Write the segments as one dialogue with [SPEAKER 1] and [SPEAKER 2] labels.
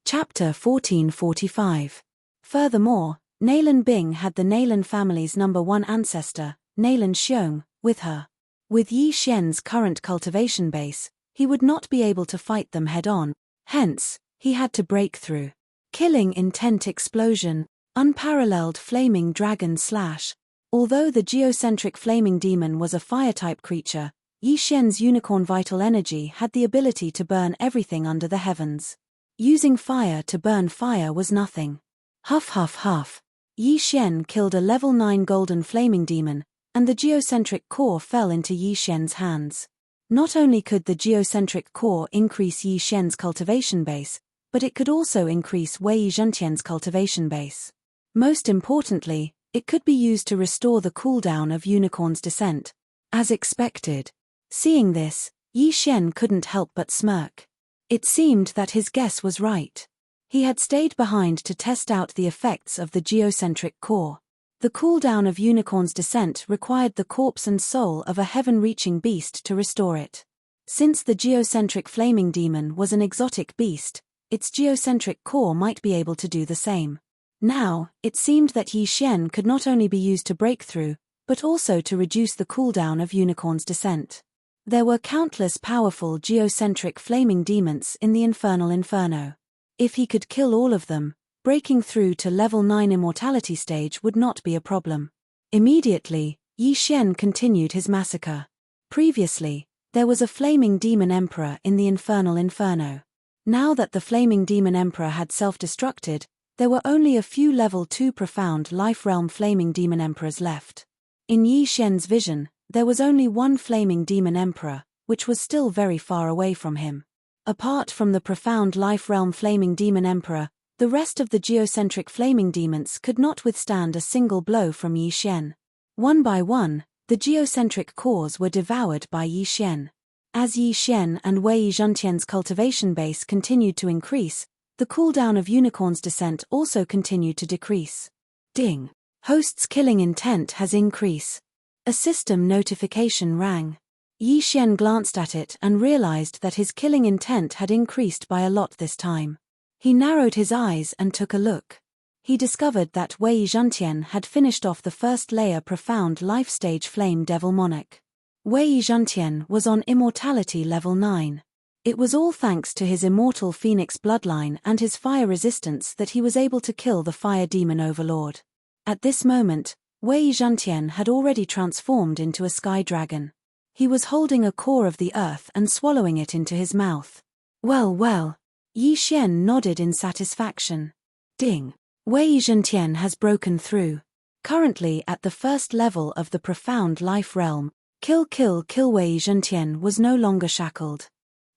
[SPEAKER 1] Chapter 1445. Furthermore, Nalan Bing had the Nalan family's #1 ancestor, Nalan Xiong, with her. With Yi Xian's current cultivation base, he would not be able to fight them head-on, hence, he had to break through. Killing intent explosion, unparalleled flaming dragon slash. Although the geocentric flaming demon was a fire-type creature, Yi Xian's unicorn vital energy had the ability to burn everything under the heavens. Using fire to burn fire was nothing. Huff huff huff. Yi Xian killed a level 9 golden flaming demon, and the geocentric core fell into Yi Xian's hands. Not only could the geocentric core increase Yi Xian's cultivation base, but it could also increase Wei Zhentian's cultivation base. Most importantly, it could be used to restore the cooldown of Unicorn's descent. As expected. Seeing this, Yi Xian couldn't help but smirk. It seemed that his guess was right. He had stayed behind to test out the effects of the geocentric core. The cooldown of Unicorn's descent required the corpse and soul of a heaven-reaching beast to restore it. Since the geocentric flaming demon was an exotic beast, its geocentric core might be able to do the same. Now, it seemed that Yi Xian could not only be used to break through, but also to reduce the cooldown of Unicorn's descent. There were countless powerful geocentric flaming demons in the infernal inferno. If he could kill all of them, breaking through to level 9 immortality stage would not be a problem. Immediately, Yi Xian continued his massacre. Previously, there was a flaming demon emperor in the infernal inferno. Now that the flaming demon emperor had self-destructed, there were only a few level 2 profound life realm flaming demon emperors left. In Yi Xian's vision, there was only one flaming demon emperor, which was still very far away from him. Apart from the profound life realm flaming demon emperor, the rest of the geocentric flaming demons could not withstand a single blow from Yi Xian. One by one, the geocentric cores were devoured by Yi Xian. As Yi Xian and Wei Zhentian's cultivation base continued to increase, the cooldown of Unicorn's descent also continued to decrease. Ding! Host's killing intent has increased. A system notification rang. Yi Xian glanced at it and realized that his killing intent had increased by a lot this time. He narrowed his eyes and took a look. He discovered that Wei Zhentian had finished off the first layer profound life stage flame devil monarch. Wei Zhentian was on immortality level 9. It was all thanks to his immortal phoenix bloodline and his fire resistance that he was able to kill the fire demon overlord. At this moment, Wei Zhentian had already transformed into a sky dragon. He was holding a core of the earth and swallowing it into his mouth. Well, Yi Xian nodded in satisfaction. Ding! Wei Zhentian has broken through. Currently at the first level of the profound life realm, kill Wei Zhentian was no longer shackled.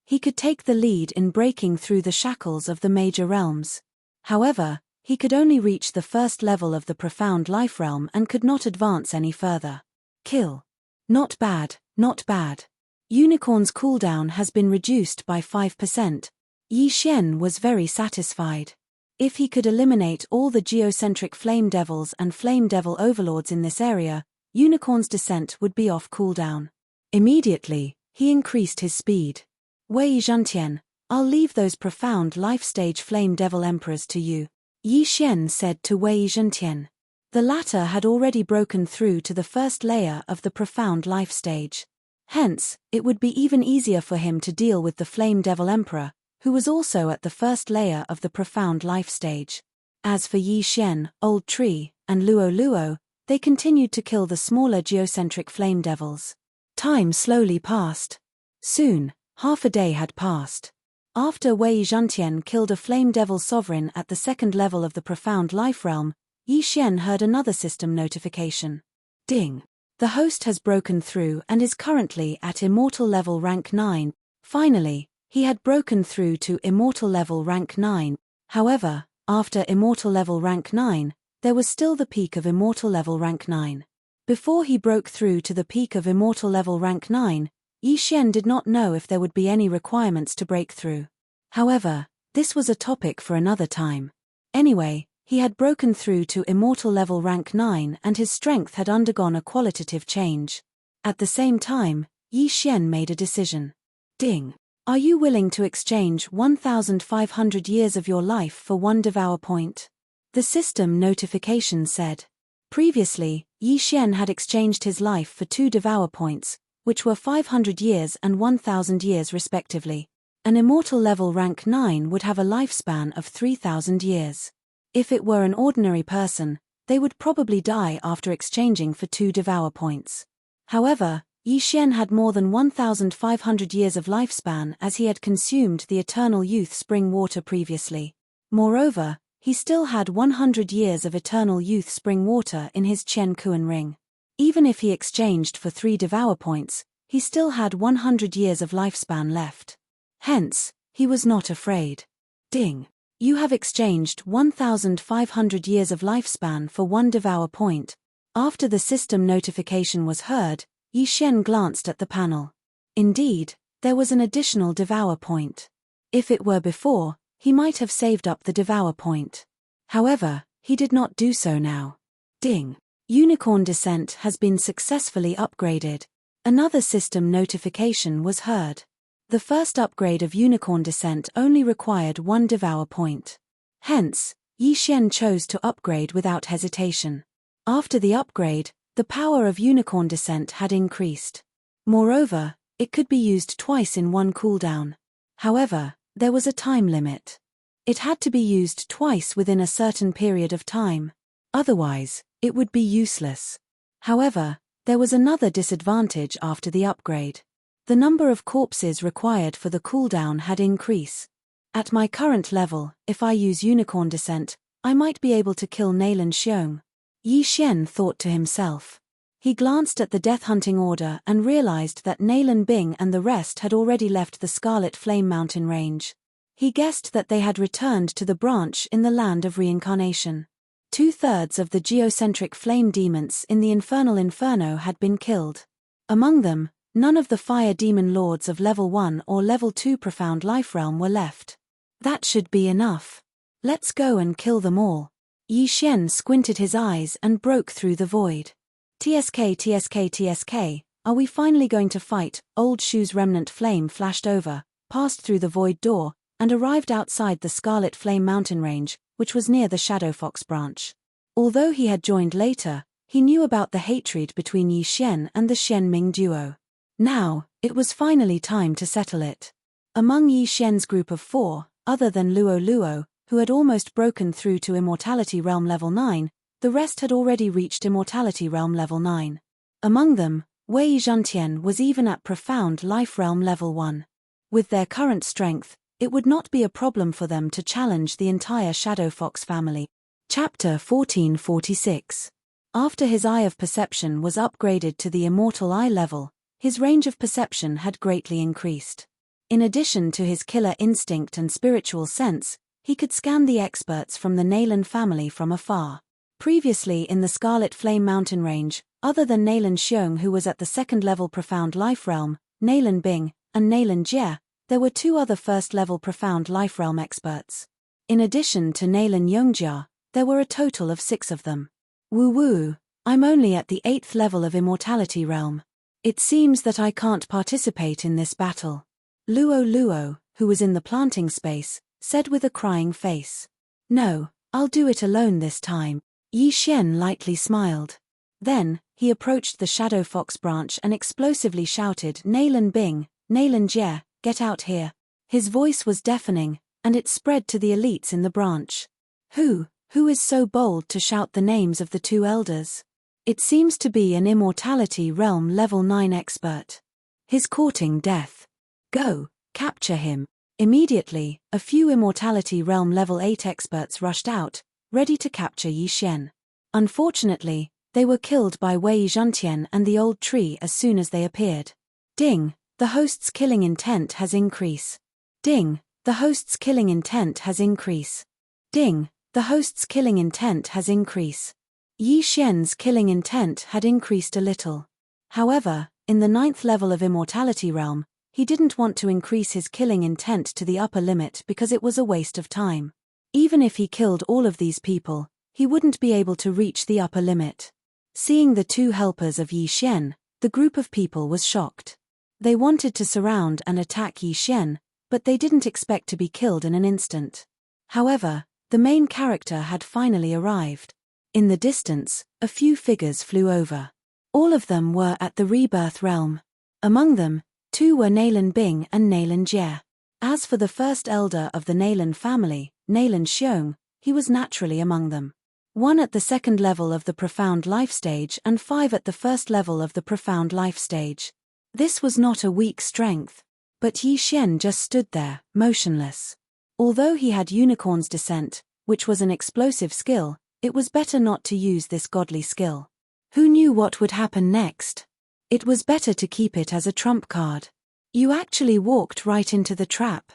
[SPEAKER 1] He could take the lead in breaking through the shackles of the major realms. However, he could only reach the first level of the profound life realm and could not advance any further. Kill. Not bad, not bad. Unicorn's cooldown has been reduced by 5%. Yi Xian was very satisfied. If he could eliminate all the geocentric flame devils and flame devil overlords in this area, Unicorn's descent would be off cooldown. Immediately, he increased his speed. Wei Zhentian, I'll leave those profound life stage flame devil emperors to you, Yi Xian said to Wei Zhentian. The latter had already broken through to the first layer of the profound life stage. Hence, it would be even easier for him to deal with the flame devil emperor, who was also at the first layer of the profound life stage. As for Yi Xian, Old Tree, and Luo, they continued to kill the smaller geocentric flame devils. Time slowly passed. Soon, half a day had passed. After Wei Zhentian killed a flame devil sovereign at the second level of the profound life realm, Yi Xian heard another system notification. Ding! The host has broken through and is currently at immortal level rank 9. Finally, he had broken through to immortal level rank 9. However, after immortal level rank 9, there was still the peak of immortal level rank 9. Before he broke through to the peak of immortal level rank 9, Yi Xian did not know if there would be any requirements to break through. However, this was a topic for another time. Anyway, he had broken through to immortal level rank 9 and his strength had undergone a qualitative change. At the same time, Yi Xian made a decision. Ding! Are you willing to exchange 1,500 years of your life for one Devour point? The system notification said. Previously, Yi Xian had exchanged his life for 2 Devour points, which were 500 years and 1,000 years respectively. An immortal level rank 9 would have a lifespan of 3,000 years. If it were an ordinary person, they would probably die after exchanging for 2 Devour points. However, Yi Xian had more than 1,500 years of lifespan as he had consumed the eternal youth spring water previously. Moreover, he still had 100 years of eternal youth spring water in his Qian Kuan ring. Even if he exchanged for 3 Devour points, he still had 100 years of lifespan left. Hence, he was not afraid. Ding. You have exchanged 1,500 years of lifespan for 1 Devour point. After the system notification was heard, Yi Xian glanced at the panel. Indeed, there was an additional Devour point. If it were before, he might have saved up the Devour point. However, he did not do so now. Ding. Unicorn Descent has been successfully upgraded. Another system notification was heard. The first upgrade of Unicorn Descent only required 1 Devour point. Hence, Yi Xian chose to upgrade without hesitation. After the upgrade, the power of Unicorn Descent had increased. Moreover, it could be used twice in one cooldown. However, there was a time limit. It had to be used twice within a certain period of time. Otherwise, it would be useless. However, there was another disadvantage after the upgrade. The number of corpses required for the cooldown had increased. At my current level, if I use Unicorn Descent, I might be able to kill Nailan Xiong. Yi Xian thought to himself. He glanced at the death hunting order and realized that Nailan Bing and the rest had already left the Scarlet Flame Mountain range. He guessed that they had returned to the branch in the land of reincarnation. 2/3 of the geocentric flame demons in the Infernal Inferno had been killed. Among them, none of the fire demon lords of level 1 or level 2 profound life realm were left. That should be enough. Let's go and kill them all. Yi Xian squinted his eyes and broke through the void. TSK, are we finally going to fight? Old Shoe's remnant flame flashed over, passed through the void door, and arrived outside the Scarlet Flame Mountain range, which was near the Shadow Fox branch. Although he had joined later, he knew about the hatred between Yi Xian and the Xian Ming duo. Now, it was finally time to settle it. Among Yi Xian's group of 4, other than Luo Luo, who had almost broken through to Immortality Realm level 9, the rest had already reached Immortality Realm level 9. Among them, Wei Zhantian was even at Profound Life Realm level 1. With their current strength, it would not be a problem for them to challenge the entire Shadow Fox family. Chapter 1446. After his Eye of Perception was upgraded to the Immortal Eye level, his range of perception had greatly increased. In addition to his killer instinct and spiritual sense, he could scan the experts from the Nailan family from afar. Previously in the Scarlet Flame Mountain range, other than Nailan Xiong who was at the 2nd level Profound Life Realm, Nailan Bing, and Nailan Jie, there were 2 other 1st level Profound Life Realm experts. In addition to Nailan Yongjia, there were a total of 6 of them. Woo woo, I'm only at the 8th level of Immortality Realm. It seems that I can't participate in this battle. Luo Luo, who was in the planting space, said with a crying face. No, I'll do it alone this time. Yi Xian lightly smiled. Then, he approached the Shadow Fox branch and explosively shouted, Nailan Bing, Nailan Jie, get out here. His voice was deafening, and it spread to the elites in the branch. Who is so bold to shout the names of the 2 elders? It seems to be an Immortality Realm level 9 expert. He's courting death. Go, capture him. Immediately, a few Immortality Realm level 8 experts rushed out, ready to capture Yi Xian. Unfortunately, they were killed by Wei Zhantian and the old tree as soon as they appeared. Ding, the host's killing intent has increased. Ding, the host's killing intent has increased. Ding, the host's killing intent has increased. Yi Xian's killing intent had increased a little. However, in the 9th level of Immortality Realm, he didn't want to increase his killing intent to the upper limit because it was a waste of time. Even if he killed all of these people, he wouldn't be able to reach the upper limit. Seeing the 2 helpers of Yi Xian, the group of people was shocked. They wanted to surround and attack Yi Xian, but they didn't expect to be killed in an instant. However, the main character had finally arrived. In the distance, a few figures flew over. All of them were at the rebirth realm. Among them, 2 were Nailan Bing and Nailan Jie. As for the first elder of the Nailan family, Nailan Xiong, he was naturally among them. 1 at the second level of the profound life stage and 5 at the first level of the profound life stage. This was not a weak strength. But Yi Xian just stood there, motionless. Although he had unicorn's descent, which was an explosive skill, it was better not to use this godly skill. Who knew what would happen next? It was better to keep it as a trump card. You actually walked right into the trap.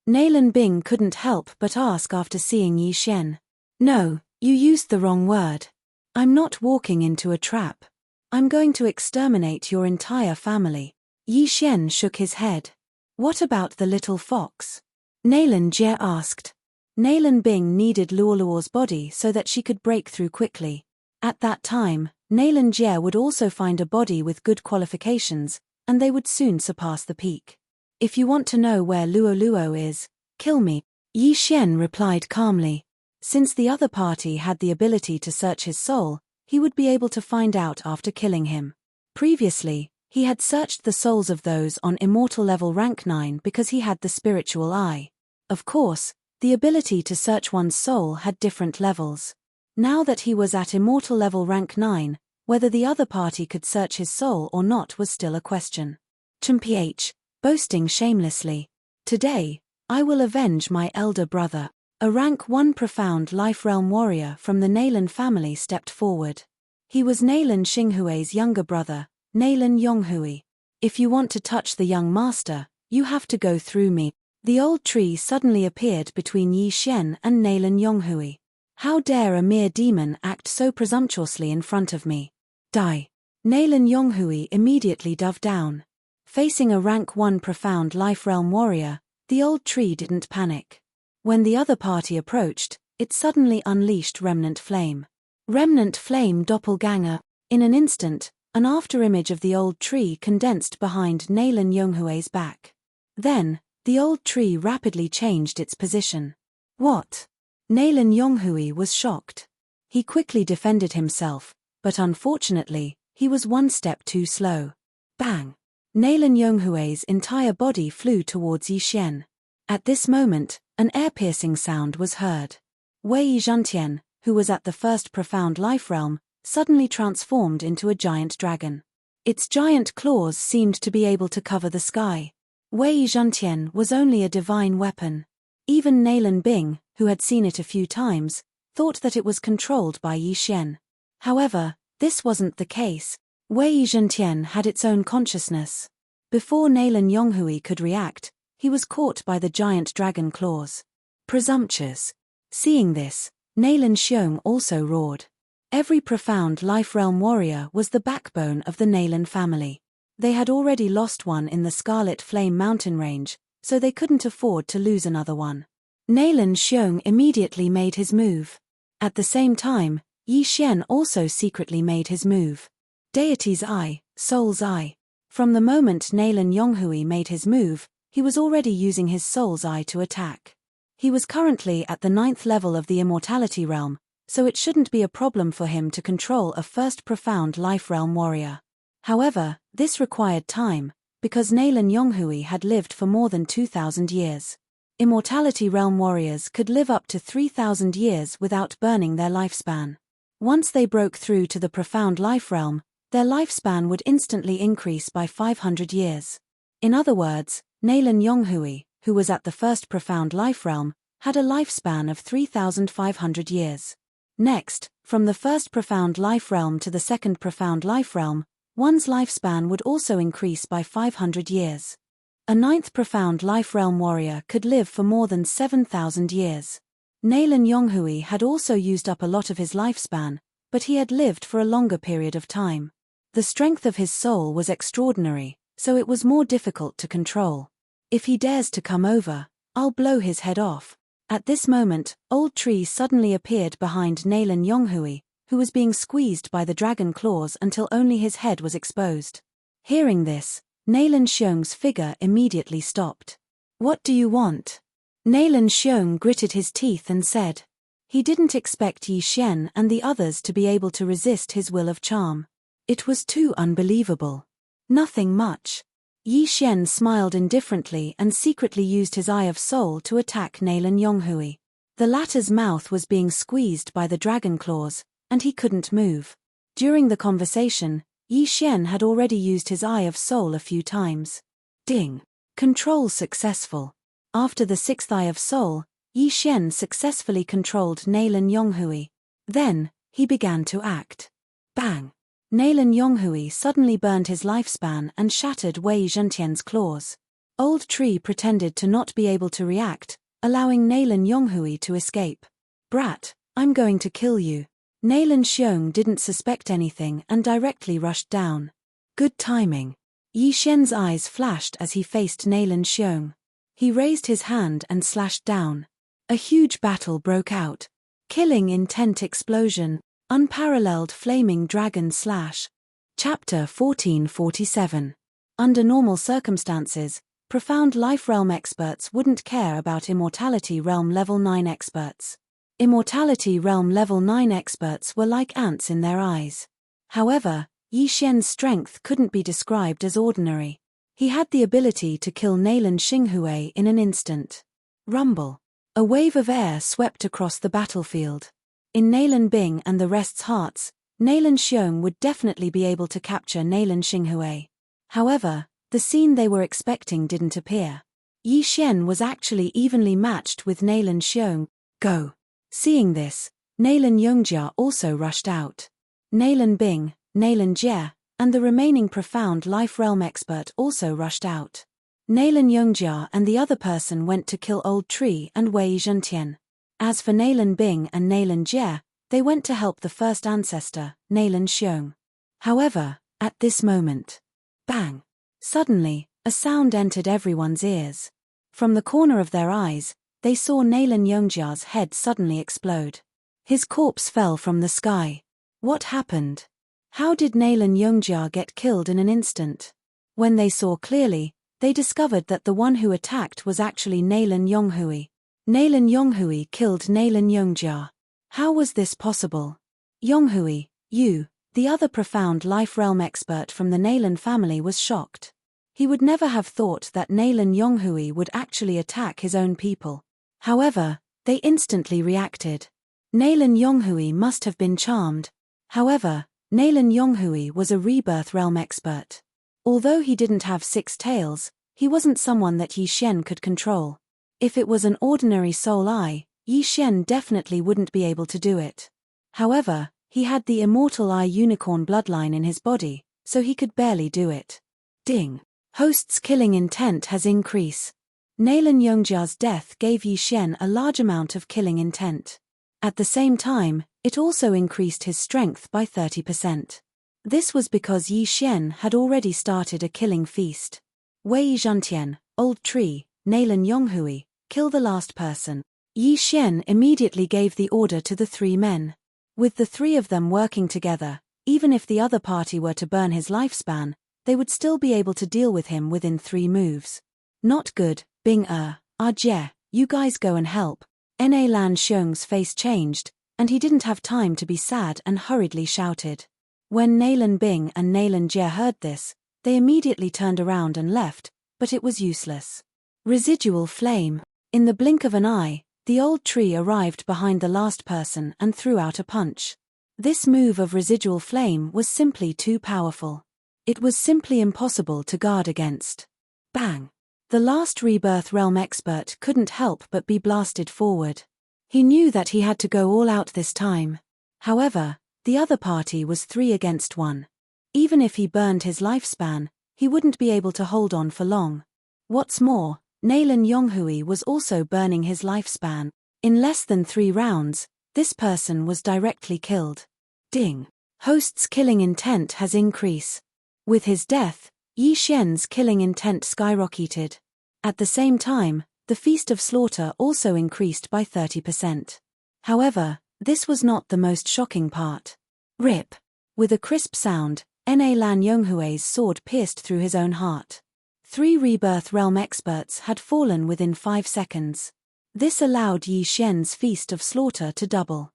[SPEAKER 1] Nailan Bing couldn't help but ask after seeing Yi Xian. No, you used the wrong word. I'm not walking into a trap. I'm going to exterminate your entire family. Yi Xian shook his head. What about the little fox? Nailan Jie asked. Nailan Bing needed Luoluo's body so that she could break through quickly. At that time, Nailan Jie would also find a body with good qualifications, and they would soon surpass the peak. If you want to know where Luoluo is, kill me, Yi Xian replied calmly. Since the other party had the ability to search his soul, he would be able to find out after killing him. Previously, he had searched the souls of those on immortal level rank 9 because he had the spiritual eye. Of course, the ability to search one's soul had different levels. Now that he was at immortal level rank 9, whether the other party could search his soul or not was still a question. Mph, boasting shamelessly. Today, I will avenge my elder brother. A rank 1 profound life realm warrior from the Nailan family stepped forward. He was Nailan Xinghui's younger brother, Nailan Yonghui. If you want to touch the young master, you have to go through me. The old tree suddenly appeared between Yi Xian and Nailan Yonghui. How dare a mere demon act so presumptuously in front of me? Die. Nailan Yonghui immediately dove down. Facing a rank 1 profound life realm warrior, the old tree didn't panic. When the other party approached, it suddenly unleashed Remnant Flame. Remnant Flame Doppelganger. In an instant, an afterimage of the old tree condensed behind Nailan Yonghui's back. Then, the old tree rapidly changed its position. What? Nailan Yonghui was shocked. He quickly defended himself, but unfortunately, he was 1 step too slow. Bang! Nailan Yonghui's entire body flew towards Yi Xian. At this moment, an air-piercing sound was heard. Wei Zhantian, who was at the first profound life realm, suddenly transformed into a giant dragon. Its giant claws seemed to be able to cover the sky. Wei Zhantian was only a divine weapon. Even Nailan Bing, who had seen it a few times, thought that it was controlled by Yi Xian. However, this wasn't the case. Wei Zhantian had its own consciousness. Before Nailan Yonghui could react, he was caught by the giant dragon claws. Presumptuous. Seeing this, Nailan Xiong also roared. Every profound life realm warrior was the backbone of the Nailan family. They had already lost one in the Scarlet Flame mountain range, so they couldn't afford to lose another one. Nailan Xiong immediately made his move. At the same time, Yi Xian also secretly made his move. Deity's Eye, Soul's Eye. From the moment Nailan Yonghui made his move, he was already using his Soul's Eye to attack. He was currently at the 9th level of the Immortality Realm, so it shouldn't be a problem for him to control a first profound life realm warrior. However, this required time, because Nailan Yonghui had lived for more than 2,000 years. Immortality Realm warriors could live up to 3,000 years without burning their lifespan. Once they broke through to the profound life realm, their lifespan would instantly increase by 500 years. In other words, Nailan Yonghui, who was at the first profound life realm, had a lifespan of 3,500 years. Next, from the first profound life realm to the second profound life realm, one's lifespan would also increase by 500 years. A 9th profound life realm warrior could live for more than 7,000 years. Nailan Yonghui had also used up a lot of his lifespan, but he had lived for a longer period of time. The strength of his soul was extraordinary, so it was more difficult to control. If he dares to come over, I'll blow his head off. At this moment, Old Tree suddenly appeared behind Nailan Yonghui, who was being squeezed by the dragon claws until only his head was exposed. Hearing this, Nalan Xiong's figure immediately stopped. "What do you want?" Nalan Xiong gritted his teeth and said. He didn't expect Yi Xian and the others to be able to resist his will of charm. It was too unbelievable. "Nothing much." Yi Xian smiled indifferently and secretly used his Eye of Soul to attack Nalan Yonghui. The latter's mouth was being squeezed by the dragon claws, and he couldn't move. During the conversation, Yi Xian had already used his Eye of Soul a few times. Ding! Control successful. After the sixth Eye of Soul, Yi Xian successfully controlled Nalan Yonghui. Then, he began to act. Bang! Nalan Yonghui suddenly burned his lifespan and shattered Wei Zhentian's claws. Old Tree pretended to not be able to react, allowing Nalan Yonghui to escape. "Brat, I'm going to kill you." Nalan Xiong didn't suspect anything and directly rushed down. Good timing. Yi Xian's eyes flashed as he faced Nalan Xiong. He raised his hand and slashed down. A huge battle broke out. Killing intent explosion, unparalleled flaming dragon slash. Chapter 1447. Under normal circumstances, Profound Life Realm experts wouldn't care about Immortality Realm Level 9 experts. Immortality Realm Level 9 experts were like ants in their eyes. However, Yi Xian's strength couldn't be described as ordinary. He had the ability to kill Nalan Xinghui in an instant. Rumble. A wave of air swept across the battlefield. In Nalan Bing and the rest's hearts, Nalan Xiong would definitely be able to capture Nalan Xinghui. However, the scene they were expecting didn't appear. Yi Xian was actually evenly matched with Nalan Xiong. Go! Seeing this, Nalan Yongjia also rushed out. Nalan Bing, Nalan Jie, and the remaining Profound Life Realm expert also rushed out. Nalan Yongjia and the other person went to kill Old Tree and Wei Zhentian. As for Nalan Bing and Nalan Jie, they went to help the first ancestor, Nalan Xiong. However, at this moment, bang! Suddenly, a sound entered everyone's ears. From the corner of their eyes, they saw Nalan Yongjia's head suddenly explode. His corpse fell from the sky. What happened? How did Nalan Yongjia get killed in an instant? When they saw clearly, they discovered that the one who attacked was actually Nalan Yonghui. Nalan Yonghui killed Nalan Yongjia. How was this possible? Yonghui, you, the other Profound Life Realm expert from the Nalan family, was shocked. He would never have thought that Nalan Yonghui would actually attack his own people. However, they instantly reacted. Nalan Yonghui must have been charmed. However, Nalan Yonghui was a Rebirth Realm expert. Although he didn't have 6 tails, he wasn't someone that Yi Xian could control. If it was an ordinary soul eye, Yi Xian definitely wouldn't be able to do it. However, he had the Immortal Eye Unicorn bloodline in his body, so he could barely do it. Ding! Host's killing intent has increased. Nalan Yongjia's death gave Yi Xian a large amount of killing intent. At the same time, it also increased his strength by 30%. This was because Yi Xian had already started a killing feast. Wei Zhentian, Old Tree, Nalan Yonghui, kill the last person. Yi Xian immediately gave the order to the 3 men. With the 3 of them working together, even if the other party were to burn his lifespan, they would still be able to deal with him within 3 moves. Not good, Bing Jie, you guys go and help. Nalan Xiong's face changed, and he didn't have time to be sad and hurriedly shouted. When Nalan Bing and Nalan Jie heard this, they immediately turned around and left, but it was useless. Residual flame. In the blink of an eye, the Old Tree arrived behind the last person and threw out a punch. This move of residual flame was simply too powerful. It was simply impossible to guard against. Bang! The last Rebirth Realm expert couldn't help but be blasted forward. He knew that he had to go all out this time. However, the other party was 3 against 1. Even if he burned his lifespan, he wouldn't be able to hold on for long. What's more, Nalan Yonghui was also burning his lifespan. In less than 3 rounds, this person was directly killed. Ding! Host's killing intent has increased. With his death, Yi Xian's killing intent skyrocketed. At the same time, the Feast of Slaughter also increased by 30%. However, this was not the most shocking part. Rip! With a crisp sound, Na Lan Yonghui's sword pierced through his own heart. 3 Rebirth Realm experts had fallen within 5 seconds. This allowed Yi Xian's feast of slaughter to double.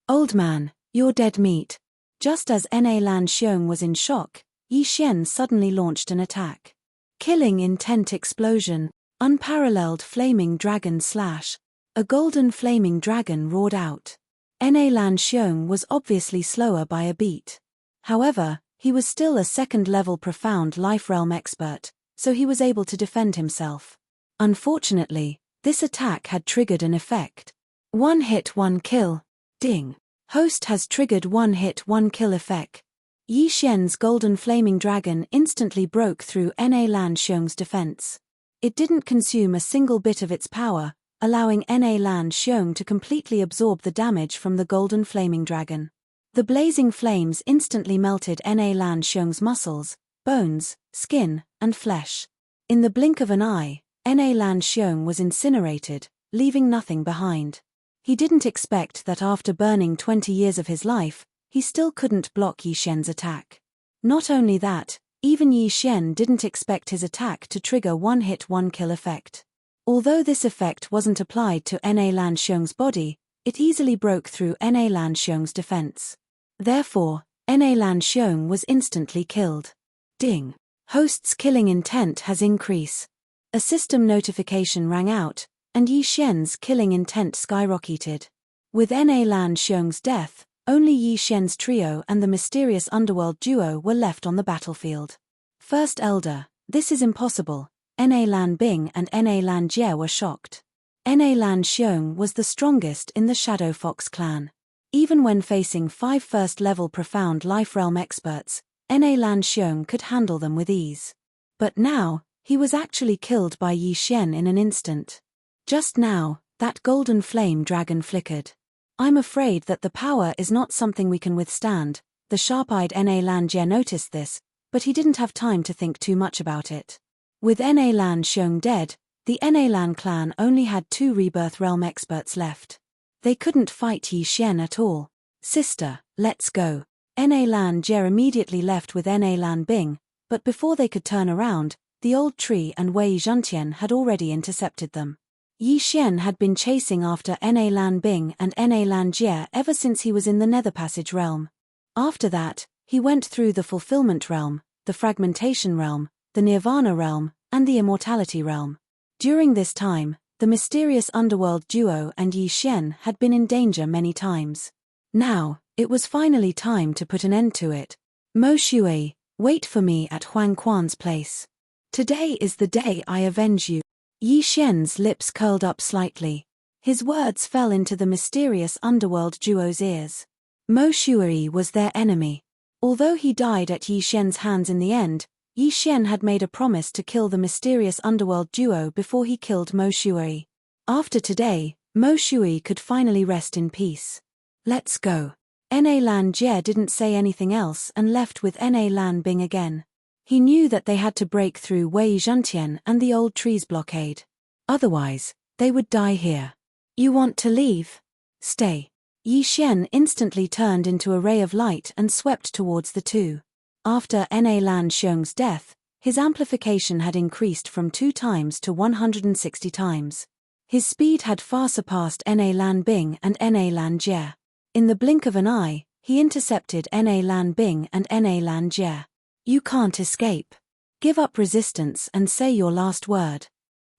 [SPEAKER 1] Old man, you're dead meat. Just as Na Lan Xiong was in shock, Yi Xian suddenly launched an attack. Killing intent explosion, unparalleled flaming dragon slash. A golden flaming dragon roared out. Na Lan Xiong was obviously slower by a beat. However, he was still a second-level profound life realm expert, so he was able to defend himself. Unfortunately, this attack had triggered an effect. 1 hit 1 kill. Ding. Host has triggered 1 hit 1 kill effect. Yi Xian's golden flaming dragon instantly broke through Na Lan Xiong's defense. It didn't consume a single bit of its power, allowing Na Lan Xiong to completely absorb the damage from the golden flaming dragon. The blazing flames instantly melted Na Lan Xiong's muscles, bones, skin, and flesh. In the blink of an eye, Na Lan Xiong was incinerated, leaving nothing behind. He didn't expect that after burning 20 years of his life, he still couldn't block Yi Xian's attack. Not only that, even Yi Xian didn't expect his attack to trigger 1 hit 1 kill effect. Although this effect wasn't applied to Na Lan Xiong's body, it easily broke through Na Lan Xiong's defense. Therefore, Na Lan Xiong was instantly killed. Ding. Host's killing intent has increased. A system notification rang out, and Yi Xian's killing intent skyrocketed. With Na Lan Xiong's death, only Yi Xian's trio and the mysterious underworld duo were left on the battlefield. First Elder, this is impossible. Na Lan Bing and Na Lan Jie were shocked. Na Lan Xiong was the strongest in the Shadow Fox clan. Even when facing 5 first-level profound life realm experts, Na Lan Xiong could handle them with ease. But now, he was actually killed by Yi Xian in an instant. Just now, that golden flame dragon flickered. I'm afraid that the power is not something we can withstand. The sharp-eyed Na Lan Jie noticed this, but he didn't have time to think too much about it. With Na Lan Xiong dead, the Na Lan clan only had 2 Rebirth Realm experts left. They couldn't fight Yi Xian at all. Sister, let's go. Na Lan Jie immediately left with Na Lan Bing, but before they could turn around, the old tree and Wei Zhentian had already intercepted them. Yi Xian had been chasing after Na Lan Bing and Na Lan Jie ever since he was in the Nether Passage realm. After that, he went through the Fulfillment realm, the Fragmentation realm, the Nirvana realm, and the Immortality realm. During this time, the mysterious underworld duo and Yi Xian had been in danger many times. Now, it was finally time to put an end to it. Mo Shui, wait for me at Huang Quan's place. Today is the day I avenge you. Yi Xian's lips curled up slightly. His words fell into the mysterious underworld duo's ears. Mo Shui was their enemy. Although he died at Yi Xian's hands in the end, Yi Xian had made a promise to kill the mysterious underworld duo before he killed Mo Shui. After today, Mo Shui could finally rest in peace. Let's go. Na Lan Jie didn't say anything else and left with Na Lan Bing again. He knew that they had to break through Wei Zhentian and the old tree's blockade. Otherwise, they would die here. You want to leave? Stay. Yi Xian instantly turned into a ray of light and swept towards the two. After Na Lan Xiong's death, his amplification had increased from 2 times to 160 times. His speed had far surpassed Na Lan Bing and Na Lan Jie. In the blink of an eye, he intercepted Na Lan Bing and Na Lan Jie. You can't escape. Give up resistance and say your last word.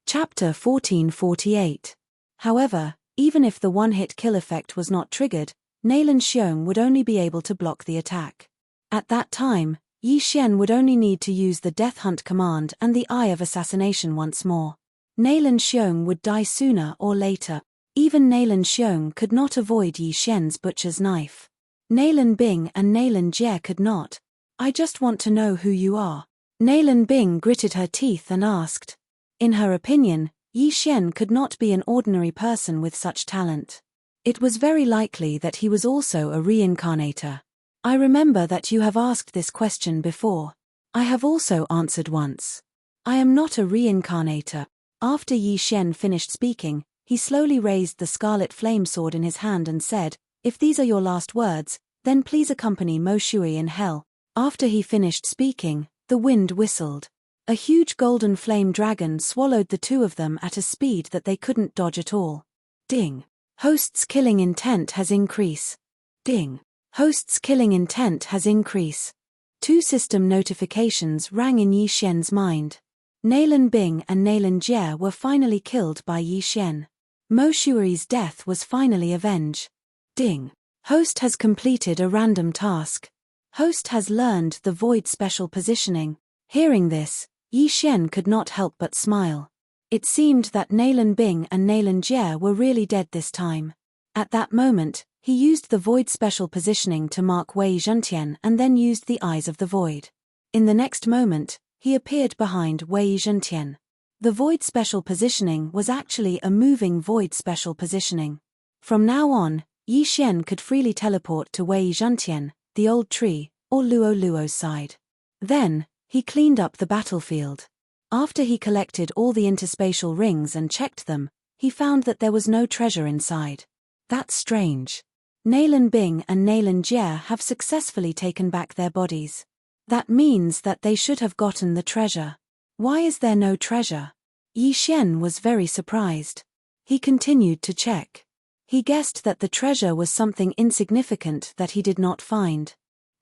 [SPEAKER 1] Chapter 1448. However, even if the one-hit kill effect was not triggered, Na Lan Xiong would only be able to block the attack. At that time, Yi Xian would only need to use the Death Hunt command and the Eye of Assassination once more. Na Lan Xiong would die sooner or later. Even Na Lan Xiong could not avoid Yi Xian's butcher's knife. Na Lan Bing and Na Lan Jie could not. I just want to know who you are. Na Lan Bing gritted her teeth and asked. In her opinion, Yi Xian could not be an ordinary person with such talent. It was very likely that he was also a reincarnator. I remember that you have asked this question before. I have also answered once. I am not a reincarnator. After Yi Xian finished speaking, he slowly raised the scarlet flame sword in his hand and said, if these are your last words, then please accompany Mo Shui in hell. After he finished speaking, the wind whistled. A huge golden flame dragon swallowed the two of them at a speed that they couldn't dodge at all. Ding. Host's killing intent has increase. Ding. Host's killing intent has increase. Two system notifications rang in Yi Xian's mind. Nalan Bing and Nalan Jie were finally killed by Yi Xian. Mo Shui's death was finally avenged. Ding. Host has completed a random task. Host has learned the void special positioning. Hearing this, Yi Xian could not help but smile. It seemed that Nalan Bing and Nalan Jie were really dead this time. At that moment, he used the void special positioning to mark Wei Zhentian and then used the eyes of the void. In the next moment, he appeared behind Wei Zhentian. The void special positioning was actually a moving void special positioning. From now on, Yi Xian could freely teleport to Wei Zhentian, the old tree, or Luo Luo's side. Then, he cleaned up the battlefield. After he collected all the interspatial rings and checked them, he found that there was no treasure inside. That's strange. Nalan Bing and Nalan Jie have successfully taken back their bodies. That means that they should have gotten the treasure. Why is there no treasure? Yi Xian was very surprised. He continued to check. He guessed that the treasure was something insignificant that he did not find.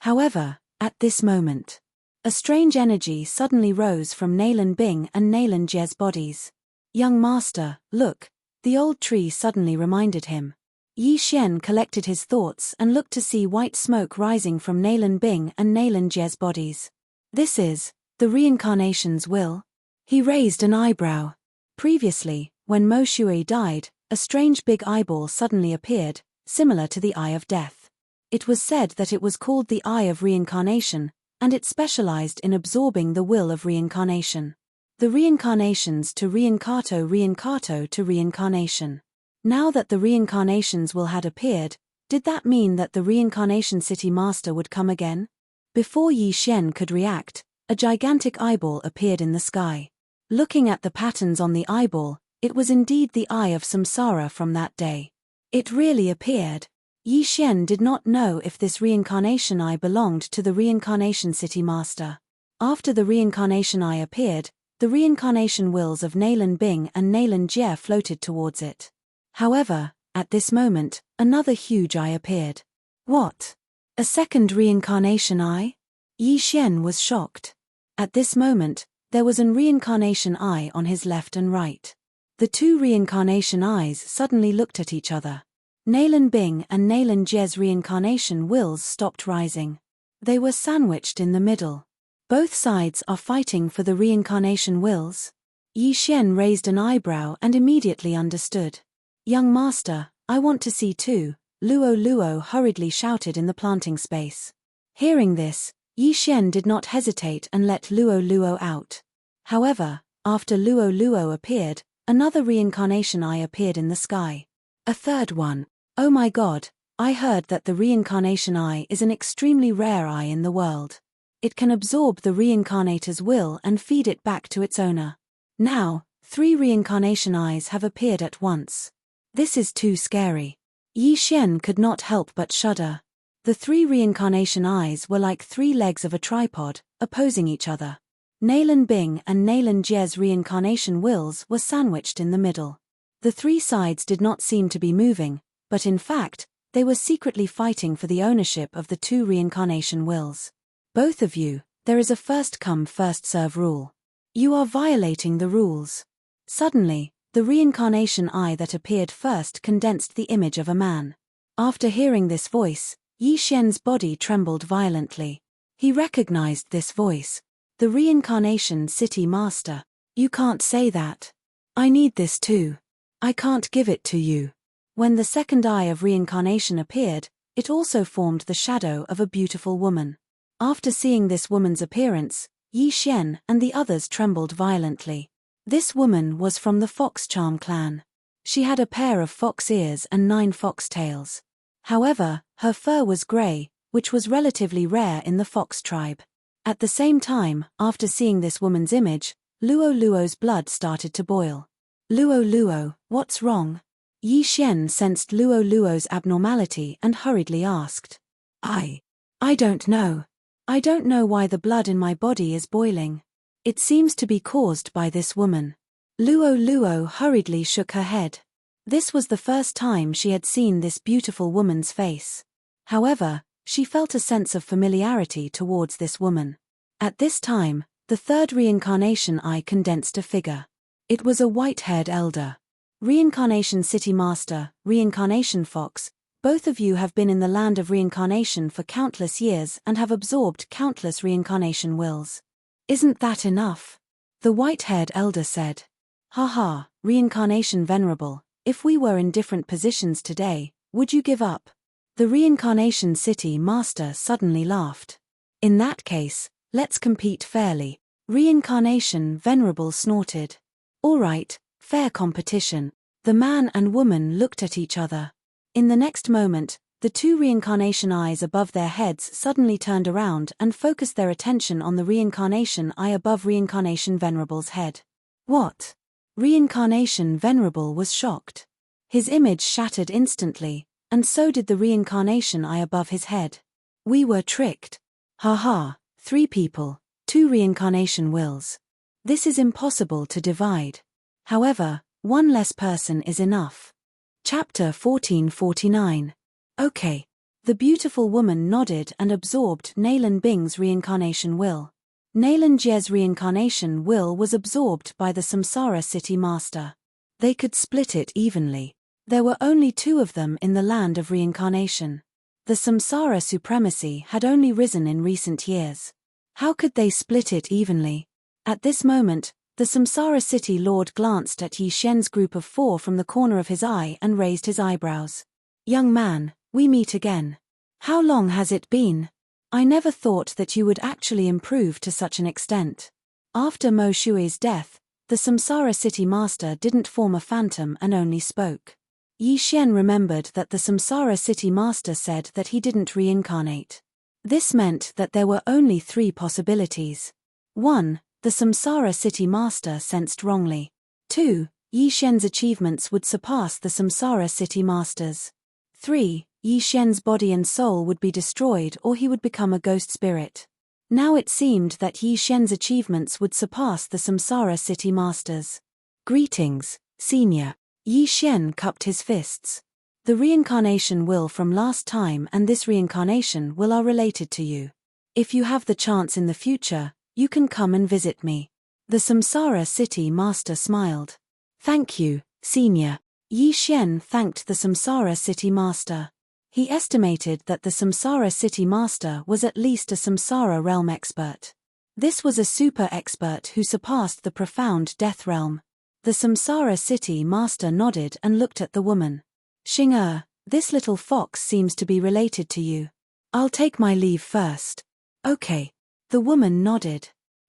[SPEAKER 1] However, at this moment, a strange energy suddenly rose from Nalan Bing and Nalan Jie's bodies. Young master, look, the old tree suddenly reminded him. Yi Xian collected his thoughts and looked to see white smoke rising from Nalan Bing and Nalan Jie's bodies. This is the reincarnation's will? He raised an eyebrow. Previously, when Mo Shui died, a strange big eyeball suddenly appeared, similar to the Eye of Death. It was said that it was called the Eye of Reincarnation, and it specialized in absorbing the will of reincarnation. The reincarnations to reincarto to reincarnation. Now that the reincarnation's will had appeared, did that mean that the reincarnation city master would come again? Before Yi Xian could react, a gigantic eyeball appeared in the sky. Looking at the patterns on the eyeball, it was indeed the Eye of Samsara from that day. It really appeared. Yi Xian did not know if this reincarnation eye belonged to the reincarnation city master. After the reincarnation eye appeared, the reincarnation wills of Nalan Bing and Nalan Jie floated towards it. However, at this moment, another huge eye appeared. What? A second reincarnation eye? Yi Xian was shocked. At this moment, there was an reincarnation eye on his left and right. The two reincarnation eyes suddenly looked at each other. Nalan Bing and Nalan Jie's reincarnation wills stopped rising. They were sandwiched in the middle. Both sides are fighting for the reincarnation wills. Yi Xian raised an eyebrow and immediately understood. Young master, I want to see too, Luo Luo hurriedly shouted in the planting space. Hearing this, Yi Xian did not hesitate and let Luo Luo out. However, after Luo Luo appeared, another reincarnation eye appeared in the sky. A third one. Oh my god, I heard that the reincarnation eye is an extremely rare eye in the world. It can absorb the reincarnator's will and feed it back to its owner. Now, 3 reincarnation eyes have appeared at once. This is too scary. Yi Xian could not help but shudder. The 3 reincarnation eyes were like 3 legs of a tripod, opposing each other. Nalan Bing and Nalan Jie's reincarnation wills were sandwiched in the middle. The 3 sides did not seem to be moving, but in fact, they were secretly fighting for the ownership of the 2 reincarnation wills. Both of you, there is a first-come first-serve rule. You are violating the rules. Suddenly, the reincarnation eye that appeared first condensed the image of a man. After hearing this voice, Yi Xian's body trembled violently. He recognized this voice. The reincarnation city master. You can't say that. I need this too. I can't give it to you. When the second eye of reincarnation appeared, it also formed the shadow of a beautiful woman. After seeing this woman's appearance, Yi Xian and the others trembled violently. This woman was from the Fox Charm clan. She had a pair of fox ears and 9 fox tails. However, her fur was grey, which was relatively rare in the fox tribe. At the same time, after seeing this woman's image, Luo Luo's blood started to boil. Luo Luo, what's wrong? Yi Xian sensed Luo Luo's abnormality and hurriedly asked. I don't know. I don't know why the blood in my body is boiling. It seems to be caused by this woman. Luo Luo hurriedly shook her head. This was the first time she had seen this beautiful woman's face. However, she felt a sense of familiarity towards this woman. At this time, the third reincarnation eye condensed a figure. It was a white-haired elder. Reincarnation City Master, Reincarnation Fox, both of you have been in the land of reincarnation for countless years and have absorbed countless reincarnation wills. Isn't that enough? The white-haired elder said. Haha, Reincarnation Venerable, if we were in different positions today, would you give up? The Reincarnation City Master suddenly laughed. In that case, let's compete fairly. Reincarnation Venerable snorted. All right, fair competition. The man and woman looked at each other. In the next moment, the two reincarnation eyes above their heads suddenly turned around and focused their attention on the reincarnation eye above Reincarnation Venerable's head. What? Reincarnation Venerable was shocked. His image shattered instantly, and so did the reincarnation eye above his head. We were tricked. Haha, 3 people, 2 reincarnation wills. This is impossible to divide. However, 1 less person is enough. Chapter 1449. Okay. The beautiful woman nodded and absorbed Nalan Bing's reincarnation will. Nalan Jie's reincarnation will was absorbed by the Samsara City Master. They could split it evenly. There were only 2 of them in the land of reincarnation. The Samsara supremacy had only risen in recent years. How could they split it evenly? At this moment, the Samsara City Lord glanced at Yi Shen's group of 4 from the corner of his eye and raised his eyebrows. Young man, we meet again. How long has it been? I never thought that you would actually improve to such an extent. After Mo Shui's death, the Samsara City Master didn't form a phantom and only spoke. Yi Shen remembered that the Samsara City Master said that he didn't reincarnate. This meant that there were only 3 possibilities. 1. The Samsara City Master sensed wrongly. 2. Yi Shen's achievements would surpass the Samsara City Master's. 3. Yi Shen's body and soul would be destroyed or he would become a ghost spirit. Now it seemed that Yi Shen's achievements would surpass the Samsara City Master's. Greetings, Senior. Yi Shen cupped his fists. The reincarnation will from last time and this reincarnation will are related to you. If you have the chance in the future, you can come and visit me. The Samsara City Master smiled. Thank you, Senior. Yi Shen thanked the Samsara City Master. He estimated that the Samsara City Master was at least a Samsara realm expert. This was a super expert who surpassed the profound death realm. The Samsara City Master nodded and looked at the woman. Xing this little fox seems to be related to you. I'll take my leave first. Okay. The woman nodded.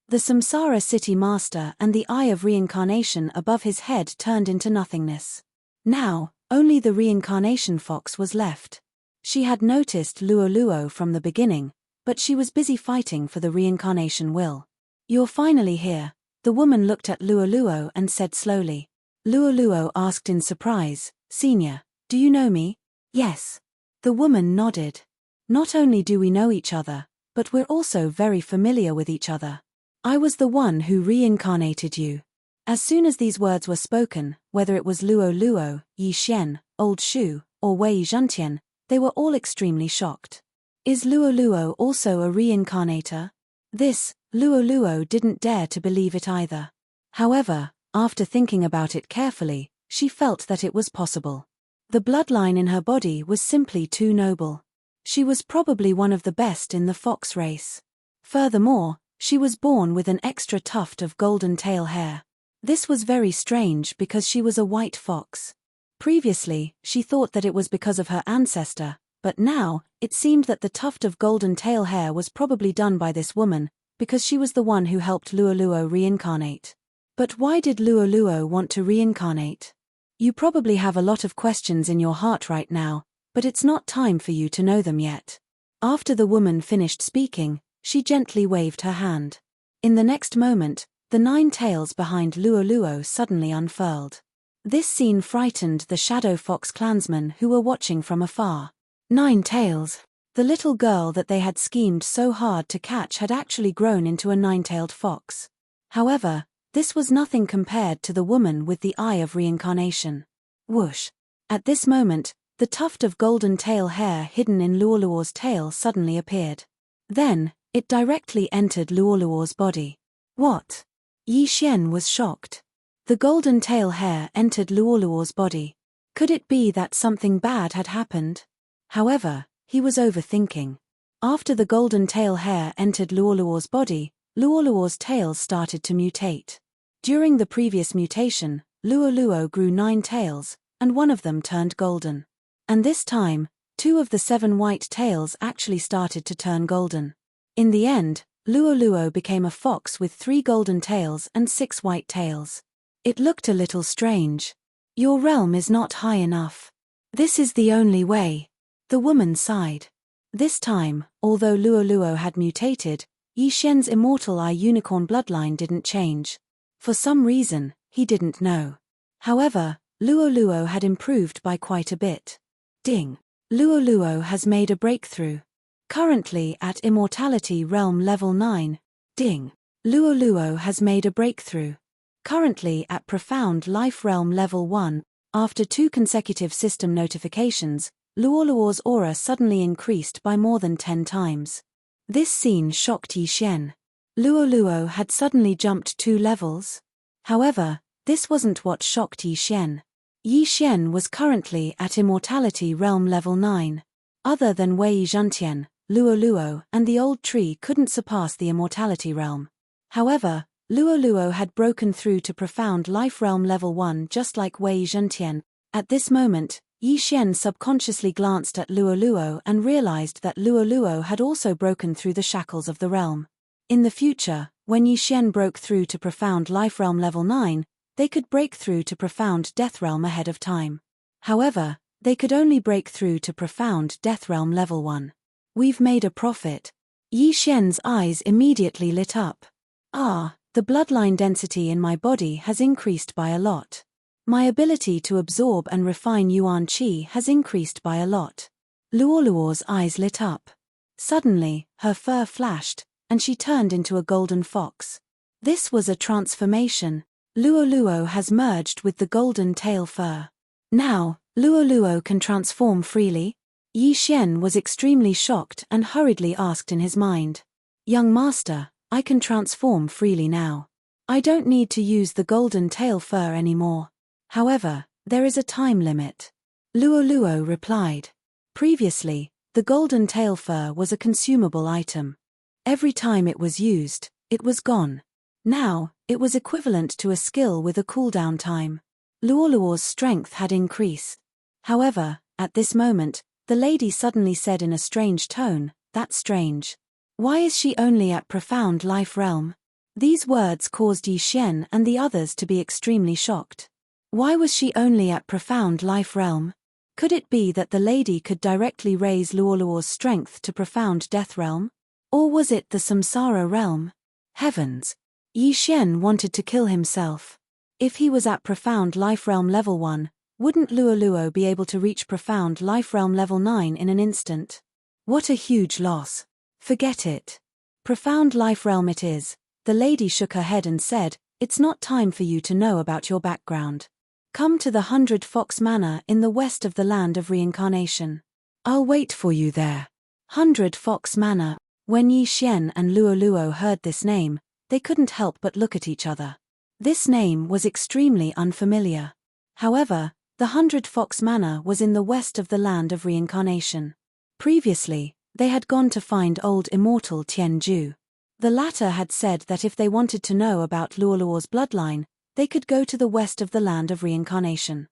[SPEAKER 1] The Samsara City Master and the eye of reincarnation above his head turned into nothingness. Now, only the reincarnation fox was left. She had noticed Luo Luo from the beginning, but she was busy fighting for the reincarnation will. You're finally here. The woman looked at Luo Luo and said slowly. Luo Luo asked in surprise, Senior, do you know me? Yes. The woman nodded. Not only do we know each other, but we're also very familiar with each other. I was the one who reincarnated you. As soon as these words were spoken, whether it was Luo Luo, Yi Shen, Old Shu, or Wei Zhantian, they were all extremely shocked. Is Luo Luo also a reincarnator? This, Luo Luo didn't dare to believe it either. However, after thinking about it carefully, she felt that it was possible. The bloodline in her body was simply too noble. She was probably one of the best in the fox race. Furthermore, she was born with an extra tuft of golden tail hair. This was very strange because she was a white fox. Previously, she thought that it was because of her ancestor, but now, it seemed that the tuft of golden tail hair was probably done by this woman, because she was the one who helped Luo Luo reincarnate. But why did Luo Luo want to reincarnate? You probably have a lot of questions in your heart right now, but it's not time for you to know them yet. After the woman finished speaking, she gently waved her hand. In the next moment, the 9 tails behind Luo Luo suddenly unfurled. This scene frightened the Shadow Fox clansmen who were watching from afar. 9 tails. The little girl that they had schemed so hard to catch had actually grown into a nine-tailed fox. However, this was nothing compared to the woman with the eye of reincarnation. Whoosh! At this moment, the tuft of golden tail hair hidden in Luoluo's tail suddenly appeared. Then, it directly entered Luoluo's body. What? Yi Xian was shocked. The golden tail hair entered Luoluo's body. Could it be that something bad had happened? However, he was overthinking. After the golden tail hair entered Luoluo's body, Luoluo's tails started to mutate. During the previous mutation, Luoluo grew 9 tails, and one of them turned golden. And this time, 2 of the 7 white tails actually started to turn golden. In the end, Luoluo became a fox with 3 golden tails and 6 white tails. It looked a little strange. Your realm is not high enough. This is the only way. The woman sighed. This time, although Luoluo had mutated, Yi Xian's immortal eye unicorn bloodline didn't change. For some reason, he didn't know. However, Luoluo had improved by quite a bit. Ding! Luoluo has made a breakthrough. Currently at Immortality Realm Level 9. Ding! Luoluo has made a breakthrough. Currently at Profound Life Realm Level 1. After 2 consecutive system notifications, Luoluo's aura suddenly increased by more than 10 times. This scene shocked Yi Xian. Luoluo had suddenly jumped 2 levels. However, this wasn't what shocked Yi Xian. Yi Xian was currently at Immortality Realm Level 9. Other than Wei Zhentian, Luoluo and the old tree couldn't surpass the Immortality Realm. However, Luoluo had broken through to Profound Life Realm Level 1 just like Wei Zhentian. At this moment, Yi Xian subconsciously glanced at Luoluo and realized that Luoluo had also broken through the shackles of the realm. In the future, when Yi Xian broke through to Profound Life Realm Level 9, they could break through to Profound Death Realm ahead of time. However, they could only break through to Profound Death Realm Level 1. We've made a profit. Yi Xian's eyes immediately lit up. Ah, the bloodline density in my body has increased by a lot. My ability to absorb and refine Yuan Qi has increased by a lot. Luoluo's eyes lit up. Suddenly, her fur flashed, and she turned into a golden fox. This was a transformation. Luoluo has merged with the golden tail fur. Now, Luoluo can transform freely? Yi Xian was extremely shocked and hurriedly asked in his mind. Young master, I can transform freely now. I don't need to use the golden tail fur anymore. However, there is a time limit. Luoluo replied. Previously, the golden tail fur was a consumable item. Every time it was used, it was gone. Now, it was equivalent to a skill with a cooldown time. Luoluo's strength had increased. However, at this moment, the lady suddenly said in a strange tone, "That's strange. Why is she only at Profound Life Realm?" These words caused Yi Xian and the others to be extremely shocked. Why was she only at Profound Life Realm? Could it be that the lady could directly raise Luoluo's strength to Profound Death Realm? Or was it the Samsara Realm? Heavens! Yi Xian wanted to kill himself. If he was at Profound Life Realm Level 1, wouldn't Luoluo be able to reach Profound Life Realm Level 9 in an instant? What a huge loss. Forget it. Profound Life Realm it is. The lady shook her head and said, "It's not time for you to know about your background. Come to the 100 Fox Manor in the west of the land of reincarnation. I'll wait for you there." 100 Fox Manor. When Yi Xian and Luoluo heard this name, they couldn't help but look at each other. This name was extremely unfamiliar. However, the 100 Fox Manor was in the west of the land of reincarnation. Previously, they had gone to find old immortal Tianju. The latter had said that if they wanted to know about Luoluo's bloodline, they could go to the west of the land of reincarnation.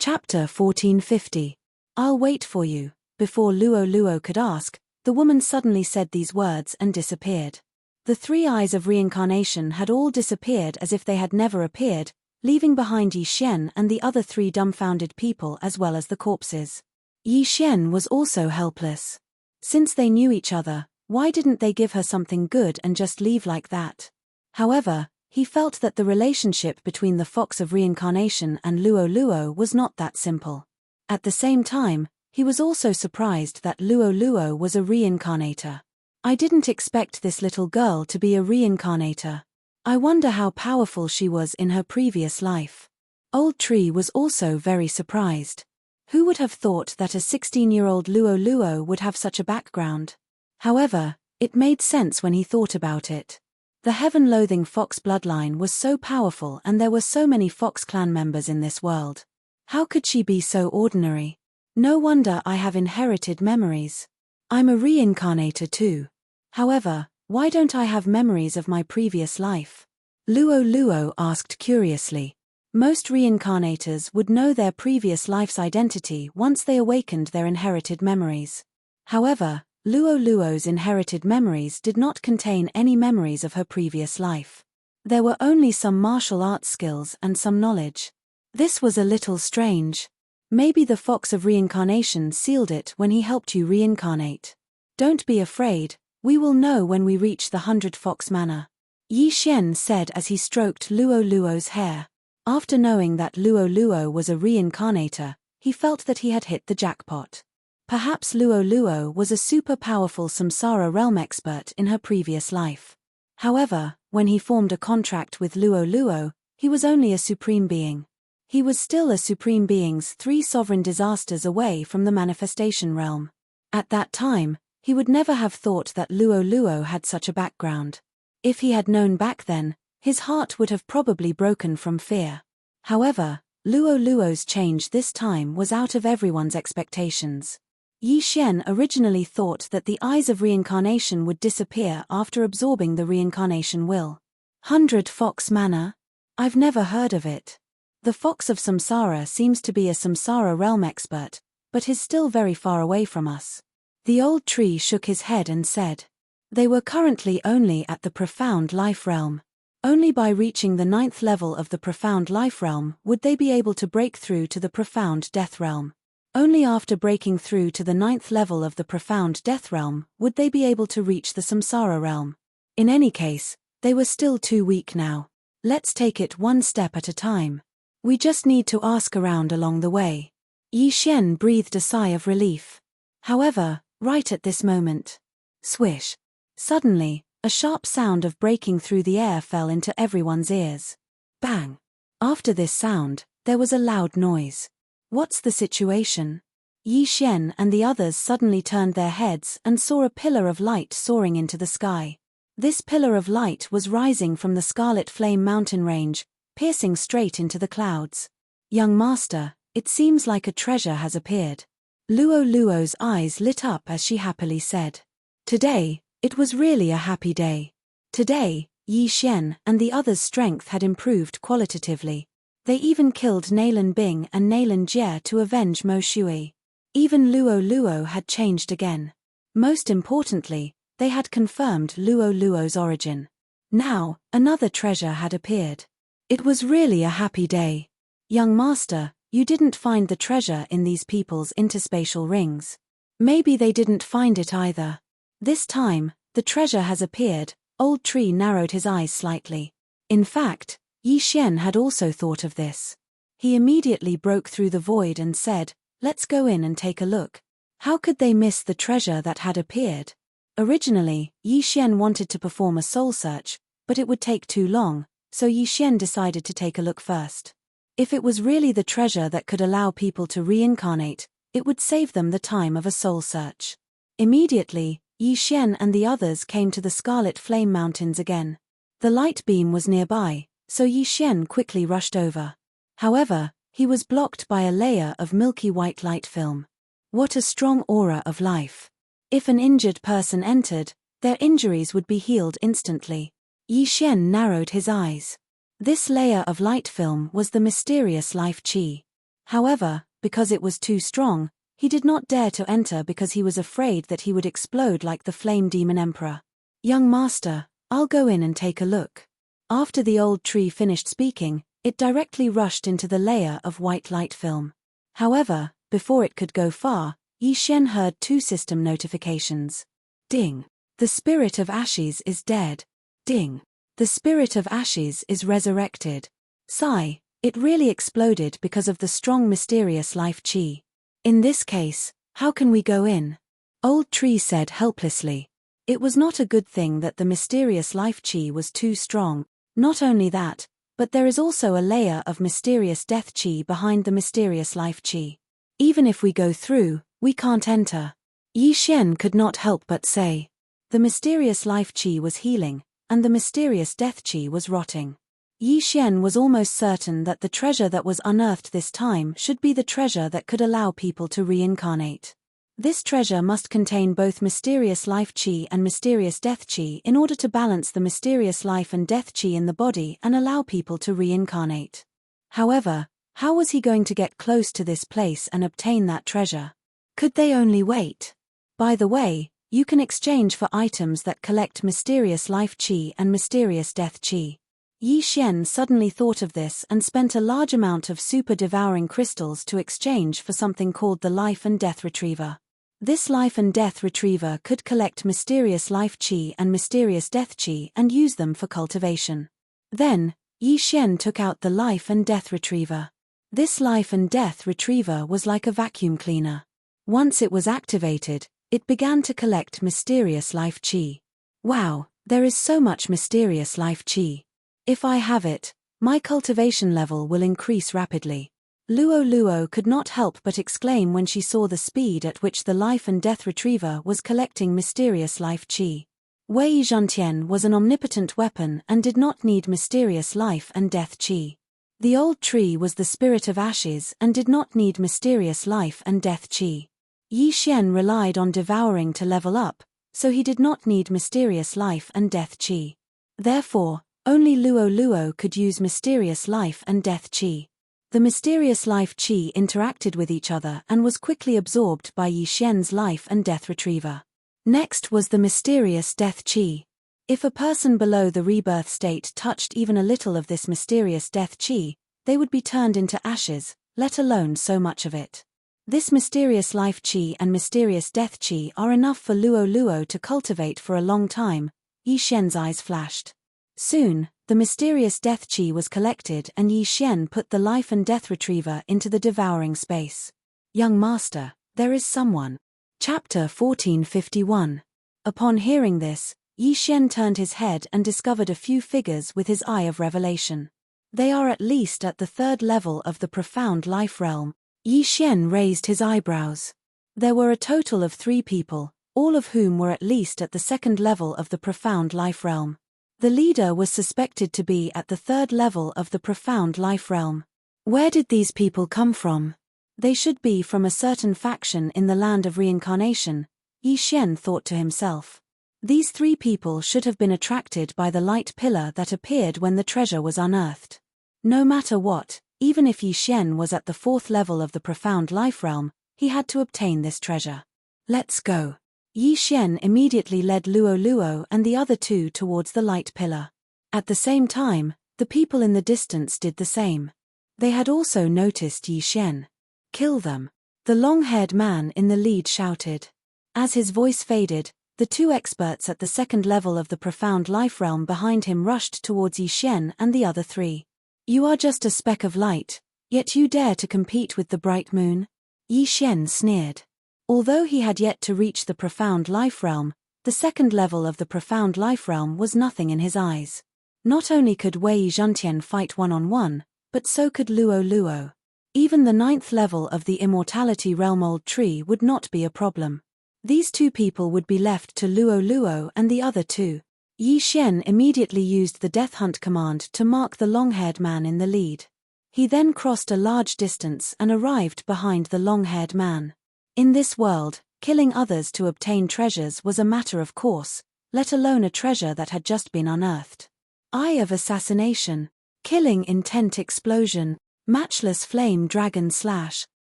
[SPEAKER 1] Chapter 1450. I'll wait for you. Before Luoluo could ask, the woman suddenly said these words and disappeared. The 3 eyes of reincarnation had all disappeared as if they had never appeared, leaving behind Yi Xian and the other 3 dumbfounded people as well as the corpses. Yi Xian was also helpless. Since they knew each other, why didn't they give her something good and just leave like that? However, he felt that the relationship between the Fox of Reincarnation and Luoluo was not that simple. At the same time, He was also surprised that Luo Luo was a reincarnator. I didn't expect this little girl to be a reincarnator. I wonder how powerful she was in her previous life. Old Tree was also very surprised. Who would have thought that a 16-year-old Luo Luo would have such a background? However, it made sense when he thought about it. The heaven-loathing fox bloodline was so powerful and there were so many fox clan members in this world. How could she be so ordinary? No wonder I have inherited memories. I'm a reincarnator too. However, why don't I have memories of my previous life? Luo Luo asked curiously. Most reincarnators would know their previous life's identity once they awakened their inherited memories. However, Luo Luo's inherited memories did not contain any memories of her previous life. There were only some martial arts skills and some knowledge. This was a little strange. Maybe the Fox of Reincarnation sealed it when he helped you reincarnate. Don't be afraid, we will know when we reach the 100 Fox Manor. Yi Xian said as he stroked Luo Luo's hair. After knowing that Luo Luo was a reincarnator, he felt that he had hit the jackpot. Perhaps Luo Luo was a super powerful Samsara realm expert in her previous life. However, when he formed a contract with Luo Luo, he was only a supreme being. He was still a supreme being's 3 sovereign disasters away from the manifestation realm. At that time, he would never have thought that Luo Luo had such a background. If he had known back then, his heart would have probably broken from fear. However, Luo Luo's change this time was out of everyone's expectations. Yi Xian originally thought that the eyes of reincarnation would disappear after absorbing the reincarnation will. 100 Fox Manor? I've never heard of it. The Fox of Samsara seems to be a Samsara realm expert, but is still very far away from us. The old tree shook his head and said. They were currently only at the profound life realm. Only by reaching the 9th level of the profound life realm would they be able to break through to the profound death realm. Only after breaking through to the 9th level of the profound death realm would they be able to reach the samsara realm. In any case, they were still too weak now. Let's take it one step at a time. We just need to ask around along the way. Yi Xian breathed a sigh of relief. However, right at this moment. Swish. Suddenly, a sharp sound of breaking through the air fell into everyone's ears. Bang. After this sound, there was a loud noise. What's the situation? Yi Xian and the others suddenly turned their heads and saw a pillar of light soaring into the sky. This pillar of light was rising from the Scarlet Flame mountain range, piercing straight into the clouds. Young master, it seems like a treasure has appeared. Luo Luo's eyes lit up as she happily said. Today, it was really a happy day. Today, Yi Xian and the others' strength had improved qualitatively. They even killed Nalan Bing and Nalan Jie to avenge Mo Shui. Even Luo Luo had changed again. Most importantly, they had confirmed Luo Luo's origin. Now, another treasure had appeared. It was really a happy day. Young master, you didn't find the treasure in these people's interspatial rings. Maybe they didn't find it either. This time, the treasure has appeared. Old Tree narrowed his eyes slightly. In fact, Yi Xian had also thought of this. He immediately broke through the void and said, let's go in and take a look. How could they miss the treasure that had appeared? Originally, Yi Xian wanted to perform a soul search, but it would take too long, so Yi Xian decided to take a look first. If it was really the treasure that could allow people to reincarnate, it would save them the time of a soul search. Immediately, Yi Xian and the others came to the Scarlet Flame Mountains again. The light beam was nearby, so Yi Xian quickly rushed over. However, he was blocked by a layer of milky white light film. What a strong aura of life. If an injured person entered, their injuries would be healed instantly. Yi Xian narrowed his eyes. This layer of light film was the mysterious life chi. However, because it was too strong, he did not dare to enter because he was afraid that he would explode like the Flame Demon Emperor. Young master, I'll go in and take a look. After the old tree finished speaking, it directly rushed into the layer of white light film. However, before it could go far, Yi Xian heard 2 system notifications. Ding. The spirit of Ashes is dead. Ding. The spirit of Ashes is resurrected. Sigh. It really exploded because of the strong mysterious life chi. In this case, How can we go in? Old Tree said helplessly. It was not a good thing that the mysterious life chi was too strong. Not only that, but there is also a layer of mysterious death chi behind the mysterious life chi. Even if we go through, we can't enter. Yi Xian could not help but say. The mysterious life chi was healing, and the mysterious death chi was rotting. Yi Xian was almost certain that the treasure that was unearthed this time should be the treasure that could allow people to reincarnate. This treasure must contain both mysterious life chi and mysterious death chi in order to balance the mysterious life and death chi in the body and allow people to reincarnate. However, how was he going to get close to this place and obtain that treasure? Could they only wait? By the way, you can exchange for items that collect mysterious life chi and mysterious death chi. Yi Xian suddenly thought of this and spent a large amount of super devouring crystals to exchange for something called the Life and Death Retriever. This Life and Death Retriever could collect mysterious life chi and mysterious death chi and use them for cultivation. Then, Yi Xian took out the Life and Death Retriever. This Life and Death Retriever was like a vacuum cleaner. Once it was activated, it began to collect mysterious life chi. Wow, there is so much mysterious life chi. If I have it, my cultivation level will increase rapidly. Luo Luo could not help but exclaim when she saw the speed at which the Life and Death Retriever was collecting mysterious life chi. Wei Zhantian was an omnipotent weapon and did not need mysterious life and death chi. The old tree was the spirit of ashes and did not need mysterious life and death chi. Yi Xian relied on devouring to level up, so he did not need mysterious life and death chi. Therefore, only Luo Luo could use mysterious life and death chi. The mysterious life chi interacted with each other and was quickly absorbed by Yi Xian's Life and Death Retriever. Next was the mysterious death chi. If a person below the rebirth state touched even a little of this mysterious death chi, they would be turned into ashes, let alone so much of it. This mysterious life chi and mysterious death chi are enough for Luo Luo to cultivate for a long time. Yi Xian's eyes flashed. Soon, the mysterious death chi was collected and Yi Xian put the Life and Death Retriever into the devouring space. Young master, there is someone. Chapter 1451. Upon hearing this, Yi Xian turned his head and discovered a few figures with his eye of revelation. They are at least at the third level of the profound life realm. Yi Xian raised his eyebrows. There were a total of 3 people, all of whom were at least at the second level of the profound life realm. The leader was suspected to be at the third level of the profound life realm. Where did these people come from? They should be from a certain faction in the land of reincarnation, Yi Xian thought to himself. These 3 people should have been attracted by the light pillar that appeared when the treasure was unearthed. No matter what, even if Yi Xian was at the 4th level of the profound life realm, he had to obtain this treasure. Let's go. Yi Xian immediately led Luo Luo and the other 2 towards the light pillar. At the same time, the people in the distance did the same. They had also noticed Yi Xian. Kill them. The long-haired man in the lead shouted. As his voice faded, the 2 experts at the second level of the profound life realm behind him rushed towards Yi Xian and the other 3. You are just a speck of light, yet you dare to compete with the bright moon? Yi Xian sneered. Although he had yet to reach the profound life realm, the second level of the profound life realm was nothing in his eyes. Not only could Wei Zhantian fight one-on-one, but so could Luo Luo. Even the 9th level of the immortality realm old tree would not be a problem. These 2 people would be left to Luo Luo and the other 2. Yi Xian immediately used the death hunt command to mark the long-haired man in the lead. He then crossed a large distance and arrived behind the long-haired man. In this world, killing others to obtain treasures was a matter of course, let alone a treasure that had just been unearthed. Eye of assassination, killing intent explosion, matchless flame dragon slash.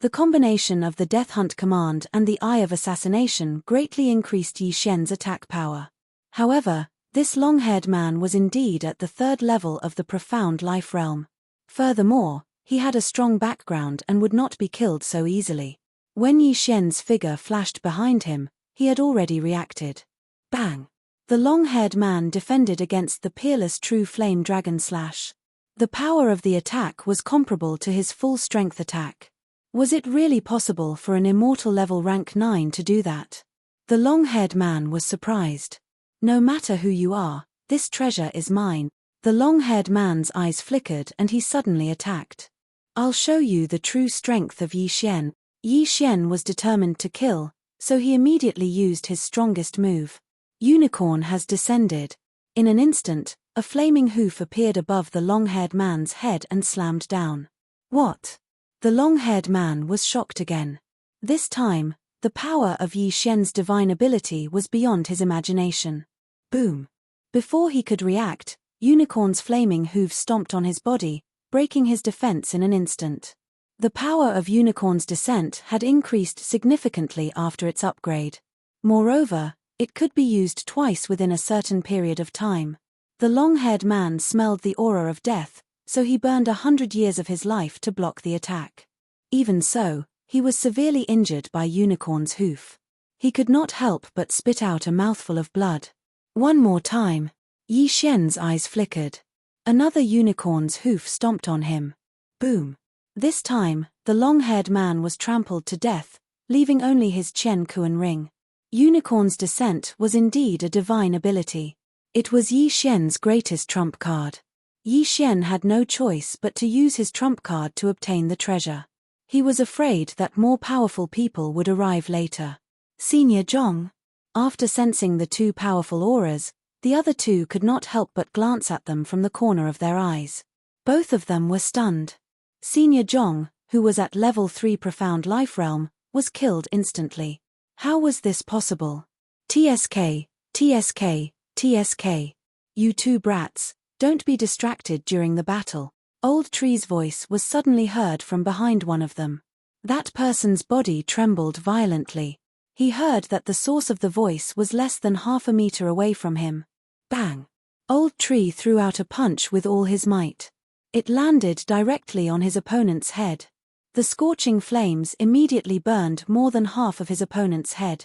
[SPEAKER 1] The combination of the death hunt command and the eye of assassination greatly increased Yi Xian's attack power. However, this long-haired man was indeed at the 3rd level of the profound life realm. Furthermore, he had a strong background and would not be killed so easily. When Yi Xian's figure flashed behind him, he had already reacted. Bang! The long-haired man defended against the peerless true flame dragon slash. The power of the attack was comparable to his full-strength attack. Was it really possible for an immortal level rank 9 to do that? The long-haired man was surprised. No matter who you are, this treasure is mine. The long-haired man's eyes flickered and he suddenly attacked. I'll show you the true strength of Yi Xian. Yi Xian was determined to kill, so he immediately used his strongest move. Unicorn has descended. In an instant, a flaming hoof appeared above the long-haired man's head and slammed down. What? The long-haired man was shocked again. This time, the power of Yi Xian's divine ability was beyond his imagination. Boom! Before he could react, Unicorn's flaming hoof stomped on his body, breaking his defense in an instant. The power of Unicorn's descent had increased significantly after its upgrade. Moreover, it could be used twice within a certain period of time. The long-haired man smelled the aura of death, so he burned 100 years of his life to block the attack. Even so, he was severely injured by Unicorn's hoof. He could not help but spit out a mouthful of blood. One more time. Yi Xian's eyes flickered. Another unicorn's hoof stomped on him. Boom. This time, the long-haired man was trampled to death, leaving only his Qian Kuan ring. Unicorn's descent was indeed a divine ability. It was Yi Xian's greatest trump card. Yi Xian had no choice but to use his trump card to obtain the treasure. He was afraid that more powerful people would arrive later. Senior Zhong. After sensing the two powerful auras, the other two could not help but glance at them from the corner of their eyes. Both of them were stunned. Senior Zhong, who was at level 3 Profound Life Realm, was killed instantly. How was this possible? TSK, TSK, TSK. You two brats, don't be distracted during the battle. Old Tree's voice was suddenly heard from behind one of them. That person's body trembled violently. He heard that the source of the voice was less than half a meter away from him. Bang! Old Tree threw out a punch with all his might. It landed directly on his opponent's head. The scorching flames immediately burned more than half of his opponent's head.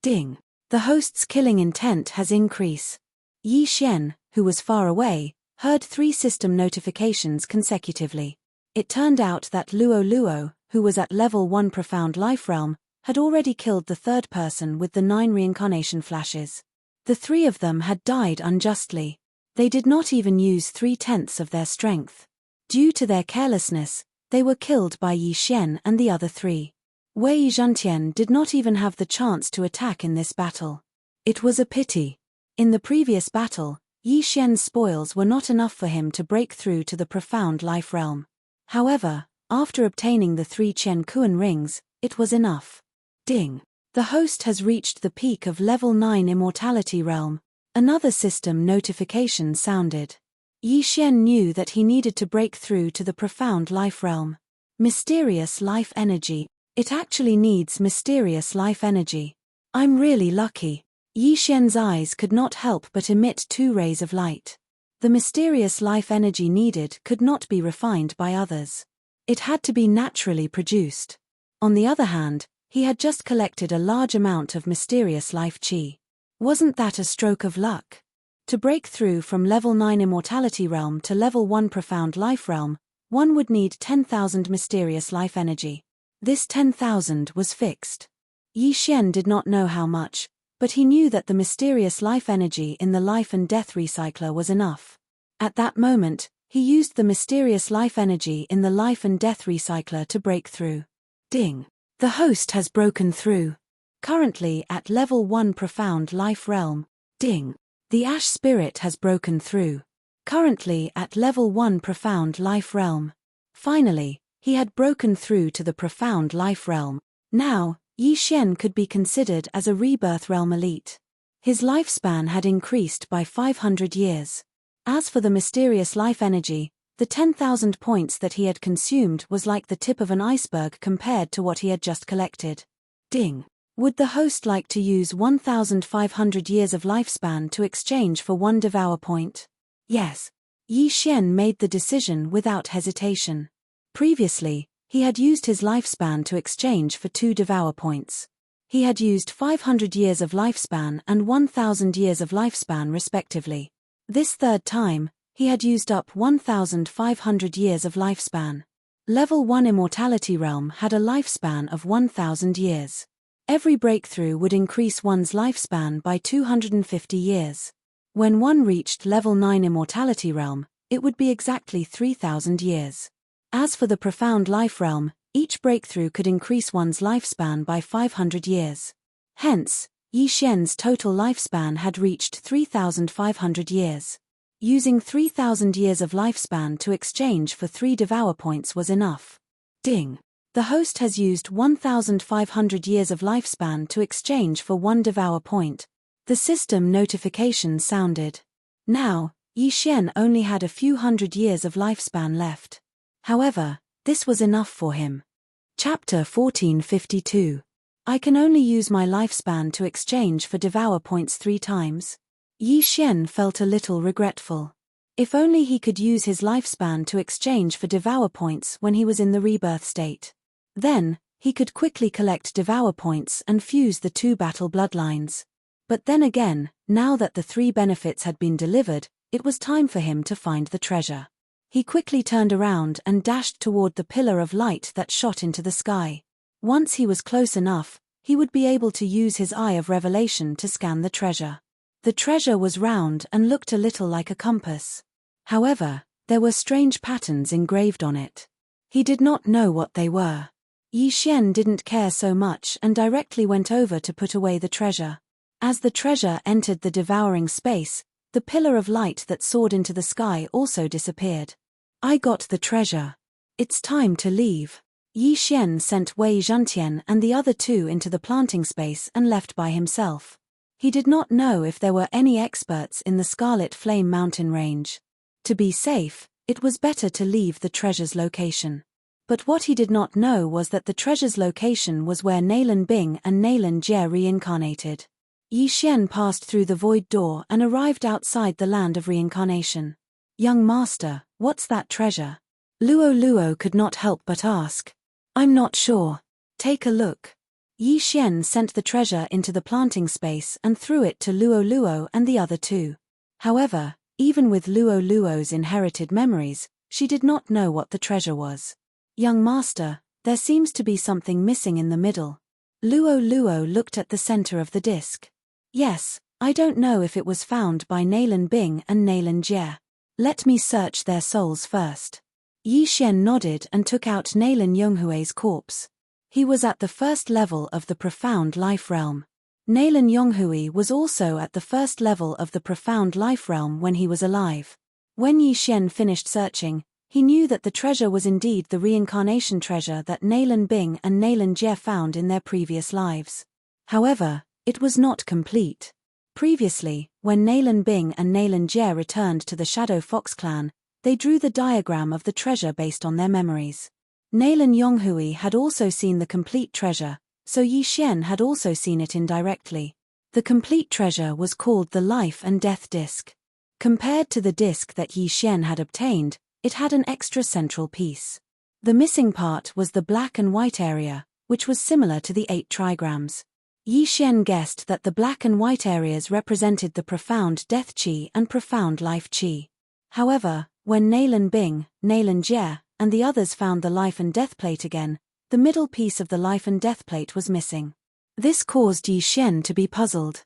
[SPEAKER 1] Ding! The host's killing intent has increased. Yi Xian, who was far away, heard 3 system notifications consecutively. It turned out that Luo Luo, who was at level 1 Profound Life Realm, had already killed the third person with the 9 reincarnation flashes. The 3 of them had died unjustly. They did not even use 3/10 of their strength. Due to their carelessness, they were killed by Yi Xian and the other 3. Wei Zhentian did not even have the chance to attack in this battle. It was a pity. In the previous battle, Yi Xian's spoils were not enough for him to break through to the Profound Life Realm. However, after obtaining the 3 Qian Kuan rings, it was enough. Ding! The host has reached the peak of level 9 Immortality Realm. Another system notification sounded. Yi Xian knew that he needed to break through to the Profound Life Realm. Mysterious life energy. It actually needs mysterious life energy. I'm really lucky. Yi Xian's eyes could not help but emit 2 rays of light. The mysterious life energy needed could not be refined by others. It had to be naturally produced. On the other hand, he had just collected a large amount of mysterious life chi. Wasn't that a stroke of luck? To break through from level 9 Immortality Realm to level 1 Profound Life Realm, one would need 10,000 mysterious life energy. This 10,000 was fixed. Yi Xian did not know how much, but he knew that the mysterious life energy in the life and death recycler was enough. At that moment, he used the mysterious life energy in the life and death recycler to break through. Ding! The host has broken through. Currently at level 1 Profound Life Realm. Ding! The Ash Spirit has broken through. Currently at level 1 Profound Life Realm. Finally, he had broken through to the Profound Life Realm. Now, Yi Xian could be considered as a Rebirth Realm elite. His lifespan had increased by 500 years. As for the mysterious life energy, the 10,000 points that he had consumed was like the tip of an iceberg compared to what he had just collected. Ding! Would the host like to use 1,500 years of lifespan to exchange for 1 Devour point? Yes. Yi Xian made the decision without hesitation. Previously, he had used his lifespan to exchange for 2 Devour points. He had used 500 years of lifespan and 1,000 years of lifespan respectively. This third time, he had used up 1,500 years of lifespan. Level 1 Immortality Realm had a lifespan of 1,000 years. Every breakthrough would increase one's lifespan by 250 years. When one reached Level 9 Immortality Realm, it would be exactly 3,000 years. As for the Profound Life Realm, each breakthrough could increase one's lifespan by 500 years. Hence, Yi Xian's total lifespan had reached 3,500 years. Using 3,000 years of lifespan to exchange for 3 Devour points was enough. Ding! The host has used 1,500 years of lifespan to exchange for 1 Devour point. The system notification sounded. Now, Yi Xian only had a few hundred years of lifespan left. However, this was enough for him. Chapter 1452. I can only use my lifespan to exchange for Devour points 3 times. Yi Xian felt a little regretful. If only he could use his lifespan to exchange for Devour points when he was in the rebirth state. Then, he could quickly collect Devour points and fuse the 2 battle bloodlines. But then again, now that the 3 benefits had been delivered, it was time for him to find the treasure. He quickly turned around and dashed toward the pillar of light that shot into the sky. Once he was close enough, he would be able to use his eye of revelation to scan the treasure. The treasure was round and looked a little like a compass. However, there were strange patterns engraved on it. He did not know what they were. Yi Xian didn't care so much and directly went over to put away the treasure. As the treasure entered the devouring space, the pillar of light that soared into the sky also disappeared. I got the treasure. It's time to leave. Yi Xian sent Wei Zhentian and the other 2 into the planting space and left by himself. He did not know if there were any experts in the Scarlet Flame Mountain range. To be safe, it was better to leave the treasure's location. But what he did not know was that the treasure's location was where Nalan Bing and Nalan Jie reincarnated. Yi Xian passed through the void door and arrived outside the land of reincarnation. Young master, what's that treasure? Luo Luo could not help but ask. I'm not sure. Take a look. Yi Xian sent the treasure into the planting space and threw it to Luo Luo and the other 2. However, even with Luo Luo's inherited memories, she did not know what the treasure was. Young master, there seems to be something missing in the middle. Luo Luo looked at the center of the disc. Yes, I don't know if it was found by Nalan Bing and Nalan Jie. Let me search their souls first. Yi Xian nodded and took out Nalan Yonghui's corpse. He was at the first level of the Profound Life Realm. Nalan Yonghui was also at the first level of the Profound Life Realm when he was alive. When Yi Xian finished searching, he knew that the treasure was indeed the reincarnation treasure that Nalan Bing and Nalan Jie found in their previous lives. However, it was not complete. Previously, when Nalan Bing and Nalan Jie returned to the Shadow Fox clan, they drew the diagram of the treasure based on their memories. Nalan Yonghui had also seen the complete treasure, so Yi Xian had also seen it indirectly. The complete treasure was called the Life and Death Disc. Compared to the disc that Yi Xian had obtained, it had an extra central piece. The missing part was the black and white area, which was similar to the 8 trigrams. Yi Xian guessed that the black and white areas represented the Profound Death Qi and Profound Life Qi. However, when Nalan Bing, Nalan Jie, and the others found the Life and Death Plate again, the middle piece of the Life and Death Plate was missing. This caused Yi Xian to be puzzled.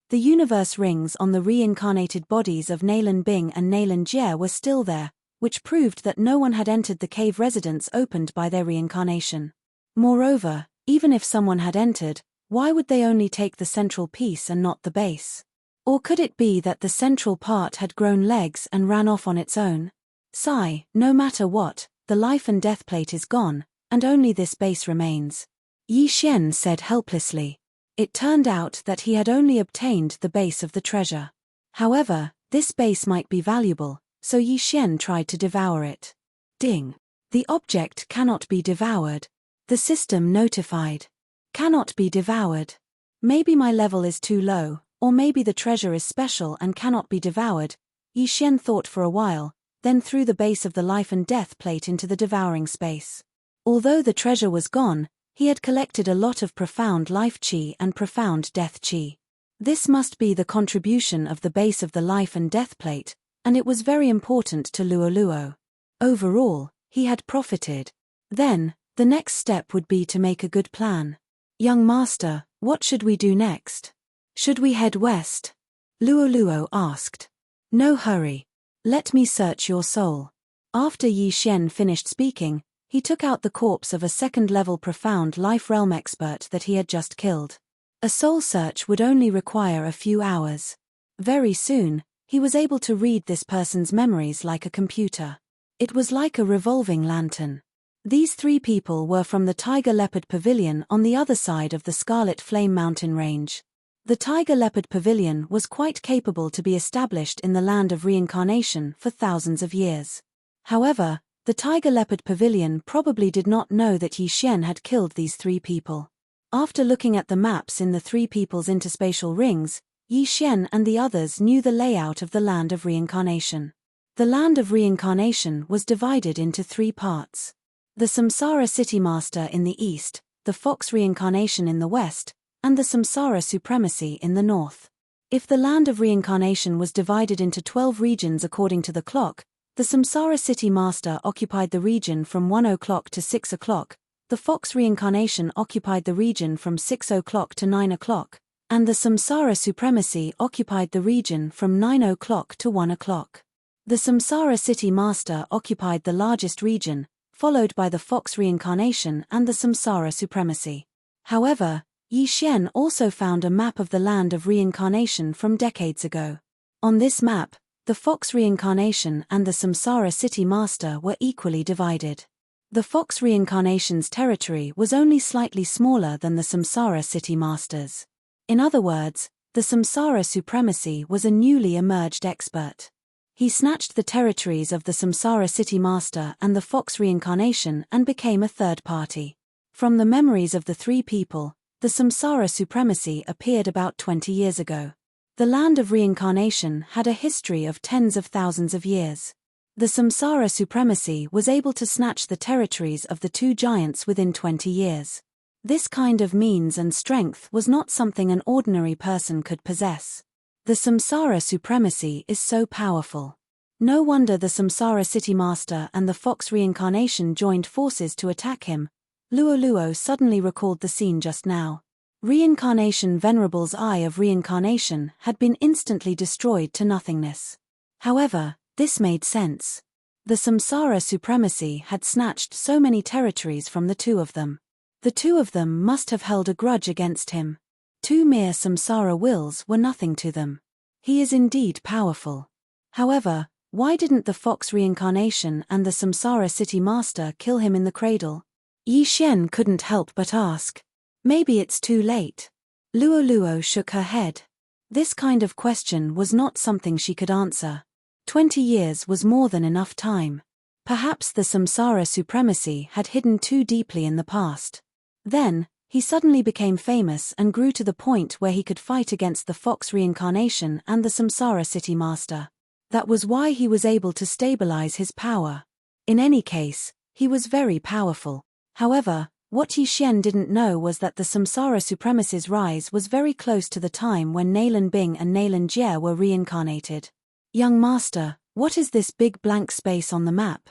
[SPEAKER 1] The universe rings on the reincarnated bodies of Nalan Bing and Nalan Jie were still there, which proved that no one had entered the cave residence opened by their reincarnation. Moreover, even if someone had entered, why would they only take the central piece and not the base? Or could it be that the central part had grown legs and ran off on its own? Sigh, no matter what, the Life and Death Plate is gone, and only this base remains. Yi Xian said helplessly. It turned out that he had only obtained the base of the treasure. However, this base might be valuable, so Yi Xian tried to devour it. Ding! The object cannot be devoured. The system notified. Cannot be devoured. Maybe my level is too low, or maybe the treasure is special and cannot be devoured. Yi Xian thought for a while, then threw the base of the Life and Death Plate into the devouring space. Although the treasure was gone, he had collected a lot of Profound Life Qi and Profound Death Qi. This must be the contribution of the base of the Life and Death Plate, and it was very important to Luo Luo. Overall, he had profited. Then, the next step would be to make a good plan. Young master, what should we do next? Should we head west? Luo asked. No hurry. Let me search your soul. After Yi Xian finished speaking, he took out the corpse of a second-level profound life realm expert that he had just killed. A soul search would only require a few hours. Very soon, he was able to read this person's memories like a computer. It was like a revolving lantern. These three people were from the Tiger Leopard Pavilion on the other side of the Scarlet Flame mountain range. The Tiger Leopard Pavilion was quite capable to be established in the land of reincarnation for thousands of years. However, the Tiger Leopard Pavilion probably did not know that Yi Xian had killed these three people. After looking at the maps in the three people's interspatial rings, Yi Xian and the others knew the layout of the land of reincarnation. The land of reincarnation was divided into three parts. The Samsara City Master in the east, the Fox Reincarnation in the west, and the Samsara Supremacy in the north. If the land of reincarnation was divided into 12 regions according to the clock, the Samsara City Master occupied the region from 1 o'clock to 6 o'clock, the Fox Reincarnation occupied the region from 6 o'clock to 9 o'clock, and the Samsara Supremacy occupied the region from 9 o'clock to 1 o'clock. The Samsara City Master occupied the largest region, followed by the Fox Reincarnation and the Samsara Supremacy. However, Yi Xian also found a map of the land of reincarnation from decades ago. On this map, the Fox Reincarnation and the Samsara City Master were equally divided. The Fox Reincarnation's territory was only slightly smaller than the Samsara City Master's. In other words, the Samsara Supremacy was a newly emerged expert. He snatched the territories of the Samsara City Master and the Fox Reincarnation and became a third party. From the memories of the three people, the Samsara Supremacy appeared about 20 years ago. The land of reincarnation had a history of tens of thousands of years. The Samsara Supremacy was able to snatch the territories of the two giants within 20 years. This kind of means and strength was not something an ordinary person could possess. The Samsara Supremacy is so powerful. No wonder the Samsara City Master and the Fox Reincarnation joined forces to attack him. Luo suddenly recalled the scene just now. Reincarnation Venerable's Eye of Reincarnation had been instantly destroyed to nothingness. However, this made sense. The Samsara Supremacy had snatched so many territories from the two of them. The two of them must have held a grudge against him. Two mere Samsara wills were nothing to them. He is indeed powerful. However, why didn't the Fox Reincarnation and the Samsara City Master kill him in the cradle? Yi Xian couldn't help but ask. Maybe it's too late. Luo shook her head. This kind of question was not something she could answer. 20 years was more than enough time. Perhaps the Samsara Supremacy had hidden too deeply in the past. Then, he suddenly became famous and grew to the point where he could fight against the Fox Reincarnation and the Samsara City Master. That was why he was able to stabilize his power. In any case, he was very powerful. However, what Yi Xian didn't know was that the Samsara Supremacy's rise was very close to the time when Nalan Bing and Nalan Jie were reincarnated. Young master, what is this big blank space on the map?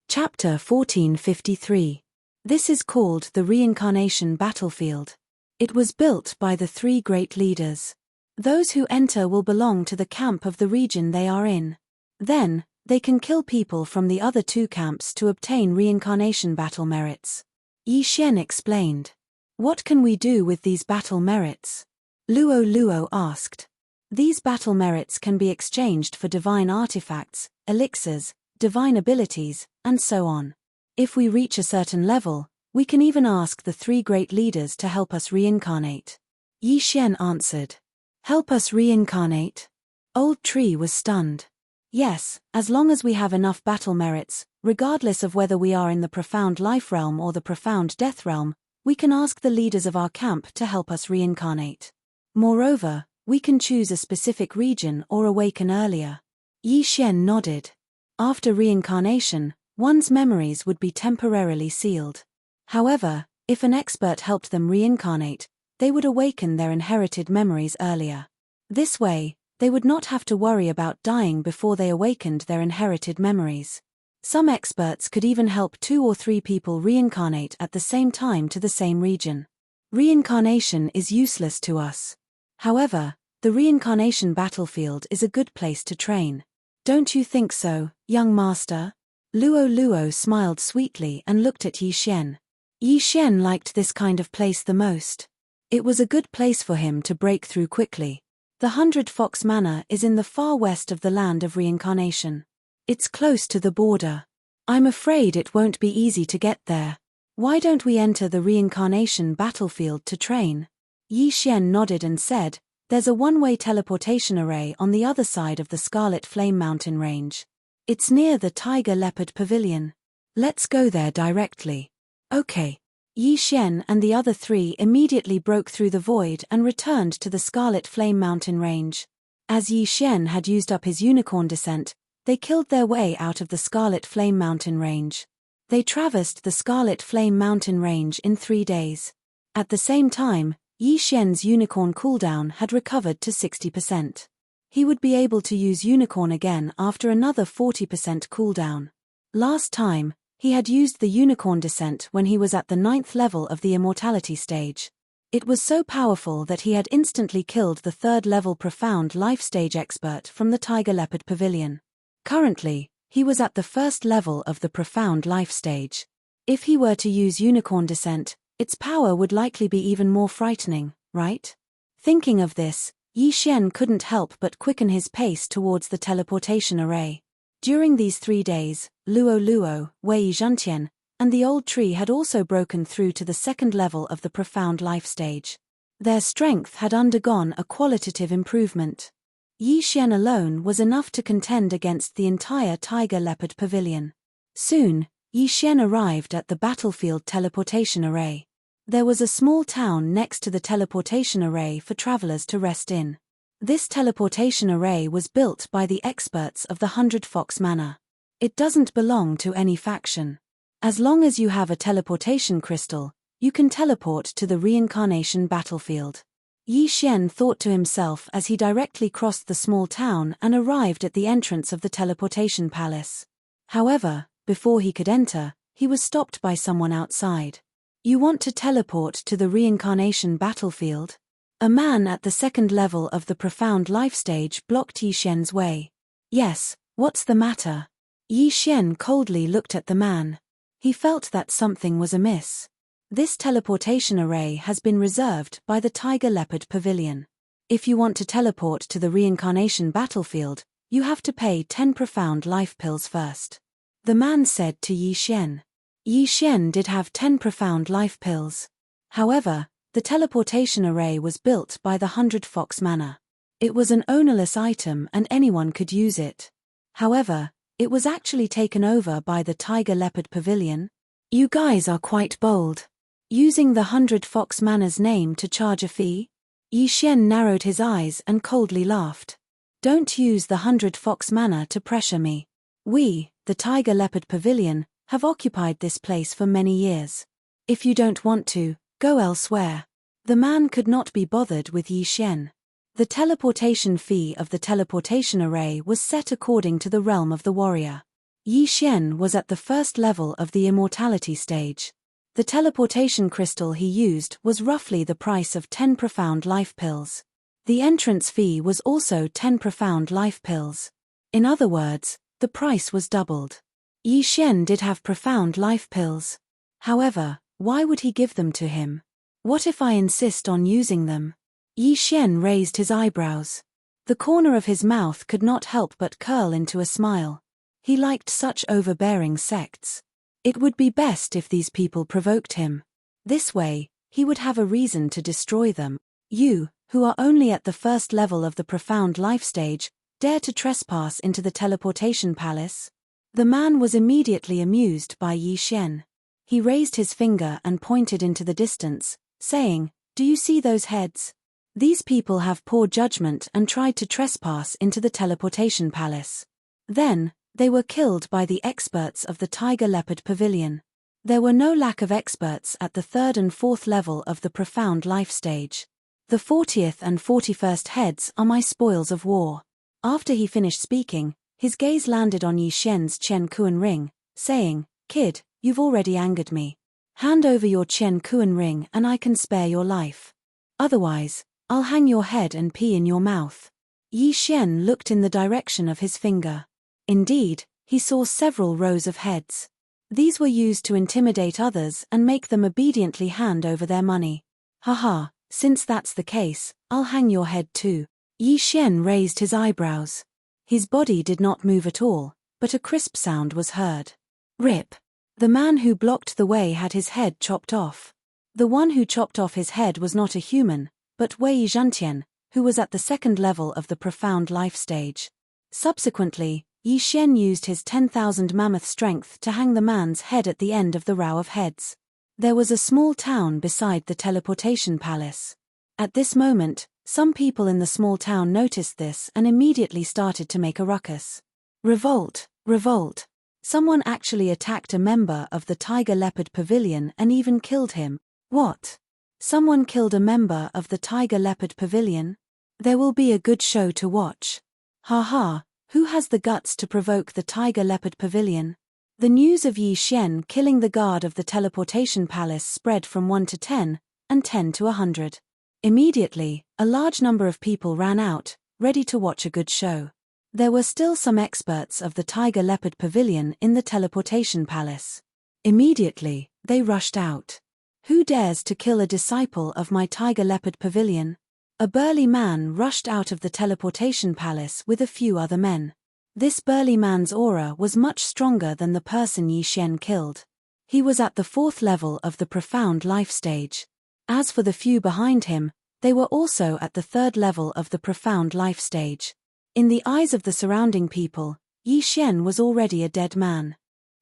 [SPEAKER 1] Chapter 1453. This is called the Reincarnation Battlefield. It was built by the three great leaders. Those who enter will belong to the camp of the region they are in. Then, they can kill people from the other two camps to obtain reincarnation battle merits. Yi Xian explained. What can we do with these battle merits? Luo asked. These battle merits can be exchanged for divine artifacts, elixirs, divine abilities, and so on. If we reach a certain level, we can even ask the three great leaders to help us reincarnate. Yi Xian answered. Help us reincarnate? Old Tree was stunned. Yes, as long as we have enough battle merits, regardless of whether we are in the profound life realm or the profound death realm, we can ask the leaders of our camp to help us reincarnate. Moreover, we can choose a specific region or awaken earlier. Yi Xian nodded. After reincarnation, one's memories would be temporarily sealed. However, if an expert helped them reincarnate, they would awaken their inherited memories earlier. This way, they would not have to worry about dying before they awakened their inherited memories. Some experts could even help 2 or 3 people reincarnate at the same time to the same region. Reincarnation is useless to us. However, the reincarnation battlefield is a good place to train. Don't you think so, young master? Luo Luo smiled sweetly and looked at Yi Xian. Yi Xian liked this kind of place the most. It was a good place for him to break through quickly. The 100 Fox Manor is in the far west of the land of reincarnation. It's close to the border. I'm afraid it won't be easy to get there. Why don't we enter the reincarnation battlefield to train? Yi Xian nodded and said, there's a one-way teleportation array on the other side of the Scarlet Flame Mountain range. It's near the Tiger Leopard Pavilion. Let's go there directly. Okay. Yi Xian and the other 3 immediately broke through the void and returned to the Scarlet Flame Mountain range. As Yi Xian had used up his unicorn descent, they killed their way out of the Scarlet Flame Mountain range. They traversed the Scarlet Flame Mountain range in 3 days. At the same time, Yi Xian's unicorn cooldown had recovered to 60%. He would be able to use unicorn again after another 40% cooldown. Last time, he had used the unicorn descent when he was at the 9th level of the immortality stage. It was so powerful that he had instantly killed the 3rd level profound life stage expert from the Tiger Leopard Pavilion. Currently, he was at the 1st level of the profound life stage. If he were to use unicorn descent, its power would likely be even more frightening, right? Thinking of this, Yi Xian couldn't help but quicken his pace towards the teleportation array. During these 3 days, Luo Luo, Wei Zhentian, and the old tree had also broken through to the 2nd level of the profound life stage. Their strength had undergone a qualitative improvement. Yi Xian alone was enough to contend against the entire Tiger Leopard Pavilion. Soon, Yi Xian arrived at the battlefield teleportation array. There was a small town next to the teleportation array for travelers to rest in. This teleportation array was built by the experts of the 100 Fox Manor. It doesn't belong to any faction. As long as you have a teleportation crystal, you can teleport to the reincarnation battlefield. Yi Xian thought to himself as he directly crossed the small town and arrived at the entrance of the teleportation palace. However, before he could enter, he was stopped by someone outside. You want to teleport to the reincarnation battlefield? A man at the 2nd level of the profound life stage blocked Yi Xian's way. Yes, what's the matter? Yi Xian coldly looked at the man. He felt that something was amiss. This teleportation array has been reserved by the Tiger Leopard Pavilion. If you want to teleport to the reincarnation battlefield, you have to pay 10 profound life pills first. The man said to Yi Xian. Yi Xian did have 10 profound life pills. However, the teleportation array was built by the 100 Fox Manor. It was an ownerless item and anyone could use it. However, it was actually taken over by the Tiger Leopard Pavilion. You guys are quite bold. Using the 100 Fox Manor's name to charge a fee? Yi Xian narrowed his eyes and coldly laughed. Don't use the 100 Fox Manor to pressure me. We, the Tiger Leopard Pavilion, have occupied this place for many years. If you don't want to, go elsewhere. The man could not be bothered with Yi Xian. The teleportation fee of the teleportation array was set according to the realm of the warrior. Yi Xian was at the 1st level of the immortality stage. The teleportation crystal he used was roughly the price of 10 profound life pills. The entrance fee was also 10 profound life pills. In other words, the price was doubled. Yi Xian did have profound life pills. However, why would he give them to him? What if I insist on using them? Yi Xian raised his eyebrows. The corner of his mouth could not help but curl into a smile. He liked such overbearing sects. It would be best if these people provoked him. This way, he would have a reason to destroy them. You, who are only at the 1st level of the profound life stage, dare to trespass into the teleportation palace? The man was immediately amused by Yi Xian. He raised his finger and pointed into the distance, saying, "Do you see those heads? These people have poor judgment and tried to trespass into the teleportation palace. Then, they were killed by the experts of the Tiger Leopard Pavilion. There were no lack of experts at the 3rd and 4th level of the profound life stage. The 40th and 41st heads are my spoils of war." After he finished speaking, His gaze landed on Yi Xian's Chen Kuan ring, saying, "Kid, you've already angered me. Hand over your Chen Kuan ring and I can spare your life. Otherwise, I'll hang your head and pee in your mouth." Yi Xian looked in the direction of his finger. Indeed, he saw several rows of heads. These were used to intimidate others and make them obediently hand over their money. "Haha, since that's the case, I'll hang your head too." Yi Xian raised his eyebrows. His body did not move at all, but a crisp sound was heard. Rip. The man who blocked the way had his head chopped off. The one who chopped off his head was not a human, but Wei Zhantian, who was at the second level of the profound life stage. Subsequently, Yi Xian used his 10,000 mammoth strength to hang the man's head at the end of the row of heads. There was a small town beside the teleportation palace. At this moment, some people in the small town noticed this and immediately started to make a ruckus. Revolt, revolt. Someone actually attacked a member of the Tiger Leopard Pavilion and even killed him. What? Someone killed a member of the Tiger Leopard Pavilion? There will be a good show to watch. Haha, who has the guts to provoke the Tiger Leopard Pavilion? The news of Yi Xian killing the guard of the teleportation palace spread from 1 to 10, and 10 to 100. Immediately, a large number of people ran out, ready to watch a good show. There were still some experts of the Tiger Leopard Pavilion in the teleportation palace. Immediately, they rushed out. "Who dares to kill a disciple of my Tiger Leopard Pavilion?" A burly man rushed out of the teleportation palace with a few other men. This burly man's aura was much stronger than the person Yi Xian killed. He was at the 4th level of the profound life stage. As for the few behind him, they were also at the 3rd level of the profound life stage. In the eyes of the surrounding people, Yi Xian was already a dead man.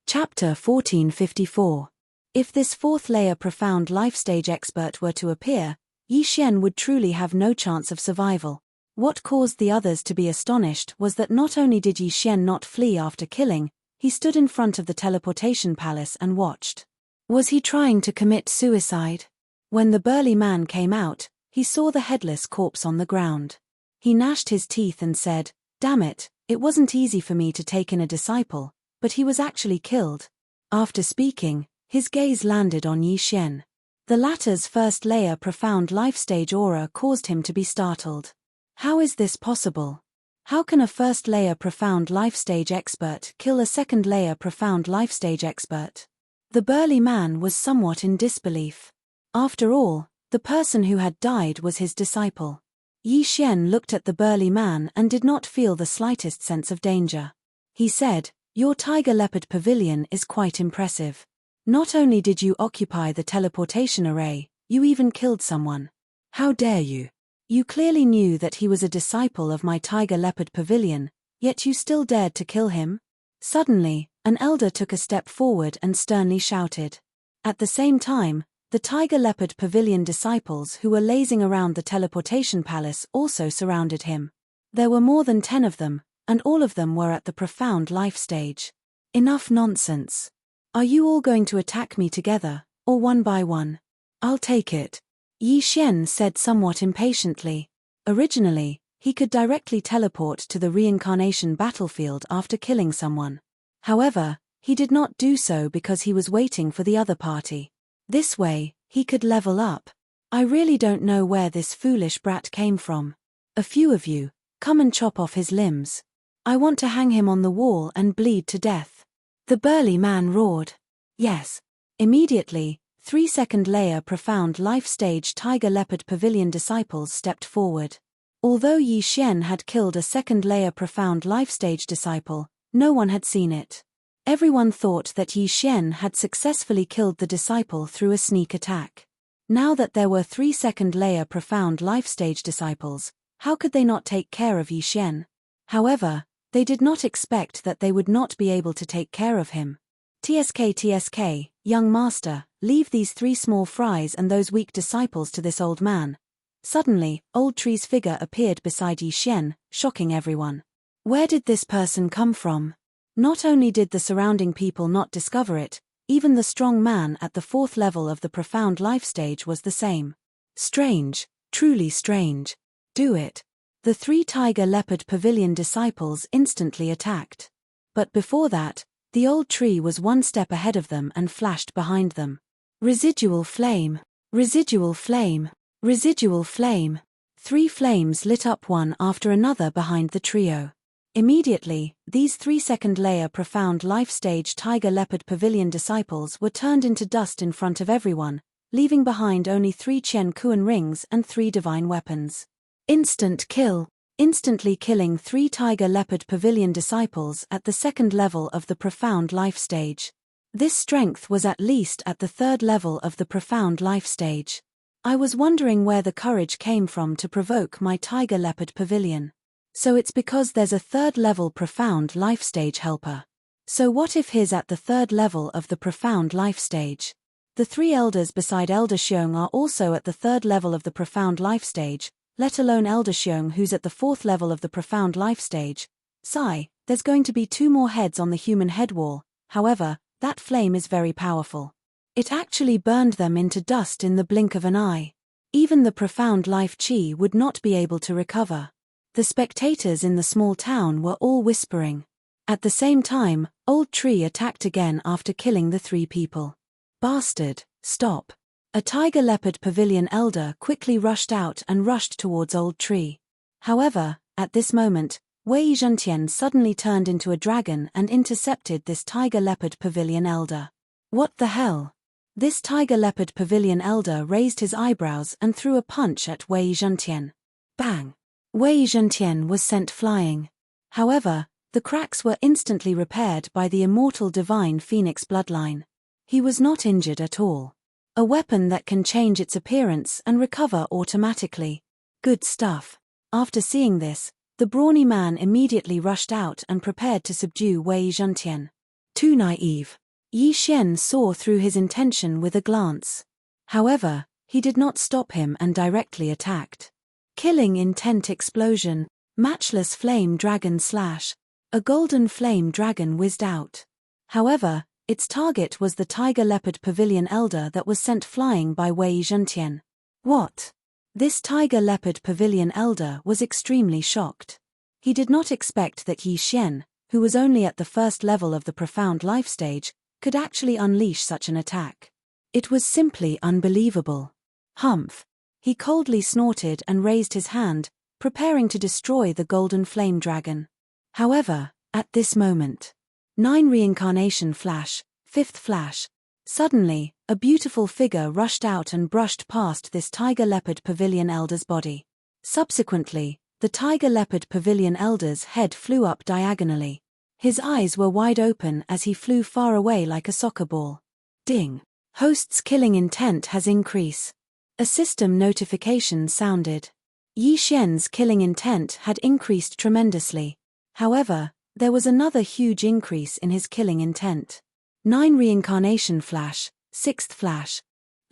[SPEAKER 1] Chapter 1454. If this 4th layer profound life stage expert were to appear, Yi Xian would truly have no chance of survival. What caused the others to be astonished was that not only did Yi Xian not flee after killing, he stood in front of the teleportation palace and watched. Was he trying to commit suicide? When the burly man came out, he saw the headless corpse on the ground. He gnashed his teeth and said, "Damn it, it wasn't easy for me to take in a disciple, but he was actually killed." After speaking, his gaze landed on Yi Xian. The latter's 1st layer profound life stage aura caused him to be startled. How is this possible? How can a 1st layer profound life stage expert kill a 2nd layer profound life stage expert? The burly man was somewhat in disbelief. After all, the person who had died was his disciple. Yi Xian looked at the burly man and did not feel the slightest sense of danger. He said, "Your Tiger Leopard Pavilion is quite impressive. Not only did you occupy the teleportation array, you even killed someone. How dare you? You clearly knew that he was a disciple of my Tiger Leopard Pavilion, yet you still dared to kill him?" Suddenly, an elder took a step forward and sternly shouted. At the same time, the Tiger Leopard Pavilion disciples who were lazing around the teleportation palace also surrounded him. There were more than 10 of them, and all of them were at the profound life stage. Enough nonsense. Are you all going to attack me together, or one by one? I'll take it. Yi Xian said somewhat impatiently. Originally, he could directly teleport to the reincarnation battlefield after killing someone. However, he did not do so because he was waiting for the other party. This way, he could level up. I really don't know where this foolish brat came from. A few of you, come and chop off his limbs. I want to hang him on the wall and bleed to death. The burly man roared. Yes. Immediately, 3 2nd layer profound life stage Tiger Leopard Pavilion disciples stepped forward. Although Yi Xian had killed a 2nd layer profound life stage disciple, no one had seen it. Everyone thought that Yi Xian had successfully killed the disciple through a sneak attack. Now that there were 3 2nd layer profound life stage disciples, how could they not take care of Yi Xian? However, they did not expect that they would not be able to take care of him. TSK, young master, leave these 3 small fries and those weak disciples to this old man. Suddenly, Old Tree's figure appeared beside Yi Xian, shocking everyone. Where did this person come from? Not only did the surrounding people not discover it, even the strong man at the 4th level of the profound life stage was the same. Strange, truly strange. Do it. The 3 tiger leopard pavilion disciples instantly attacked. But before that, the old tree was one step ahead of them and flashed behind them. Residual flame, residual flame, residual flame. 3 flames lit up one after another behind the trio. Immediately, these 3-second layer profound life stage tiger leopard pavilion disciples were turned into dust in front of everyone, leaving behind only 3 Chen Kuan rings and 3 divine weapons. Instant kill, instantly killing 3 tiger leopard pavilion disciples at the 2nd level of the profound life stage. This strength was at least at the 3rd level of the profound life stage. I was wondering where the courage came from to provoke my tiger leopard pavilion. So it's because there's a 3rd level profound life stage helper. So what if his at the 3rd level of the profound life stage? The 3 elders beside Elder Xiong are also at the 3rd level of the profound life stage, let alone Elder Xiong who's at the 4th level of the profound life stage. Sigh, there's going to be 2 more heads on the human head wall. However, that flame is very powerful. It actually burned them into dust in the blink of an eye. Even the profound life chi would not be able to recover. The spectators in the small town were all whispering. At the same time, Old Tree attacked again after killing the 3 people. Bastard, stop. A tiger leopard pavilion elder quickly rushed out and rushed towards Old Tree. However, at this moment, Wei Zhentian suddenly turned into a dragon and intercepted this tiger leopard pavilion elder. What the hell? This tiger leopard pavilion elder raised his eyebrows and threw a punch at Wei Zhentian. Bang! Wei Zhentian was sent flying. However, the cracks were instantly repaired by the immortal divine phoenix bloodline. He was not injured at all. A weapon that can change its appearance and recover automatically. Good stuff. After seeing this, the brawny man immediately rushed out and prepared to subdue Wei Zhentian. Too naive. Yi Xian saw through his intention with a glance. However, he did not stop him and directly attacked. Killing intent explosion, matchless flame dragon slash. A golden flame dragon whizzed out. However, its target was the tiger leopard pavilion elder that was sent flying by Wei Zhentian. What? This tiger leopard pavilion elder was extremely shocked. He did not expect that Yi Xian, who was only at the 1st level of the profound life stage, could actually unleash such an attack. It was simply unbelievable. Humph. He coldly snorted and raised his hand, preparing to destroy the golden flame dragon. However, at this moment, 9 reincarnation flash, 5th flash. Suddenly, a beautiful figure rushed out and brushed past this tiger leopard pavilion elder's body. Subsequently, the tiger leopard pavilion elder's head flew up diagonally. His eyes were wide open as he flew far away like a soccer ball. Ding! Host's killing intent has increased. A system notification sounded. Yi Xian's killing intent had increased tremendously. However, there was another huge increase in his killing intent. 9 reincarnation flash, 6th flash.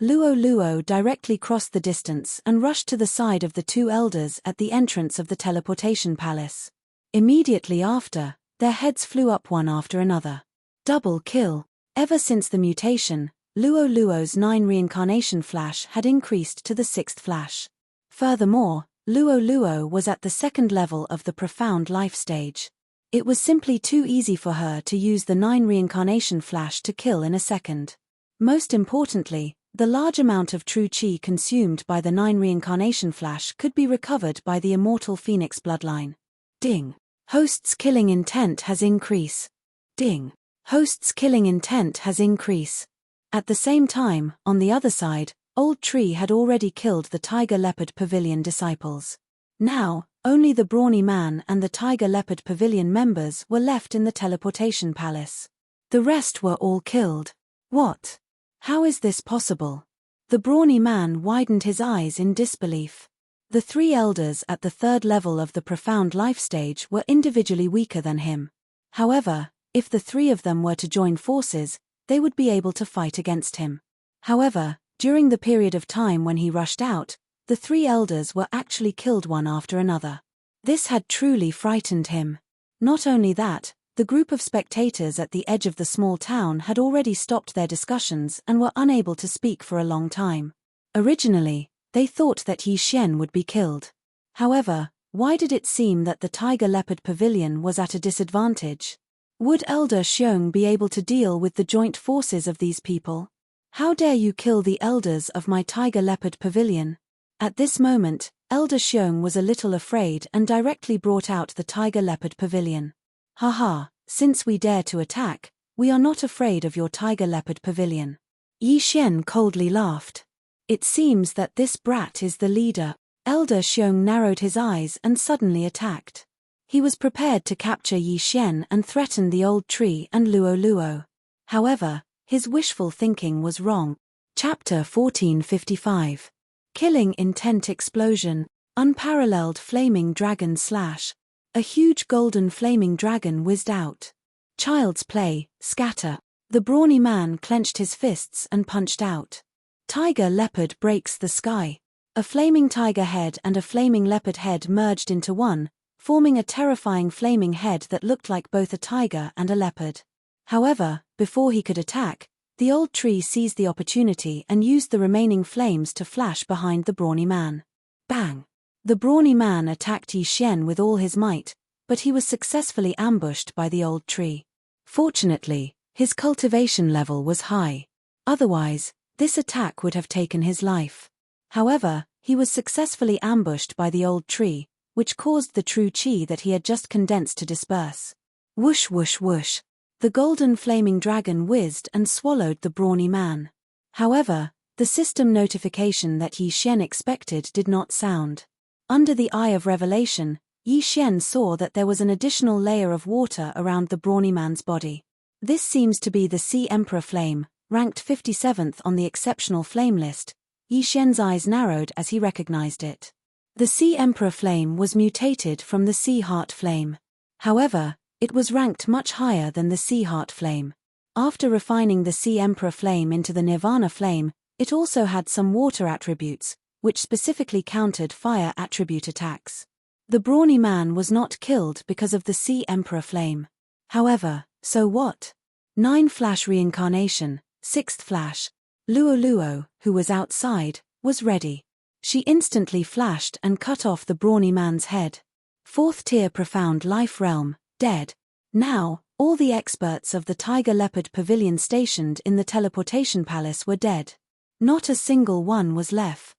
[SPEAKER 1] Luo Luo directly crossed the distance and rushed to the side of the 2 elders at the entrance of the teleportation palace. Immediately after, their heads flew up one after another. Double kill. Ever since the mutation, Luo Luo's 9 reincarnation flash had increased to the 6th flash. Furthermore, Luo Luo was at the 2nd level of the profound life stage. It was simply too easy for her to use the 9 reincarnation flash to kill in a second. Most importantly, the large amount of true chi consumed by the 9 reincarnation flash could be recovered by the immortal phoenix bloodline. Ding! Host's killing intent has increased. Ding! Host's killing intent has increased. At the same time, on the other side, Old Tree had already killed the tiger leopard pavilion disciples. Now, only the brawny man and the tiger leopard pavilion members were left in the teleportation palace. The rest were all killed. What? How is this possible? The brawny man widened his eyes in disbelief. The 3 elders at the 3rd level of the profound life stage were individually weaker than him. However, if the 3 of them were to join forces, they would be able to fight against him. However, during the period of time when he rushed out, the 3 elders were actually killed one after another. This had truly frightened him. Not only that, the group of spectators at the edge of the small town had already stopped their discussions and were unable to speak for a long time. Originally, they thought that Yi Xian would be killed. However, Why did it seem that the Tiger Leopard Pavilion was at a disadvantage? Would Elder Xiong be able to deal with the joint forces of these people? How dare you kill the elders of my Tiger Leopard Pavilion? At this moment, Elder Xiong was a little afraid and directly brought out the Tiger Leopard Pavilion. Haha, since we dare to attack, we are not afraid of your Tiger Leopard Pavilion. Yi Xian coldly laughed. It seems that this brat is the leader. Elder Xiong narrowed his eyes and suddenly attacked. He was prepared to capture Yi Xian and threaten the old tree and Luo Luo. However, his wishful thinking was wrong. Chapter 1455. Killing Intent Explosion, Unparalleled Flaming Dragon Slash. A huge golden flaming dragon whizzed out. Child's play, scatter. The brawny man clenched his fists and punched out. Tiger leopard breaks the sky. A flaming tiger head and a flaming leopard head merged into one, forming a terrifying flaming head that looked like both a tiger and a leopard. However, before he could attack, the old tree seized the opportunity and used the remaining flames to flash behind the brawny man. Bang! The brawny man attacked Yi Xian with all his might, but he was successfully ambushed by the old tree. Fortunately, his cultivation level was high. Otherwise, this attack would have taken his life. However, he was successfully ambushed by the old tree, which caused the true chi that he had just condensed to disperse. Whoosh whoosh whoosh. The golden flaming dragon whizzed and swallowed the brawny man. However, the system notification that Yi Xian expected did not sound. Under the eye of revelation, Yi Xian saw that there was an additional layer of water around the brawny man's body. This seems to be the Sea Emperor Flame, ranked 57th on the exceptional flame list. Yi Xian's eyes narrowed as he recognized it. The Sea Emperor Flame was mutated from the Sea Heart Flame. However, it was ranked much higher than the Sea Heart Flame. After refining the Sea Emperor Flame into the Nirvana Flame, it also had some water attributes, which specifically countered fire attribute attacks. The brawny man was not killed because of the Sea Emperor Flame. However, so what? 9 Flash Reincarnation, 6th Flash. Luo Luo, who was outside, was ready. She instantly flashed and cut off the brawny man's head. 4th Tier Profound Life Realm, dead. Now, all the experts of the Tiger Leopard Pavilion stationed in the Teleportation Palace were dead. Not a single one was left.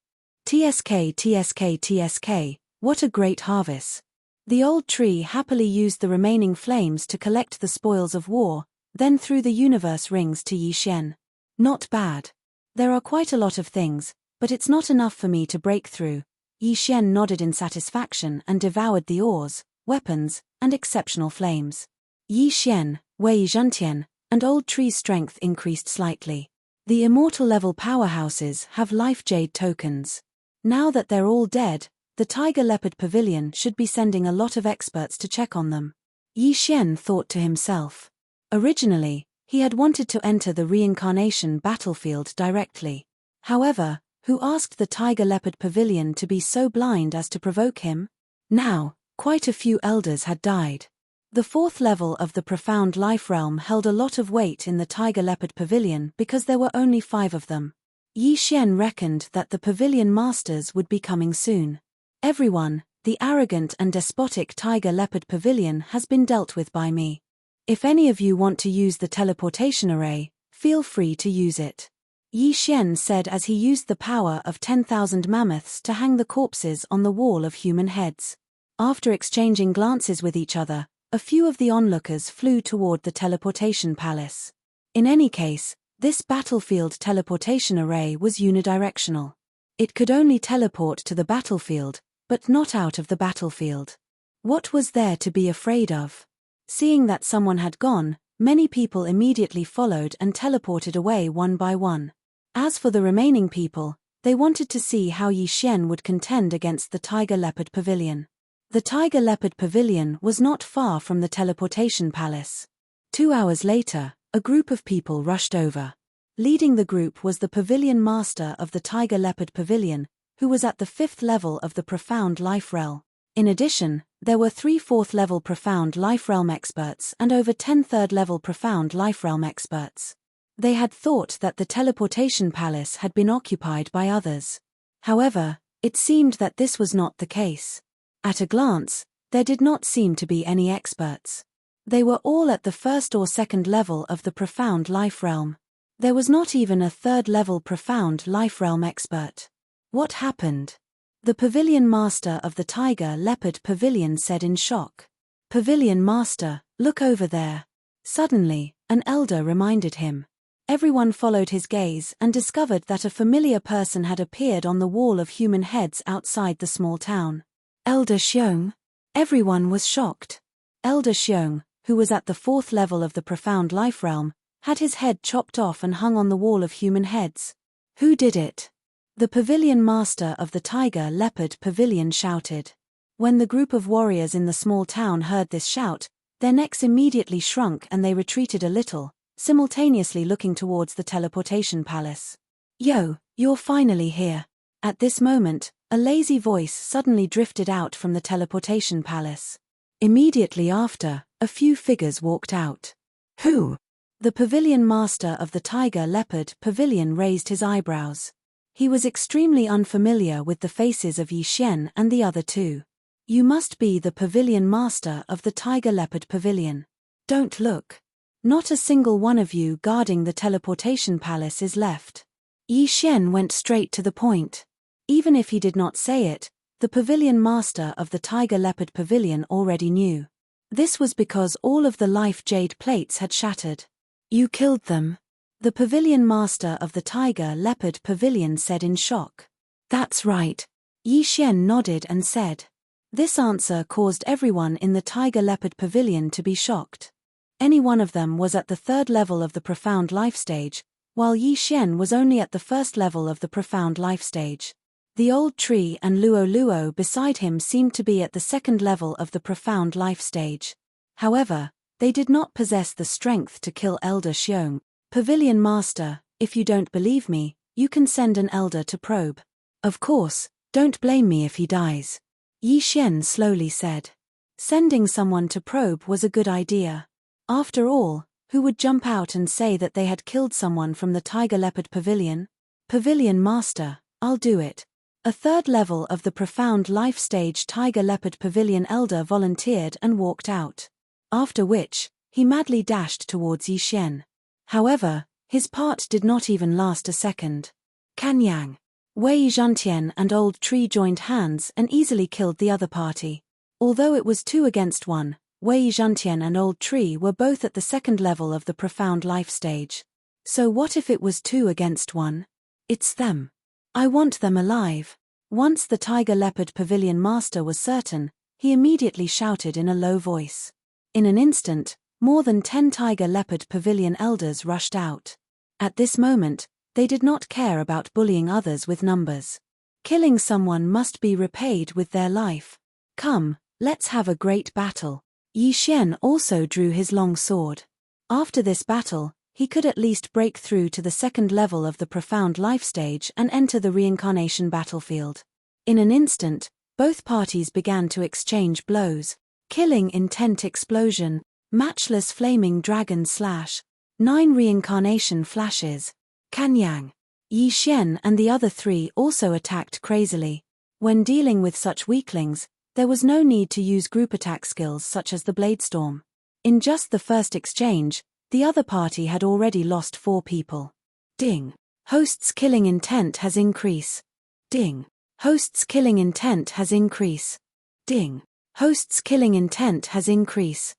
[SPEAKER 1] TSK TSK TSK, what a great harvest. The old tree happily used the remaining flames to collect the spoils of war, then threw the universe rings to Yi Xian. Not bad. There are quite a lot of things, but it's not enough for me to break through. Yi Xian nodded in satisfaction and devoured the ores, weapons, and exceptional flames. Yi Xian, Wei Zhentian, and old tree's strength increased slightly. The immortal level powerhouses have life jade tokens. Now that they're all dead, the Tiger Leopard Pavilion should be sending a lot of experts to check on them. Yi Xian thought to himself. Originally, he had wanted to enter the reincarnation battlefield directly. However, who asked the Tiger Leopard Pavilion to be so blind as to provoke him? Now, quite a few elders had died. The 4th level of the Profound Life Realm held a lot of weight in the Tiger Leopard Pavilion because there were only 5 of them. Yi Xian reckoned that the Pavilion Masters would be coming soon. Everyone, the arrogant and despotic Tiger Leopard Pavilion has been dealt with by me. If any of you want to use the teleportation array, feel free to use it. Yi Xian said as he used the power of 10,000 mammoths to hang the corpses on the wall of human heads. After exchanging glances with each other, a few of the onlookers flew toward the teleportation palace. In any case, this battlefield teleportation array was unidirectional. It could only teleport to the battlefield, but not out of the battlefield. What was there to be afraid of? Seeing that someone had gone, many people immediately followed and teleported away one by one. As for the remaining people, they wanted to see how Yi Xian would contend against the Tiger Leopard Pavilion. The Tiger Leopard Pavilion was not far from the teleportation palace. 2 hours later, a group of people rushed over. Leading the group was the Pavilion Master of the Tiger Leopard Pavilion, who was at the 5th level of the Profound Life Realm. In addition, there were 3 4th level Profound Life Realm experts and over 10 3rd level Profound Life Realm experts. They had thought that the teleportation palace had been occupied by others. However, it seemed that this was not the case. At a glance, there did not seem to be any experts. They were all at the first or second level of the profound life realm. There was not even a third-level profound life realm expert. What happened? The pavilion master of the Tiger Leopard Pavilion said in shock. Pavilion master, look over there. Suddenly, an elder reminded him. Everyone followed his gaze and discovered that a familiar person had appeared on the wall of human heads outside the small town. Elder Xiong? Everyone was shocked. Elder Xiong, who was at the fourth level of the profound life realm, had his head chopped off and hung on the wall of human heads. Who did it? The pavilion master of the Tiger Leopard Pavilion shouted. When the group of warriors in the small town heard this shout, their necks immediately shrunk and they retreated a little, simultaneously looking towards the teleportation palace. Yo, you're finally here. At this moment, a lazy voice suddenly drifted out from the teleportation palace. Immediately after, a few figures walked out. Who? The pavilion master of the Tiger Leopard Pavilion raised his eyebrows. He was extremely unfamiliar with the faces of Yi Xian and the other two. You must be the pavilion master of the Tiger Leopard Pavilion. Don't look. Not a single one of you guarding the teleportation palace is left. Yi Xian went straight to the point. Even if he did not say it, the pavilion master of the Tiger Leopard Pavilion already knew. This was because all of the life jade plates had shattered. You killed them. The pavilion master of the Tiger Leopard Pavilion said in shock. That's right. Yi Xian nodded and said. This answer caused everyone in the Tiger Leopard Pavilion to be shocked. Any one of them was at the third level of the profound life stage, while Yi Xian was only at the first level of the profound life stage. The old tree and Luo Luo beside him seemed to be at the second level of the profound life stage. However, they did not possess the strength to kill Elder Xiong. Pavilion Master, if you don't believe me, you can send an elder to probe. Of course, don't blame me if he dies. Yi Xian slowly said. Sending someone to probe was a good idea. After all, who would jump out and say that they had killed someone from the Tiger Leopard Pavilion? Pavilion Master, I'll do it. A third level of the profound life stage Tiger Leopard Pavilion elder volunteered and walked out. After which, he madly dashed towards Yi Xian. However, his part did not even last a second. Kanyang. Wei Zhantian and Old Tree joined hands and easily killed the other party. Although it was 2 against 1, Wei Zhantian and Old Tree were both at the second level of the profound life stage. So what if it was 2 against 1? It's them. I want them alive. Once the Tiger Leopard Pavilion Master was certain, he immediately shouted in a low voice. In an instant, more than 10 Tiger Leopard Pavilion elders rushed out. At this moment, they did not care about bullying others with numbers. Killing someone must be repaid with their life. Come, let's have a great battle. Yi Xian also drew his long sword. After this battle, he could at least break through to the second level of the profound life stage and enter the reincarnation battlefield. In an instant, both parties began to exchange blows. Killing intent explosion, matchless flaming dragon slash, 9 reincarnation flashes. Kanyang. Yi Xian and the other 3 also attacked crazily. When dealing with such weaklings, there was no need to use group attack skills such as the Bladestorm. In just the first exchange, the other party had already lost 4 people. Ding. Host's killing intent has increase. Ding. Host's killing intent has increase. Ding. Host's killing intent has increase.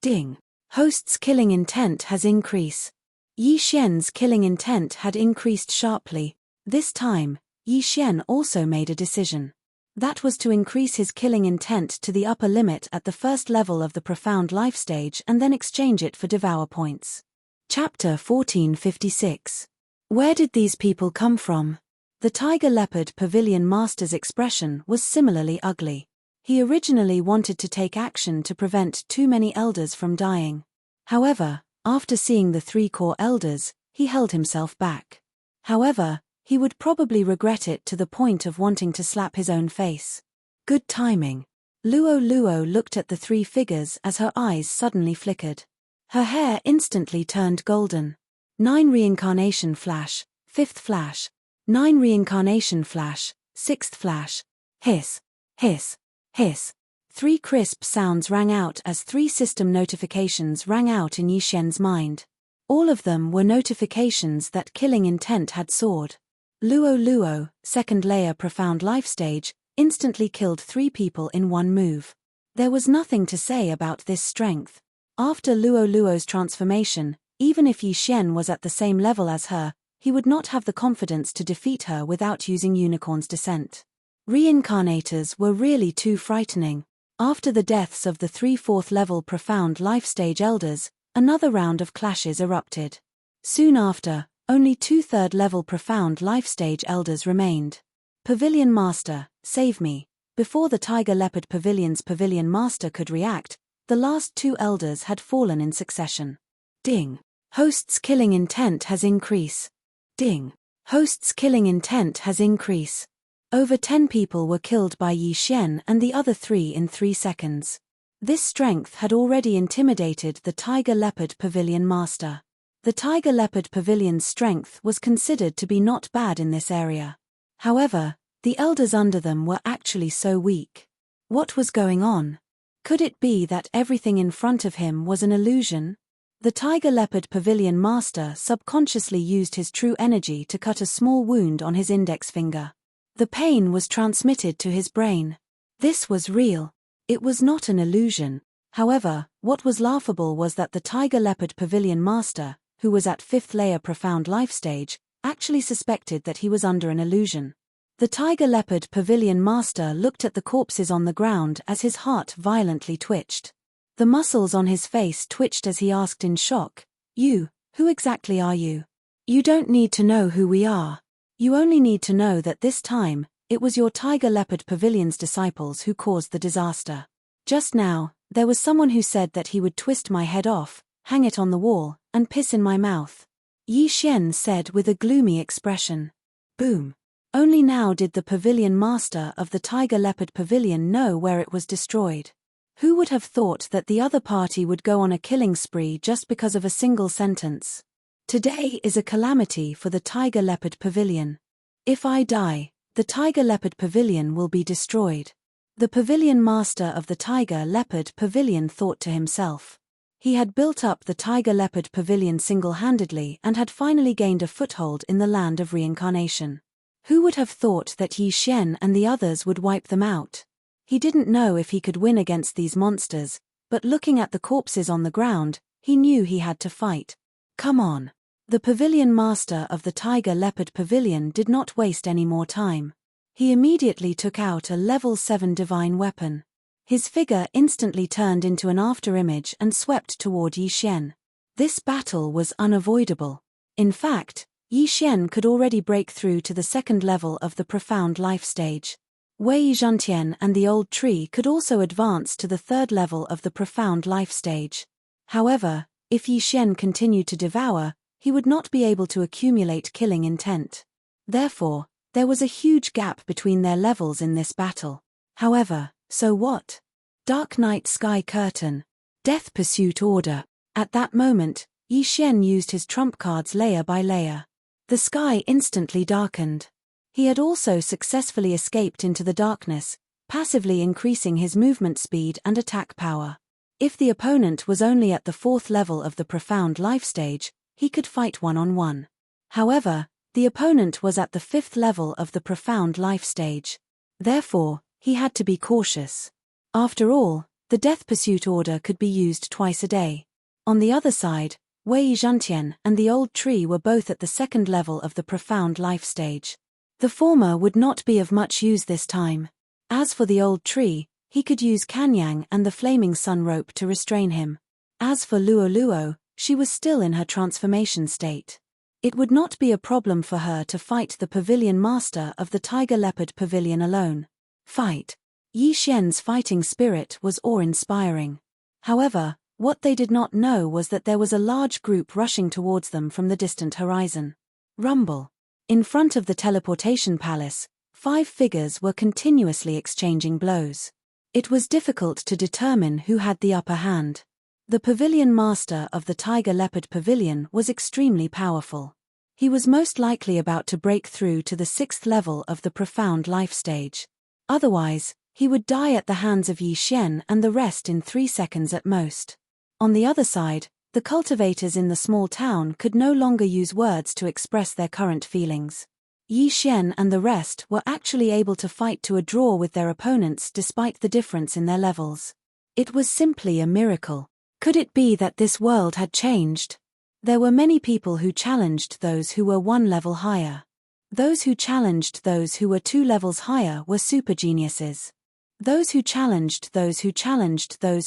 [SPEAKER 1] Ding. Host's killing intent has increase. Yi Xian's killing intent had increased sharply. This time, Yi Xian also made a decision. That was to increase his killing intent to the upper limit at the first level of the profound life stage and then exchange it for Devour points. Chapter 1456. Where did these people come from? The Tiger Leopard Pavilion Master's expression was similarly ugly. He originally wanted to take action to prevent too many elders from dying. However, after seeing the 3 core elders, he held himself back. However, he would probably regret it to the point of wanting to slap his own face. Good timing. Luo Luo looked at the 3 figures as her eyes suddenly flickered. Her hair instantly turned golden. 9 reincarnation flash, 5th flash. 9 reincarnation flash, 6th flash. Hiss. Hiss. Hiss. 3 crisp sounds rang out as 3 system notifications rang out in Yi Shen's mind. All of them were notifications that killing intent had soared. Luo Luo, second layer profound life stage, instantly killed 3 people in one move. There was nothing to say about this strength. After Luo Luo's transformation, even if Yi Shen was at the same level as her, he would not have the confidence to defeat her without using Unicorn's Descent. Reincarnators were really too frightening. After the deaths of the 3 4th-level profound life stage elders, another round of clashes erupted. Soon after, only 2 3rd-level profound life stage elders remained. Pavilion Master, save me. Before the Tiger Leopard Pavilion's Pavilion Master could react, the last 2 elders had fallen in succession. Ding. Host's killing intent has increase. Ding. Host's killing intent has increase. Over 10 people were killed by Yi Shen and the other 3 in 3 seconds. This strength had already intimidated the Tiger Leopard Pavilion Master. The Tiger Leopard Pavilion's strength was considered to be not bad in this area. However, the elders under them were actually so weak. What was going on? Could it be that everything in front of him was an illusion? The Tiger Leopard Pavilion Master subconsciously used his true energy to cut a small wound on his index finger. The pain was transmitted to his brain. This was real. It was not an illusion. However, what was laughable was that the Tiger Leopard Pavilion Master, who was at 5th layer profound life stage, actually suspected that he was under an illusion. The Tiger Leopard Pavilion Master looked at the corpses on the ground as his heart violently twitched. The muscles on his face twitched as he asked in shock, "You, who exactly are you? You don't need to know who we are. You only need to know that this time, it was your Tiger Leopard Pavilion's disciples who caused the disaster. Just now, there was someone who said that he would twist my head off, hang it on the wall, and piss in my mouth," Yi Shen said with a gloomy expression. Boom. Only now did the Pavilion Master of the Tiger Leopard Pavilion know where it was destroyed. Who would have thought that the other party would go on a killing spree just because of a single sentence? Today is a calamity for the Tiger Leopard Pavilion. If I die, the Tiger Leopard Pavilion will be destroyed. The Pavilion Master of the Tiger Leopard Pavilion thought to himself. He had built up the Tiger Leopard Pavilion single-handedly and had finally gained a foothold in the land of reincarnation. Who would have thought that Yi Shen and the others would wipe them out? He didn't know if he could win against these monsters, but looking at the corpses on the ground, he knew he had to fight. Come on. The Pavilion Master of the Tiger Leopard Pavilion did not waste any more time. He immediately took out a level 7 divine weapon. His figure instantly turned into an afterimage and swept toward Yi Shen. This battle was unavoidable. In fact, Yi Shen could already break through to the 2nd level of the profound life stage. Wei Zhantian and the old tree could also advance to the 3rd level of the profound life stage. However, if Yi Shen continued to devour, he would not be able to accumulate killing intent. Therefore, there was a huge gap between their levels in this battle. However, so what? Dark Night Sky Curtain. Death Pursuit Order. At that moment, Yi Shen used his trump cards layer by layer. The sky instantly darkened. He had also successfully escaped into the darkness, passively increasing his movement speed and attack power. If the opponent was only at the 4th level of the profound life stage, he could fight one-on-one. However, the opponent was at the 5th level of the profound life stage. Therefore, he had to be cautious. After all, the Death Pursuit Order could be used twice a day. On the other side, Wei Zhantian and the old tree were both at the 2nd level of the profound life stage. The former would not be of much use this time. As for the old tree, he could use Kanyang and the flaming sun rope to restrain him. As for Luo Luo, she was still in her transformation state. It would not be a problem for her to fight the Pavilion Master of the Tiger Leopard Pavilion alone. Fight. Yi Shen's fighting spirit was awe-inspiring. However, what they did not know was that there was a large group rushing towards them from the distant horizon. Rumble. In front of the teleportation palace, 5 figures were continuously exchanging blows. It was difficult to determine who had the upper hand. The Pavilion Master of the Tiger Leopard Pavilion was extremely powerful. He was most likely about to break through to the 6th level of the profound life stage. Otherwise, He would die at the hands of Yi Xian and the rest in 3 seconds at most. On the other side, the cultivators in the small town could no longer use words to express their current feelings. Yi Xian and the rest were actually able to fight to a draw with their opponents despite the difference in their levels. It was simply a miracle. Could it be that this world had changed? There were many people who challenged those who were 1 level higher. Those who challenged those who were 2 levels higher were super geniuses. Those who challenged those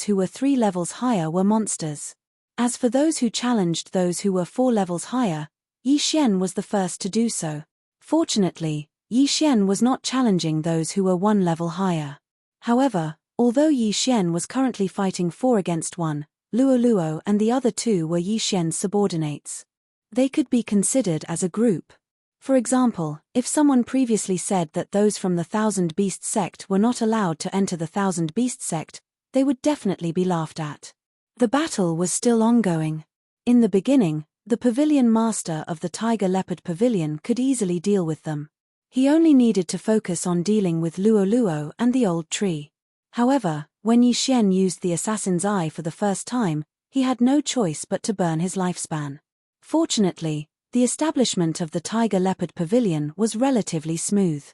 [SPEAKER 1] who were 3 levels higher were monsters. As for those who challenged those who were 4 levels higher, Yi Xian was the first to do so. Fortunately, Yi Xian was not challenging those who were 1 level higher. However, although Yi Xian was currently fighting 4 against 1, Luo Luo and the other 2 were Yi Xian's subordinates. They could be considered as a group. For example, if someone previously said that those from the Thousand Beast sect were not allowed to enter the Thousand Beast sect, they would definitely be laughed at. The battle was still ongoing. In the beginning, the pavilion master of the Tiger Leopard Pavilion could easily deal with them. He only needed to focus on dealing with Luo Luo and the old tree. However, when Yi Xian used the assassin's eye for the first time, he had no choice but to burn his lifespan. Fortunately, the establishment of the Tiger Leopard Pavilion was relatively smooth.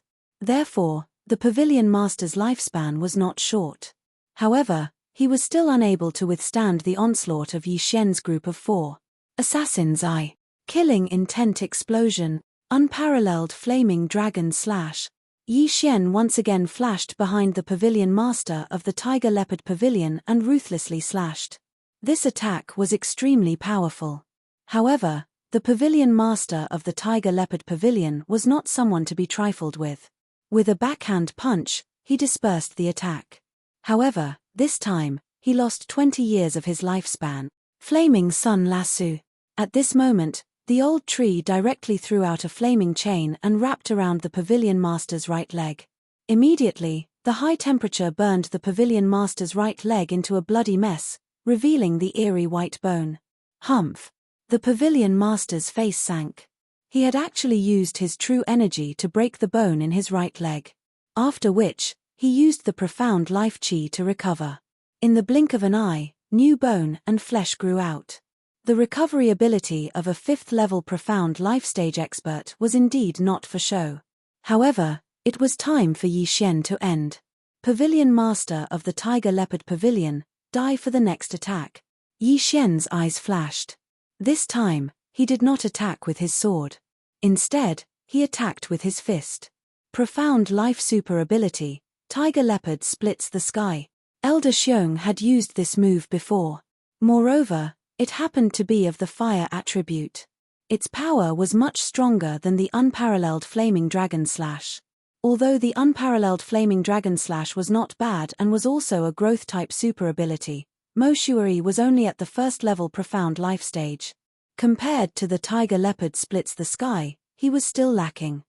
[SPEAKER 1] Therefore, the pavilion master's lifespan was not short. However, he was still unable to withstand the onslaught of Yi Xian's group of 4. Assassin's Eye. Killing Intent Explosion. Unparalleled Flaming Dragon Slash. Yi Xian once again flashed behind the pavilion master of the Tiger Leopard Pavilion and ruthlessly slashed. This attack was extremely powerful. However, the pavilion master of the Tiger Leopard Pavilion was not someone to be trifled with. With a backhand punch, he dispersed the attack. However, this time, he lost 20 years of his lifespan. Flaming Sun Lasso. At this moment, the old tree directly threw out a flaming chain and wrapped around the pavilion master's right leg. Immediately, the high temperature burned the pavilion master's right leg into a bloody mess, revealing the eerie white bone. Humph! The pavilion master's face sank. He had actually used his true energy to break the bone in his right leg. After which, he used the profound life chi to recover. In the blink of an eye, new bone and flesh grew out. The recovery ability of a 5th level profound life stage expert was indeed not for show. However, it was time for Yi Xian to end. Pavilion master of the Tiger Leopard Pavilion, die for the next attack. Yi Xian's eyes flashed. This time, he did not attack with his sword. Instead, he attacked with his fist. Profound life super ability, Tiger Leopard splits the sky. Elder Xiong had used this move before. Moreover, it happened to be of the fire attribute. Its power was much stronger than the unparalleled Flaming Dragon Slash. Although the unparalleled Flaming Dragon Slash was not bad and was also a growth-type super ability, Mo Shuari was only at the 1st level profound life stage. Compared to the Tiger Leopard Splits the Sky, he was still lacking.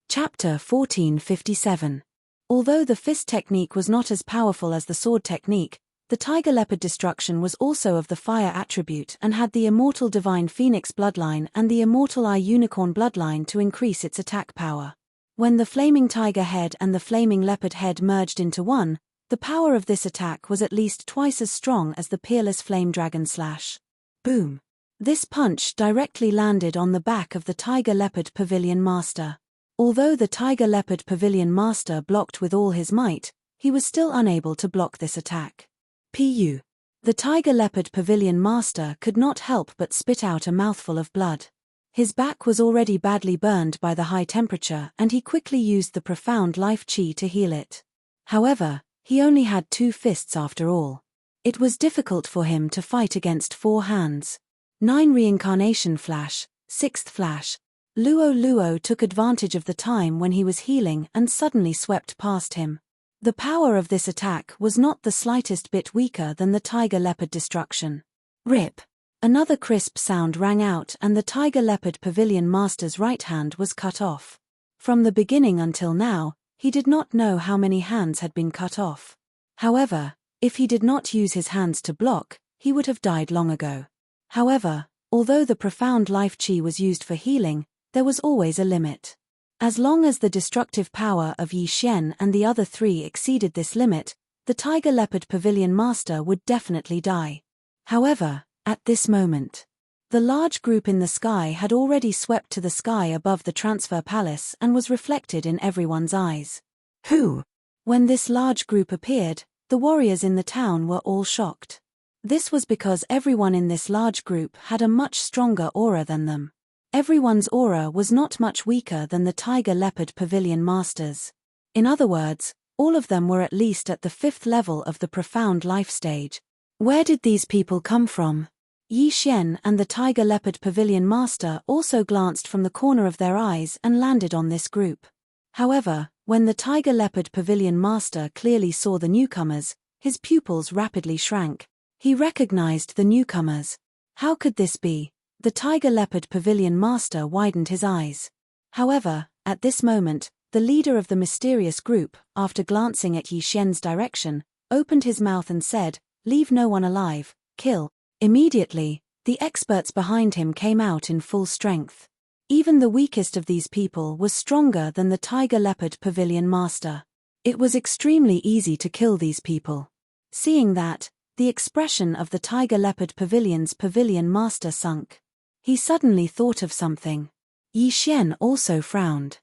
[SPEAKER 1] Chapter 1457. Although the fist technique was not as powerful as the sword technique, the Tiger Leopard Destruction was also of the fire attribute and had the Immortal Divine Phoenix bloodline and the Immortal Eye Unicorn bloodline to increase its attack power. When the Flaming Tiger Head and the Flaming Leopard Head merged into one, the power of this attack was at least twice as strong as the peerless Flame Dragon Slash. Boom! This punch directly landed on the back of the Tiger Leopard Pavilion Master. Although the Tiger Leopard Pavilion Master blocked with all his might, he was still unable to block this attack. Pu. The Tiger Leopard Pavilion Master could not help but spit out a mouthful of blood. His back was already badly burned by the high temperature and he quickly used the profound life chi to heal it. However, he only had 2 fists after all. It was difficult for him to fight against 4 hands. 9 Reincarnation Flash, 6th Flash. Luo Luo took advantage of the time when he was healing and suddenly swept past him. The power of this attack was not the slightest bit weaker than the Tiger Leopard Destruction. Rip! Another crisp sound rang out and the Tiger Leopard Pavilion Master's right hand was cut off. From the beginning until now, he did not know how many hands had been cut off. However, if he did not use his hands to block, he would have died long ago. However, although the profound life chi was used for healing, there was always a limit. As long as the destructive power of Yi Xian and the other three exceeded this limit, the Tiger Leopard Pavilion Master would definitely die. However, at this moment, the large group in the sky had already swept to the sky above the transfer palace and was reflected in everyone's eyes. Who? When this large group appeared, the warriors in the town were all shocked. This was because everyone in this large group had a much stronger aura than them. Everyone's aura was not much weaker than the Tiger Leopard Pavilion Masters. In other words, all of them were at least at the 5th level of the profound life stage. Where did these people come from? Yi Xian and the Tiger Leopard Pavilion Master also glanced from the corner of their eyes and landed on this group. However, when the Tiger Leopard Pavilion Master clearly saw the newcomers, his pupils rapidly shrank. He recognized the newcomers. How could this be? The Tiger Leopard Pavilion Master widened his eyes. However, at this moment, the leader of the mysterious group, after glancing at Yi Xian's direction, opened his mouth and said, "Leave no one alive, kill." Immediately, the experts behind him came out in full strength. Even the weakest of these people was stronger than the Tiger Leopard Pavilion Master. It was extremely easy to kill these people. Seeing that, the expression of the Tiger Leopard Pavilion's Pavilion Master sunk. He suddenly thought of something. Yi Xian also frowned.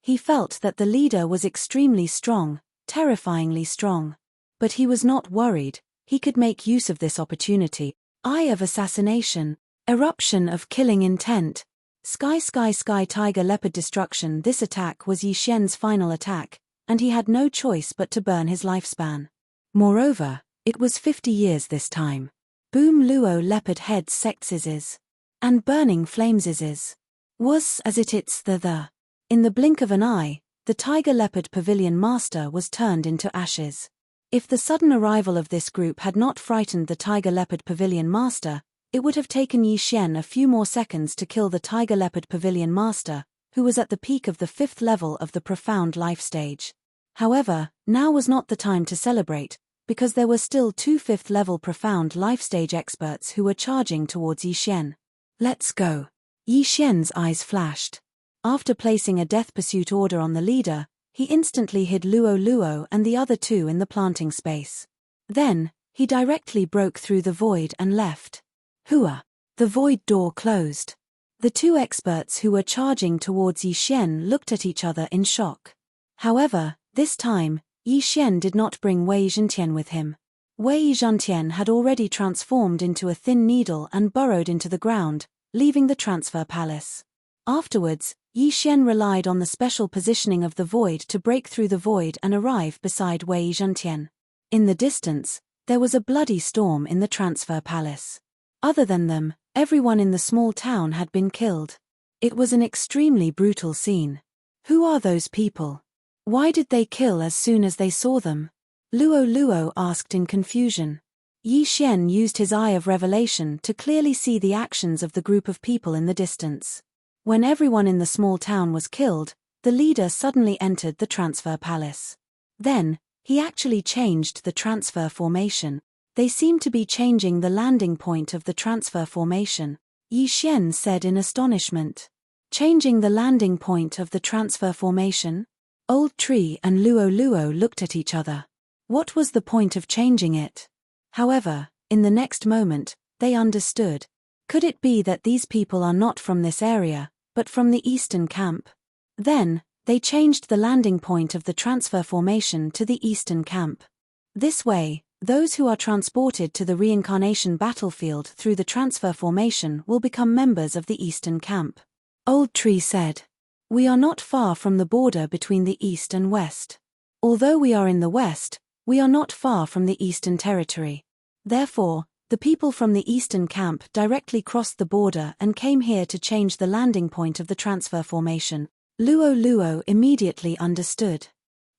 [SPEAKER 1] He felt that the leader was extremely strong, terrifyingly strong. But he was not worried, he could make use of this opportunity. Eye of assassination, eruption of killing intent. Sky Tiger Leopard destruction. This attack was Yi Xian's final attack, and he had no choice but to burn his lifespan. Moreover, it was 50 years this time. Boom Luo Leopard Head Sects and burning flames was as it's the. In the blink of an eye, the Tiger Leopard Pavilion Master was turned into ashes. If the sudden arrival of this group had not frightened the Tiger Leopard Pavilion Master, it would have taken Yi Xian a few more seconds to kill the Tiger Leopard Pavilion Master, who was at the peak of the 5th level of the profound life stage. However, now was not the time to celebrate, because there were still 2 5th level profound life stage experts who were charging towards Yi Xian. Let's go. Yi Xian's eyes flashed. After placing a death pursuit order on the leader, he instantly hid Luo and the other two in the planting space. Then, he directly broke through the void and left. Hua! The void door closed. The two experts who were charging towards Yi Xian looked at each other in shock. However, this time, Yi Xian did not bring Wei Zhentian with him. Wei Zhentian had already transformed into a thin needle and burrowed into the ground, leaving the transfer palace. Afterwards, Yi Xian relied on the special positioning of the void to break through the void and arrive beside Wei Zhentian. In the distance, there was a bloody storm in the transfer palace. Other than them, everyone in the small town had been killed. It was an extremely brutal scene. Who are those people? Why did they kill as soon as they saw them? Luo asked in confusion. Yi Xian used his eye of revelation to clearly see the actions of the group of people in the distance. When everyone in the small town was killed, the leader suddenly entered the transfer palace. Then, he actually changed the transfer formation. They seem to be changing the landing point of the transfer formation, Yi Xian said in astonishment. Changing the landing point of the transfer formation? Old Tree and Luo looked at each other. What was the point of changing it? However, in the next moment, they understood. Could it be that these people are not from this area, but from the eastern camp? Then, they changed the landing point of the transfer formation to the eastern camp. This way, those who are transported to the reincarnation battlefield through the transfer formation will become members of the eastern camp. Old Tree said. We are not far from the border between the east and west. Although we are in the west, we are not far from the eastern territory. Therefore, the people from the eastern camp directly crossed the border and came here to change the landing point of the transfer formation. Luo immediately understood.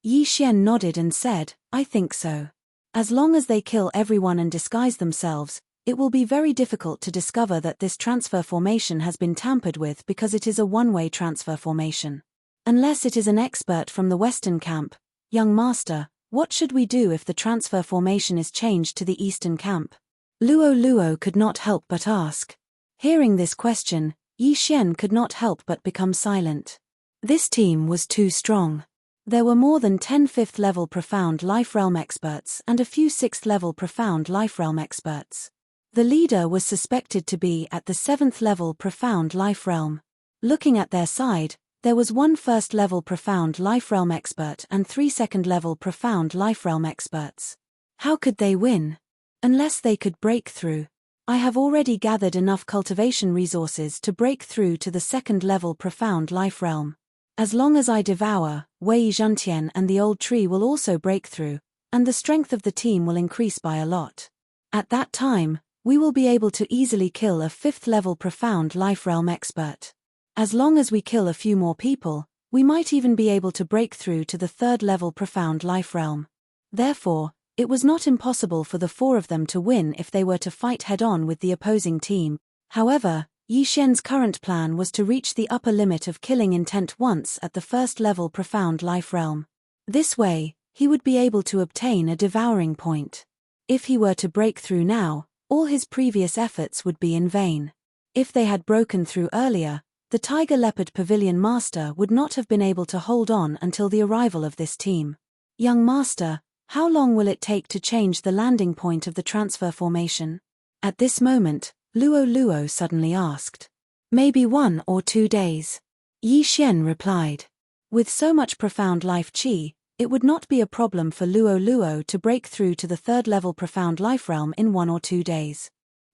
[SPEAKER 1] Yi Xian nodded and said, I think so. As long as they kill everyone and disguise themselves, it will be very difficult to discover that this transfer formation has been tampered with because it is a one-way transfer formation. Unless it is an expert from the western camp. Young master, what should we do if the transfer formation is changed to the eastern camp? Luo could not help but ask. Hearing this question, Yi Xian could not help but become silent. This team was too strong. There were more than 10 5th level Profound Life Realm experts and a few 6th level Profound Life Realm experts. The leader was suspected to be at the 7th level Profound Life Realm. Looking at their side, there was one 1st level Profound Life Realm expert and 3 2nd level Profound Life Realm experts. How could they win? Unless they could break through. I have already gathered enough cultivation resources to break through to the 2nd level Profound Life Realm. As long as I devour, Wei Zhentian and the old tree will also break through, and the strength of the team will increase by a lot. At that time, we will be able to easily kill a 5th level Profound Life Realm expert. As long as we kill a few more people, we might even be able to break through to the 3rd level Profound Life Realm. Therefore, it was not impossible for the 4 of them to win if they were to fight head-on with the opposing team. However, Yi Xian's current plan was to reach the upper limit of killing intent once at the 1st level Profound Life Realm. This way, he would be able to obtain a devouring point. If he were to break through now, all his previous efforts would be in vain. If they had broken through earlier, the Tiger Leopard Pavilion Master would not have been able to hold on until the arrival of this team. Young Master, how long will it take to change the landing point of the transfer formation? At this moment, Luo Luo suddenly asked. Maybe 1 or 2 days. Yi Xian replied. With so much profound life qi, it would not be a problem for Luo Luo to break through to the 3rd level Profound Life Realm in 1 or 2 days.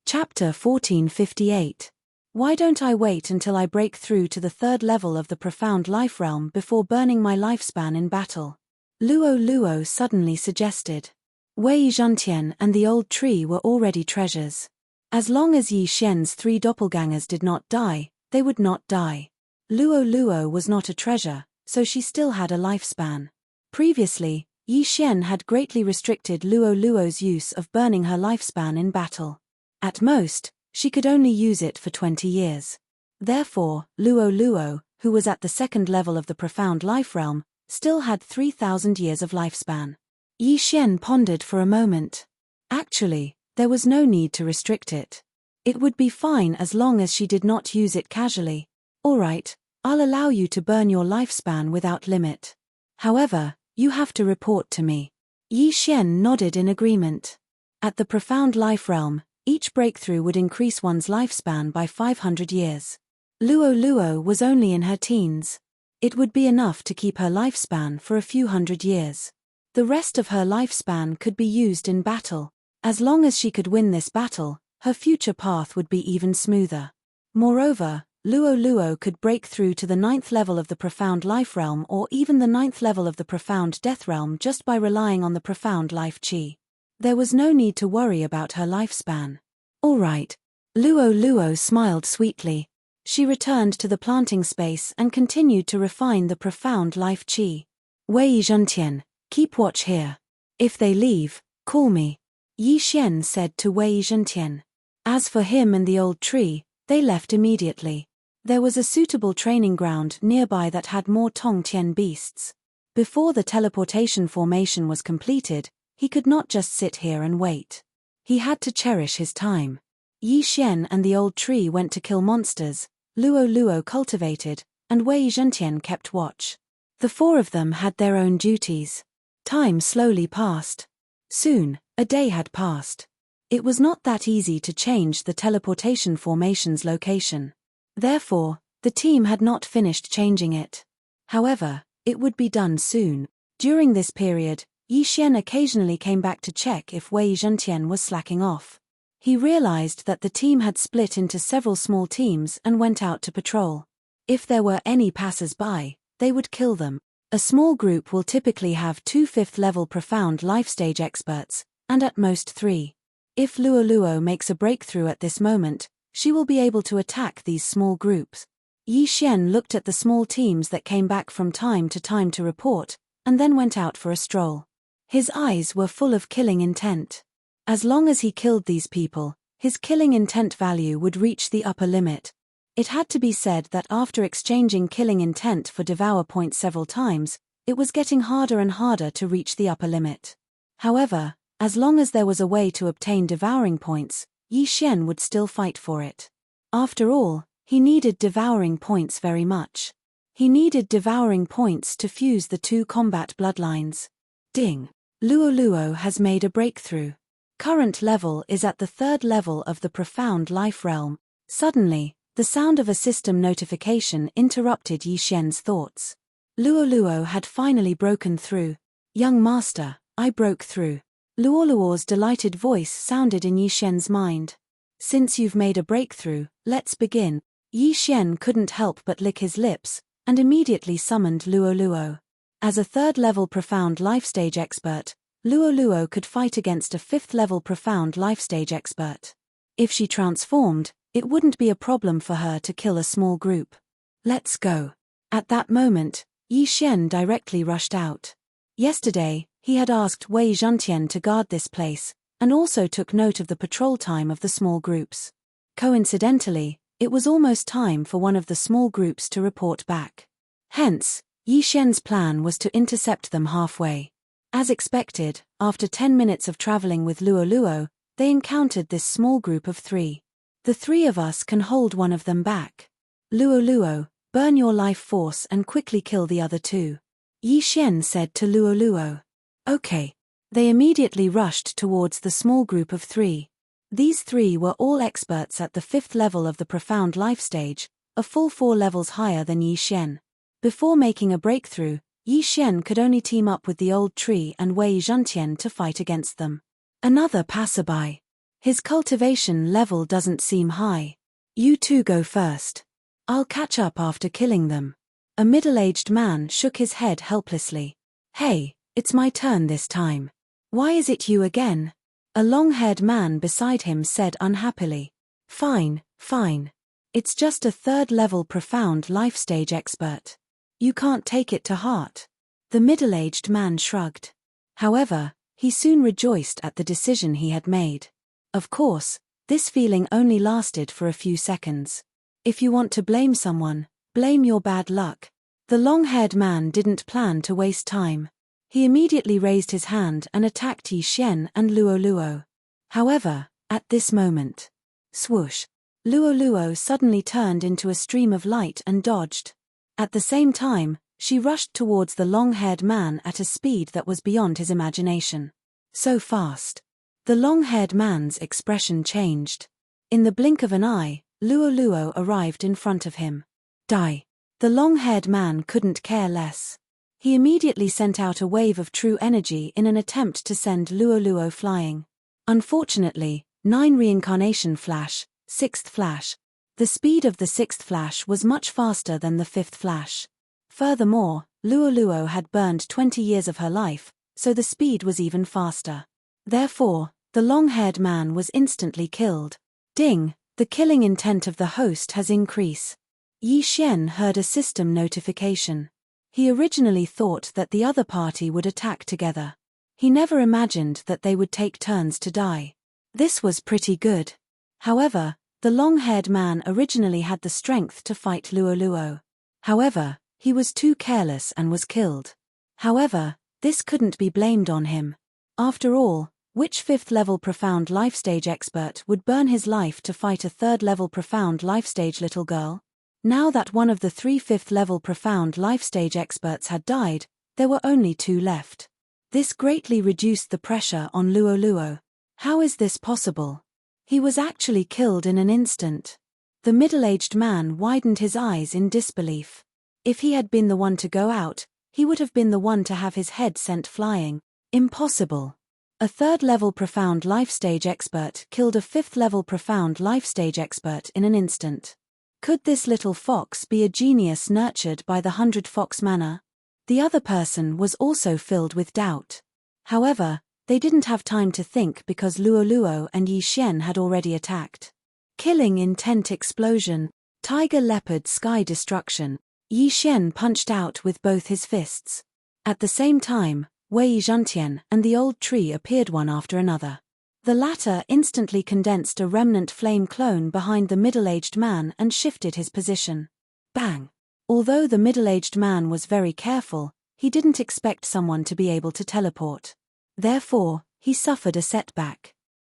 [SPEAKER 1] Chapter 1458. Why don't I wait until I break through to the 3rd level of the Profound Life Realm before burning my lifespan in battle? Luo Luo suddenly suggested. Wei Zhentian and the old tree were already treasures. As long as Yi Xian's 3 doppelgangers did not die, they would not die. Luo Luo was not a treasure, so she still had a lifespan. Previously, Yi Xian had greatly restricted Luo Luo's use of burning her lifespan in battle. At most, she could only use it for 20 years. Therefore, Luo Luo, who was at the 2nd level of the Profound Life Realm, still had 3,000 years of lifespan. Yi Xian pondered for a moment. Actually, there was no need to restrict it. It would be fine as long as she did not use it casually. Alright, I'll allow you to burn your lifespan without limit. However, you have to report to me. Yi Xian nodded in agreement. At the Profound Life Realm, each breakthrough would increase one's lifespan by 500 years. Luo Luo was only in her teens. It would be enough to keep her lifespan for a few hundred years. The rest of her lifespan could be used in battle. As long as she could win this battle, her future path would be even smoother. Moreover, Luo Luo could break through to the 9th level of the Profound Life Realm or even the 9th level of the Profound Death Realm just by relying on the Profound Life Qi. There was no need to worry about her lifespan. Alright. Luo Luo smiled sweetly. She returned to the planting space and continued to refine the Profound Life Qi. Wei Zhentian, keep watch here. If they leave, call me. Yi Xian said to Wei Zhentian. As for him and the old tree, they left immediately. There was a suitable training ground nearby that had more Tongtian beasts. Before the teleportation formation was completed, he could not just sit here and wait. He had to cherish his time. Yi Xian and the old tree went to kill monsters, Luo Luo cultivated, and Wei Zhentian kept watch. The 4 of them had their own duties. Time slowly passed. Soon, a day had passed. It was not that easy to change the teleportation formation's location. Therefore, the team had not finished changing it. However, it would be done soon. During this period, Yi Xian occasionally came back to check if Wei Zhentian was slacking off. He realized that the team had split into several small teams and went out to patrol. If there were any passers-by, they would kill them. A small group will typically have 2 5th-level Profound Life Stage experts, and at most 3. If Luo Luo makes a breakthrough at this moment, she will be able to attack these small groups. Yi Xian looked at the small teams that came back from time to report, and then went out for a stroll. His eyes were full of killing intent. As long as he killed these people, his killing intent value would reach the upper limit. It had to be said that after exchanging killing intent for Devour points several times, it was getting harder and harder to reach the upper limit. However, as long as there was a way to obtain devouring points, Yi Xian would still fight for it. After all, he needed devouring points very much. He needed devouring points to fuse the two combat bloodlines. Ding! Luoluo has made a breakthrough. Current level is at the 3rd level of the profound life realm. Suddenly, the sound of a system notification interrupted Yi Xian's thoughts. Luoluo had finally broken through. Young master, I broke through. Luoluo's delighted voice sounded in Yi Xian's mind. Since you've made a breakthrough, let's begin. Yi Xian couldn't help but lick his lips, and immediately summoned Luoluo. As a 3rd-level profound life stage expert, Luoluo could fight against a 5th-level profound life stage expert. If she transformed, it wouldn't be a problem for her to kill a small group. Let's go. At that moment, Yi Xian directly rushed out. Yesterday, he had asked Wei Zhentian to guard this place, and also took note of the patrol time of the small groups. Coincidentally, it was almost time for one of the small groups to report back. Hence, Yi Xian's plan was to intercept them halfway. As expected, after 10 minutes of traveling with Luoluo, they encountered this small group of 3. The 3 of us can hold one of them back. Luoluo, burn your life force and quickly kill the other 2. Yi Xian said to Luoluo. Okay. They immediately rushed towards the small group of 3. These 3 were all experts at the 5th level of the profound life stage, a full 4 levels higher than Yi Xian. Before making a breakthrough, Yi Xian could only team up with the old tree and Wei Zhentian to fight against them. Another passerby. His cultivation level doesn't seem high. You 2 go first. I'll catch up after killing them. A middle-aged man shook his head helplessly. Hey, it's my turn this time. Why is it you again? A long-haired man beside him said unhappily. Fine, fine. It's just a 3rd-level profound life stage expert. You can't take it to heart. The middle-aged man shrugged. However, he soon rejoiced at the decision he had made. Of course, this feeling only lasted for a few seconds. If you want to blame someone, blame your bad luck. The long-haired man didn't plan to waste time. He immediately raised his hand and attacked Yi Xian and Luoluo. However, at this moment, swoosh, Luoluo suddenly turned into a stream of light and dodged. At the same time, she rushed towards the long-haired man at a speed that was beyond his imagination. So fast. The long-haired man's expression changed. In the blink of an eye, Luoluo arrived in front of him. Die. The long-haired man couldn't care less. He immediately sent out a wave of true energy in an attempt to send Luoluo flying. Unfortunately, 9 reincarnation flash, 6th flash. The speed of the 6th flash was much faster than the 5th flash. Furthermore, Luoluo had burned 20 years of her life, so the speed was even faster. Therefore, the long-haired man was instantly killed. Ding, the killing intent of the host has increased. Yi Xian heard a system notification. He originally thought that the other party would attack together. He never imagined that they would take turns to die. This was pretty good. However, the long-haired man originally had the strength to fight Luoluo. However, he was too careless and was killed. However, this couldn't be blamed on him. After all, which 5th-level profound life stage expert would burn his life to fight a 3rd-level profound life stage little girl? Now that one of the 3 5th-level profound life stage experts had died, there were only 2 left. This greatly reduced the pressure on Luoluo. How is this possible? He was actually killed in an instant. The middle-aged man widened his eyes in disbelief. If he had been the one to go out, he would have been the one to have his head sent flying. Impossible. A 3rd-level profound life stage expert killed a 5th-level profound life stage expert in an instant. Could this little fox be a genius nurtured by the 100 Fox manner? The other person was also filled with doubt. However, they didn't have time to think because Luoluo and Yi Xian had already attacked. Killing intent explosion, tiger leopard sky destruction. Yi Xian punched out with both his fists. At the same time, Wei Zhentian and the old tree appeared one after another. The latter instantly condensed a remnant flame clone behind the middle-aged man and shifted his position. Bang! Although the middle-aged man was very careful, he didn't expect someone to be able to teleport. Therefore, he suffered a setback.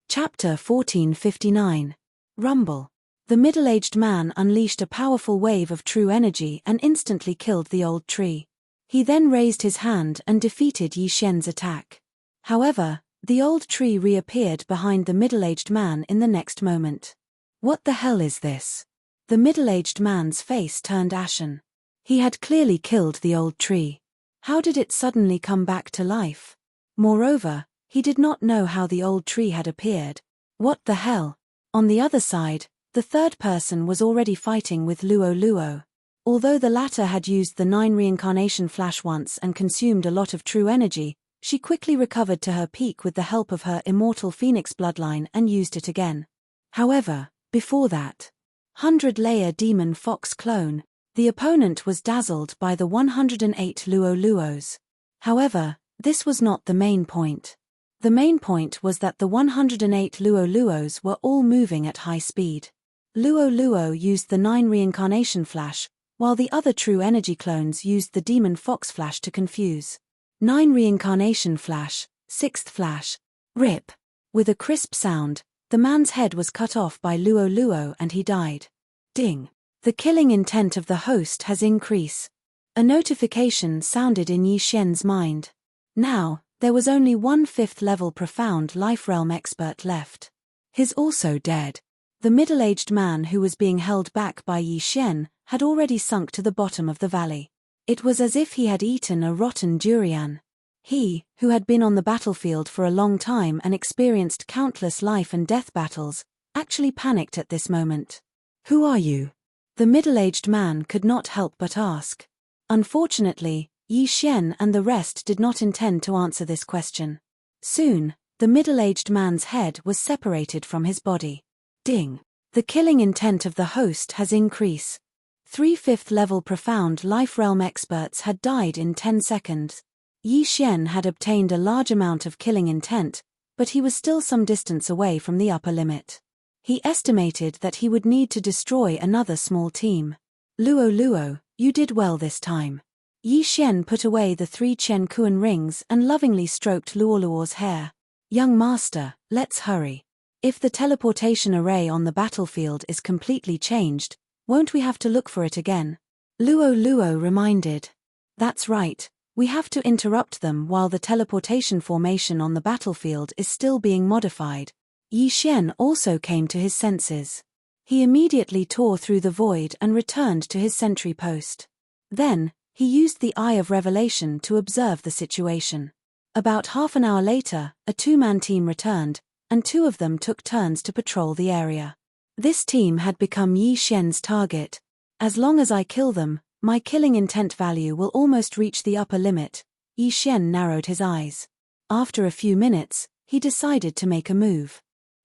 [SPEAKER 1] Chapter 1459. Rumble. The middle-aged man unleashed a powerful wave of true energy and instantly killed the old tree. He then raised his hand and defeated Yi Xian's attack. However, the old tree reappeared behind the middle-aged man in the next moment. What the hell is this? The middle-aged man's face turned ashen. He had clearly killed the old tree. How did it suddenly come back to life? Moreover, he did not know how the old tree had appeared. What the hell? On the other side, the third person was already fighting with Luo Luo. Although the latter had used the 9 reincarnation flash once and consumed a lot of true energy, she quickly recovered to her peak with the help of her immortal phoenix bloodline and used it again. However, before that 100-layer demon fox clone, the opponent was dazzled by the 108 Luo Luos. However, this was not the main point. The main point was that the 108 Luo Luos were all moving at high speed. Luo Luo used the 9 reincarnation flash, while the other true energy clones used the demon fox flash to confuse. 9 reincarnation flash, 6th flash. Rip. With a crisp sound, the man's head was cut off by Luo Luo and he died. Ding. The killing intent of the host has increased. A notification sounded in Yi Xian's mind. Now, there was only one 5th level profound life realm expert left. He's also dead. The middle-aged man who was being held back by Yi Xian had already sunk to the bottom of the valley. It was as if he had eaten a rotten durian. He, who had been on the battlefield for a long time and experienced countless life and death battles, actually panicked at this moment. Who are you? The middle-aged man could not help but ask. Unfortunately, Yi Xian and the rest did not intend to answer this question. Soon, the middle-aged man's head was separated from his body. Ding. The killing intent of the host has increased. 3 5th level profound life realm experts had died in 10 seconds. Yi Xian had obtained a large amount of killing intent, but he was still some distance away from the upper limit. He estimated that he would need to destroy another small team. Luo Luo, you did well this time. Yi Xian put away the 3 Chen Kuan rings and lovingly stroked Luo Luo's hair. Young master, let's hurry. If the teleportation array on the battlefield is completely changed, won't we have to look for it again? Luo Luo reminded. That's right, we have to interrupt them while the teleportation formation on the battlefield is still being modified. Yi Xian also came to his senses. He immediately tore through the void and returned to his sentry post. Then, he used the Eye of Revelation to observe the situation. About half an hour later, a 2-man team returned, and 2 of them took turns to patrol the area. This team had become Yi Xian's target. As long as I kill them, my killing intent value will almost reach the upper limit. Yi Xian narrowed his eyes. After a few minutes, he decided to make a move.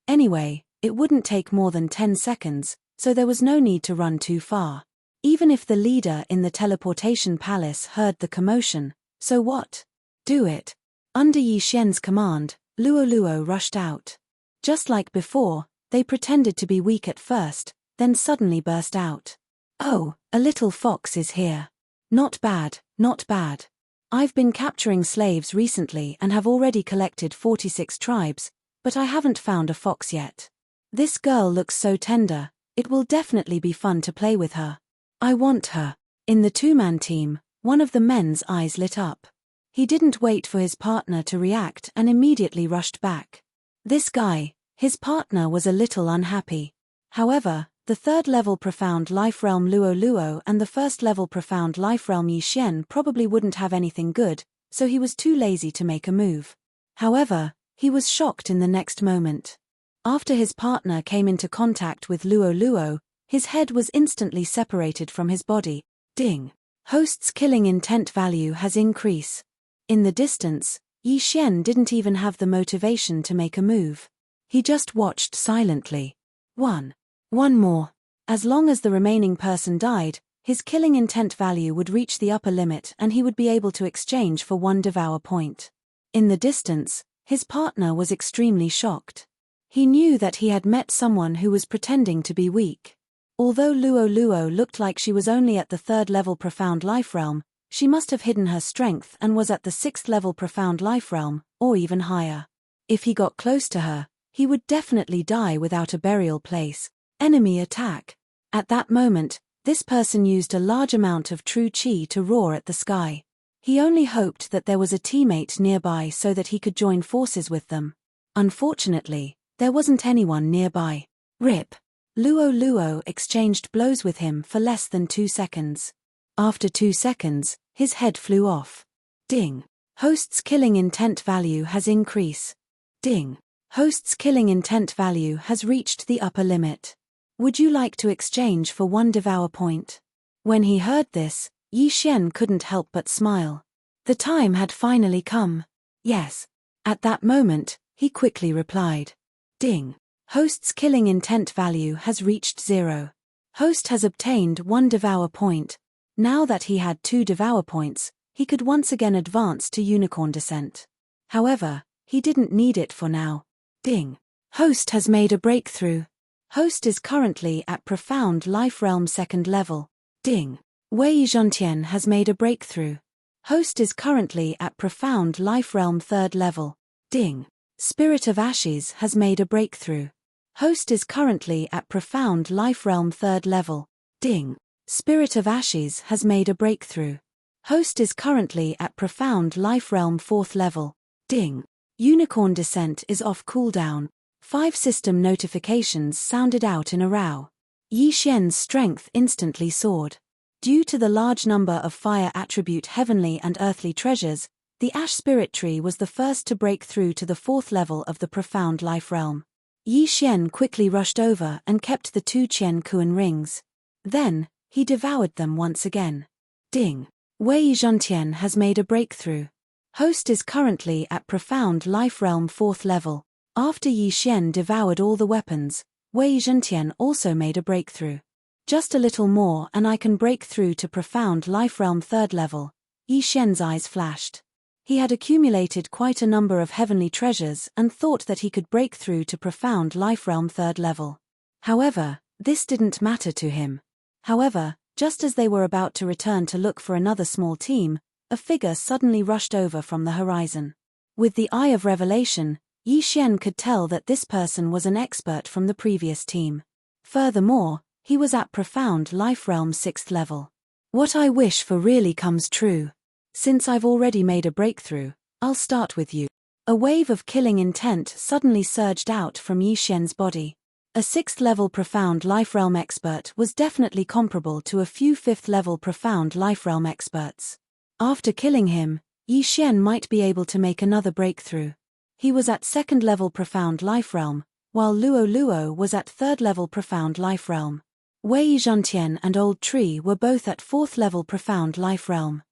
[SPEAKER 1] Anyway, it wouldn't take more than 10 seconds, so there was no need to run too far. Even if the leader in the teleportation palace heard the commotion, so what? Do it. Under Yi Xian's command, Luo Luo rushed out. Just like before, they pretended to be weak at first, then suddenly burst out. Oh, a little fox is here. Not bad, not bad. I've been capturing slaves recently and have already collected 46 tribes, but I haven't found a fox yet. This girl looks so tender, it will definitely be fun to play with her. I want her. In the 2-man team, one of the men's eyes lit up. He didn't wait for his partner to react and immediately rushed back. This guy, his partner was a little unhappy. However, the 3rd level profound life realm Luo Luo and the 1st level profound life realm Yi Xian probably wouldn't have anything good, so he was too lazy to make a move. However, he was shocked in the next moment. After his partner came into contact with Luo Luo, his head was instantly separated from his body. Ding. Host's killing intent value has increased. In the distance, Yi Xian didn't even have the motivation to make a move. He just watched silently. One more. As long as the remaining person died, his killing intent value would reach the upper limit and he would be able to exchange for 1 Devour point. In the distance, his partner was extremely shocked. He knew that he had met someone who was pretending to be weak. Although Luo Luo looked like she was only at the 3rd level profound life realm, she must have hidden her strength and was at the 6th level profound life realm, or even higher. If he got close to her, he would definitely die without a burial place, Enemy attack. At that moment, this person used a large amount of true chi to roar at the sky. He only hoped that there was a teammate nearby so that he could join forces with them. Unfortunately, there wasn't anyone nearby. Rip. Luo Luo exchanged blows with him for less than 2 seconds. After 2 seconds, his head flew off. Ding. Host's killing intent value has increased. Ding. Host's killing intent value has reached the upper limit. Would you like to exchange for 1 Devour point? When he heard this, Yi Xian couldn't help but smile. The time had finally come. Yes. At that moment, he quickly replied. Ding. Host's killing intent value has reached 0. Host has obtained 1 Devour point. Now that he had 2 Devour points, he could once again advance to Unicorn Descent. However, he didn't need it for now. Ding. Host has made a breakthrough. Host is currently at Profound Life Realm 2nd level. Ding. Wei Zhontian has made a breakthrough. Host is currently at Profound Life Realm 3rd level. Ding. Spirit of Ashes has made a breakthrough. Host is currently at Profound Life Realm 3rd level. Ding. Spirit of Ashes has made a breakthrough. Host is currently at Profound Life Realm 4th level. Ding. Unicorn Descent is off cooldown. 5 system notifications sounded out in a row. Yi Xian's strength instantly soared. Due to the large number of fire attribute heavenly and earthly treasures, the Ash Spirit Tree was the first to break through to the 4th level of the Profound Life Realm. Yi Xian quickly rushed over and kept the 2 Qian Kuan rings. Then, he devoured them once again. Ding. Wei Zhontian has made a breakthrough. Host is currently at Profound Life Realm 4th level. After Yi Xian devoured all the weapons, Wei Zhontian also made a breakthrough. Just a little more and I can break through to Profound Life Realm 3rd level. Yi Xian's eyes flashed. He had accumulated quite a number of heavenly treasures and thought that he could break through to Profound Life Realm 3rd level. However, this didn't matter to him. However, just as they were about to return to look for another small team, a figure suddenly rushed over from the horizon. With the Eye of Revelation, Yi Xian could tell that this person was an expert from the previous team. Furthermore, he was at Profound Life Realm 6th level. What I wish for really comes true. Since I've already made a breakthrough, I'll start with you. A wave of killing intent suddenly surged out from Yi Xian's body. A 6th level Profound Life Realm expert was definitely comparable to a few 5th level Profound Life Realm experts. After killing him, Yi Xian might be able to make another breakthrough. He was at 2nd level Profound Life Realm, while Luo Luo was at 3rd level Profound Life Realm. Wei Zhontian and Old Tree were both at 4th level Profound Life Realm.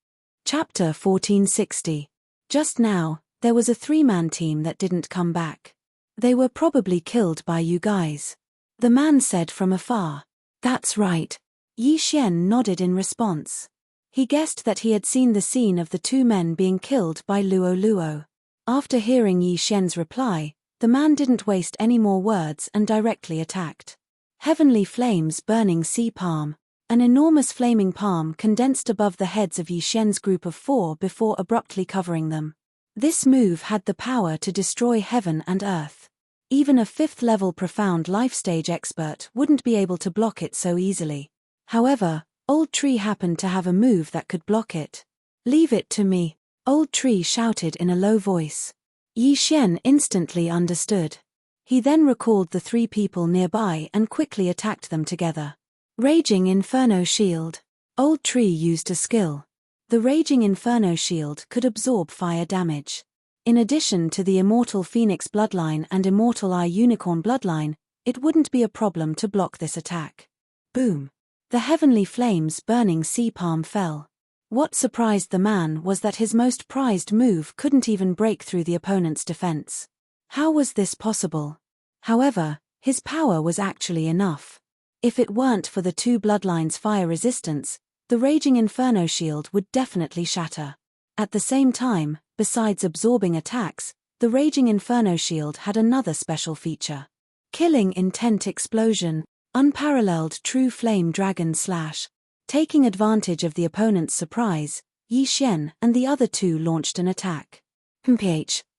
[SPEAKER 1] Chapter 1460. Just now, there was a 3-man team that didn't come back. They were probably killed by you guys. The man said from afar. That's right. Yi Xian nodded in response. He guessed that he had seen the scene of the 2 men being killed by Luo Luo. After hearing Yi Xian's reply, the man didn't waste any more words and directly attacked. Heavenly Flames Burning Sea Palm. An enormous flaming palm condensed above the heads of Yi Xian's group of 4 before abruptly covering them. This move had the power to destroy heaven and earth. Even a 5th level Profound Life Stage expert wouldn't be able to block it so easily. However, Old Tree happened to have a move that could block it. Leave it to me, Old Tree shouted in a low voice. Yi Xian instantly understood. He then recalled the 3 people nearby and quickly attacked them together. Raging Inferno Shield. Old Tree used a skill. The Raging Inferno Shield could absorb fire damage. In addition to the Immortal Phoenix Bloodline and Immortal Eye Unicorn Bloodline, it wouldn't be a problem to block this attack. Boom. The Heavenly Flames Burning Sea Palm fell. What surprised the man was that his most prized move couldn't even break through the opponent's defense. How was this possible? However, his power was actually enough. If it weren't for the 2 bloodlines' fire resistance, the Raging Inferno Shield would definitely shatter. At the same time, besides absorbing attacks, the Raging Inferno Shield had another special feature. Killing Intent Explosion, Unparalleled True Flame Dragon Slash. Taking advantage of the opponent's surprise, Yi Xian and the other 2 launched an attack.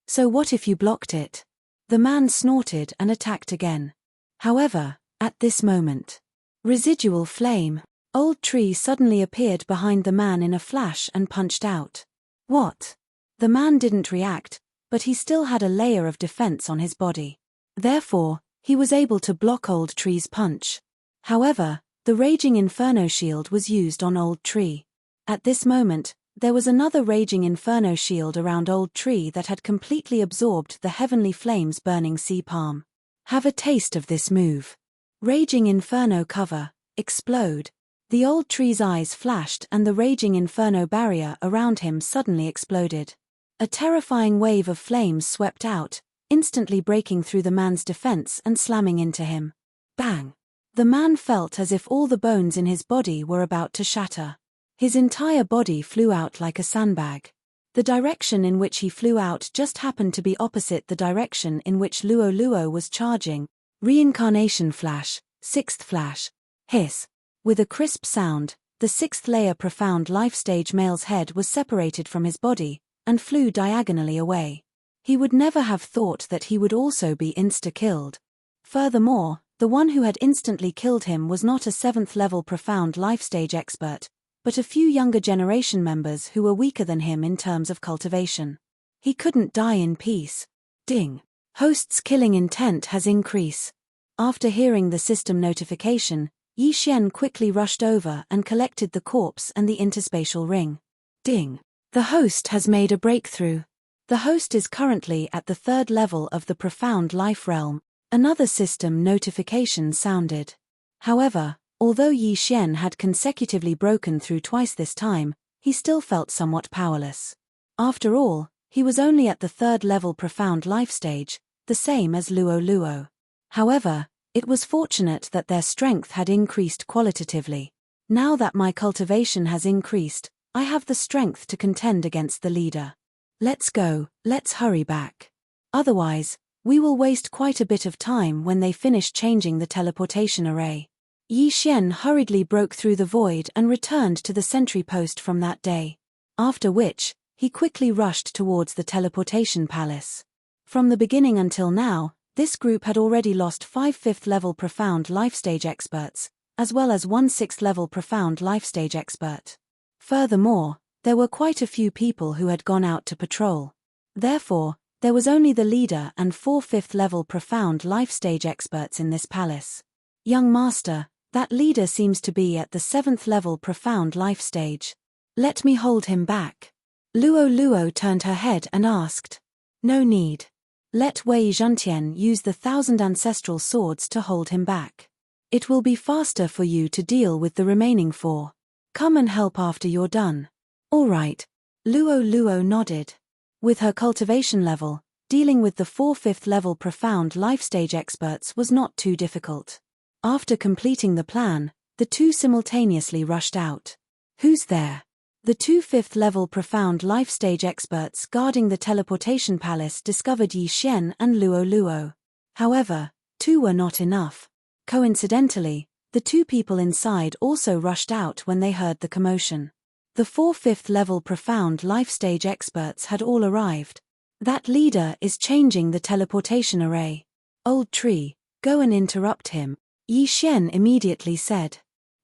[SPEAKER 1] So what if you blocked it? The man snorted and attacked again. However, At this moment, residual flame. Old Tree suddenly appeared behind the man in a flash and punched out. What? The man didn't react, but he still had a layer of defense on his body. Therefore, he was able to block Old Tree's punch. However, the Raging Inferno shield was used on Old Tree. At this moment, there was another Raging Inferno shield around Old Tree that had completely absorbed the heavenly flames burning sea palm. Have a taste of this move. Raging Inferno cover, explode. The Old Tree's eyes flashed and the Raging Inferno barrier around him suddenly exploded. A terrifying wave of flames swept out, instantly breaking through the man's defense and slamming into him. Bang! The man felt as if all the bones in his body were about to shatter. His entire body flew out like a sandbag. The direction in which he flew out just happened to be opposite the direction in which Luo Luo was charging. Reincarnation flash, sixth flash. Hiss. With a crisp sound, the sixth layer profound life stage male's head was separated from his body, and flew diagonally away. He would never have thought that he would also be insta-killed. Furthermore, the one who had instantly killed him was not a 7th level profound life stage expert, but a few younger generation members who were weaker than him in terms of cultivation. He couldn't die in peace. Ding. Host's killing intent has increased. After hearing the system notification, Yi Xian quickly rushed over and collected the corpse and the interspatial ring. Ding. The host has made a breakthrough. The host is currently at the 3rd level of the profound life realm. Another system notification sounded. However, although Yi Xian had consecutively broken through twice this time, he still felt somewhat powerless. After all, he was only at the 3rd level profound life stage, the same as Luo Luo. However, it was fortunate that their strength had increased qualitatively. Now that my cultivation has increased, I have the strength to contend against the leader. Let's go, let's hurry back. Otherwise, we will waste quite a bit of time when they finish changing the teleportation array. Yi Xian hurriedly broke through the void and returned to the sentry post from that day. After which, he quickly rushed towards the teleportation palace. From the beginning until now, this group had already lost 5 5th level profound life stage experts, as well as 1 6th level profound life stage expert. Furthermore, there were quite a few people who had gone out to patrol. Therefore, there was only the leader and 4 5th level profound life stage experts in this palace. Young master, that leader seems to be at the 7th level profound life stage. Let me hold him back. Luo Luo turned her head and asked. No need. Let Wei Zhentian use the 1,000 ancestral swords to hold him back. It will be faster for you to deal with the remaining 4. Come and help after you're done. All right. Luo Luo nodded. With her cultivation level, dealing with the 4 5th level profound life stage experts was not too difficult. After completing the plan, the two simultaneously rushed out. Who's there? The 2 5th level profound life stage experts guarding the teleportation palace discovered Yi Xian and Luo Luo. However, 2 were not enough. Coincidentally, the 2 people inside also rushed out when they heard the commotion. The 4 5th level profound life stage experts had all arrived. That leader is changing the teleportation array. Old Tree, go and interrupt him, Yi Xian immediately said.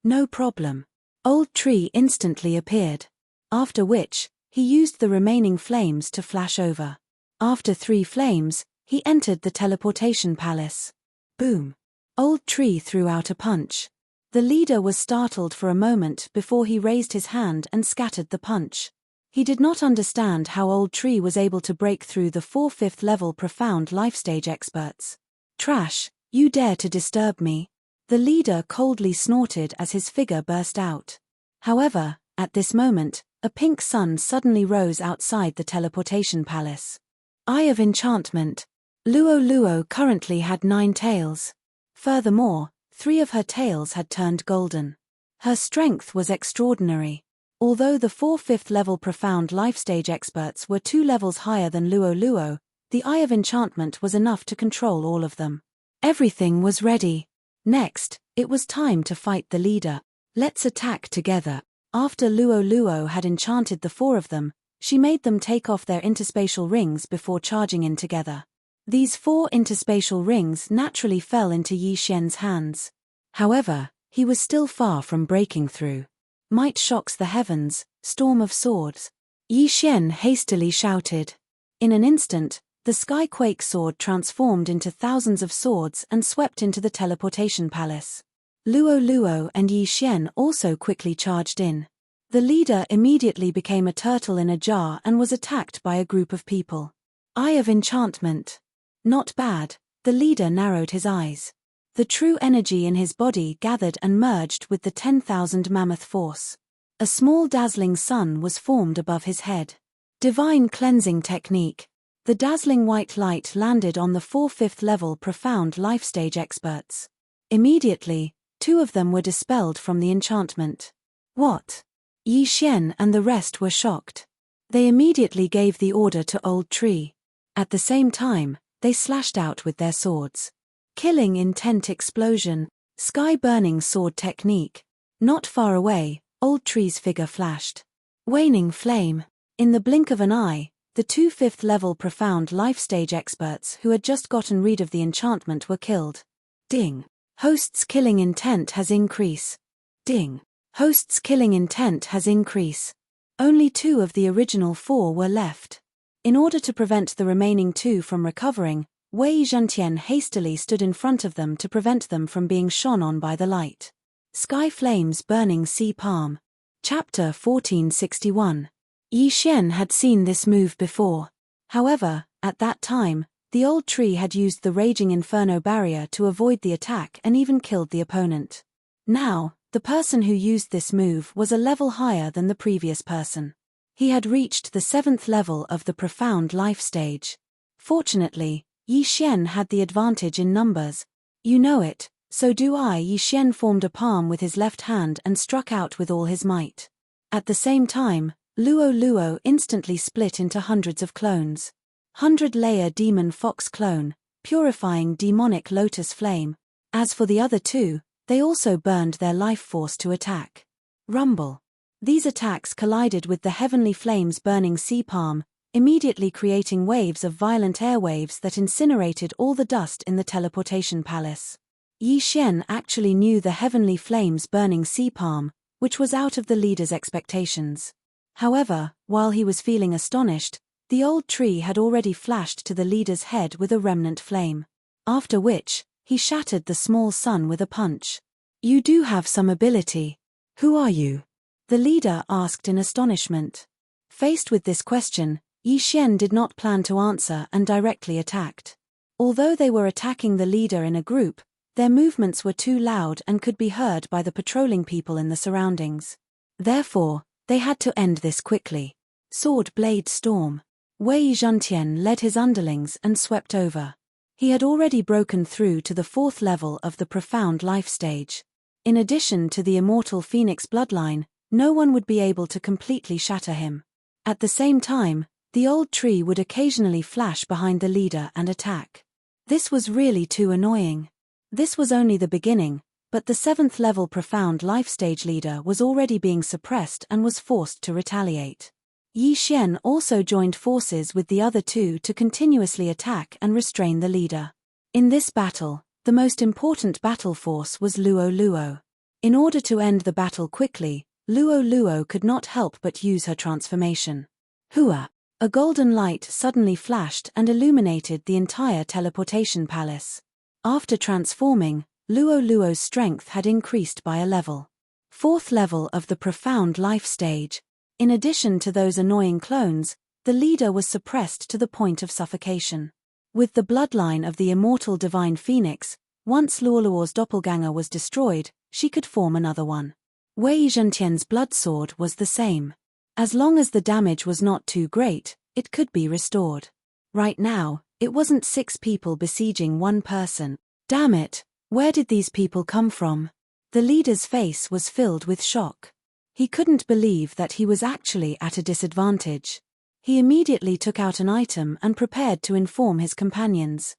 [SPEAKER 1] No problem. Old Tree instantly appeared. After which, he used the remaining flames to flash over. After 3 flames, he entered the teleportation palace. Boom. Old Tree threw out a punch. The leader was startled for a moment before he raised his hand and scattered the punch. He did not understand how Old Tree was able to break through the 4 5th level profound life stage experts. Trash, you dare to disturb me? The leader coldly snorted as his figure burst out. However, at this moment, a pink sun suddenly rose outside the teleportation palace. Eye of Enchantment. Luo Luo currently had 9 tails. Furthermore, 3 of her tails had turned golden. Her strength was extraordinary. Although the 4 5th level profound life stage experts were 2 levels higher than Luo Luo, the Eye of Enchantment was enough to control all of them. Everything was ready. Next, it was time to fight the leader. Let's attack together. After Luo Luo had enchanted the 4 of them, she made them take off their interspatial rings before charging in together. These 4 interspatial rings naturally fell into Yi Xian's hands. However, he was still far from breaking through. Might shocks the heavens, storm of swords. Yi Xian hastily shouted. In an instant, the Skyquake sword transformed into thousands of swords and swept into the teleportation palace. Luo Luo and Yi Xian also quickly charged in. The leader immediately became a turtle in a jar and was attacked by a group of people. Eye of enchantment. Not bad, the leader narrowed his eyes. The true energy in his body gathered and merged with the 10,000 mammoth force. A small dazzling sun was formed above his head. Divine cleansing technique. The dazzling white light landed on the 4 5th-level profound life stage experts. Immediately, 2 of them were dispelled from the enchantment. What? Yi Xian and the rest were shocked. They immediately gave the order to Old Tree. At the same time, they slashed out with their swords. Killing intent explosion, sky-burning sword technique. Not far away, Old Tree's figure flashed. Waning flame. In the blink of an eye, the 2 5th-level profound life stage experts who had just gotten rid of the enchantment were killed. Ding. Host's killing intent has increase. Ding. Host's killing intent has increase. Only 2 of the original 4 were left. In order to prevent the remaining 2 from recovering, Wei Zhentian hastily stood in front of them to prevent them from being shone on by the light. Sky Flames Burning Sea Palm. Chapter 1461. Yi Xian had seen this move before. However, at that time, the Old Tree had used the Raging Inferno barrier to avoid the attack and even killed the opponent. Now, the person who used this move was a level higher than the previous person. He had reached the 7th level of the profound life stage. Fortunately, Yi Xian had the advantage in numbers. You know it, so do I. Yi Xian formed a palm with his left hand and struck out with all his might. At the same time, Luo Luo instantly split into hundreds of clones. 100-layer demon fox clone, purifying demonic lotus flame. As for the other 2, they also burned their life force to attack. Rumble. These attacks collided with the heavenly flames burning sea palm, immediately creating waves of violent airwaves that incinerated all the dust in the teleportation palace. Yi Xian actually knew the heavenly flames burning sea palm, which was out of the leader's expectations. However, while he was feeling astonished, the Old Tree had already flashed to the leader's head with a remnant flame. After which, he shattered the small sun with a punch. You do have some ability. Who are you? The leader asked in astonishment. Faced with this question, Yi Xian did not plan to answer and directly attacked. Although they were attacking the leader in a group, their movements were too loud and could be heard by the patrolling people in the surroundings. Therefore, they had to end this quickly. Sword Blade Storm. Wei Zhentian led his underlings and swept over. He had already broken through to the 4th level of the profound life stage. In addition to the immortal Phoenix bloodline, no one would be able to completely shatter him. At the same time, the Old Tree would occasionally flash behind the leader and attack. This was really too annoying. This was only the beginning, but the 7th level profound life stage leader was already being suppressed and was forced to retaliate. Yi Xian also joined forces with the other 2 to continuously attack and restrain the leader. In this battle, the most important battle force was Luo Luo. In order to end the battle quickly, Luo Luo could not help but use her transformation. Hua! A golden light suddenly flashed and illuminated the entire teleportation palace. After transforming, Luo Luo's strength had increased by a level. 4th level of the profound life stage. In addition to those annoying clones, the leader was suppressed to the point of suffocation. With the bloodline of the immortal divine phoenix, once Luoluo's doppelganger was destroyed, she could form another one. Wei Zhentian's blood sword was the same. As long as the damage was not too great, it could be restored. Right now, it wasn't 6 people besieging one person. Damn it, where did these people come from? The leader's face was filled with shock. He couldn't believe that he was actually at a disadvantage. He immediately took out an item and prepared to inform his companions.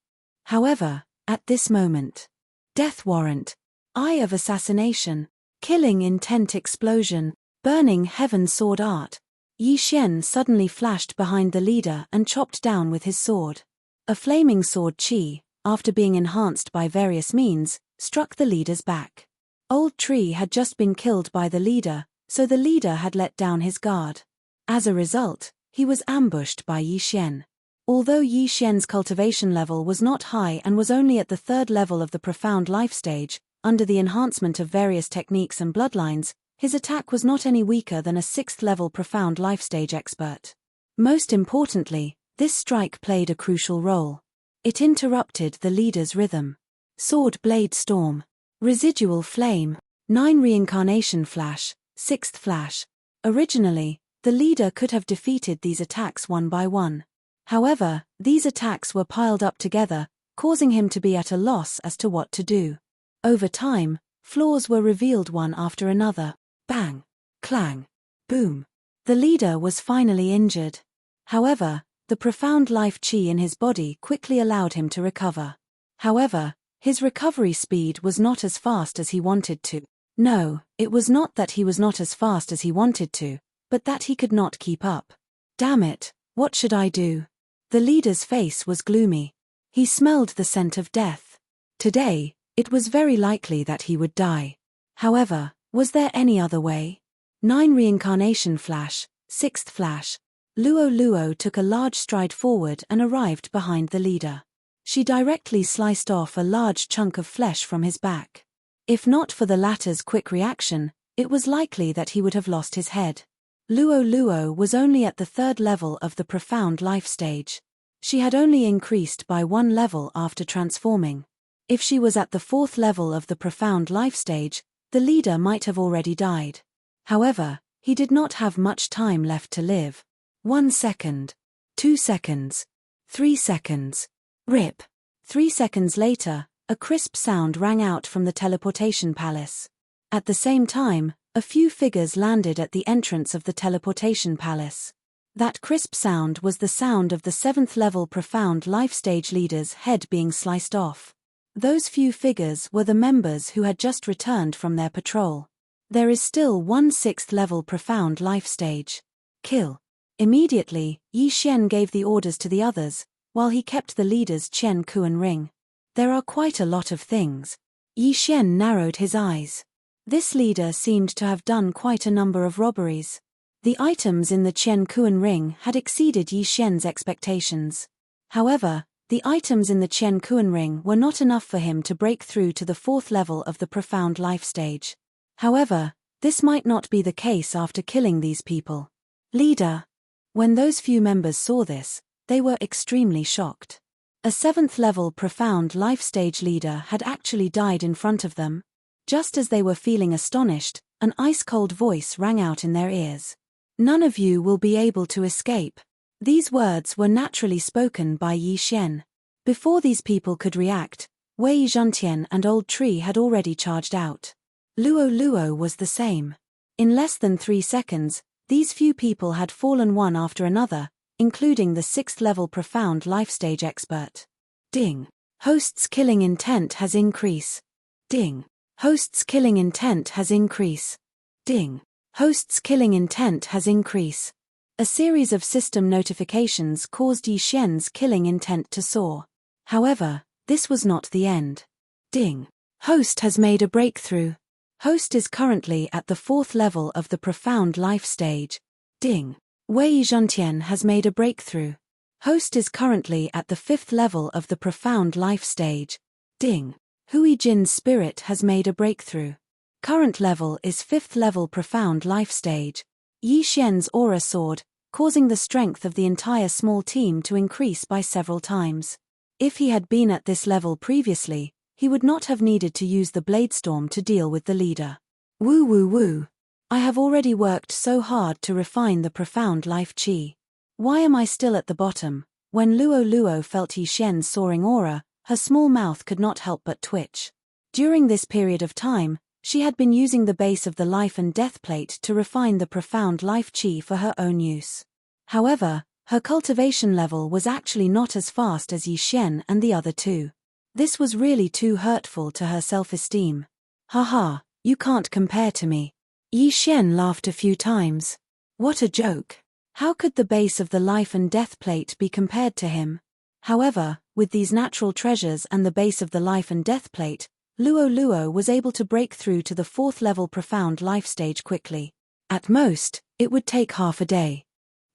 [SPEAKER 1] However, at this moment, death warrant, eye of assassination, killing intent explosion, burning heaven sword art. Yi Xian suddenly flashed behind the leader and chopped down with his sword. A flaming sword chi, after being enhanced by various means, struck the leader's back. Old Tree had just been killed by the leader, so the leader had let down his guard. As a result, he was ambushed by Yi Xian. Although Yi Xian's cultivation level was not high and was only at the 3rd level of the profound life stage, under the enhancement of various techniques and bloodlines, his attack was not any weaker than a 6th level profound life stage expert. Most importantly, this strike played a crucial role. It interrupted the leader's rhythm. Sword Blade Storm. Residual Flame. 9 Reincarnation Flash. 6th Flash. Originally, the leader could have defeated these attacks one by one. However, these attacks were piled up together, causing him to be at a loss as to what to do. Over time, flaws were revealed one after another. Bang! Clang! Boom! The leader was finally injured. However, the profound life chi in his body quickly allowed him to recover. However, his recovery speed was not as fast as he wanted to. No, it was not that he was not as fast as he wanted to, but that he could not keep up. Damn it, what should I do? The leader's face was gloomy. He smelled the scent of death. Today, it was very likely that he would die. However, was there any other way? 9 Reincarnation Flash. 6th Flash. Luo Luo took a large stride forward and arrived behind the leader. She directly sliced off a large chunk of flesh from his back. If not for the latter's quick reaction, it was likely that he would have lost his head. Luo Luo was only at the 3rd level of the profound life stage. She had only increased by 1 level after transforming. If she was at the 4th level of the profound life stage, the leader might have already died. However, he did not have much time left to live. 1 second. 2 seconds. 3 seconds. Rip. 3 seconds later, a crisp sound rang out from the teleportation palace. At the same time, a few figures landed at the entrance of the teleportation palace. That crisp sound was the sound of the 7th level profound life stage leader's head being sliced off. Those few figures were the members who had just returned from their patrol. There is still one 6th level profound life stage. Kill. Immediately, Yi Xian gave the orders to the others, while he kept the leader's Chen Kuan ring. There are quite a lot of things. Yi Xian narrowed his eyes. This leader seemed to have done quite a number of robberies. The items in the Chen Kuan ring had exceeded Yi Xian's expectations. However, the items in the Chen Kuan ring were not enough for him to break through to the 4th level of the profound life stage. However, this might not be the case after killing these people. Leader. When those few members saw this, they were extremely shocked. A 7th level profound life stage leader had actually died in front of them. Just as they were feeling astonished, an ice-cold voice rang out in their ears. None of you will be able to escape. These words were naturally spoken by Yi Xian. Before these people could react, Wei Zhentian and Old Tree had already charged out. Luo Luo was the same. In less than 3 seconds, these few people had fallen one after another, including the 6th level profound life stage expert. Ding. Host's killing intent has increase. Ding. Host's killing intent has increase. Ding. Host's killing intent has increase. A series of system notifications caused Yi Xian's killing intent to soar. However, this was not the end. Ding. Host has made a breakthrough. Host is currently at the 4th level of the profound life stage. Ding. Wei Zhentian has made a breakthrough. Host is currently at the 5th level of the profound life stage. Ding. Hui Jin's spirit has made a breakthrough. Current level is 5th level profound life stage. Yi Xian's aura soared, causing the strength of the entire small team to increase by several times. If he had been at this level previously, he would not have needed to use the Bladestorm to deal with the leader. Woo woo woo. I have already worked so hard to refine the profound life chi. Why am I still at the bottom? When Luo Luo felt Yi Xian's soaring aura, her small mouth could not help but twitch. During this period of time, she had been using the base of the life and death plate to refine the profound life chi for her own use. However, her cultivation level was actually not as fast as Yi Xian and the other two. This was really too hurtful to her self-esteem. Haha, you can't compare to me. Yi Xian laughed a few times. What a joke. How could the base of the life and death plate be compared to him? However, with these natural treasures and the base of the life and death plate, Luo Luo was able to break through to the 4th level profound life stage quickly. At most, it would take half a day.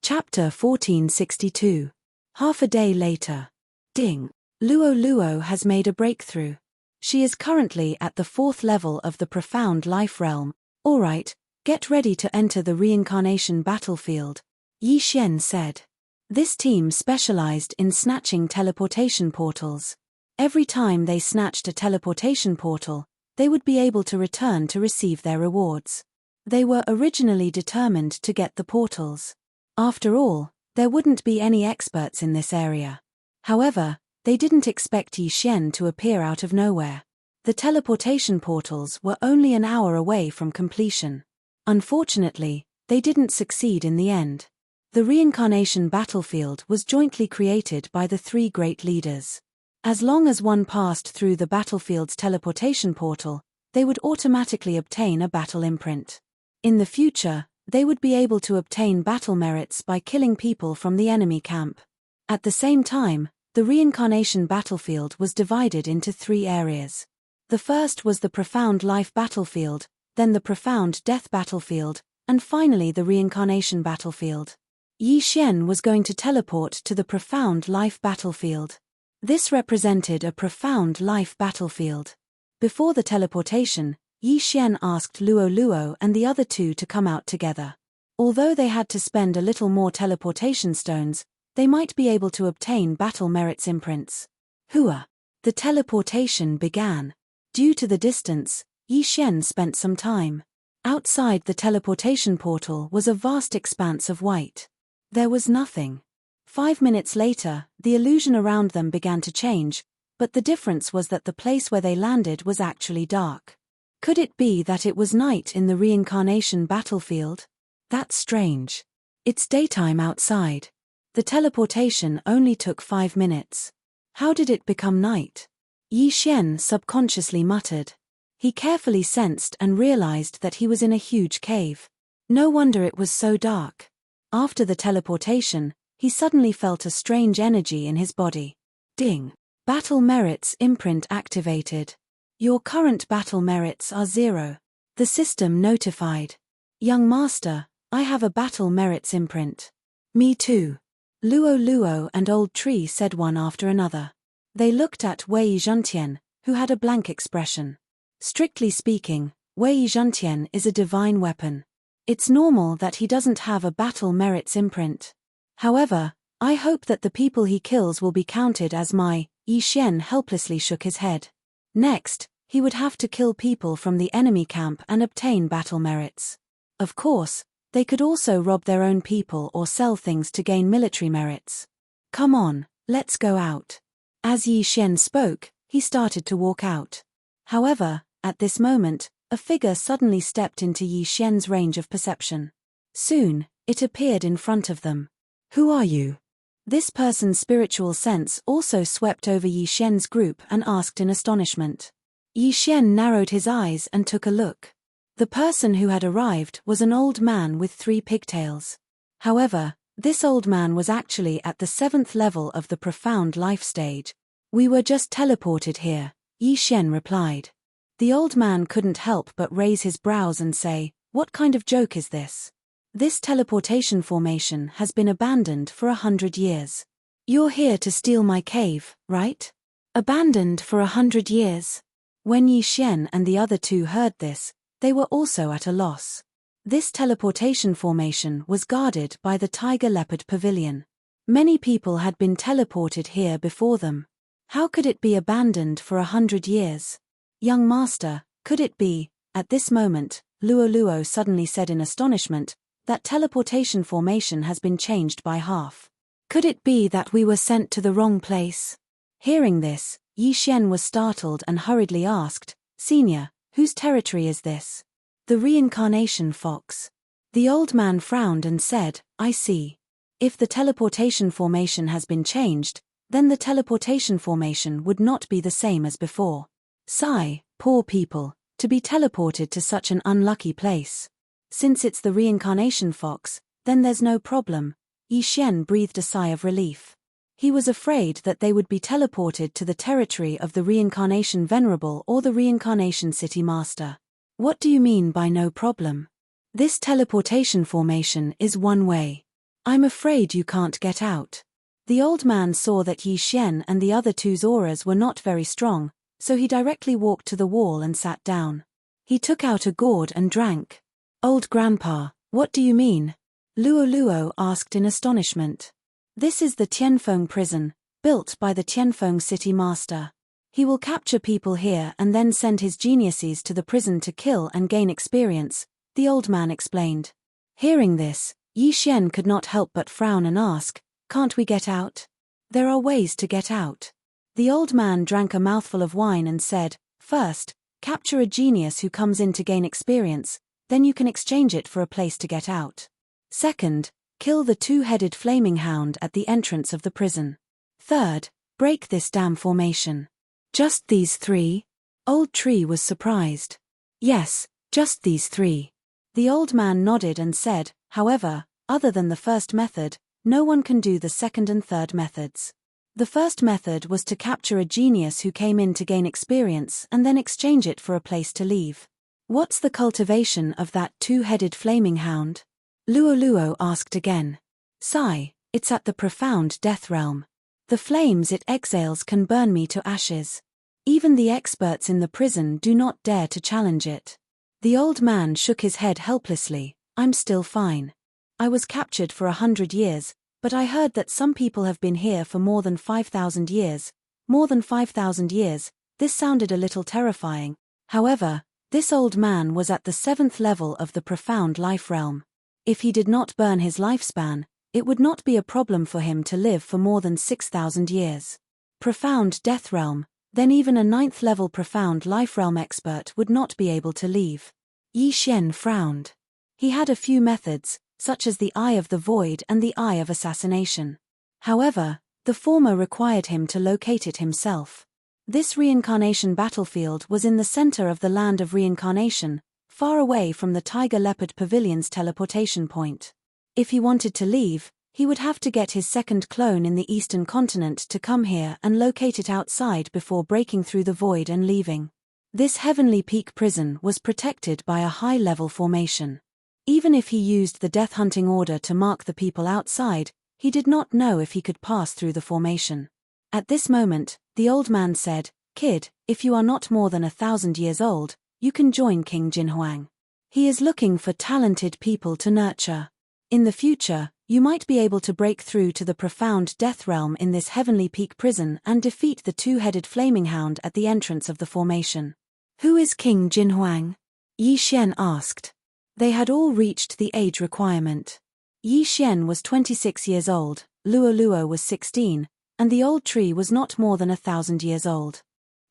[SPEAKER 1] Chapter 1462. Half a day later. Ding! Luo Luo has made a breakthrough. She is currently at the 4th level of the profound life realm. Alright, get ready to enter the reincarnation battlefield, Yi Xian said. This team specialized in snatching teleportation portals. Every time they snatched a teleportation portal, they would be able to return to receive their rewards. They were originally determined to get the portals. After all, there wouldn't be any experts in this area. However, they didn't expect Yi Xian to appear out of nowhere. The teleportation portals were only an hour away from completion. Unfortunately, they didn't succeed in the end. The reincarnation battlefield was jointly created by the 3 great leaders. As long as one passed through the battlefield's teleportation portal, they would automatically obtain a battle imprint. In the future, they would be able to obtain battle merits by killing people from the enemy camp. At the same time, the reincarnation battlefield was divided into 3 areas. The first was the profound life battlefield, then the profound death battlefield, and finally the reincarnation battlefield. Yi Xian was going to teleport to the profound life battlefield. This represented a profound life battlefield. Before the teleportation, Yi Xian asked Luo Luo and the other 2 to come out together. Although they had to spend a little more teleportation stones, they might be able to obtain battle merits imprints. Hua! The teleportation began. Due to the distance, Yi Xian spent some time. Outside the teleportation portal was a vast expanse of white. There was nothing. 5 minutes later, the illusion around them began to change, but the difference was that the place where they landed was actually dark. Could it be that it was night in the reincarnation battlefield? That's strange. It's daytime outside. The teleportation only took 5 minutes. How did it become night? Yi Xian subconsciously muttered. He carefully sensed and realized that he was in a huge cave. No wonder it was so dark. After the teleportation, he suddenly felt a strange energy in his body. Ding! Battle merits imprint activated. Your current battle merits are 0. The system notified. Young master, I have a battle merits imprint. Me too. Luo Luo and Old Tree said one after another. They looked at Wei Zhentian, who had a blank expression. Strictly speaking, Wei Zhentian is a divine weapon. It's normal that he doesn't have a battle merits imprint. However, I hope that the people he kills will be counted as my. Yi Xian helplessly shook his head. Next, he would have to kill people from the enemy camp and obtain battle merits. Of course, they could also rob their own people or sell things to gain military merits. Come on, let's go out. As Yi Xian spoke, he started to walk out. However, at this moment, a figure suddenly stepped into Yi Xian's range of perception. Soon, it appeared in front of them. Who are you? This person's spiritual sense also swept over Yi Xian's group and asked in astonishment. Yi Xian narrowed his eyes and took a look. The person who had arrived was an old man with 3 pigtails. However, this old man was actually at the 7th level of the profound life stage. We were just teleported here, Yi Xian replied. The old man couldn't help but raise his brows and say, what kind of joke is this? This teleportation formation has been abandoned for 100 years. You're here to steal my cave, right? Abandoned for 100 years. When Yi Xian and the other 2 heard this, they were also at a loss. This teleportation formation was guarded by the Tiger Leopard Pavilion. Many people had been teleported here before them. How could it be abandoned for 100 years? Young master, could it be, at this moment, Luo Luo suddenly said in astonishment, that teleportation formation has been changed by half. Could it be that we were sent to the wrong place? Hearing this, Yi Xian was startled and hurriedly asked, Senior, whose territory is this? The reincarnation fox. The old man frowned and said, I see. If the teleportation formation has been changed, then the teleportation formation would not be the same as before. Sigh, poor people, to be teleported to such an unlucky place. Since it's the reincarnation fox, then there's no problem. Yi Xian breathed a sigh of relief. He was afraid that they would be teleported to the territory of the Reincarnation Venerable or the Reincarnation City Master. What do you mean by no problem? This teleportation formation is one way. I'm afraid you can't get out. The old man saw that Yi Xian and the other two's auras were not very strong, so he directly walked to the wall and sat down. He took out a gourd and drank. Old grandpa, what do you mean? Luo Luo asked in astonishment. This is the Tianfeng prison, built by the Tianfeng city master. He will capture people here and then send his geniuses to the prison to kill and gain experience, the old man explained. Hearing this, Yi Xian could not help but frown and ask, can't we get out? There are ways to get out. The old man drank a mouthful of wine and said, first, capture a genius who comes in to gain experience, then you can exchange it for a place to get out. Second, kill the two-headed flaming hound at the entrance of the prison. Third, break this dam formation. Just these three? Old Tree was surprised. Yes, just these three. The old man nodded and said, however, other than the first method, no one can do the second and third methods. The first method was to capture a genius who came in to gain experience and then exchange it for a place to leave. What's the cultivation of that two-headed flaming hound? Luo Luo asked again. Sigh, it's at the profound death realm. The flames it exhales can burn me to ashes. Even the experts in the prison do not dare to challenge it. The old man shook his head helplessly. I'm still fine. I was captured for 100 years, but I heard that some people have been here for more than 5,000 years. More than 5,000 years, this sounded a little terrifying. However, this old man was at the 7th level of the profound life realm. If he did not burn his lifespan, it would not be a problem for him to live for more than 6,000 years. Profound death realm, then even a 9th level profound life realm expert would not be able to leave. Yi Xian frowned. He had a few methods, such as the Eye of the Void and the Eye of Assassination. However, the former required him to locate it himself. This reincarnation battlefield was in the center of the land of reincarnation, far away from the Tiger Leopard Pavilion's teleportation point. If he wanted to leave, he would have to get his second clone in the eastern continent to come here and locate it outside before breaking through the void and leaving. This Heavenly Peak prison was protected by a high-level formation. Even if he used the death hunting order to mark the people outside, he did not know if he could pass through the formation. At this moment, the old man said, Kid, if you are not more than 1,000 years old, you can join King Jinhuang. He is looking for talented people to nurture. In the future, you might be able to break through to the profound death realm in this Heavenly Peak prison and defeat the two-headed flaming hound at the entrance of the formation. Who is King Jinhuang? Yi Xian asked. They had all reached the age requirement. Yi Xian was 26 years old, Luo Luo was 16, and the old tree was not more than 1,000 years old.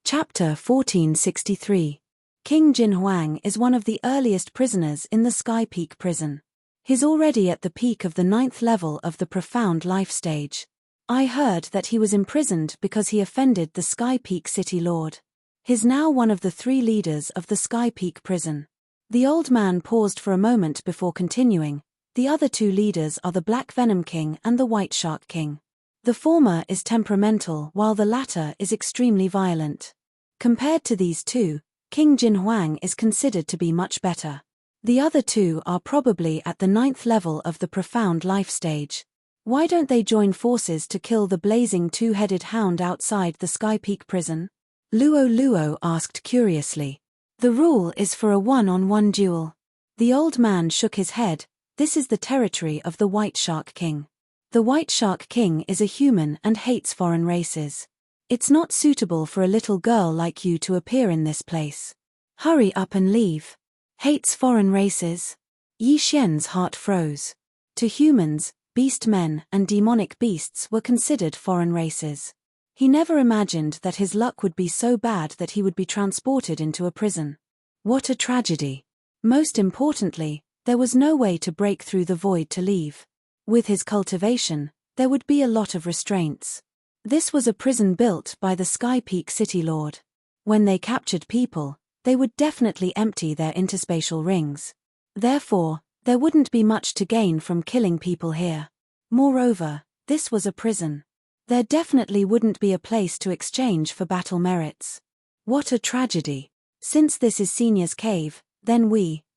[SPEAKER 1] Chapter 1463. King Jinhuang is one of the earliest prisoners in the Sky Peak prison. He's already at the peak of the 9th level of the profound life stage. I heard that he was imprisoned because he offended the Sky Peak city lord. He's now one of the 3 leaders of the Sky Peak prison. The old man paused for a moment before continuing. The other 2 leaders are the Black Venom King and the White Shark King. The former is temperamental while the latter is extremely violent. Compared to these 2, King Jinhuang is considered to be much better. The other 2 are probably at the 9th level of the profound life stage. Why don't they join forces to kill the blazing two-headed hound outside the Sky Peak prison? Luo Luo asked curiously. The rule is for a one-on-one duel. The old man shook his head. This is the territory of the White Shark King. The White Shark King is a human and hates foreign races. It's not suitable for a little girl like you to appear in this place. Hurry up and leave. Hates foreign races. Yi Xian's heart froze. To humans, beast men and demonic beasts were considered foreign races. He never imagined that his luck would be so bad that he would be transported into a prison. What a tragedy. Most importantly, there was no way to break through the void to leave. With his cultivation, there would be a lot of restraints. This was a prison built by the Sky Peak City Lord. When they captured people, they would definitely empty their interspatial rings. Therefore, there wouldn't be much to gain from killing people here. Moreover, this was a prison. There definitely wouldn't be a place to exchange for battle merits. What a tragedy. Since this is Senior's cave, then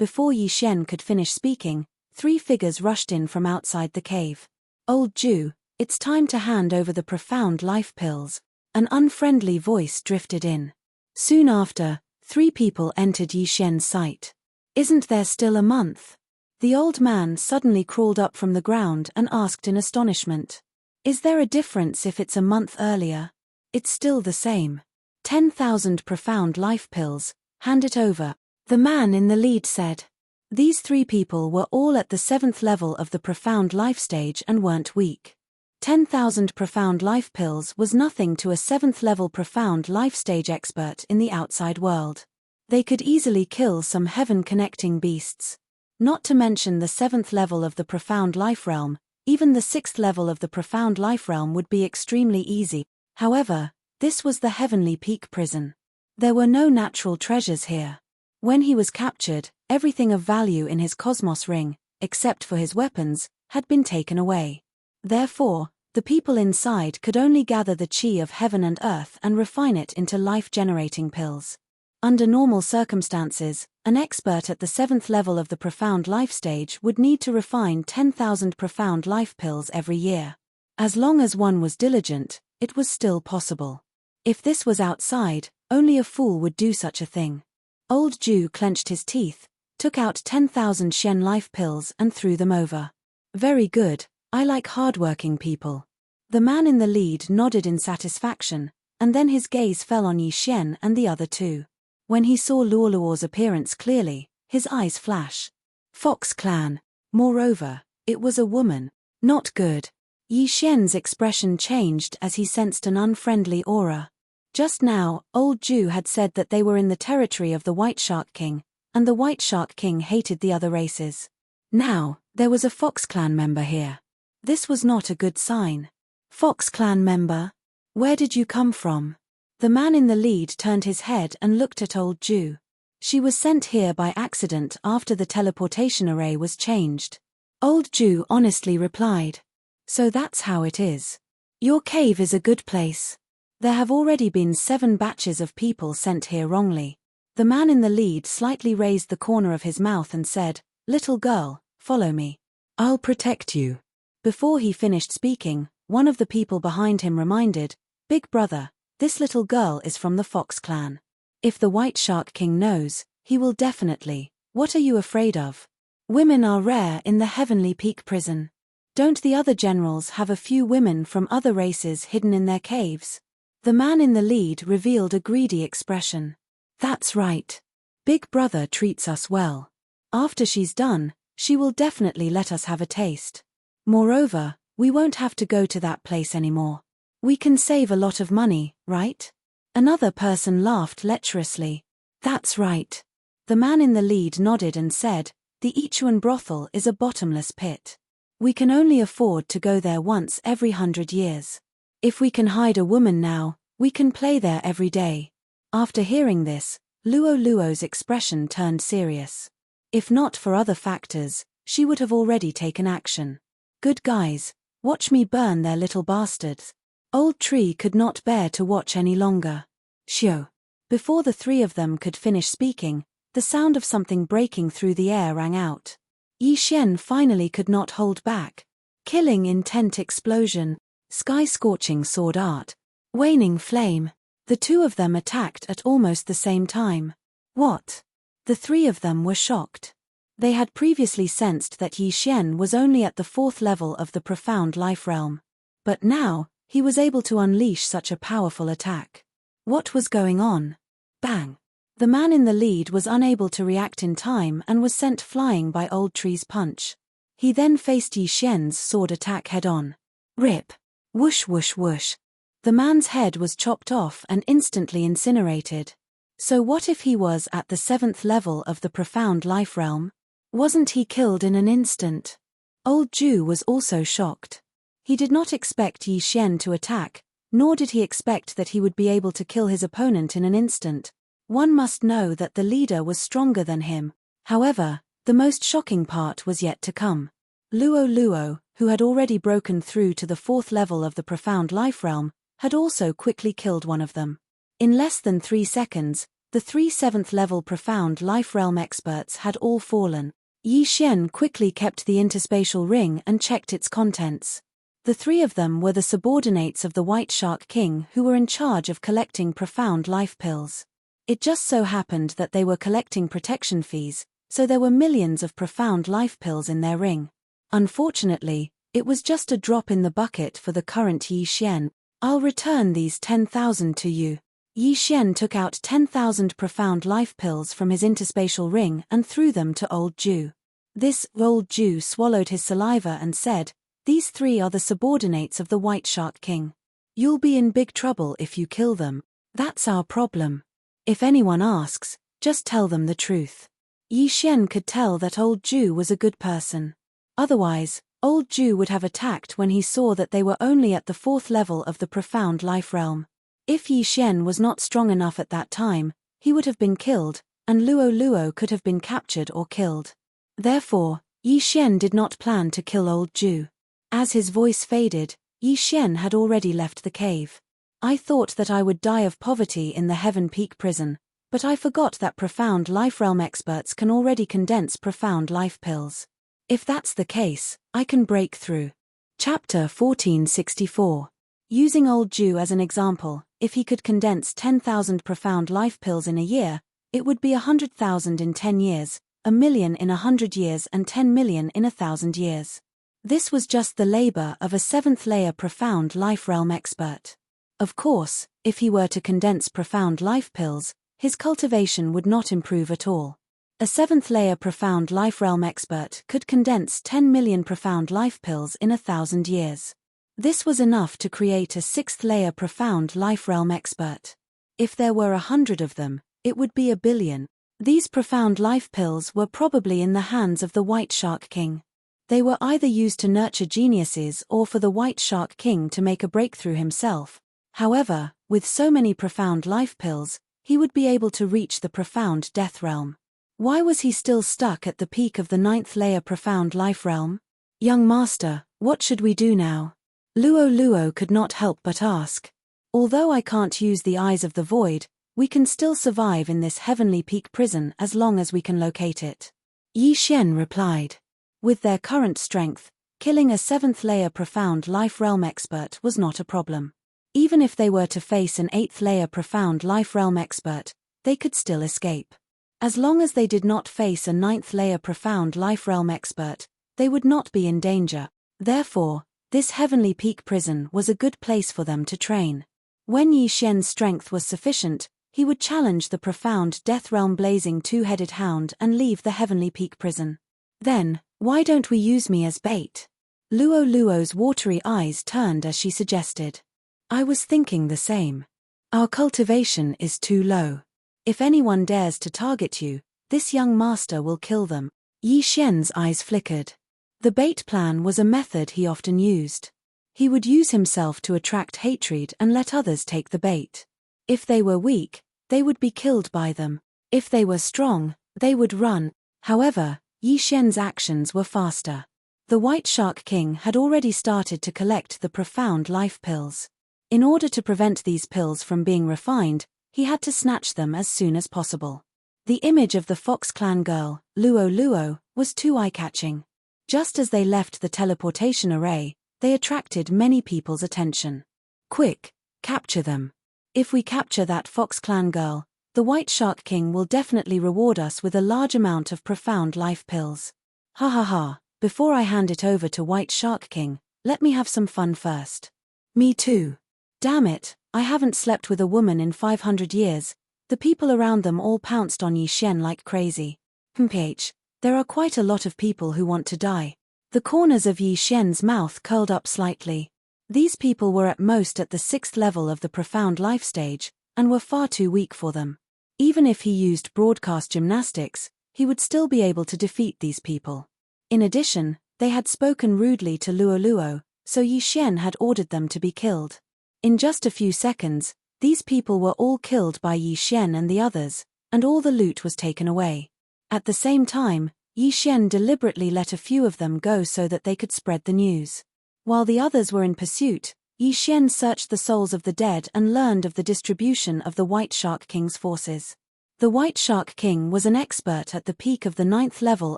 [SPEAKER 1] before Yi Xian could finish speaking, 3 figures rushed in from outside the cave. Old Jew, it's time to hand over the profound life pills. An unfriendly voice drifted in. Soon after, 3 people entered Yi Xian's sight. Isn't there still a month? The old man suddenly crawled up from the ground and asked in astonishment. Is there a difference if it's a month earlier? It's still the same. 10,000 profound life pills, hand it over. The man in the lead said. These 3 people were all at the 7th level of the profound life stage and weren't weak. 10,000 profound life pills was nothing to a 7th level profound life stage expert in the outside world. They could easily kill some heaven-connecting beasts. Not to mention the 7th level of the profound life realm, even the 6th level of the profound life realm would be extremely easy. However, this was the heavenly peak prison. There were no natural treasures here. When he was captured, everything of value in his cosmos ring, except for his weapons, had been taken away. Therefore, the people inside could only gather the chi of heaven and earth and refine it into life-generating pills. Under normal circumstances, an expert at the 7th level of the profound life stage would need to refine 10,000 profound life pills every year. As long as one was diligent, it was still possible. If this was outside, only a fool would do such a thing. Old Jew clenched his teeth, took out 10,000 Shen life pills and threw them over. Very good, I like hardworking people. The man in the lead nodded in satisfaction, and then his gaze fell on Yi Xian and the other 2. When he saw Luoluo's appearance clearly, his eyes flash. Fox clan. Moreover, it was a woman. Not good. Yi Xian's expression changed as he sensed an unfriendly aura. Just now, Old Jew had said that they were in the territory of the White Shark King, and the White Shark King hated the other races. Now, there was a Fox clan member here. This was not a good sign. Fox clan member? Where did you come from? The man in the lead turned his head and looked at Old Jew. She was sent here by accident after the teleportation array was changed. Old Jew honestly replied. So that's how it is. Your cave is a good place. There have already been 7 batches of people sent here wrongly. The man in the lead slightly raised the corner of his mouth and said, Little girl, follow me. I'll protect you. Before he finished speaking, one of the people behind him reminded, Big brother, this little girl is from the Fox clan. If the White Shark King knows, he will definitely. What are you afraid of? Women are rare in the heavenly peak prison. Don't the other generals have a few women from other races hidden in their caves? The man in the lead revealed a greedy expression. That's right. Big brother treats us well. After she's done, she will definitely let us have a taste. Moreover, we won't have to go to that place anymore. We can save a lot of money, right? Another person laughed lecherously. That's right. The man in the lead nodded and said, The Ichuan brothel is a bottomless pit. We can only afford to go there once every 100 years. If we can hide a woman now, we can play there every day. After hearing this, Luoluo's expression turned serious. If not for other factors, she would have already taken action. Good guys, watch me burn their little bastards. Old Tree could not bear to watch any longer. Shio. Before the 3 of them could finish speaking, the sound of something breaking through the air rang out. Yi Xian finally could not hold back. Killing intent explosion, sky-scorching sword art, waning flame. The 2 of them attacked at almost the same time. What? The 3 of them were shocked. They had previously sensed that Yi Xian was only at the 4th level of the profound life realm. But now, he was able to unleash such a powerful attack. What was going on? Bang! The man in the lead was unable to react in time and was sent flying by Old Tree's punch. He then faced Yi Xian's sword attack head-on. Rip! Whoosh whoosh whoosh. The man's head was chopped off and instantly incinerated. So what if he was at the 7th level of the profound life realm? Wasn't he killed in an instant? Old Jew was also shocked. He did not expect Yi Xian to attack, nor did he expect that he would be able to kill his opponent in an instant. One must know that the leader was stronger than him. However, the most shocking part was yet to come. Luoluo, who had already broken through to the 4th level of the profound life realm, had also quickly killed one of them. In less than 3 seconds, the 3 7th level profound life realm experts had all fallen. Yi Xian quickly kept the interspatial ring and checked its contents. The 3 of them were the subordinates of the White Shark King who were in charge of collecting profound life pills. It just so happened that they were collecting protection fees, so there were millions of profound life pills in their ring. Unfortunately, it was just a drop in the bucket for the current Yi Xian. I'll return these 10,000 to you. Yi Xian took out 10,000 profound life pills from his interspatial ring and threw them to Old Jew. This Old Jew swallowed his saliva and said, "These 3 are the subordinates of the White Shark King. You'll be in big trouble if you kill them. That's our problem. If anyone asks, just tell them the truth." Yi Xian could tell that Old Jew was a good person. Otherwise, Old Jew would have attacked when he saw that they were only at the 4th level of the profound life realm. If Yi Xian was not strong enough at that time, he would have been killed, and Luo Luo could have been captured or killed. Therefore, Yi Xian did not plan to kill Old Jew. As his voice faded, Yi Xian had already left the cave. "I thought that I would die of poverty in the Heaven Peak prison, but I forgot that profound life realm experts can already condense profound life pills. If that's the case, I can break through." Chapter 1464. Using Old Jew as an example, if he could condense 10,000 profound life pills in a year, it would be 100,000 in 10 years, 1,000,000 in 100 years and 10 million in 1,000 years. This was just the labor of a 7th layer profound life realm expert. Of course, if he were to condense profound life pills, his cultivation would not improve at all. A 7th layer profound life realm expert could condense 10 million profound life pills in 1,000 years. This was enough to create a 6th layer profound life realm expert. If there were 100 of them, it would be 1,000,000,000. These profound life pills were probably in the hands of the White Shark King. They were either used to nurture geniuses or for the White Shark King to make a breakthrough himself. However, with so many profound life pills, he would be able to reach the profound death realm. Why was he still stuck at the peak of the 9th layer profound life realm? "Young master, what should we do now?" Luo Luo could not help but ask. "Although I can't use the eyes of the void, we can still survive in this heavenly peak prison as long as we can locate it." Yi Xian replied. With their current strength, killing a 7th layer profound life realm expert was not a problem. Even if they were to face an 8th layer profound life realm expert, they could still escape. As long as they did not face a 9th layer profound life realm expert, they would not be in danger. Therefore, this heavenly peak prison was a good place for them to train. When Yi Xian's strength was sufficient, he would challenge the profound death realm blazing 2-headed hound and leave the heavenly peak prison. Then, "Why don't we use me as bait?" Luo Luo's watery eyes turned as she suggested. "I was thinking the same. Our cultivation is too low. If anyone dares to target you, this young master will kill them." Yi Xian's eyes flickered. The bait plan was a method he often used. He would use himself to attract hatred and let others take the bait. If they were weak, they would be killed by them. If they were strong, they would run. However, Yi Xian's actions were faster. The White Shark King had already started to collect the profound life pills. In order to prevent these pills from being refined, he had to snatch them as soon as possible. The image of the Fox Clan girl, Luo Luo, was too eye-catching. Just as they left the teleportation array, they attracted many people's attention. "Quick, capture them. If we capture that Fox Clan girl, the White Shark King will definitely reward us with a large amount of profound life pills. Ha ha ha, before I hand it over to White Shark King, let me have some fun first." "Me too. Damn it, I haven't slept with a woman in 500 years. The people around them all pounced on Yi Xian like crazy. There are quite a lot of people who want to die." The corners of Yi Xian's mouth curled up slightly. These people were at most at the 6th level of the profound life stage, and were far too weak for them. Even if he used broadcast gymnastics, he would still be able to defeat these people. In addition, they had spoken rudely to Luo Luo, so Yi Xian had ordered them to be killed. In just a few seconds, these people were all killed by Yi Xian and the others, and all the loot was taken away. At the same time, Yi Xian deliberately let a few of them go so that they could spread the news. While the others were in pursuit, Yi Xian searched the souls of the dead and learned of the distribution of the White Shark King's forces. The White Shark King was an expert at the peak of the 9th level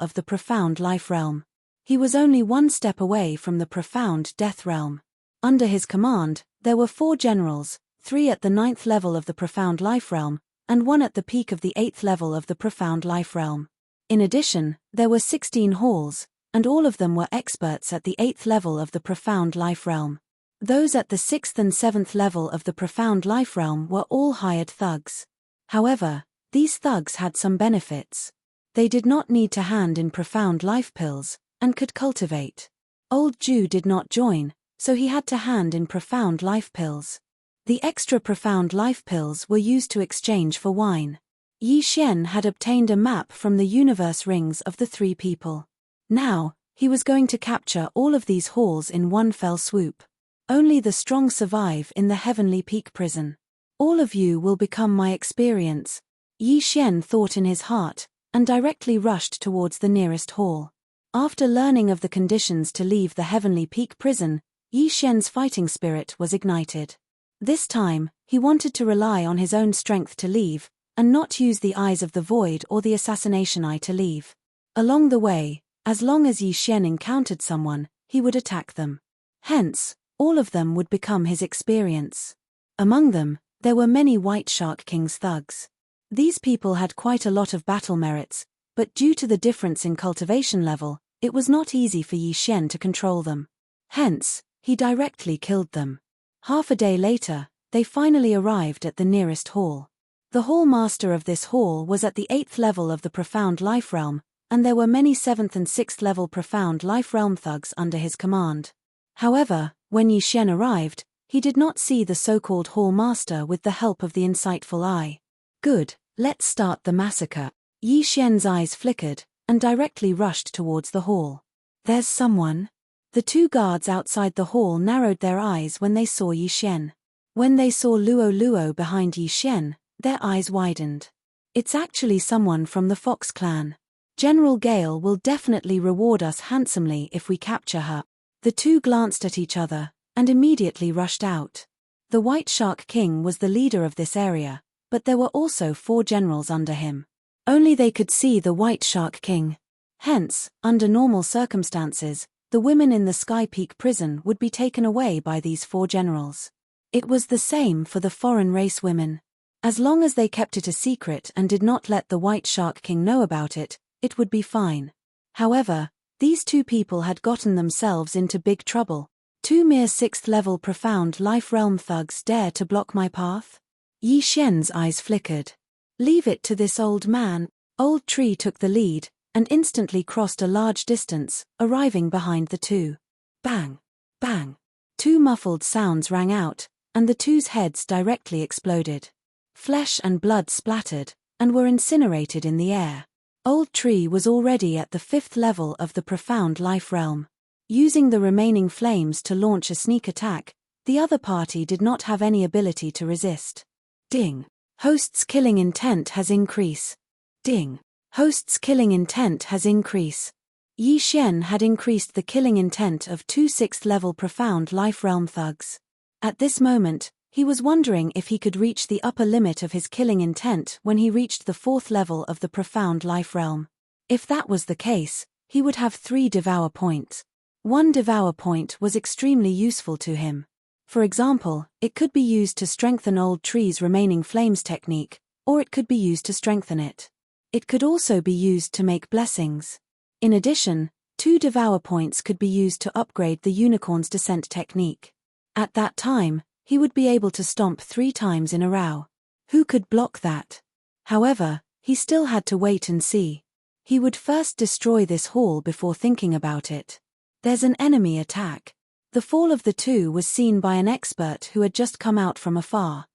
[SPEAKER 1] of the Profound Life Realm. He was only one step away from the Profound Death Realm. Under his command, there were 4 generals, 3 at the 9th level of the Profound Life Realm, and 1 at the peak of the 8th level of the Profound Life Realm. In addition, there were 16 halls, and all of them were experts at the 8th level of the Profound Life Realm. Those at the 6th and 7th level of the Profound Life Realm were all hired thugs. However, these thugs had some benefits. They did not need to hand in Profound Life Pills, and could cultivate. Old Jew did not join, so he had to hand in Profound Life Pills. The extra Profound Life Pills were used to exchange for wine. Yi Xian had obtained a map from the universe rings of the 3 people. Now, he was going to capture all of these halls in one fell swoop. Only the strong survive in the Heavenly Peak prison. All of you will become my experience, Yi Xian thought in his heart, and directly rushed towards the nearest hall. After learning of the conditions to leave the Heavenly Peak prison, Yi Xian's fighting spirit was ignited. This time, he wanted to rely on his own strength to leave, and not use the Eyes of the Void or the Assassination Eye to leave. Along the way, as long as Yi Xian encountered someone, he would attack them. Hence, all of them would become his experience. Among them, there were many White Shark King's thugs. These people had quite a lot of battle merits, but due to the difference in cultivation level, it was not easy for Yi Xian to control them. Hence, he directly killed them. Half a day later, they finally arrived at the nearest hall. The hall master of this hall was at the 8th level of the Profound Life Realm, and there were many 7th and 6th level Profound Life Realm thugs under his command. However, when Yi Xian arrived, he did not see the so-called hall master with the help of the insightful eye. Good, let's start the massacre. Yi Xian's eyes flickered, and directly rushed towards the hall. There's someone. The 2 guards outside the hall narrowed their eyes when they saw Yi Xian. When they saw Luo Luo behind Yi Xian, their eyes widened. It's actually someone from the Fox clan. General Gale will definitely reward us handsomely if we capture her. The 2 glanced at each other, and immediately rushed out. The White Shark King was the leader of this area, but there were also 4 generals under him. Only they could see the White Shark King. Hence, under normal circumstances, the women in the Sky Peak prison would be taken away by these 4 generals. It was the same for the foreign race women. As long as they kept it a secret and did not let the White Shark King know about it, it would be fine. However, these 2 people had gotten themselves into big trouble. 2 mere 6th level Profound Life Realm thugs dare to block my path? Yi Xian's eyes flickered. Leave it to this old man. Old Tree took the lead, and instantly crossed a large distance, arriving behind the 2. Bang! Bang! 2 muffled sounds rang out, and the 2's heads directly exploded. Flesh and blood splattered, and were incinerated in the air. Old Tree was already at the 5th level of the Profound Life Realm. Using the remaining flames to launch a sneak attack, the other party did not have any ability to resist. Ding! Host's killing intent has increase. Ding! Host's killing intent has increase. Yi Xian had increased the killing intent of 2 6th level Profound Life Realm thugs. At this moment, he was wondering if he could reach the upper limit of his killing intent when he reached the 4th level of the Profound Life Realm. If that was the case, he would have 3 Devour points. 1 Devour point was extremely useful to him. For example, it could be used to strengthen Old Tree's remaining flames technique, or it could be used to strengthen it. It could also be used to make blessings. In addition, 2 Devour points could be used to upgrade the Unicorn's descent technique. At that time, he would be able to stomp 3 times in a row. Who could block that? However, he still had to wait and see. He would first destroy this hall before thinking about it. There's an enemy attack. The fall of the 2 was seen by an expert who had just come out from afar.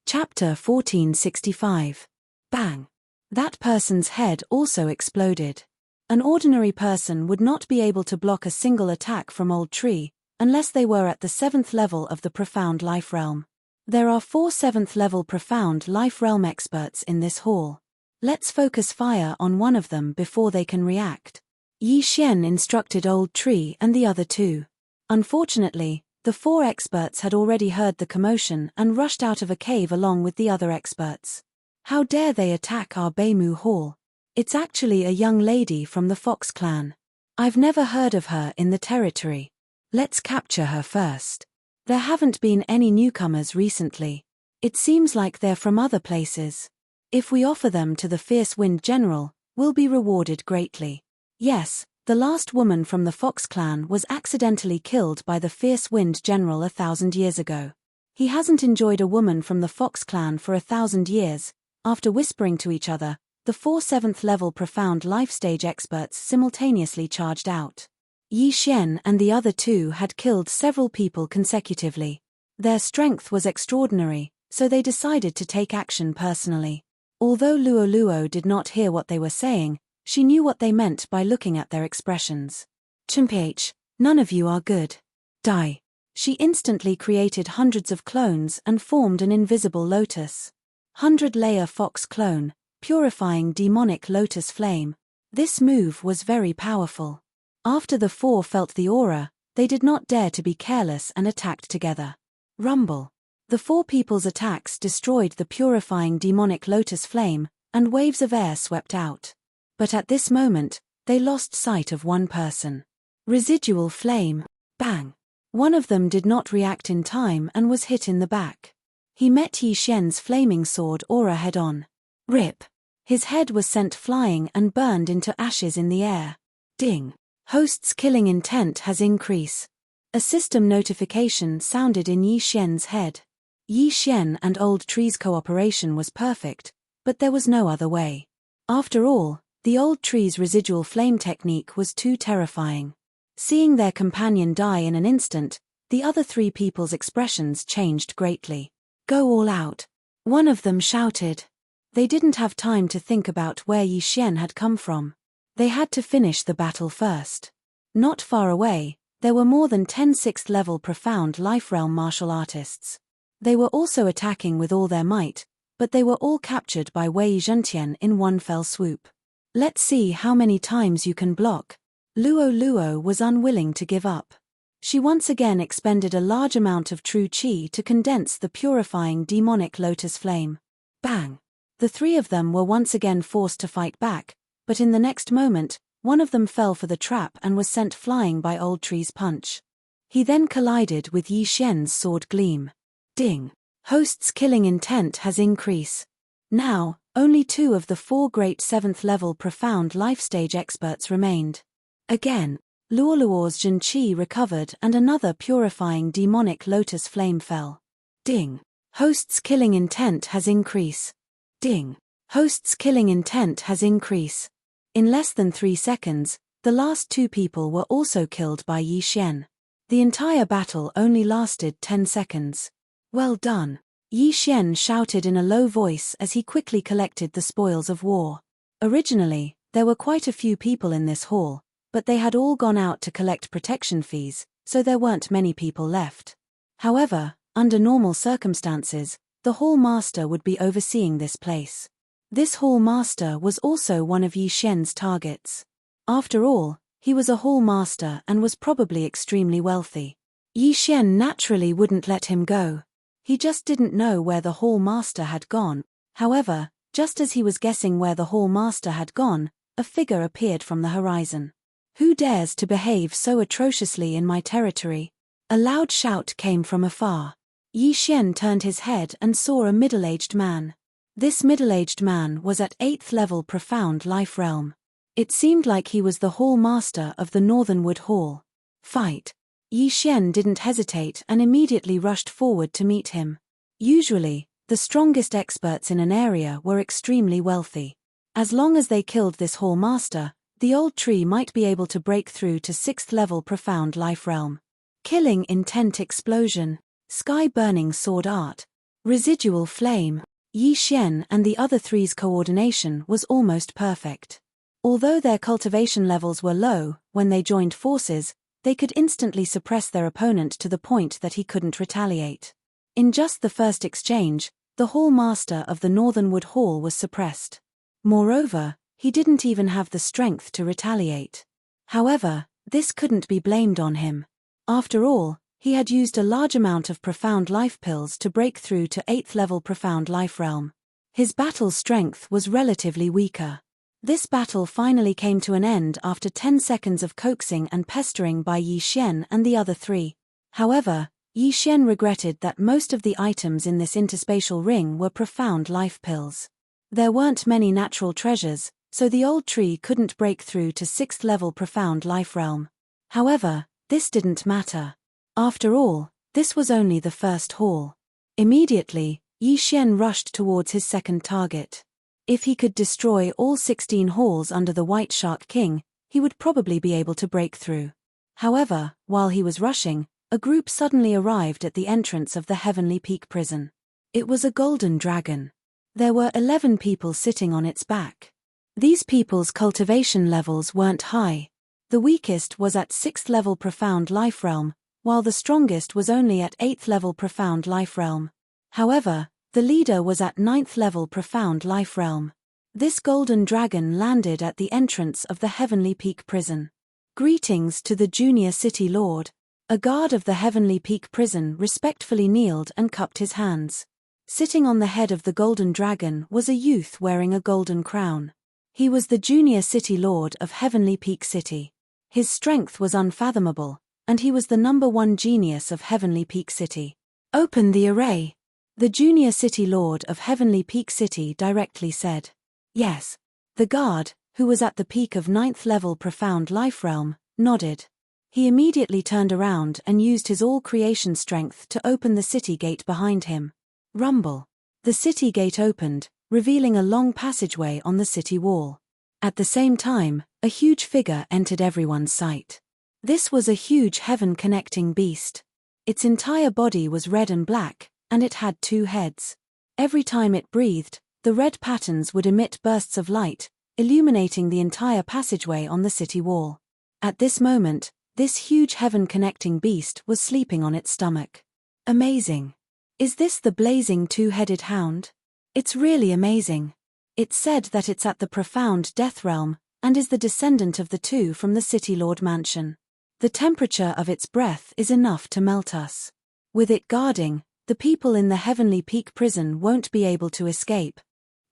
[SPEAKER 1] Chapter 1465. Bang! That person's head also exploded. An ordinary person would not be able to block a single attack from Old Tree, unless they were at the 7th level of the Profound Life Realm. There are 4 7th level Profound Life Realm experts in this hall. Let's focus fire on one of them before they can react. Yi Xian instructed Old Tree and the other two. Unfortunately, the 4 experts had already heard the commotion and rushed out of a cave along with the other experts. How dare they attack our Beimu Hall? It's actually a young lady from the Fox clan. I've never heard of her in the territory. Let's capture her first. There haven't been any newcomers recently. It seems like they're from other places. If we offer them to the Fierce Wind General, we'll be rewarded greatly. Yes, the last woman from the Fox clan was accidentally killed by the Fierce Wind General 1,000 years ago. He hasn't enjoyed a woman from the Fox clan for 1,000 years. After whispering to each other, the 4 7th level profound life stage experts simultaneously charged out. Yi Xian and the other two had killed several people consecutively. Their strength was extraordinary, so they decided to take action personally. Although Luo Luo did not hear what they were saying, she knew what they meant by looking at their expressions. Chimph, none of you are good. Die. She instantly created hundreds of clones and formed an invisible lotus. 100-layer fox clone, purifying demonic lotus flame. This move was very powerful. After the 4 felt the aura, they did not dare to be careless and attacked together. Rumble. The 4 people's attacks destroyed the purifying demonic lotus flame, and waves of air swept out. But at this moment, they lost sight of one person. Residual flame. Bang. One of them did not react in time and was hit in the back. He met Yi Xian's flaming sword aura head-on. Rip. His head was sent flying and burned into ashes in the air. Ding. Host's killing intent has increased. A system notification sounded in Yi Xian's head. Yi Xian and Old Tree's cooperation was perfect, but there was no other way. After all, the Old Tree's residual flame technique was too terrifying. Seeing their companion die in an instant, the other 3 people's expressions changed greatly. Go all out. One of them shouted. They didn't have time to think about where Yi Xian had come from. They had to finish the battle first. Not far away, there were more than 10 6th-level profound life realm martial artists. They were also attacking with all their might, but they were all captured by Wei Zhentian in one fell swoop. Let's see how many times you can block. Luo Luo was unwilling to give up. She once again expended a large amount of true qi to condense the purifying demonic lotus flame. Bang! The 3 of them were once again forced to fight back, but in the next moment, one of them fell for the trap and was sent flying by Old Tree's punch. He then collided with Yi Xian's sword gleam. Ding! Host's killing intent has increased. Now, only 2 of the 4 great 7th-level profound life stage experts remained. Again, Luo Luo's Jin Qi recovered and another purifying demonic lotus flame fell. Ding! Host's killing intent has increased. Ding! Host's killing intent has increased. In less than 3 seconds, the last 2 people were also killed by Yi Xian. The entire battle only lasted 10 seconds. Well done! Yi Xian shouted in a low voice as he quickly collected the spoils of war. Originally, there were quite a few people in this hall, but they had all gone out to collect protection fees, so there weren't many people left. However, under normal circumstances, the hall master would be overseeing this place. This hall master was also one of Yi Xian's targets. After all, he was a hall master and was probably extremely wealthy. Yi Xian naturally wouldn't let him go. He just didn't know where the hall master had gone. However, just as he was guessing where the hall master had gone, a figure appeared from the horizon. Who dares to behave so atrociously in my territory? A loud shout came from afar. Yi Xian turned his head and saw a middle-aged man. This middle-aged man was at 8th level profound life realm. It seemed like he was the hall master of the Northernwood Hall. Fight! Yi Xian didn't hesitate and immediately rushed forward to meet him. Usually, the strongest experts in an area were extremely wealthy. As long as they killed this hall master, the Old Tree might be able to break through to 6th level profound life realm. Killing intent explosion, sky burning sword art, residual flame. Yi Xian and the other 3's coordination was almost perfect. Although their cultivation levels were low, when they joined forces, they could instantly suppress their opponent to the point that he couldn't retaliate. In just the first exchange, the hall master of the Northernwood Hall was suppressed. Moreover, he didn't even have the strength to retaliate. However, this couldn't be blamed on him. After all, he had used a large amount of profound life pills to break through to 8th level profound life realm. His battle strength was relatively weaker. This battle finally came to an end after 10 seconds of coaxing and pestering by Yi Xian and the other three. However, Yi Xian regretted that most of the items in this interspatial ring were profound life pills. There weren't many natural treasures, so the old tree couldn't break through to 6th level profound life realm. However, this didn't matter. After all, this was only the first hall. Immediately, Yi Xian rushed towards his second target. If he could destroy all 16 halls under the White Shark King, he would probably be able to break through. However, while he was rushing, a group suddenly arrived at the entrance of the Heavenly Peak prison. It was a golden dragon. There were 11 people sitting on its back. These people's cultivation levels weren't high. The weakest was at 6th level profound life realm, while the strongest was only at 8th level profound life realm. However, the leader was at 9th level profound life realm. This golden dragon landed at the entrance of the Heavenly Peak prison. Greetings to the Junior City Lord. A guard of the Heavenly Peak prison respectfully kneeled and cupped his hands. Sitting on the head of the golden dragon was a youth wearing a golden crown. He was the Junior City Lord of Heavenly Peak City. His strength was unfathomable, and he was the #1 genius of Heavenly Peak City. Open the array. The Junior City Lord of Heavenly Peak City directly said. Yes. The guard, who was at the peak of 9th level profound life realm, nodded. He immediately turned around and used his all-creation strength to open the city gate behind him. Rumble. The city gate opened, revealing a long passageway on the city wall. At the same time, a huge figure entered everyone's sight. This was a huge heaven-connecting beast. Its entire body was red and black, and it had 2 heads. Every time it breathed, the red patterns would emit bursts of light, illuminating the entire passageway on the city wall. At this moment, this huge heaven-connecting beast was sleeping on its stomach. Amazing. Is this the blazing 2-headed hound? It's really amazing. It's said that it's at the profound death realm, and is the descendant of the 2 from the City Lord Mansion. The temperature of its breath is enough to melt us. With it guarding, the people in the Heavenly Peak prison won't be able to escape.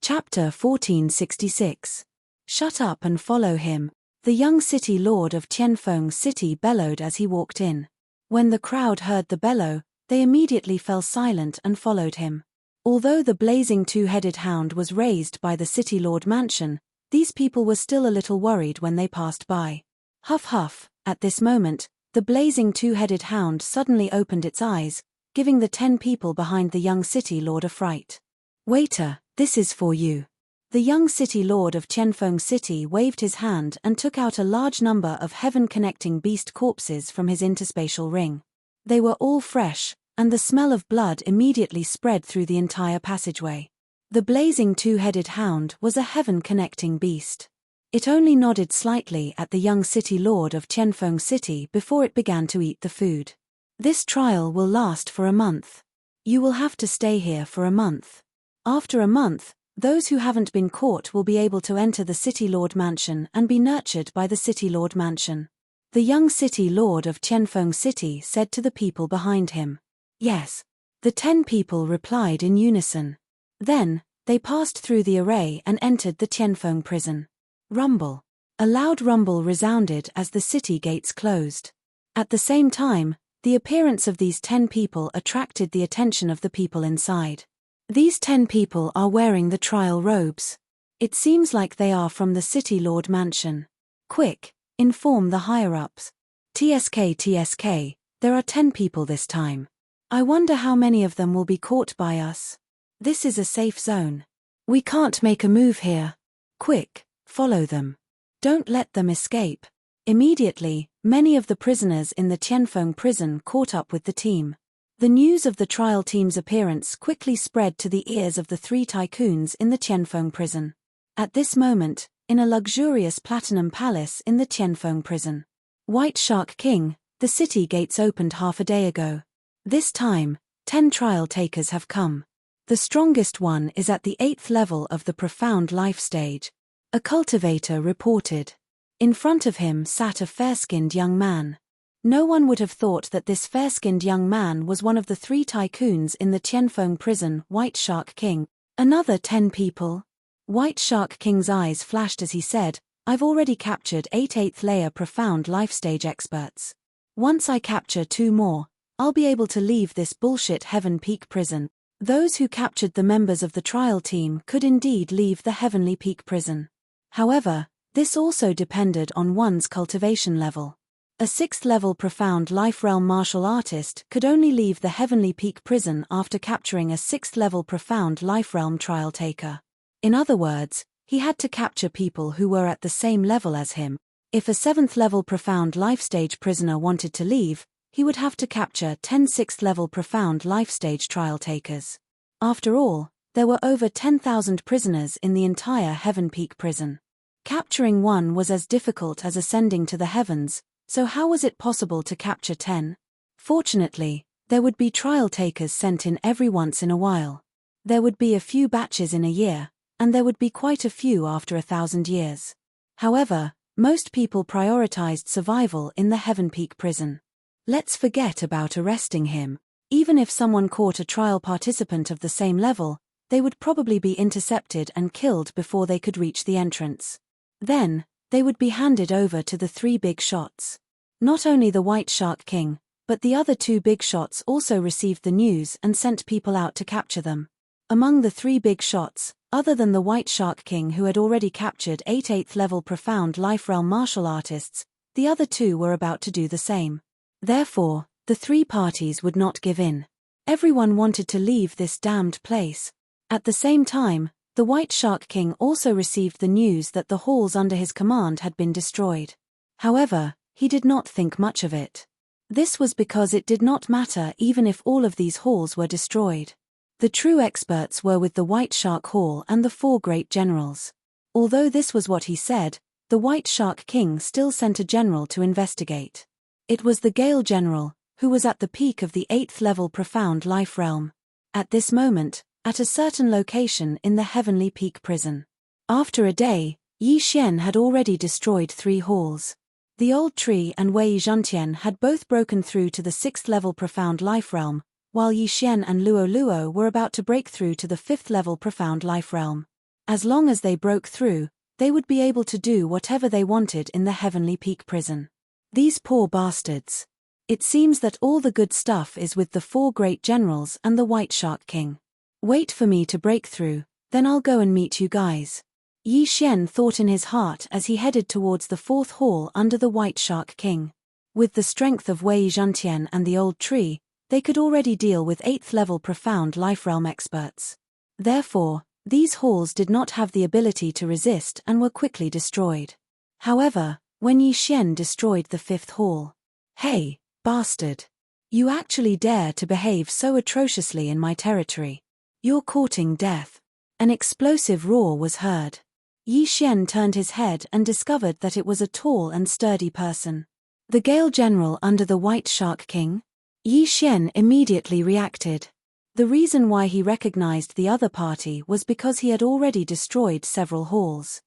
[SPEAKER 1] Chapter 1466. Shut up and follow him, the young City Lord of Tianfeng City bellowed as he walked in. When the crowd heard the bellow, they immediately fell silent and followed him. Although the blazing 2-headed hound was raised by the City Lord Mansion, these people were still a little worried when they passed by. Huff huff, at this moment, the blazing 2-headed hound suddenly opened its eyes, giving the 10 people behind the young City Lord a fright. Waiter, this is for you. The young City Lord of Tianfeng City waved his hand and took out a large number of heaven-connecting beast corpses from his interspatial ring. They were all fresh, and the smell of blood immediately spread through the entire passageway. The blazing 2-headed hound was a heaven-connecting beast. It only nodded slightly at the young City Lord of Tianfeng City before it began to eat the food. This trial will last for a month. You will have to stay here for a month. After a month, those who haven't been caught will be able to enter the City Lord Mansion and be nurtured by the City Lord Mansion. The young City Lord of Tianfeng City said to the people behind him. Yes. The 10 people replied in unison. Then, they passed through the array and entered the Tianfeng prison. Rumble. A loud rumble resounded as the city gates closed. At the same time, the appearance of these 10 people attracted the attention of the people inside. These 10 people are wearing the trial robes. It seems like they are from the City Lord Mansion. Quick, inform the higher-ups. TSK, there are 10 people this time. I wonder how many of them will be caught by us. This is a safe zone. We can't make a move here. Quick, follow them. Don't let them escape. Immediately, many of the prisoners in the Tianfeng prison caught up with the team. The news of the trial team's appearance quickly spread to the ears of the 3 tycoons in the Tianfeng prison. At this moment, in a luxurious platinum palace in the Tianfeng prison. White Shark King, the city gates opened half a day ago. This time, 10 trial takers have come. The strongest one is at the 8th level of the profound life stage. A cultivator reported. In front of him sat a fair-skinned young man. No one would have thought that this fair-skinned young man was one of the 3 tycoons in the Tianfeng prison, White Shark King. Another 10 people? White Shark King's eyes flashed as he said, I've already captured 8 8th layer profound life stage experts. Once I capture 2 more, I'll be able to leave this bullshit Heaven Peak prison. Those who captured the members of the trial team could indeed leave the Heavenly Peak prison. However, this also depended on one's cultivation level. A 6th level profound life realm martial artist could only leave the Heavenly Peak prison after capturing a 6th level profound life realm trial taker. In other words, he had to capture people who were at the same level as him. If a 7th level profound life stage prisoner wanted to leave, he would have to capture 10 6th level profound life stage trial takers. After all, there were over 10,000 prisoners in the entire Heaven Peak prison. Capturing one was as difficult as ascending to the heavens, so how was it possible to capture 10? Fortunately, there would be trial takers sent in every once in a while. There would be a few batches in a year, and there would be quite a few after 1,000 years. However, most people prioritized survival in the Heaven Peak prison. Let's forget about arresting him. Even if someone caught a trial participant of the same level, they would probably be intercepted and killed before they could reach the entrance. Then, they would be handed over to the 3 big shots. Not only the White Shark King, but the other 2 big shots also received the news and sent people out to capture them. Among the 3 big shots, other than the White Shark King who had already captured 8 8th level profound life realm martial artists, the other 2 were about to do the same. Therefore, the 3 parties would not give in. Everyone wanted to leave this damned place. At the same time, the White Shark King also received the news that the halls under his command had been destroyed. However, he did not think much of it. This was because it did not matter even if all of these halls were destroyed. The true experts were with the White Shark Hall and the 4 great generals. Although this was what he said, the White Shark King still sent a general to investigate. It was the Gale General, who was at the peak of the 8th level profound life realm. At this moment, at a certain location in the Heavenly Peak prison. After a day, Yi Xian had already destroyed 3 halls. The Old Tree and Wei Zhentian had both broken through to the 6th level profound life realm, while Yi Xian and Luo Luo were about to break through to the 5th level profound life realm. As long as they broke through, they would be able to do whatever they wanted in the Heavenly Peak prison. These poor bastards. It seems that all the good stuff is with the 4 great generals and the White Shark King. Wait for me to break through, then I'll go and meet you guys. Yi Xian thought in his heart as he headed towards the 4th hall under the White Shark King. With the strength of Wei Zhentian and the Old Tree, they could already deal with 8th level profound life realm experts. Therefore, these halls did not have the ability to resist and were quickly destroyed. However, when Yi Xian destroyed the 5th hall. Hey, bastard! You actually dare to behave so atrociously in my territory. You're courting death. An explosive roar was heard. Yi Xian turned his head and discovered that it was a tall and sturdy person. The Gale General under the White Shark King? Yi Xian immediately reacted. The reason why he recognized the other party was because he had already destroyed several halls.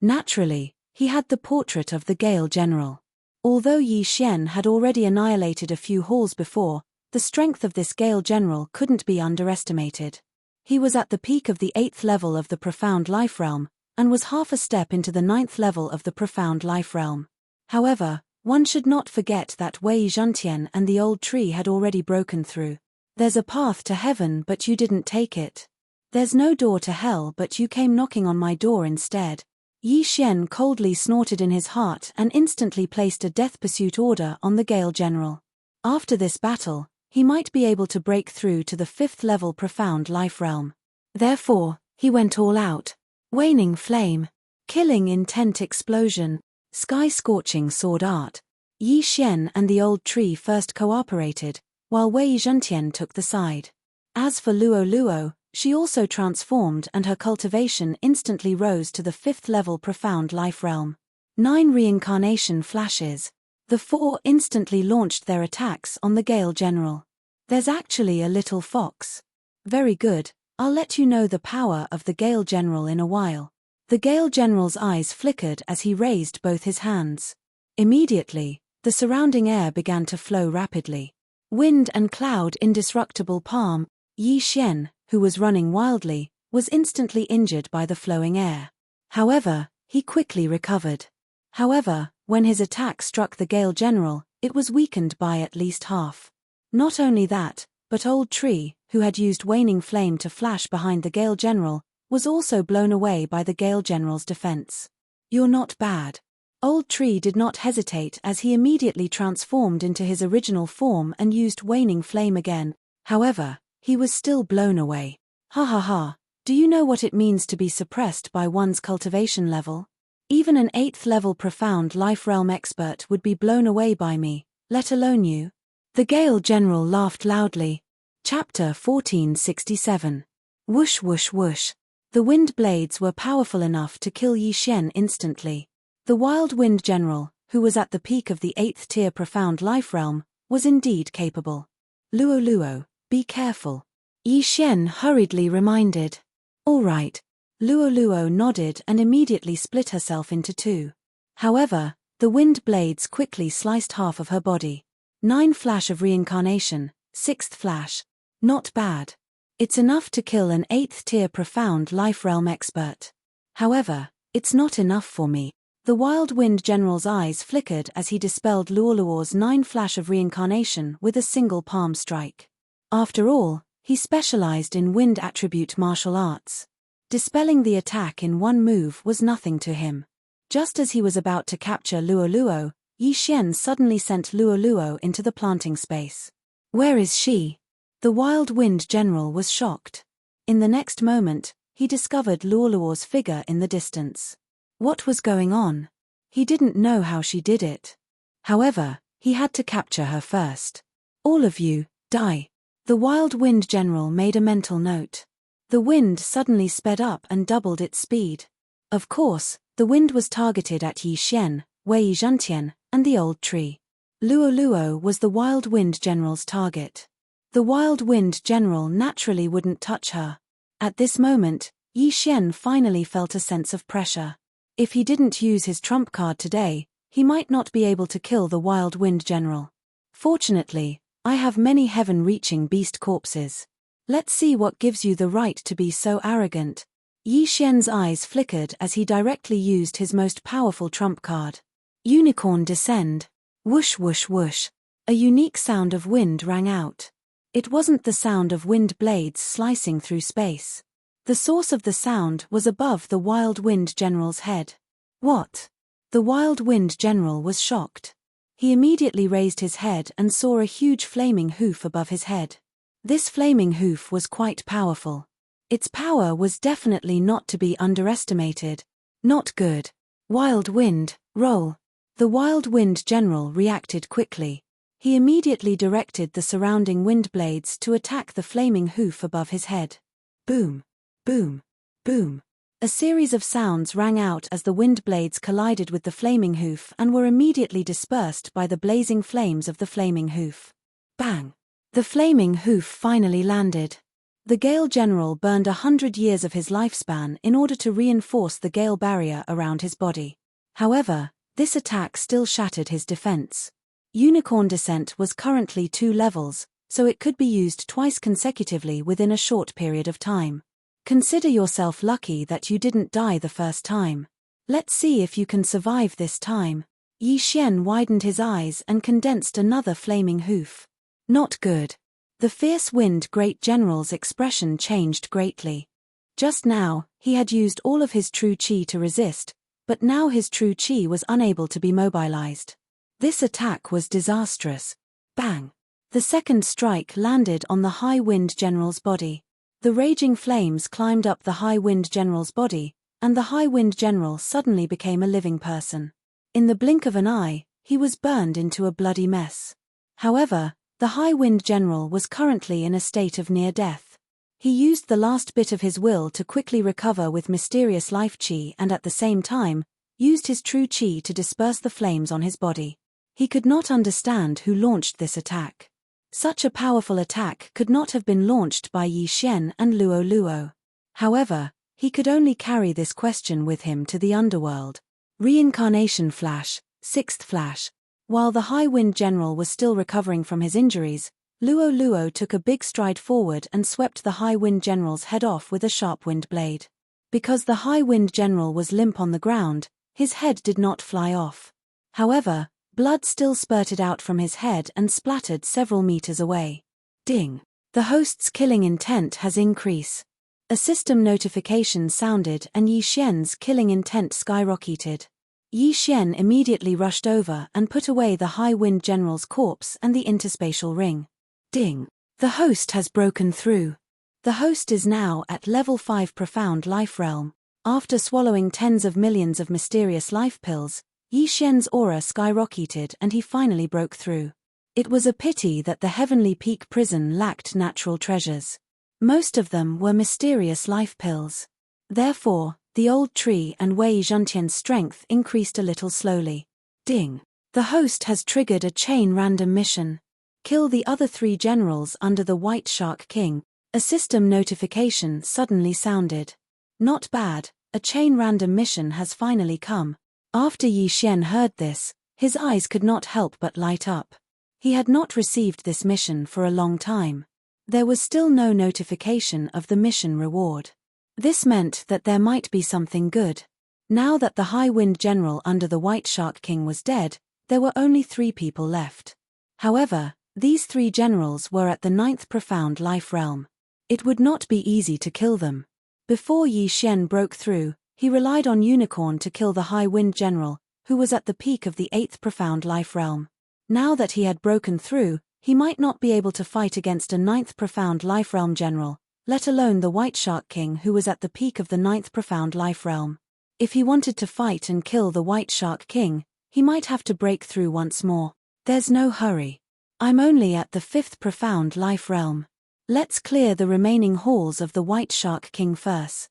[SPEAKER 1] Naturally, he had the portrait of the Gale General. Although Yi Xian had already annihilated a few halls before, the strength of this Gale General couldn't be underestimated. He was at the peak of the 8th level of the profound life realm, and was half a step into the 9th level of the profound life realm. However, one should not forget that Wei Zhentian and the Old Tree had already broken through. There's a path to heaven but you didn't take it. There's no door to hell but you came knocking on my door instead. Yi Xian coldly snorted in his heart and instantly placed a death pursuit order on the Gale General. After this battle, he might be able to break through to the 5th level profound life realm. Therefore, he went all out. Waning flame. Killing intent explosion. Sky-scorching sword art. Yi Xian and the Old Tree first cooperated, while Wei Zhentian took the side. As for Luo Luo, she also transformed and her cultivation instantly rose to the 5th level profound life realm. 9 reincarnation flashes. The 4 instantly launched their attacks on the Gale General. There's actually a little fox. Very good, I'll let you know the power of the Gale General in a while. The Gale General's eyes flickered as he raised both his hands. Immediately, the surrounding air began to flow rapidly. Wind and cloud indestructible palm. Yi Xian, who was running wildly, was instantly injured by the flowing air. However, he quickly recovered. However, when his attack struck the Gale General, it was weakened by at least half. Not only that, but Old Tree, who had used waning flame to flash behind the Gale General, was also blown away by the Gale General's defense. You're not bad. Old Tree did not hesitate as he immediately transformed into his original form and used waning flame again. However, he was still blown away. Ha ha ha, do you know what it means to be suppressed by one's cultivation level? Even an 8th level profound life realm expert would be blown away by me, let alone you. The Gale General laughed loudly. Chapter 1467. Whoosh whoosh whoosh. The wind blades were powerful enough to kill Yi Xian instantly. The Wild Wind General, who was at the peak of the 8th tier profound life realm, was indeed capable. Luo Luo, be careful. Yi Xian hurriedly reminded. All right. Luo Luo nodded and immediately split herself into two. However, the wind blades quickly sliced half of her body. 9 flash of reincarnation, 6th flash. Not bad. It's enough to kill an 8th tier profound life realm expert. However, it's not enough for me. The Wild Wind General's eyes flickered as he dispelled Luo Luo's 9 flash of reincarnation with a single palm strike. After all, he specialized in wind attribute martial arts. Dispelling the attack in one move was nothing to him. Just as he was about to capture Luo Luo, Yi Xian suddenly sent Luo Luo into the planting space. Where is she? The Wild Wind General was shocked. In the next moment, he discovered Luo Luo's figure in the distance. What was going on? He didn't know how she did it. However, he had to capture her first. All of you, die. The Wild Wind General made a mental note. The wind suddenly sped up and doubled its speed. Of course, the wind was targeted at Yi Xian, Wei Zhantian, and the Old Tree. Luo Luo was the Wild Wind General's target. The Wild Wind General naturally wouldn't touch her. At this moment, Yi Xian finally felt a sense of pressure. If he didn't use his trump card today, he might not be able to kill the Wild Wind General. Fortunately, I have many heaven-reaching beast corpses. Let's see what gives you the right to be so arrogant. Yi Xian's eyes flickered as he directly used his most powerful trump card. Unicorn Descend. Whoosh whoosh whoosh. A unique sound of wind rang out. It wasn't the sound of wind blades slicing through space. The source of the sound was above the Wild Wind General's head. What? The Wild Wind General was shocked. He immediately raised his head and saw a huge flaming hoof above his head. This flaming hoof was quite powerful. Its power was definitely not to be underestimated. Not good. Wild Wind, roll. The Wild Wind General reacted quickly. He immediately directed the surrounding wind blades to attack the flaming hoof above his head. Boom. Boom. Boom. A series of sounds rang out as the wind blades collided with the flaming hoof and were immediately dispersed by the blazing flames of the flaming hoof. Bang! The flaming hoof finally landed. The Gale General burned 100 years of his lifespan in order to reinforce the Gale barrier around his body. However, this attack still shattered his defense. Unicorn Descent was currently 2 levels, so it could be used twice consecutively within a short period of time. Consider yourself lucky that you didn't die the first time. Let's see if you can survive this time. Yi Xian widened his eyes and condensed another flaming hoof. Not good. The fierce wind great general's expression changed greatly. Just now, he had used all of his true chi to resist, but now his true chi was unable to be mobilized. This attack was disastrous. Bang! The second strike landed on the High Wind General's body. The raging flames climbed up the High Wind General's body, and the High Wind General suddenly became a living person. In the blink of an eye, he was burned into a bloody mess. However, the High Wind General was currently in a state of near death. He used the last bit of his will to quickly recover with mysterious life chi and at the same time, used his true chi to disperse the flames on his body. He could not understand who launched this attack. Such a powerful attack could not have been launched by Yi Xian and Luo Luo. However, he could only carry this question with him to the underworld. Reincarnation Flash, 6th Flash. While the High Wind General was still recovering from his injuries, Luo Luo took a big stride forward and swept the High Wind General's head off with a sharp wind blade. Because the High Wind General was limp on the ground, his head did not fly off. However, blood still spurted out from his head and splattered several meters away. Ding! The host's killing intent has increased. A system notification sounded and Yi Xian's killing intent skyrocketed. Yi Xian immediately rushed over and put away the High Wind General's corpse and the interspatial ring. Ding! The host has broken through. The host is now at level 5 Profound Life Realm. After swallowing tens of millions of mysterious life pills, Yi Xian's aura skyrocketed and he finally broke through. It was a pity that the Heavenly Peak prison lacked natural treasures. Most of them were mysterious life pills. Therefore, the old tree and Wei Zhentian's strength increased a little slowly. Ding! The host has triggered a chain random mission. Kill the other 3 generals under the White Shark King. A system notification suddenly sounded. Not bad, a chain random mission has finally come. After Yi Xian heard this, his eyes could not help but light up. He had not received this mission for a long time. There was still no notification of the mission reward. This meant that there might be something good. Now that the High Wind General under the White Shark King was dead, there were only 3 people left. However, these 3 generals were at the 9th Profound Life Realm. It would not be easy to kill them. Before Yi Xian broke through, he relied on Unicorn to kill the High Wind General, who was at the peak of the 8th Profound Life Realm. Now that he had broken through, he might not be able to fight against a 9th Profound Life Realm general, let alone the White Shark King who was at the peak of the 9th Profound Life Realm. If he wanted to fight and kill the White Shark King, he might have to break through once more. There's no hurry. I'm only at the 5th Profound Life Realm. Let's clear the remaining halls of the White Shark King first.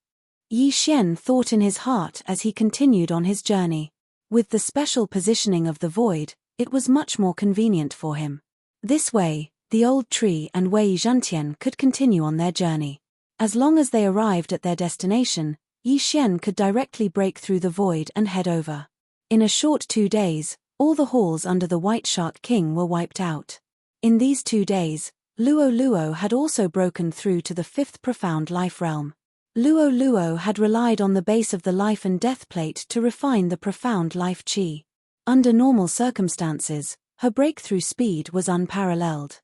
[SPEAKER 1] Yi Xian thought in his heart as he continued on his journey. With the special positioning of the void, it was much more convenient for him. This way, the old tree and Wei Zhentian could continue on their journey. As long as they arrived at their destination, Yi Xian could directly break through the void and head over. In a short 2 days, all the halls under the White Shark King were wiped out. In these 2 days, Luo Luo had also broken through to the 5th Profound Life Realm. Luo Luo had relied on the base of the Life and Death Plate to refine the Profound Life Chi. Under normal circumstances, her breakthrough speed was unparalleled.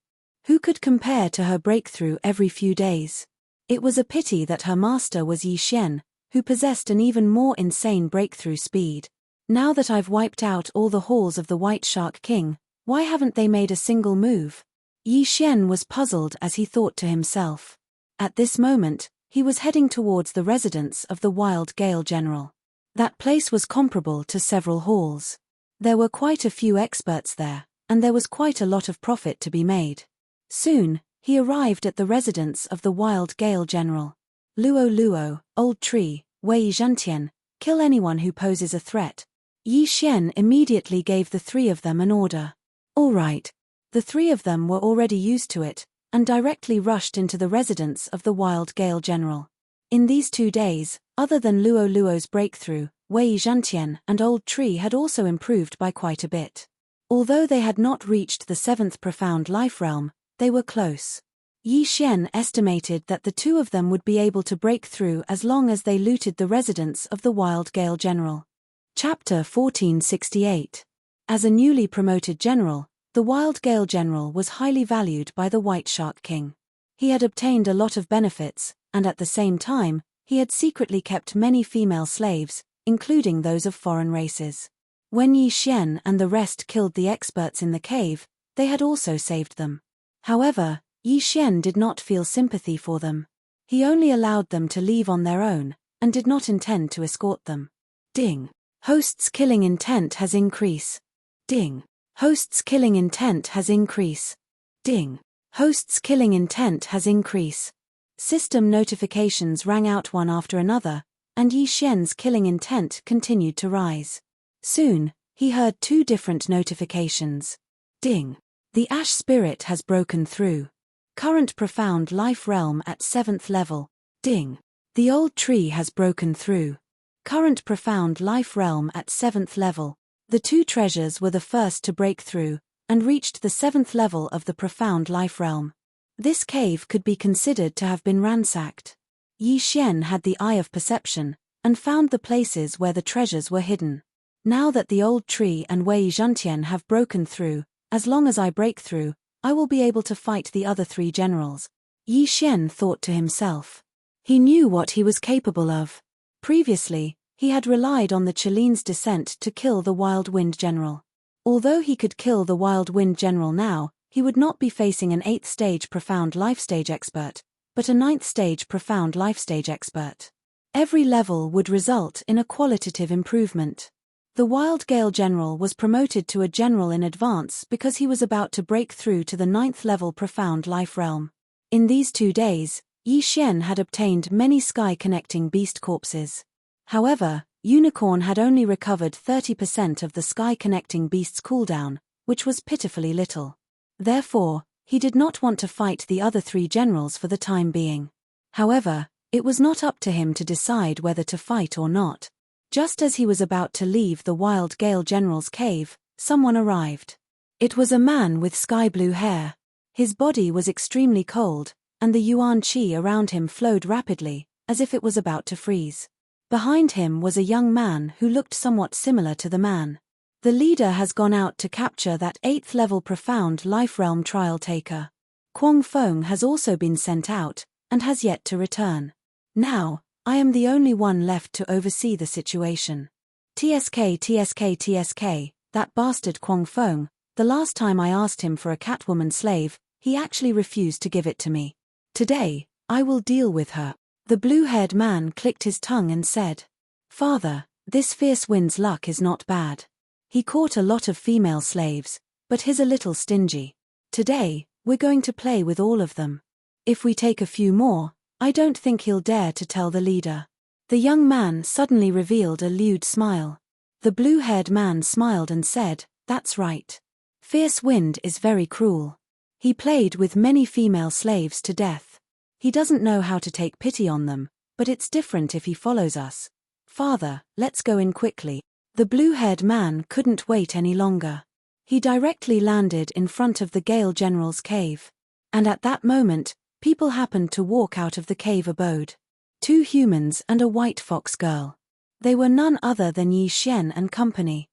[SPEAKER 1] Who could compare to her breakthrough every few days? It was a pity that her master was Yi Xian, who possessed an even more insane breakthrough speed. Now that I've wiped out all the halls of the White Shark King, why haven't they made a single move? Yi Xian was puzzled as he thought to himself. At this moment, he was heading towards the residence of the Wild Gale General. That place was comparable to several halls. There were quite a few experts there, and there was quite a lot of profit to be made. Soon, he arrived at the residence of the Wild Gale General. Luo Luo, Old Tree, Wei Zhentian, kill anyone who poses a threat. Yi Xian immediately gave the 3 of them an order. All right. The 3 of them were already used to it, and directly rushed into the residence of the Wild Gale General. In these 2 days, other than Luo Luo's breakthrough, Wei Zhentian and Old Tree had also improved by quite a bit. Although they had not reached the 7th Profound Life Realm, they were close. Yi Xian estimated that the 2 of them would be able to break through as long as they looted the residence of the Wild Gale General. Chapter 1468. As a newly promoted general, the Wild Gale General was highly valued by the White Shark King. He had obtained a lot of benefits, and at the same time, he had secretly kept many female slaves, including those of foreign races. When Yi Xian and the rest killed the experts in the cave, they had also saved them. However, Yi Xian did not feel sympathy for them. He only allowed them to leave on their own, and did not intend to escort them. Ding! Host's killing intent has increased. Ding! Host's killing intent has increased. Ding! Host's killing intent has increased. System notifications rang out one after another, and Yi Xian's killing intent continued to rise. Soon, he heard 2 different notifications. Ding! The ash spirit has broken through. Current profound life realm at 7th level. Ding. The old tree has broken through. Current profound life realm at 7th level. The two treasures were the first to break through, and reached the 7th level of the profound life realm. This cave could be considered to have been ransacked. Yi Xian had the eye of perception, and found the places where the treasures were hidden. Now that the old tree and Wei Zhentian have broken through, as long as I break through, I will be able to fight the other 3 generals. Yi Xian thought to himself. He knew what he was capable of. Previously, he had relied on the Chaline's descent to kill the Wild Wind General. Although he could kill the Wild Wind General now, he would not be facing an 8th stage profound life stage expert, but a 9th stage profound life stage expert. Every level would result in a qualitative improvement. The Wild Gale General was promoted to a general in advance because he was about to break through to the 9th level profound life realm. In these 2 days, Yi Xian had obtained many sky-connecting beast corpses. However, Unicorn had only recovered 30% of the sky-connecting beast's cooldown, which was pitifully little. Therefore, he did not want to fight the other 3 generals for the time being. However, it was not up to him to decide whether to fight or not. Just as he was about to leave the Wild Gale General's cave, someone arrived. It was a man with sky-blue hair. His body was extremely cold, and the yuan qi around him flowed rapidly, as if it was about to freeze. Behind him was a young man who looked somewhat similar to the man. The leader has gone out to capture that 8th level profound life realm trial taker. Kwong Fong has also been sent out, and has yet to return. Now, I am the only one left to oversee the situation. TSK, that bastard Kwong Fong, the last time I asked him for a Catwoman slave, he actually refused to give it to me. Today, I will deal with her. The blue-haired man clicked his tongue and said, Father, this fierce wind's luck is not bad. He caught a lot of female slaves, but he's a little stingy. Today, we're going to play with all of them. If we take a few more, I don't think he'll dare to tell the leader. The young man suddenly revealed a lewd smile. The blue-haired man smiled and said, That's right. Fierce wind is very cruel. He played with many female slaves to death. He doesn't know how to take pity on them, but it's different if he follows us. Father, let's go in quickly. The blue-haired man couldn't wait any longer. He directly landed in front of the Gale General's cave. And at that moment, people happened to walk out of the cave abode. 2 humans and a white fox girl. They were none other than Yi Xian and company.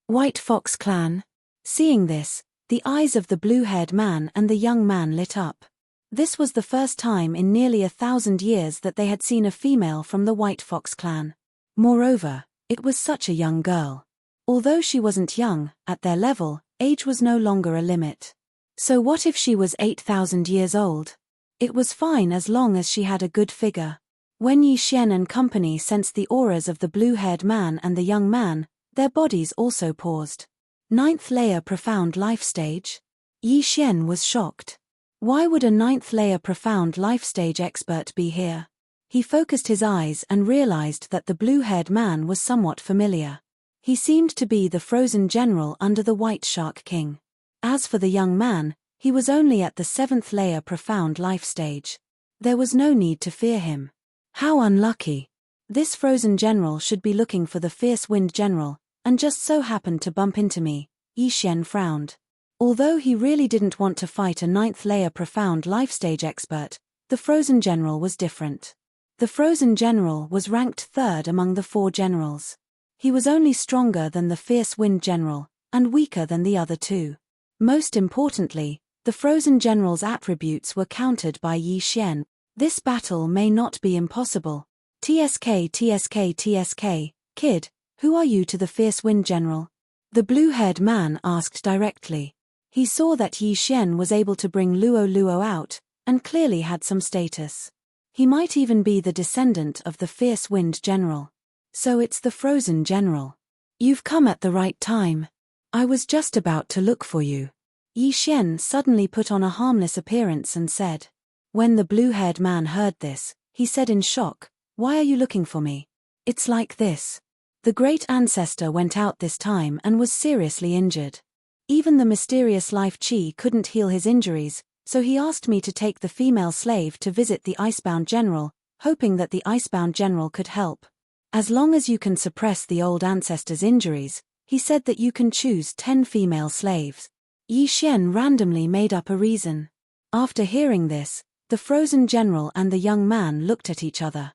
[SPEAKER 1] White Fox Clan. Seeing this, the eyes of the blue-haired man and the young man lit up. This was the first time in nearly 1,000 years that they had seen a female from the White Fox Clan. Moreover, it was such a young girl. Although she wasn't young, at their level, age was no longer a limit. So what if she was 8,000 years old? It was fine as long as she had a good figure. When Yi Xian and company sensed the auras of the blue-haired man and the young man, their bodies also paused. 9th layer profound life stage? Yi Xian was shocked. Why would a 9th layer profound life stage expert be here? He focused his eyes and realized that the blue-haired man was somewhat familiar. He seemed to be the frozen general under the White Shark King. As for the young man, he was only at the 7th layer profound life stage. There was no need to fear him. How unlucky. This frozen general should be looking for the fierce wind general, and just so happened to bump into me. Yi Xian frowned. Although he really didn't want to fight a 9th layer profound life stage expert, the frozen general was different. The frozen general was ranked 3rd among the 4 generals. He was only stronger than the fierce wind general, and weaker than the other 2. Most importantly, the frozen general's attributes were countered by Yi Xian. This battle may not be impossible. TSK, kid, who are you to the fierce wind general? The blue-haired man asked directly. He saw that Yi Xian was able to bring Luo out, and clearly had some status. He might even be the descendant of the fierce wind general. So it's the frozen general. You've come at the right time. I was just about to look for you. Yi Xian suddenly put on a harmless appearance and said. When the blue-haired man heard this, he said in shock, Why are you looking for me? It's like this. The great ancestor went out this time and was seriously injured. Even the mysterious life chi couldn't heal his injuries, so he asked me to take the female slave to visit the icebound general, hoping that the icebound general could help. As long as you can suppress the old ancestor's injuries, he said that you can choose 10 female slaves. Yi Xian randomly made up a reason. After hearing this, the frozen general and the young man looked at each other.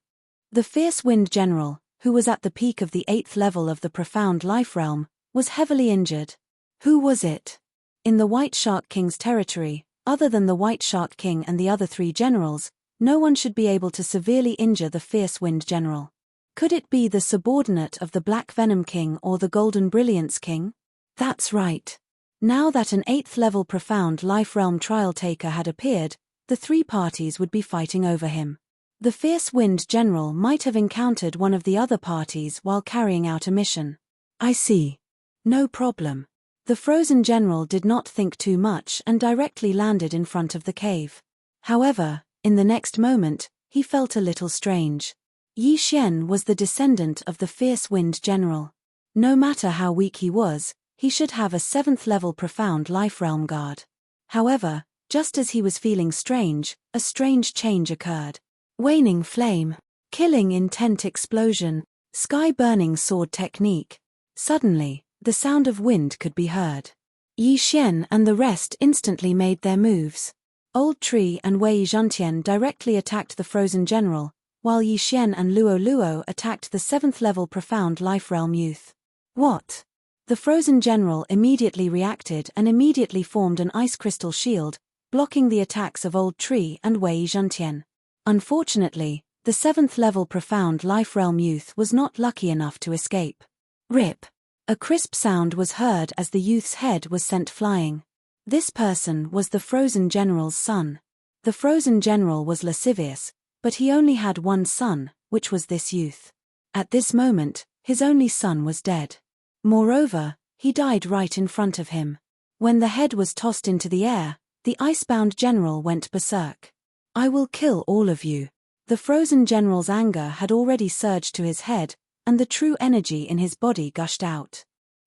[SPEAKER 1] The fierce wind general, who was at the peak of the 8th level of the profound life realm, was heavily injured. Who was it? In the White Shark King's territory, other than the White Shark King and the other 3 generals, no one should be able to severely injure the fierce wind general. Could it be the subordinate of the Black Venom King or the Golden Brilliance King? That's right. Now that an 8th level profound life realm trial taker had appeared, the 3 parties would be fighting over him. The fierce wind general might have encountered one of the other parties while carrying out a mission. I see. No problem. The frozen general did not think too much and directly landed in front of the cave. However, in the next moment, he felt a little strange. Yi Xian was the descendant of the fierce wind general. No matter how weak he was, he should have a 7th level profound life realm guard. However, just as he was feeling strange, a strange change occurred. Waning flame, killing intent explosion, sky burning sword technique. Suddenly, the sound of wind could be heard. Yi Xian and the rest instantly made their moves. Old Tree and Wei Zhantian directly attacked the frozen general, while Yi Xian and Luo Luo attacked the 7th level profound life realm youth. What? The frozen general immediately reacted and immediately formed an ice crystal shield, blocking the attacks of Old Tree and Wei Zhantian. Unfortunately, the 7th level profound life realm youth was not lucky enough to escape. Rip! A crisp sound was heard as the youth's head was sent flying. This person was the frozen general's son. The frozen general was lascivious, but he only had one son, which was this youth. At this moment, his only son was dead. Moreover, he died right in front of him. When the head was tossed into the air, the icebound general went berserk. I will kill all of you. The frozen general's anger had already surged to his head, and the true energy in his body gushed out.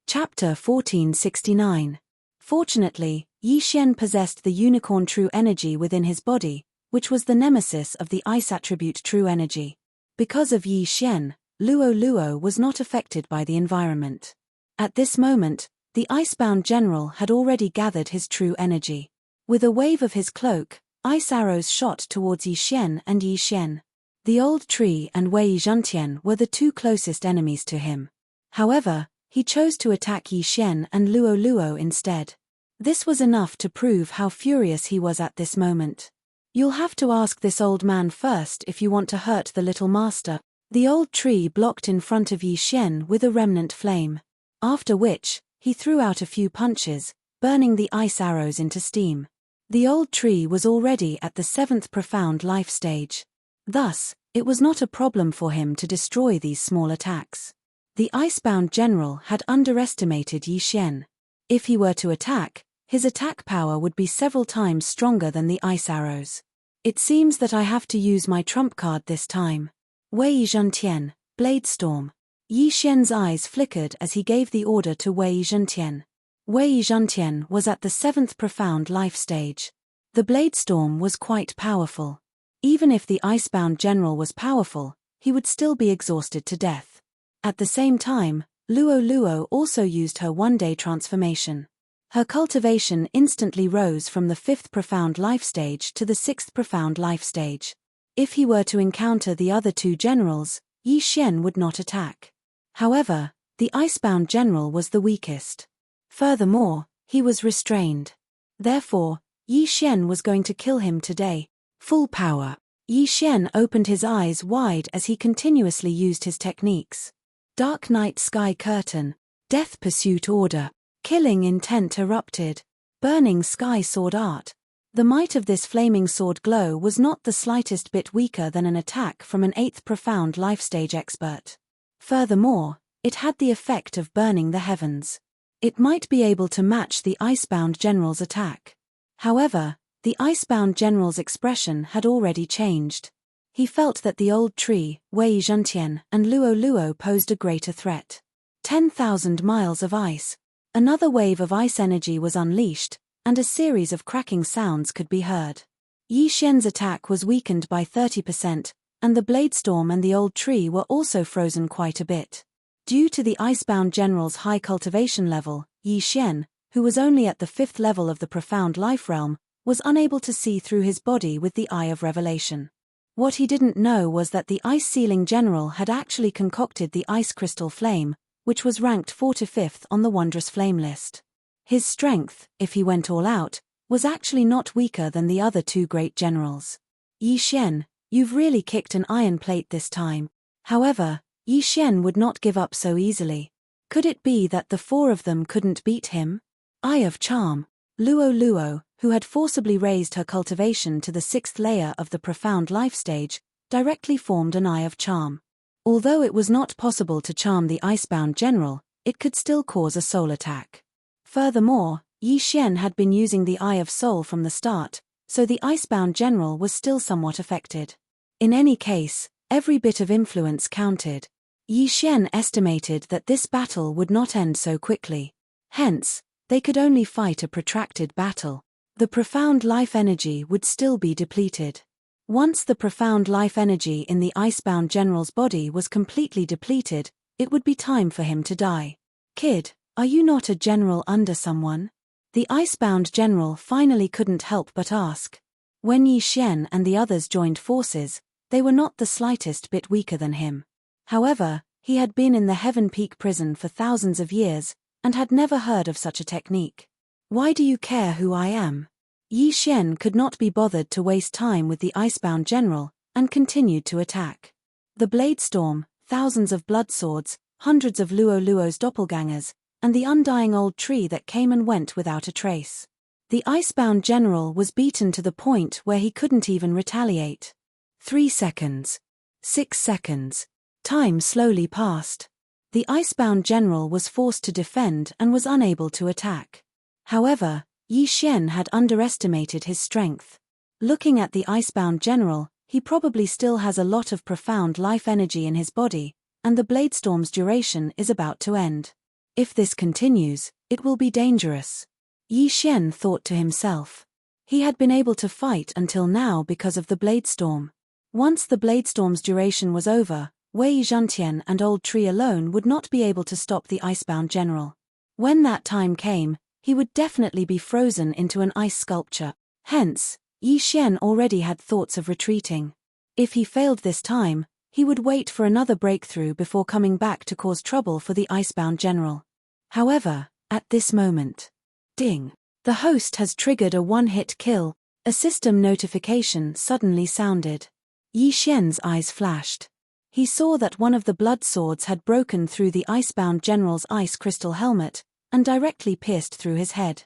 [SPEAKER 1] Chapter 1469. Fortunately, Yi Xian possessed the unicorn true energy within his body, which was the nemesis of the ice attribute true energy. Because of Yi Xian, Luo Luo was not affected by the environment. At this moment, the icebound general had already gathered his true energy. With a wave of his cloak, ice arrows shot towards Yi Xian and Yi Xian. The Old Tree and Wei Zhantian were the 2 closest enemies to him. However, he chose to attack Yi Xian and Luo Luo instead. This was enough to prove how furious he was at this moment. You'll have to ask this old man first if you want to hurt the little master. The Old Tree blocked in front of Yi Xian with a remnant flame. After which, he threw out a few punches, burning the ice arrows into steam. The Old Tree was already at the 7th profound life stage. Thus, it was not a problem for him to destroy these small attacks. The icebound general had underestimated Yi Xian. If he were to attack, his attack power would be several times stronger than the ice arrows. It seems that I have to use my trump card this time. Wei Zhantian, Bladestorm. Yi Xian's eyes flickered as he gave the order to Wei Zhantian. Wei Zhantian was at the 7th profound life stage. The Bladestorm was quite powerful. Even if the icebound general was powerful, he would still be exhausted to death. At the same time, Luo Luo also used her one-day transformation. Her cultivation instantly rose from the 5th profound life stage to the 6th profound life stage. If he were to encounter the other 2 generals, Yi Xian would not attack. However, the icebound general was the weakest. Furthermore, he was restrained. Therefore, Yi Xian was going to kill him today. Full power. Yi Xian opened his eyes wide as he continuously used his techniques. Dark Night Sky Curtain, Death Pursuit Order, Killing Intent erupted, Burning Sky Sword Art. The might of this flaming sword glow was not the slightest bit weaker than an attack from an 8th profound life stage expert. Furthermore, it had the effect of burning the heavens. It might be able to match the icebound general's attack. However, the icebound general's expression had already changed. He felt that the Old Tree, Wei Zhantian, and Luo Luo posed a greater threat. 10,000 miles of ice. Another wave of ice energy was unleashed, and a series of cracking sounds could be heard. Yi Xian's attack was weakened by 30%, and the Bladestorm and the old tree were also frozen quite a bit. Due to the Icebound General's high cultivation level, Yi Xian, who was only at the 5th level of the Profound Life Realm, was unable to see through his body with the Eye of Revelation. What he didn't know was that the Ice Sealing General had actually concocted the Ice Crystal Flame, which was ranked 4 to 5th on the Wondrous Flame list. His strength, if he went all out, was actually not weaker than the other two great generals. Yi Xian, you've really kicked an iron plate this time. However, Yi Xian would not give up so easily. Could it be that the four of them couldn't beat him? Eye of Charm. Luo Luo, who had forcibly raised her cultivation to the 6th layer of the Profound Life stage, directly formed an Eye of Charm. Although it was not possible to charm the Icebound General, it could still cause a soul attack. Furthermore, Yi Xian had been using the Eye of Soul from the start, so the Icebound General was still somewhat affected. In any case, every bit of influence counted. Yi Xian estimated that this battle would not end so quickly. Hence, they could only fight a protracted battle. The profound life energy would still be depleted. Once the profound life energy in the Icebound General's body was completely depleted, it would be time for him to die. Kid, are you not a general under someone? The Icebound General finally couldn't help but ask. When Yi Xian and the others joined forces, they were not the slightest bit weaker than him. However, he had been in the Heaven Peak prison for thousands of years, and had never heard of such a technique. Why do you care who I am? Yi Xian could not be bothered to waste time with the Icebound General, and continued to attack. The Bladestorm, thousands of blood swords, hundreds of Luo Luo's doppelgangers, and the undying old tree that came and went without a trace. The Icebound General was beaten to the point where he couldn't even retaliate. 3 seconds. 6 seconds. Time slowly passed. The Icebound General was forced to defend and was unable to attack. However, Yi Xian had underestimated his strength. Looking at the Icebound General, he probably still has a lot of profound life energy in his body, and the Bladestorm's duration is about to end. If this continues, it will be dangerous. Yi Xian thought to himself. He had been able to fight until now because of the Bladestorm. Once the Bladestorm's duration was over, Wei Zhantian and Old Tree alone would not be able to stop the Icebound General. When that time came, he would definitely be frozen into an ice sculpture. Hence, Yi Xian already had thoughts of retreating. If he failed this time, he would wait for another breakthrough before coming back to cause trouble for the Icebound General. However, at this moment, ding! The host has triggered a one-hit kill. A system notification suddenly sounded. Yi Xian's eyes flashed. He saw that one of the blood swords had broken through the Icebound General's ice crystal helmet, and directly pierced through his head.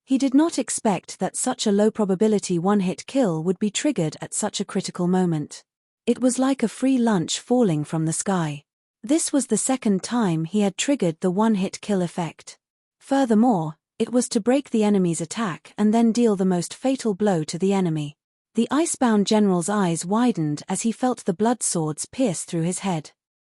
[SPEAKER 1] He did not expect that such a low-probability one-hit kill would be triggered at such a critical moment. It was like a free lunch falling from the sky. This was the second time he had triggered the one-hit kill effect. Furthermore, it was to break the enemy's attack and then deal the most fatal blow to the enemy. The Icebound General's eyes widened as he felt the blood swords pierce through his head.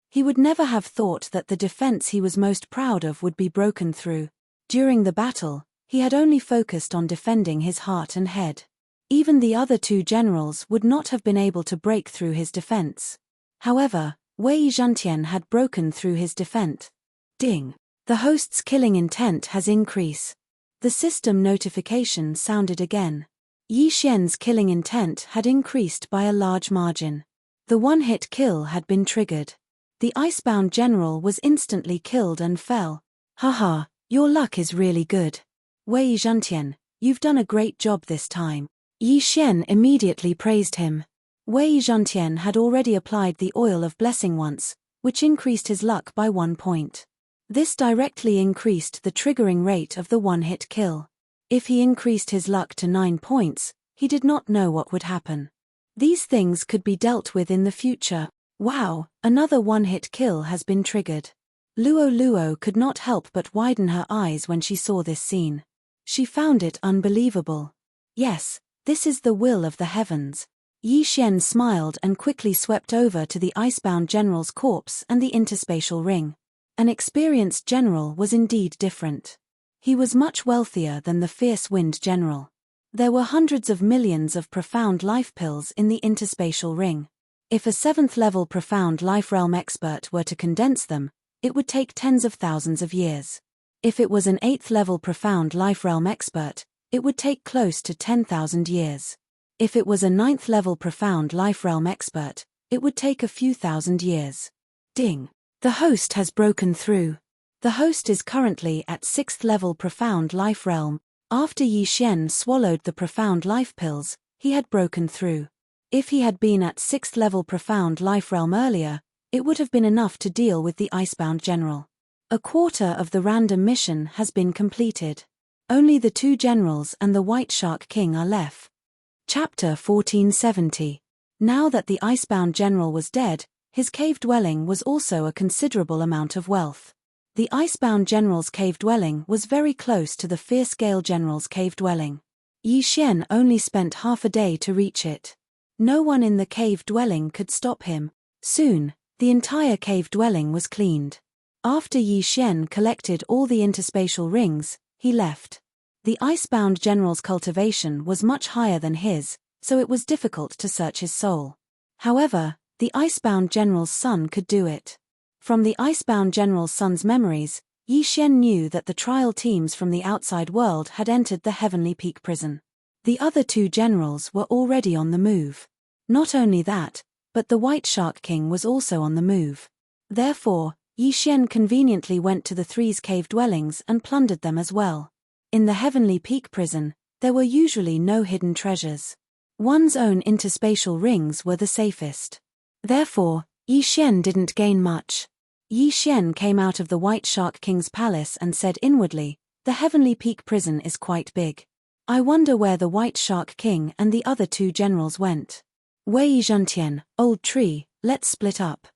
[SPEAKER 1] He would never have thought that the defense he was most proud of would be broken through. During the battle, he had only focused on defending his heart and head. Even the other two generals would not have been able to break through his defense. However, Wei Zhantian had broken through his defense. Ding! The host's killing intent has increased. The system notification sounded again. Yi Xian's killing intent had increased by a large margin. The one-hit kill had been triggered. The Icebound General was instantly killed and fell. Haha, your luck is really good. Wei Zhantian, you've done a great job this time. Yi Xian immediately praised him. Wei Zhantian had already applied the oil of blessing once, which increased his luck by 1 point. This directly increased the triggering rate of the one-hit kill. If he increased his luck to 9 points, he did not know what would happen. These things could be dealt with in the future. Wow, another one-hit kill has been triggered. Luo Luo could not help but widen her eyes when she saw this scene. She found it unbelievable. Yes, this is the will of the heavens. Yi Xian smiled and quickly swept over to the Icebound General's corpse and the interspatial ring. An experienced general was indeed different. He was much wealthier than the fierce wind general. There were hundreds of millions of profound life pills in the interspatial ring. If a 7th-level profound life realm expert were to condense them, it would take tens of thousands of years. If it was an 8th-level profound life realm expert, it would take close to 10,000 years. If it was a 9th-level profound life realm expert, it would take a few thousand years. Ding! The host has broken through. The host is currently at 6th-level profound life realm. After Yi Xian swallowed the profound life pills, he had broken through. If he had been at 6th-level profound life realm earlier, it would have been enough to deal with the icebound general. A quarter of the random mission has been completed. Only the 2 generals and the White Shark King are left. Chapter 1470. Now that the icebound general was dead, his cave dwelling was also a considerable amount of wealth. The icebound general's cave dwelling was very close to the fierce gale general's cave dwelling. Yi Xian only spent half a day to reach it. No one in the cave dwelling could stop him. Soon, the entire cave dwelling was cleaned. After Yi Xian collected all the interspatial rings, he left. The icebound general's cultivation was much higher than his, so it was difficult to search his soul. However, the icebound general's son could do it. From the icebound general's son's memories, Yi Xian knew that the trial teams from the outside world had entered the Heavenly Peak prison. The other 2 generals were already on the move. Not only that, but the White Shark King was also on the move. Therefore, Yi Xian conveniently went to the 3's cave dwellings and plundered them as well. In the Heavenly Peak prison, there were usually no hidden treasures. One's own interspatial rings were the safest. Therefore, Yi Xian didn't gain much. Yi Xian came out of the White Shark King's palace and said inwardly, "The Heavenly Peak prison is quite big. I wonder where the White Shark King and the other 2 generals went. Wei Zhantian, Old Tree, let's split up."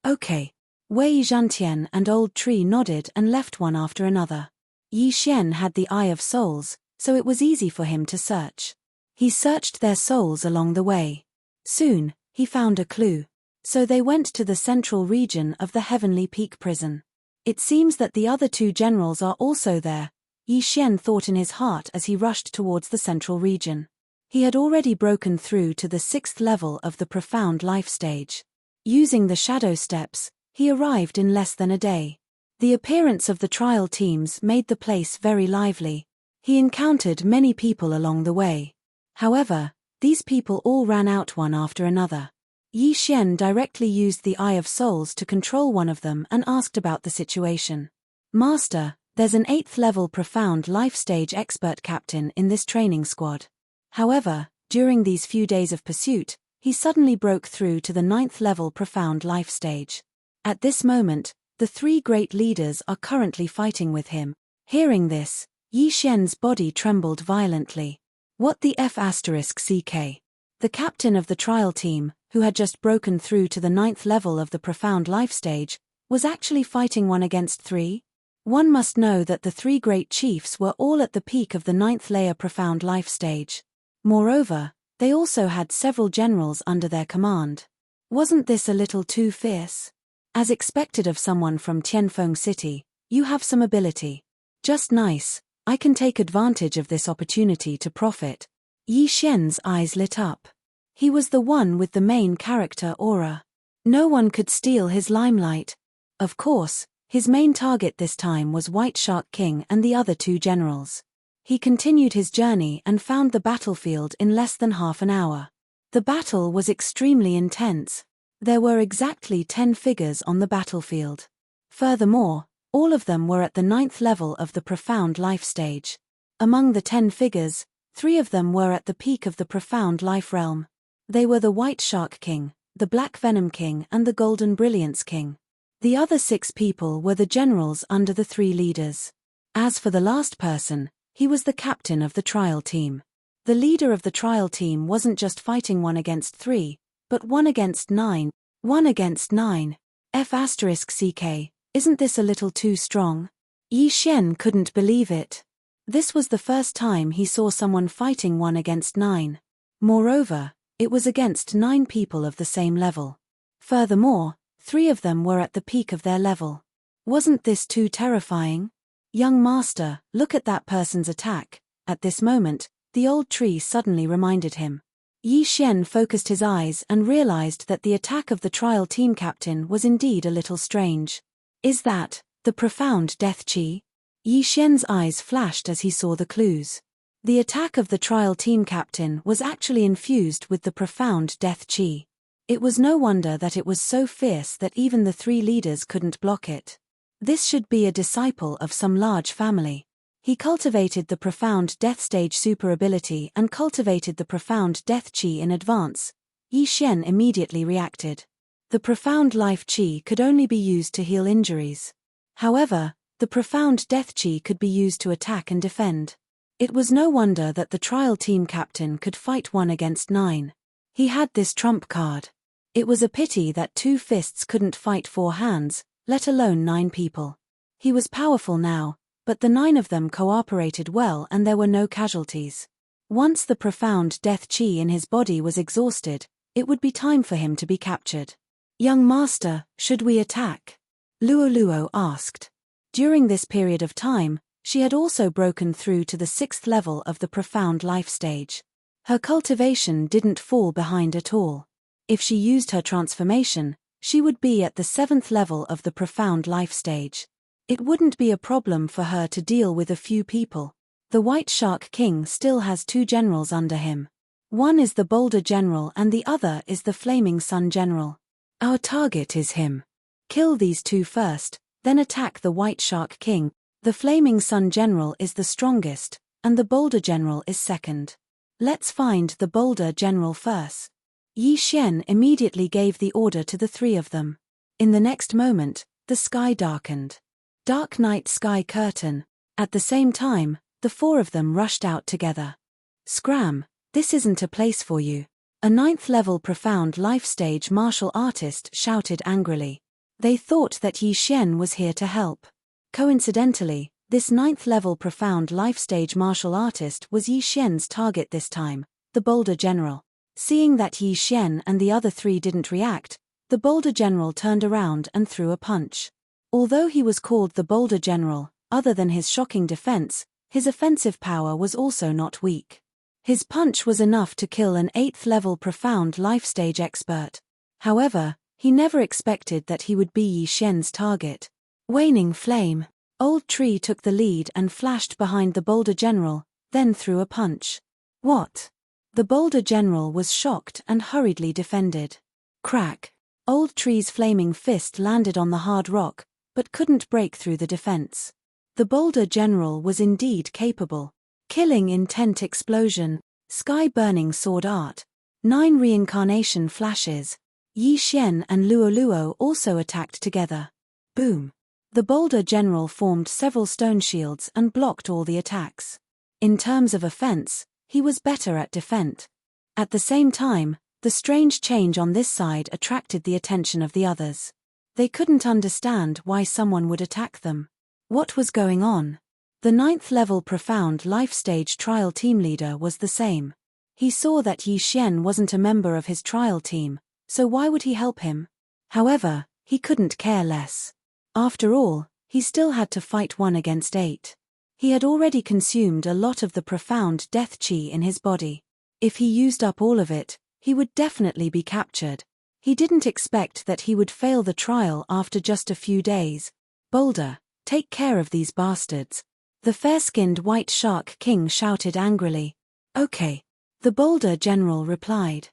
[SPEAKER 1] Okay. Wei Zhantian and Old Tree nodded and left one after another. Yi Xian had the Eye of Souls, so it was easy for him to search. He searched their souls along the way. Soon, he found a clue. So they went to the central region of the Heavenly Peak prison. It seems that the other 2 generals are also there, Yi Xian thought in his heart as he rushed towards the central region. He had already broken through to the 6th level of the profound life stage. Using the shadow steps, he arrived in less than a day. The appearance of the trial teams made the place very lively. He encountered many people along the way. However, these people all ran out one after another. Yi Xian directly used the Eye of Souls to control one of them and asked about the situation. "Master, there's an 8th-level profound life stage expert captain in this training squad. However, during these few days of pursuit, he suddenly broke through to the 9th-level profound life stage. At this moment, the 3 great leaders are currently fighting with him." Hearing this, Yi Xian's body trembled violently. What the F***CK? The captain of the trial team, who had just broken through to the 9th level of the profound life stage, was actually fighting 1 against 3? One must know that the 3 great chiefs were all at the peak of the 9th layer profound life stage. Moreover, they also had several generals under their command. Wasn't this a little too fierce? As expected of someone from Tianfeng City, you have some ability. Just nice, I can take advantage of this opportunity to profit. Yi Xian's eyes lit up. He was the one with the main character aura. No one could steal his limelight. Of course, his main target this time was White Shark King and the other 2 generals. He continued his journey and found the battlefield in less than half an hour. The battle was extremely intense. There were exactly 10 figures on the battlefield. Furthermore, all of them were at the 9th level of the profound life stage. Among the 10 figures, 3 of them were at the peak of the profound life realm. They were the White Shark King, the Black Venom King and the Golden Brilliance King. The other 6 people were the generals under the 3 leaders. As for the last person, he was the captain of the trial team. The leader of the trial team wasn't just fighting 1 against 3, but 1 against 9. 1 against 9. F***CK, isn't this a little too strong? Yi Xian couldn't believe it. This was the first time he saw someone fighting 1 against 9. Moreover, it was against 9 people of the same level. Furthermore, 3 of them were at the peak of their level. Wasn't this too terrifying? Young master, look at that person's attack. At this moment, the old tree suddenly reminded him. Yi Xian focused his eyes and realized that the attack of the trial team captain was indeed a little strange. Is that the profound death chi? Yi Xian's eyes flashed as he saw the clues. The attack of the trial team captain was actually infused with the profound death chi. It was no wonder that it was so fierce that even the three leaders couldn't block it. This should be a disciple of some large family. He cultivated the profound death stage super ability and cultivated the profound death chi in advance. Yi Xian immediately reacted. The profound life chi could only be used to heal injuries. However, the profound death chi could be used to attack and defend. It was no wonder that the trial team captain could fight 1 against 9. He had this trump card. It was a pity that 2 fists couldn't fight 4 hands, let alone 9 people. He was powerful now, but the 9 of them cooperated well and there were no casualties. Once the profound death chi in his body was exhausted, it would be time for him to be captured. Young master, should we attack? Luo asked. During this period of time, she had also broken through to the 6th level of the profound life stage. Her cultivation didn't fall behind at all. If she used her transformation, she would be at the 7th level of the profound life stage. It wouldn't be a problem for her to deal with a few people. The White Shark King still has 2 generals under him. One is the Boulder General and the other is the Flaming Sun General. Our target is him. Kill these 2 first, then attack the White Shark King. The Flaming Sun General is the strongest, and the Boulder General is second. Let's find the Boulder General first. Yi Xian immediately gave the order to the 3 of them. In the next moment, the sky darkened. Dark night sky curtain. At the same time, the 4 of them rushed out together. Scram, this isn't a place for you. A 9th level profound life stage martial artist shouted angrily. They thought that Yi Xian was here to help. Coincidentally, this 9th level profound life stage martial artist was Yi Xian's target this time, the Boulder General. Seeing that Yi Xian and the other 3 didn't react, the Boulder General turned around and threw a punch. Although he was called the Boulder General, other than his shocking defense, his offensive power was also not weak. His punch was enough to kill an 8th level profound life stage expert. However, he never expected that he would be Yi Xian's target. Waning flame. Old Tree took the lead and flashed behind the Boulder General, then threw a punch. What? The Boulder General was shocked and hurriedly defended. Crack. Old Tree's flaming fist landed on the hard rock, but couldn't break through the defense. The Boulder General was indeed capable. Killing intent explosion, sky-burning sword art. 9 reincarnation flashes. Yi Xian and Luo also attacked together. Boom. The Boulder General formed several stone shields and blocked all the attacks. In terms of offense, he was better at defense. At the same time, the strange change on this side attracted the attention of the others. They couldn't understand why someone would attack them. What was going on? The 9th level profound life stage trial team leader was the same. He saw that Yi Xian wasn't a member of his trial team, so why would he help him? However, he couldn't care less. After all, he still had to fight 1 against 8. He had already consumed a lot of the profound death chi in his body. If he used up all of it, he would definitely be captured. He didn't expect that he would fail the trial after just a few days. Boulder, take care of these bastards. The fair-skinned White Shark King shouted angrily. Okay. The Boulder General replied.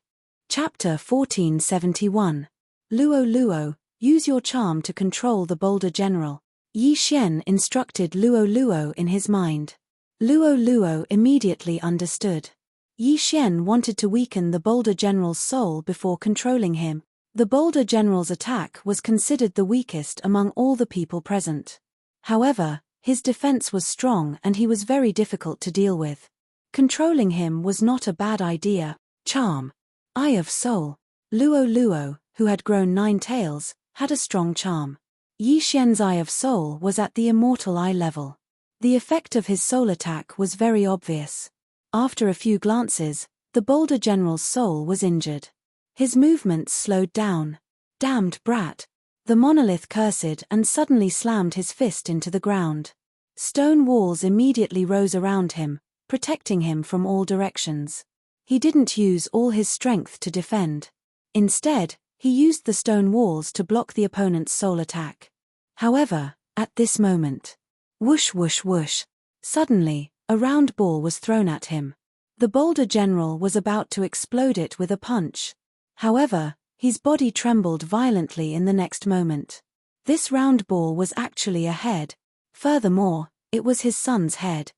[SPEAKER 1] Chapter 1471. Luo, use your charm to control the Boulder General. Yi Xian instructed Luo in his mind. Luo immediately understood. Yi Xian wanted to weaken the Boulder General's soul before controlling him. The Boulder General's attack was considered the weakest among all the people present. However, his defense was strong and he was very difficult to deal with. Controlling him was not a bad idea. Charm. Eye of Soul. Luo, who had grown 9 tails, had a strong charm. Yi Xian's Eye of Soul was at the immortal eye level. The effect of his soul attack was very obvious. After a few glances, the Boulder General's soul was injured. His movements slowed down. Damned brat. The monolith cursed and suddenly slammed his fist into the ground. Stone walls immediately rose around him, protecting him from all directions. He didn't use all his strength to defend. Instead, he used the stone walls to block the opponent's soul attack. However, at this moment, whoosh whoosh whoosh, suddenly, a round ball was thrown at him. The boulder general was about to explode it with a punch. However, his body trembled violently in the next moment. This round ball was actually a head. Furthermore, it was his son's head.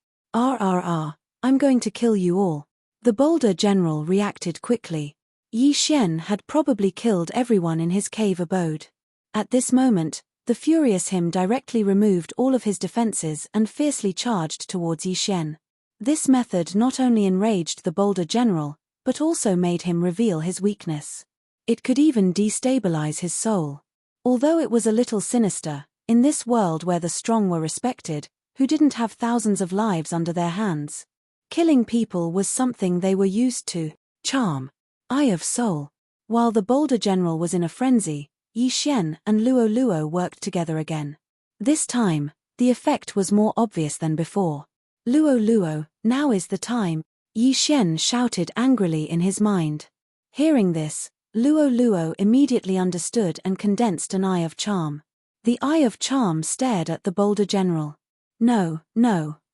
[SPEAKER 1] I'm going to kill you all. The boulder general reacted quickly. Yi Xian had probably killed everyone in his cave abode. At this moment, the furious him directly removed all of his defenses and fiercely charged towards Yi Xian. This method not only enraged the boulder general, but also made him reveal his weakness. It could even destabilize his soul. Although it was a little sinister, in this world where the strong were respected, who didn't have thousands of lives under their hands, killing people was something they were used to. Charm. Eye of Soul. While the boulder general was in a frenzy, Yi Xian and Luo Luo worked together again. This time, the effect was more obvious than before. Luo Luo, now is the time, Yi Xian shouted angrily in his mind. Hearing this, Luo Luo immediately understood and condensed an Eye of Charm. The Eye of Charm stared at the boulder general. No,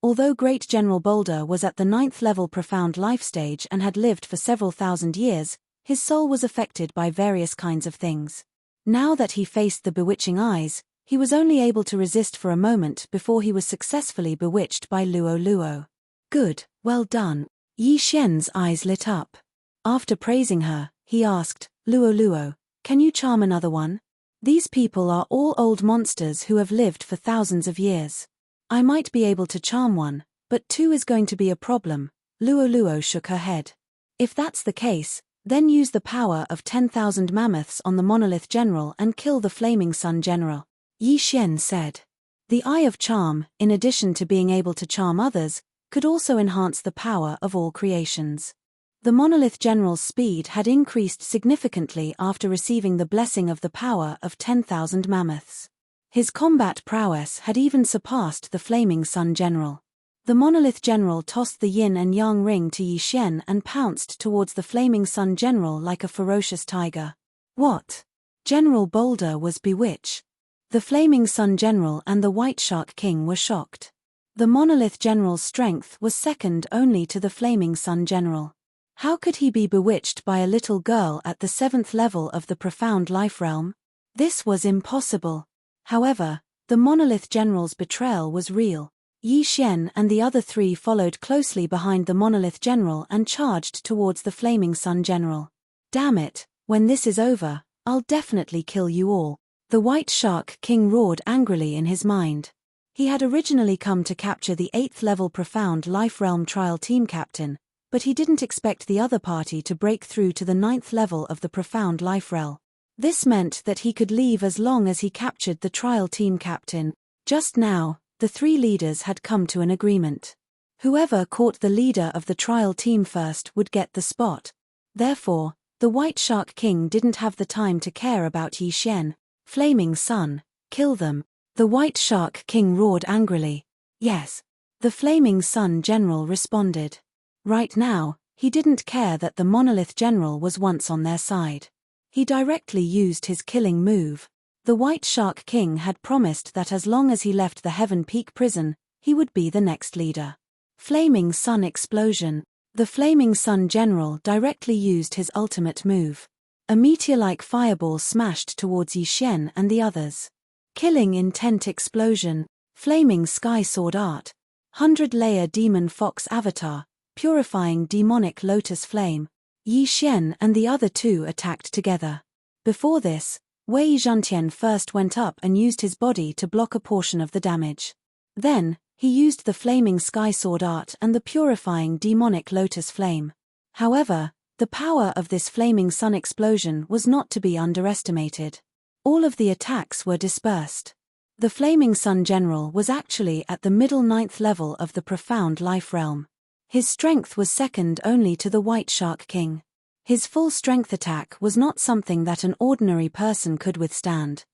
[SPEAKER 1] although Great General Boulder was at the 9th level profound life stage and had lived for several thousand years, his soul was affected by various kinds of things. Now that he faced the bewitching eyes, he was only able to resist for a moment before he was successfully bewitched by Luo Luo. Good, well done. Yi Xian's eyes lit up. After praising her, he asked, Luo Luo, can you charm another one? These people are all old monsters who have lived for thousands of years. I might be able to charm one, but two is going to be a problem. Luo Luo shook her head. If that's the case, then use the power of 10,000 mammoths on the monolith general and kill the flaming sun general. Yi Xian said. The Eye of Charm, in addition to being able to charm others, could also enhance the power of all creations. The monolith general's speed had increased significantly after receiving the blessing of the power of 10,000 mammoths. His combat prowess had even surpassed the flaming sun general. The monolith general tossed the yin and yang ring to Yi Xian and pounced towards the flaming sun general like a ferocious tiger. What? General Boulder was bewitched. The flaming sun general and the white shark king were shocked. The monolith general's strength was second only to the flaming sun general. How could he be bewitched by a little girl at the 7th level of the profound life realm? This was impossible. However, the monolith general's betrayal was real. Yi Xian and the other three followed closely behind the monolith general and charged towards the flaming sun general. Damn it, when this is over, I'll definitely kill you all. The white shark king roared angrily in his mind. He had originally come to capture the 8th level profound life realm trial team captain, but he didn't expect the other party to break through to the 9th level of the profound life realm. This meant that he could leave as long as he captured the trial team captain. Just now, the three leaders had come to an agreement. Whoever caught the leader of the trial team first would get the spot. Therefore, the White Shark King didn't have the time to care about Yi Xian. Flaming Sun, kill them. The White Shark King roared angrily. Yes. The Flaming Sun General responded. Right now, he didn't care that the Monolith General was once on their side. He directly used his killing move. The White Shark King had promised that as long as he left the Heaven Peak prison, he would be the next leader. Flaming Sun Explosion. The Flaming Sun General directly used his ultimate move. A meteor-like fireball smashed towards Yi Xian and the others. Killing Intent Explosion. Flaming Sky Sword Art. 100-layer Demon Fox Avatar. Purifying Demonic Lotus Flame. Yi Xian and the other two attacked together. Before this, Wei Zhantian first went up and used his body to block a portion of the damage. Then, he used the Flaming Sky Sword Art and the Purifying Demonic Lotus Flame. However, the power of this Flaming Sun Explosion was not to be underestimated. All of the attacks were dispersed. The Flaming Sun General was actually at the middle 9th level of the Profound Life Realm. His strength was second only to the White Shark King. His full strength attack was not something that an ordinary person could withstand.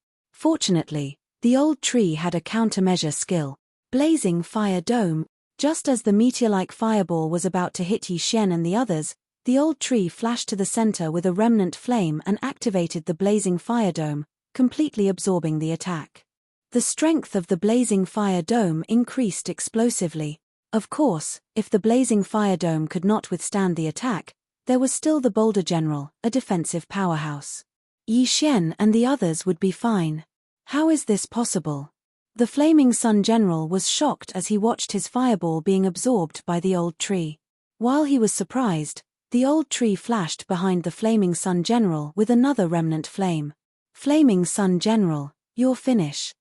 [SPEAKER 1] Fortunately, the old tree had a countermeasure skill. Blazing Fire Dome. Just as the meteor-like fireball was about to hit Yi Xian and the others, the old tree flashed to the center with a remnant flame and activated the Blazing Fire Dome, completely absorbing the attack. The strength of the Blazing Fire Dome increased explosively. Of course, if the Blazing Fire Dome could not withstand the attack, there was still the Boulder General, a defensive powerhouse. Yi Xian and the others would be fine. How is this possible? The Flaming Sun General was shocked as he watched his fireball being absorbed by the old tree. While he was surprised, the old tree flashed behind the Flaming Sun General with another remnant flame. Flaming Sun General, your finish.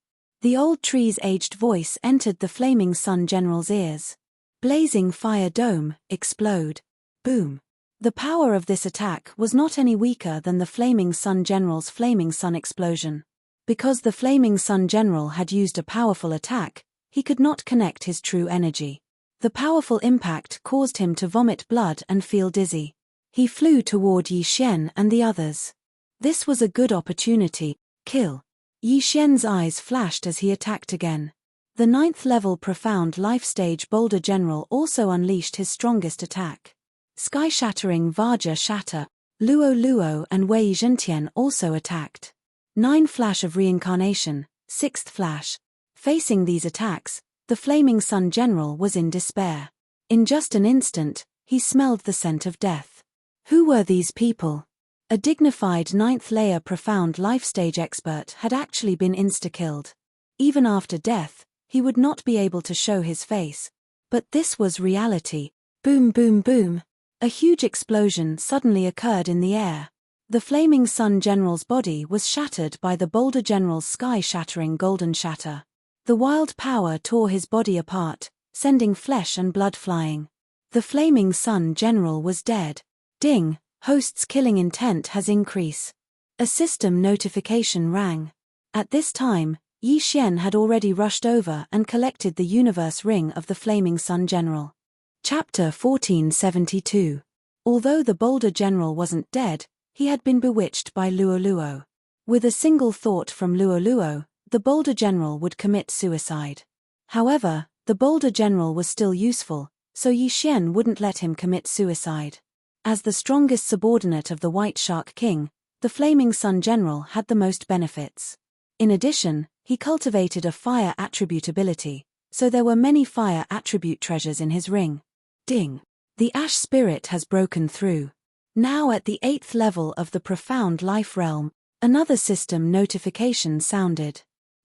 [SPEAKER 1] The old tree's aged voice entered the Flaming Sun General's ears. Blazing Fire Dome, explode. Boom. The power of this attack was not any weaker than the Flaming Sun General's Flaming Sun explosion. Because the Flaming Sun General had used a powerful attack, he could not connect his true energy. The powerful impact caused him to vomit blood and feel dizzy. He flew toward Yi Xian and the others. This was a good opportunity. Kill. Yi Xian's eyes flashed as he attacked again. The 9th level Profound Life Stage Boulder General also unleashed his strongest attack. Sky-shattering Vajra Shatter. Luo Luo and Wei Zhentian also attacked. 9 Flash of Reincarnation, 6th Flash. Facing these attacks, the Flaming Sun General was in despair. In just an instant, he smelled the scent of death. Who were these people? A dignified 9th layer Profound Life Stage expert had actually been insta-killed. Even after death, he would not be able to show his face. But this was reality. Boom boom boom. A huge explosion suddenly occurred in the air. The Flaming Sun General's body was shattered by the Boulder General's sky-shattering Golden Shatter. The wild power tore his body apart, sending flesh and blood flying. The Flaming Sun General was dead. Ding, host's killing intent has increased. A system notification rang. At this time, Yi Xian had already rushed over and collected the universe ring of the Flaming Sun General. Chapter 1472. Although the Boulder General wasn't dead, he had been bewitched by Luo Luo. With a single thought from Luo Luo, the Boulder General would commit suicide. However, the Boulder General was still useful, so Yi Xian wouldn't let him commit suicide. As the strongest subordinate of the White Shark King, the Flaming Sun General had the most benefits. In addition, he cultivated a fire attribute ability, so there were many fire attribute treasures in his ring. Ding! The Ash Spirit has broken through. Now at the 8th level of the Profound Life Realm, another system notification sounded.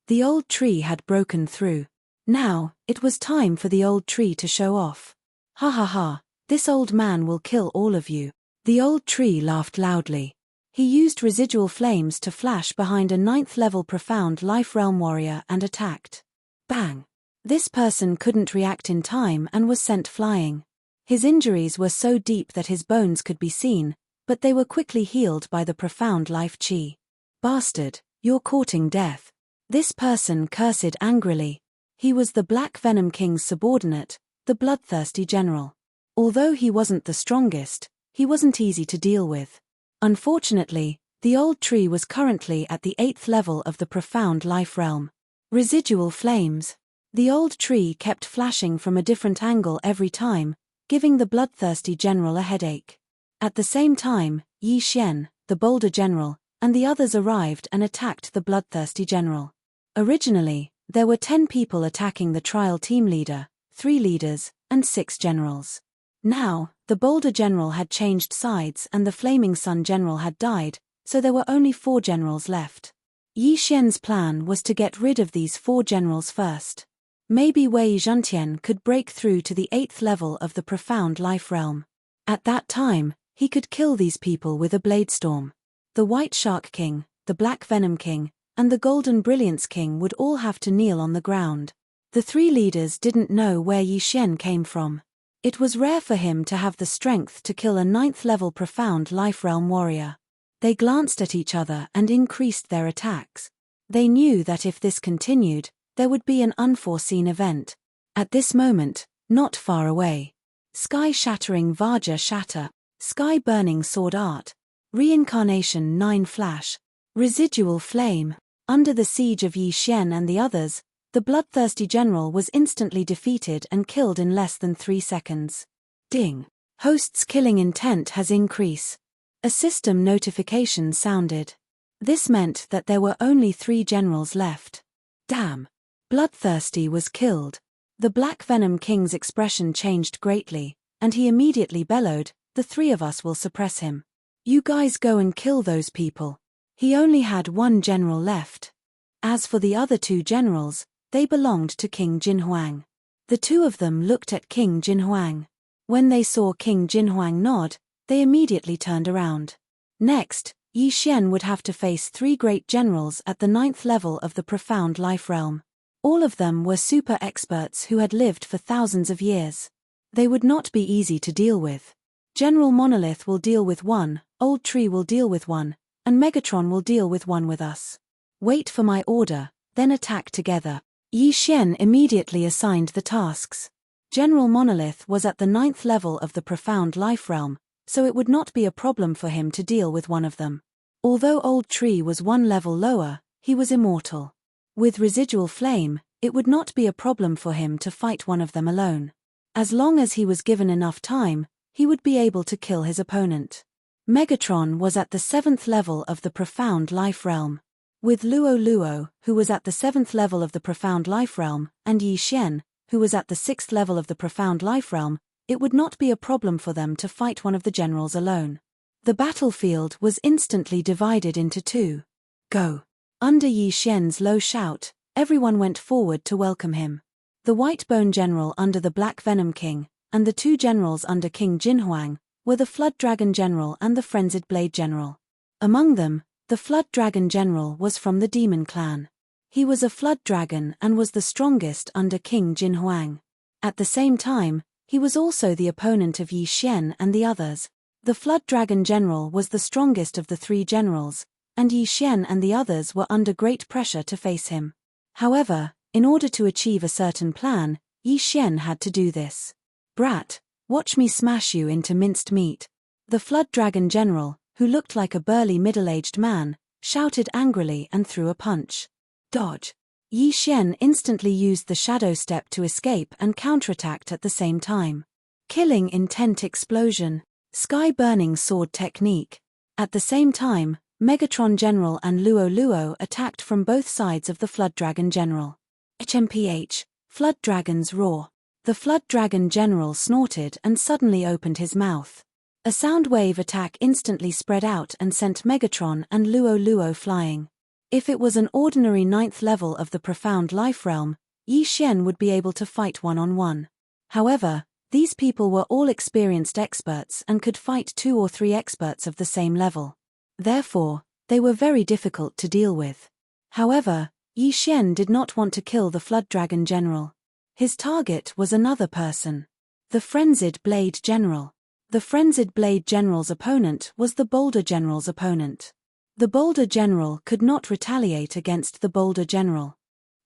[SPEAKER 1] The old tree had broken through. Now, it was time for the old tree to show off. Ha ha ha, this old man will kill all of you. The old tree laughed loudly. He used residual flames to flash behind a 9th level Profound Life Realm warrior and attacked. Bang! This person couldn't react in time and was sent flying. His injuries were so deep that his bones could be seen, but they were quickly healed by the Profound Life Chi. Bastard, you're courting death. This person cursed angrily. He was the Black Venom King's subordinate, the Bloodthirsty General. Although he wasn't the strongest, he wasn't easy to deal with. Unfortunately, the old tree was currently at the 8th level of the Profound Life Realm. Residual flames. The old tree kept flashing from a different angle every time, giving the Bloodthirsty General a headache. At the same time, Yi Xian, the Boulder General, and the others arrived and attacked the Bloodthirsty General. Originally, there were 10 people attacking the trial team leader, 3 leaders, and 6 generals. Now, the Boulder General had changed sides and the Flaming Sun General had died, so there were only 4 generals left. Yi Xian's plan was to get rid of these 4 generals first. Maybe Wei Zhentian could break through to the 8th level of the Profound Life Realm. At that time, he could kill these people with a Bladestorm. The White Shark King, the Black Venom King, and the Golden Brilliance King would all have to kneel on the ground. The 3 leaders didn't know where Yi Xian came from. It was rare for him to have the strength to kill a 9th level Profound Life Realm warrior. They glanced at each other and increased their attacks. They knew that if this continued, there would be an unforeseen event. At this moment, not far away. Sky-shattering Vajra Shatter, Sky-burning Sword Art, Reincarnation 9 Flash, Residual Flame. Under the siege of Yi Xian and the others, the bloodthirsty general was instantly defeated and killed in less than 3 seconds. Ding. Host's killing intent has increased. A system notification sounded. This meant that there were only 3 generals left. Damn. Bloodthirsty was killed. The Black Venom King's expression changed greatly, and he immediately bellowed, "The 3 of us will suppress him. You guys go and kill those people." He only had 1 general left. As for the other 2 generals, they belonged to King Jinhuang. The 2 of them looked at King Jinhuang. When they saw King Jinhuang nod, they immediately turned around. Next, Yi Xian would have to face 3 great generals at the 9th level of the Profound Life Realm. All of them were super experts who had lived for thousands of years. They would not be easy to deal with. General Monolith will deal with 1, Old Tree will deal with 1, and Megatron will deal with 1 with us. Wait for my order, then attack together. Yi Xian immediately assigned the tasks. General Monolith was at the 9th level of the Profound Life Realm, so it would not be a problem for him to deal with 1 of them. Although Old Tree was 1 level lower, he was immortal. With residual flame, it would not be a problem for him to fight 1 of them alone. As long as he was given enough time, he would be able to kill his opponent. Megatron was at the 7th level of the Profound Life Realm. With Luo Luo, who was at the 7th level of the Profound Life Realm, and Yi Xian, who was at the 6th level of the Profound Life Realm, it would not be a problem for them to fight 1 of the generals alone. The battlefield was instantly divided into 2. Go. Under Yi Xian's low shout, everyone went forward to welcome him. The White Bone General under the Black Venom King, and the 2 generals under King Jinhuang, were the Flood Dragon General and the Frenzied Blade General. Among them, the Flood Dragon General was from the Demon Clan. He was a Flood Dragon and was the strongest under King Jinhuang. At the same time, he was also the opponent of Yi Xian and the others. The Flood Dragon General was the strongest of the 3 generals, and Yi Xian and the others were under great pressure to face him. However, in order to achieve a certain plan, Yi Xian had to do this. "Brat, watch me smash you into minced meat." The Flood Dragon General, who looked like a burly middle-aged man, shouted angrily and threw a punch. Dodge. Yi Xian instantly used the Shadow Step to escape and counterattacked at the same time. Killing Intent Explosion. Sky-Burning Sword Technique. At the same time, Megatron General and Luo Luo attacked from both sides of the Flood Dragon General. HMPH. Flood Dragon's Roar. The Flood Dragon General snorted and suddenly opened his mouth. A sound wave attack instantly spread out and sent Megatron and Luo Luo flying. If it was an ordinary 9th level of the Profound Life Realm, Yi Xian would be able to fight 1-on-1. However, these people were all experienced experts and could fight 2 or 3 experts of the same level. Therefore, they were very difficult to deal with. However, Yi Xian did not want to kill the Flood Dragon General. His target was another person. The Frenzied Blade General. The Frenzied Blade General's opponent was the Boulder General's opponent. The Boulder General could not retaliate against the Boulder General.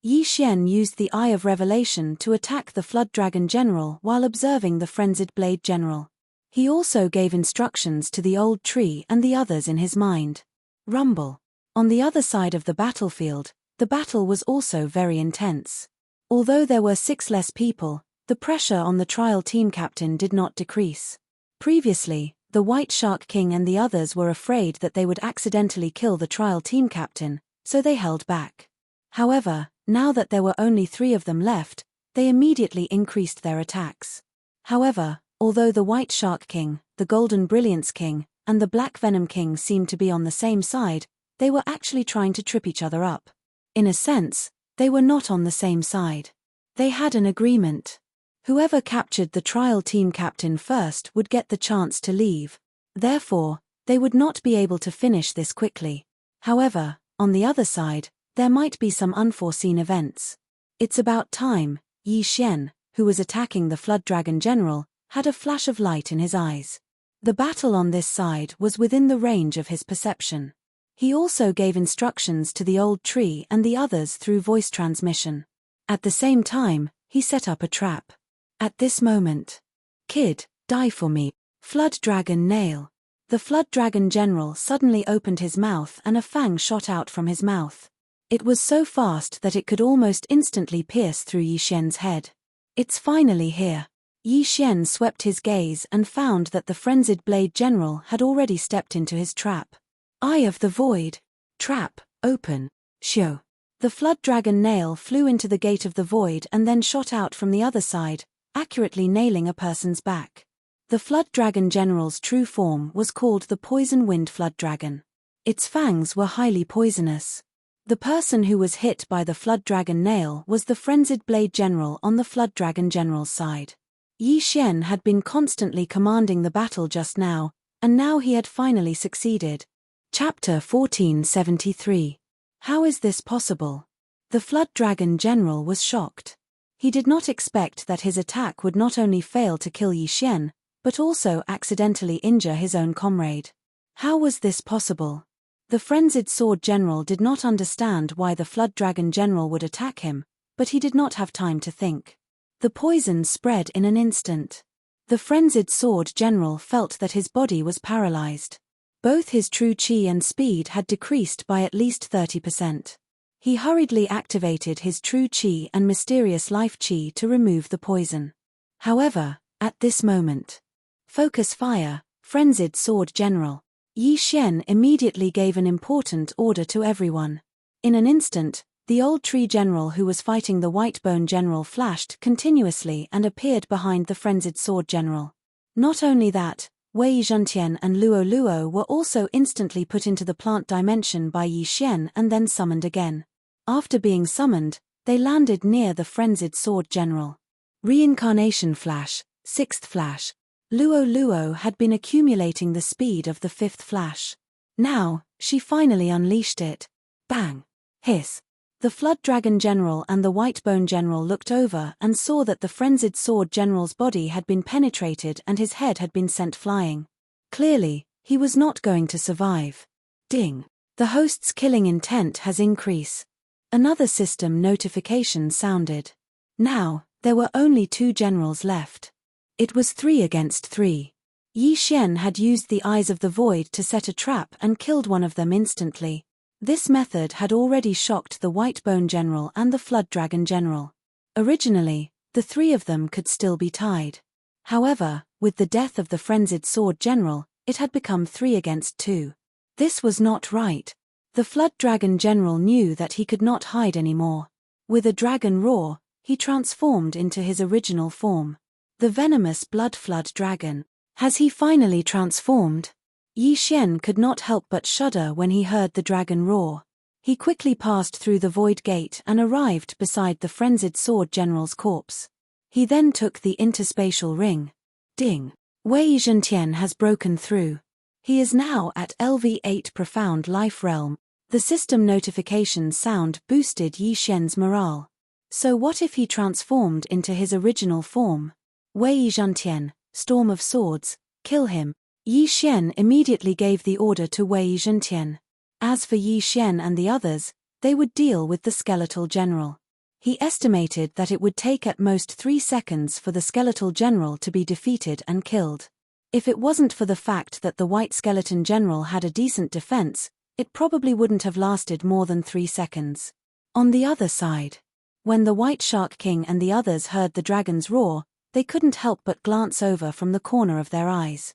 [SPEAKER 1] Yi Xian used the Eye of Revelation to attack the Flood Dragon General while observing the Frenzied Blade General. He also gave instructions to the Old Tree and the others in his mind. Rumble. On the other side of the battlefield, the battle was also very intense. Although there were 6 less people, the pressure on the trial team captain did not decrease. Previously, the White Shark King and the others were afraid that they would accidentally kill the trial team captain, so they held back. However, now that there were only 3 of them left, they immediately increased their attacks. However, although the White Shark King, the Golden Brilliance King, and the Black Venom King seemed to be on the same side, they were actually trying to trip each other up. In a sense, they were not on the same side. They had an agreement. Whoever captured the trial team captain first would get the chance to leave. Therefore, they would not be able to finish this quickly. However, on the other side, there might be some unforeseen events. It's about time. Yi Xian, who was attacking the Flood Dragon General, had a flash of light in his eyes. The battle on this side was within the range of his perception. He also gave instructions to the Old Tree and the others through voice transmission. At the same time, he set up a trap. At this moment, "Kid, die for me." Flood Dragon Nail. The Flood Dragon General suddenly opened his mouth and a fang shot out from his mouth. It was so fast that it could almost instantly pierce through Yi Xian's head. It's finally here. Yi Xian swept his gaze and found that the frenzied blade general had already stepped into his trap. Eye of the Void. Trap, open. Shio. The flood dragon nail flew into the gate of the void and then shot out from the other side, accurately nailing a person's back. The flood dragon general's true form was called the poison wind flood dragon. Its fangs were highly poisonous. The person who was hit by the flood dragon nail was the frenzied blade general on the flood dragon general's side. Yi Xian had been constantly commanding the battle just now, and now he had finally succeeded. Chapter 1473. How is this possible? The flood dragon general was shocked. He did not expect that his attack would not only fail to kill Yi Xian, but also accidentally injure his own comrade. How was this possible? The frenzied sword general did not understand why the flood dragon general would attack him, but he did not have time to think. The poison spread in an instant. The frenzied sword general felt that his body was paralyzed. Both his true chi and speed had decreased by at least 30%. He hurriedly activated his true chi and mysterious life chi to remove the poison. However, at this moment, focus fire, frenzied sword general. Yi Xian immediately gave an important order to everyone. In an instant, the old tree general who was fighting the white bone general flashed continuously and appeared behind the frenzied sword general. Not only that, Wei Zhentian and Luo Luo were also instantly put into the plant dimension by Yi Xian and then summoned again. After being summoned, they landed near the frenzied sword general. Reincarnation flash, sixth flash. Luo Luo had been accumulating the speed of the fifth flash. Now, she finally unleashed it. Bang! Hiss! The flood dragon general and the white bone general looked over and saw that the frenzied sword general's body had been penetrated and his head had been sent flying. Clearly, he was not going to survive. Ding! The host's killing intent has increased. Another system notification sounded. Now, there were only 2 generals left. It was 3 against 3. Yi Xian had used the Eyes of the Void to set a trap and killed one of them instantly. This method had already shocked the white bone general and the flood dragon general. Originally, the 3 of them could still be tied. However, with the death of the frenzied sword general, it had become 3 against 2. This was not right. The flood dragon general knew that he could not hide anymore. With a dragon roar, he transformed into his original form. The venomous blood flood dragon. Has he finally transformed? Yi Xian could not help but shudder when he heard the dragon roar. He quickly passed through the void gate and arrived beside the frenzied sword general's corpse. He then took the interspatial ring. Ding! Wei Zhentian has broken through. He is now at LV8 Profound Life Realm. The system notification sound boosted Yi Xian's morale. So what if he transformed into his original form? Wei Zhentian, Storm of Swords, kill him. Yi Xian immediately gave the order to Wei Zhentian. As for Yi Xian and the others, they would deal with the skeletal general. He estimated that it would take at most 3 seconds for the skeletal general to be defeated and killed. If it wasn't for the fact that the white skeleton general had a decent defense, it probably wouldn't have lasted more than 3 seconds. On the other side, when the white shark king and the others heard the dragon's roar, they couldn't help but glance over from the corner of their eyes.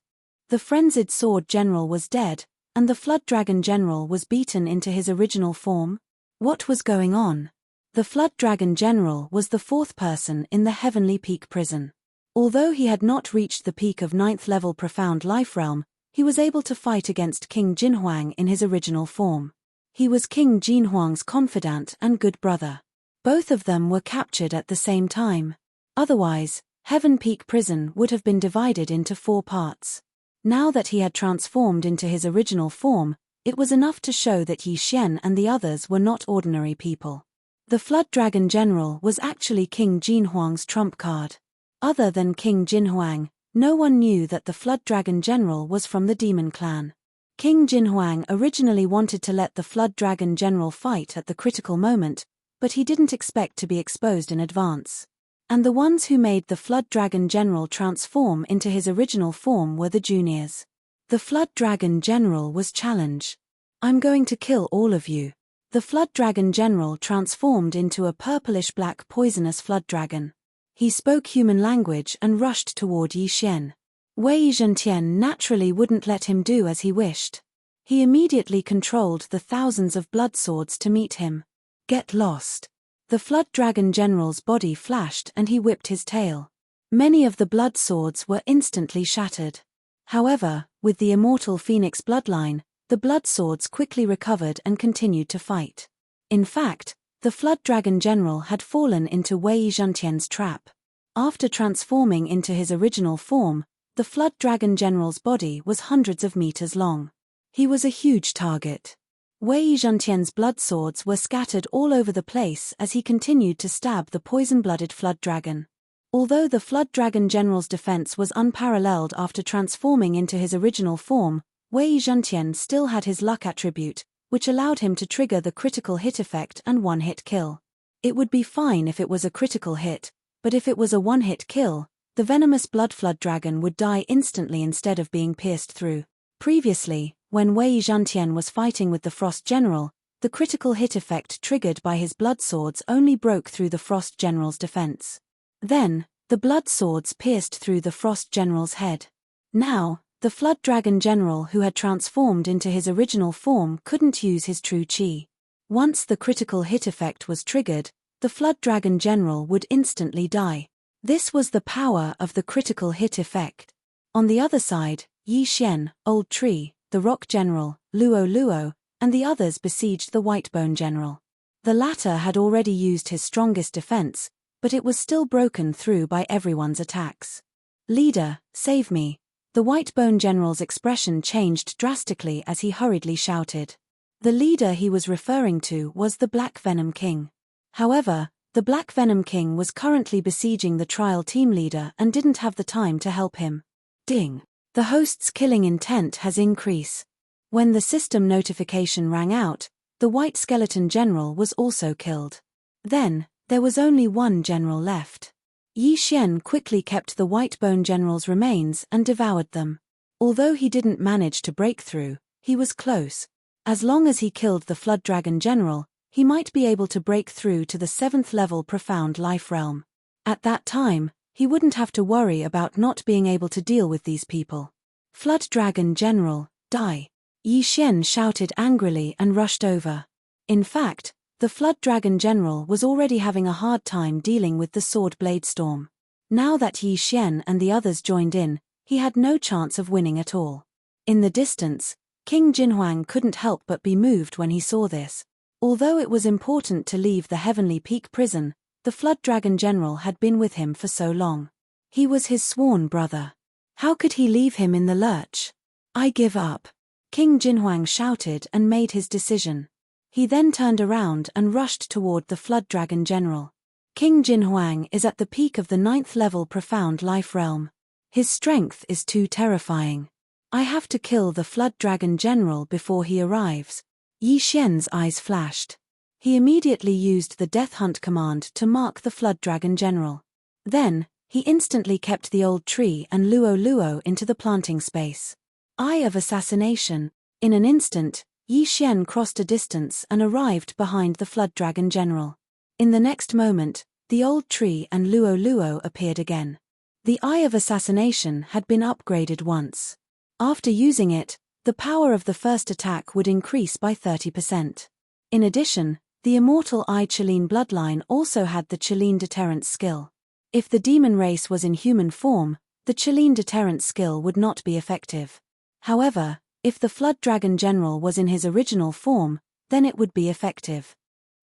[SPEAKER 1] The frenzied sword general was dead, and the flood dragon general was beaten into his original form. What was going on? The flood dragon general was the 4th person in the Heavenly Peak prison. Although he had not reached the peak of 9th level Profound Life Realm, he was able to fight against King Jinhuang in his original form. He was King Jinhuang's confidant and good brother. Both of them were captured at the same time. Otherwise, Heaven Peak prison would have been divided into 4 parts. Now that he had transformed into his original form, it was enough to show that Yi Xian and the others were not ordinary people. The Flood Dragon General was actually King Jinhuang's trump card. Other than King Jinhuang, no one knew that the Flood Dragon General was from the Demon Clan. King Jinhuang originally wanted to let the Flood Dragon General fight at the critical moment, but he didn't expect to be exposed in advance. And the ones who made the Flood Dragon General transform into his original form were the juniors. The Flood Dragon General was challenged. "I'm going to kill all of you." The Flood Dragon General transformed into a purplish-black poisonous flood dragon. He spoke human language and rushed toward Yi Xian. Wei Zhentian naturally wouldn't let him do as he wished. He immediately controlled the thousands of blood swords to meet him. Get lost. The Flood Dragon General's body flashed and he whipped his tail. Many of the blood swords were instantly shattered. However, with the immortal Phoenix bloodline, the blood swords quickly recovered and continued to fight. In fact, the Flood Dragon General had fallen into Wei Zhentian's trap. After transforming into his original form, the Flood Dragon General's body was hundreds of meters long. He was a huge target. Wei Zhentian's blood swords were scattered all over the place as he continued to stab the poison-blooded Flood Dragon. Although the Flood Dragon General's defense was unparalleled after transforming into his original form, Wei Zhentian still had his luck attribute, which allowed him to trigger the critical hit effect and one-hit kill. It would be fine if it was a critical hit, but if it was a one-hit kill, the venomous blood Flood Dragon would die instantly instead of being pierced through. Previously, when Wei Zhentian was fighting with the Frost General, the critical hit effect triggered by his blood swords only broke through the Frost General's defense. Then, the blood swords pierced through the Frost General's head. Now, the Flood Dragon General who had transformed into his original form couldn't use his true chi. Once the critical hit effect was triggered, the Flood Dragon General would instantly die. This was the power of the critical hit effect. On the other side, Yi Xian, Old Tree, the Rock General, Luo Luo, and the others besieged the Whitebone General. The latter had already used his strongest defense, but it was still broken through by everyone's attacks. Leader, save me. The Whitebone General's expression changed drastically as he hurriedly shouted. The leader he was referring to was the Black Venom King. However, the Black Venom King was currently besieging the trial team leader and didn't have the time to help him. Ding! The host's killing intent has increased. When the system notification rang out, the White Skeleton General was also killed. Then, there was only one general left. Yi Xian quickly kept the Whitebone General's remains and devoured them. Although he didn't manage to break through, he was close. As long as he killed the Flood Dragon General, he might be able to break through to the 7th level Profound Life Realm. At that time, he wouldn't have to worry about not being able to deal with these people. Flood Dragon General, die! Yi Xian shouted angrily and rushed over. In fact, the Flood Dragon General was already having a hard time dealing with the Sword Blade Storm. Now that Yi Xian and the others joined in, he had no chance of winning at all. In the distance, King Jinhuang couldn't help but be moved when he saw this. Although it was important to leave the Heavenly Peak prison, the Flood Dragon General had been with him for so long. He was his sworn brother. How could he leave him in the lurch? I give up. King Jinhuang shouted and made his decision. He then turned around and rushed toward the Flood Dragon General. King Jinhuang is at the peak of the 9th level Profound Life Realm. His strength is too terrifying. I have to kill the Flood Dragon General before he arrives. Yi Xian's eyes flashed. He immediately used the Death Hunt command to mark the Flood Dragon General. Then, he instantly kept the Old Tree and Luo Luo into the planting space. Eye of Assassination. In an instant, Yi Xian crossed a distance and arrived behind the Flood Dragon General. In the next moment, the Old Tree and Luo Luo appeared again. The Eye of Assassination had been upgraded once. After using it, the power of the first attack would increase by 30%. In addition, the Immortal Eye Chileen bloodline also had the Chileen Deterrence skill. If the demon race was in human form, the Chileen Deterrence skill would not be effective. However, if the Flood Dragon General was in his original form, then it would be effective.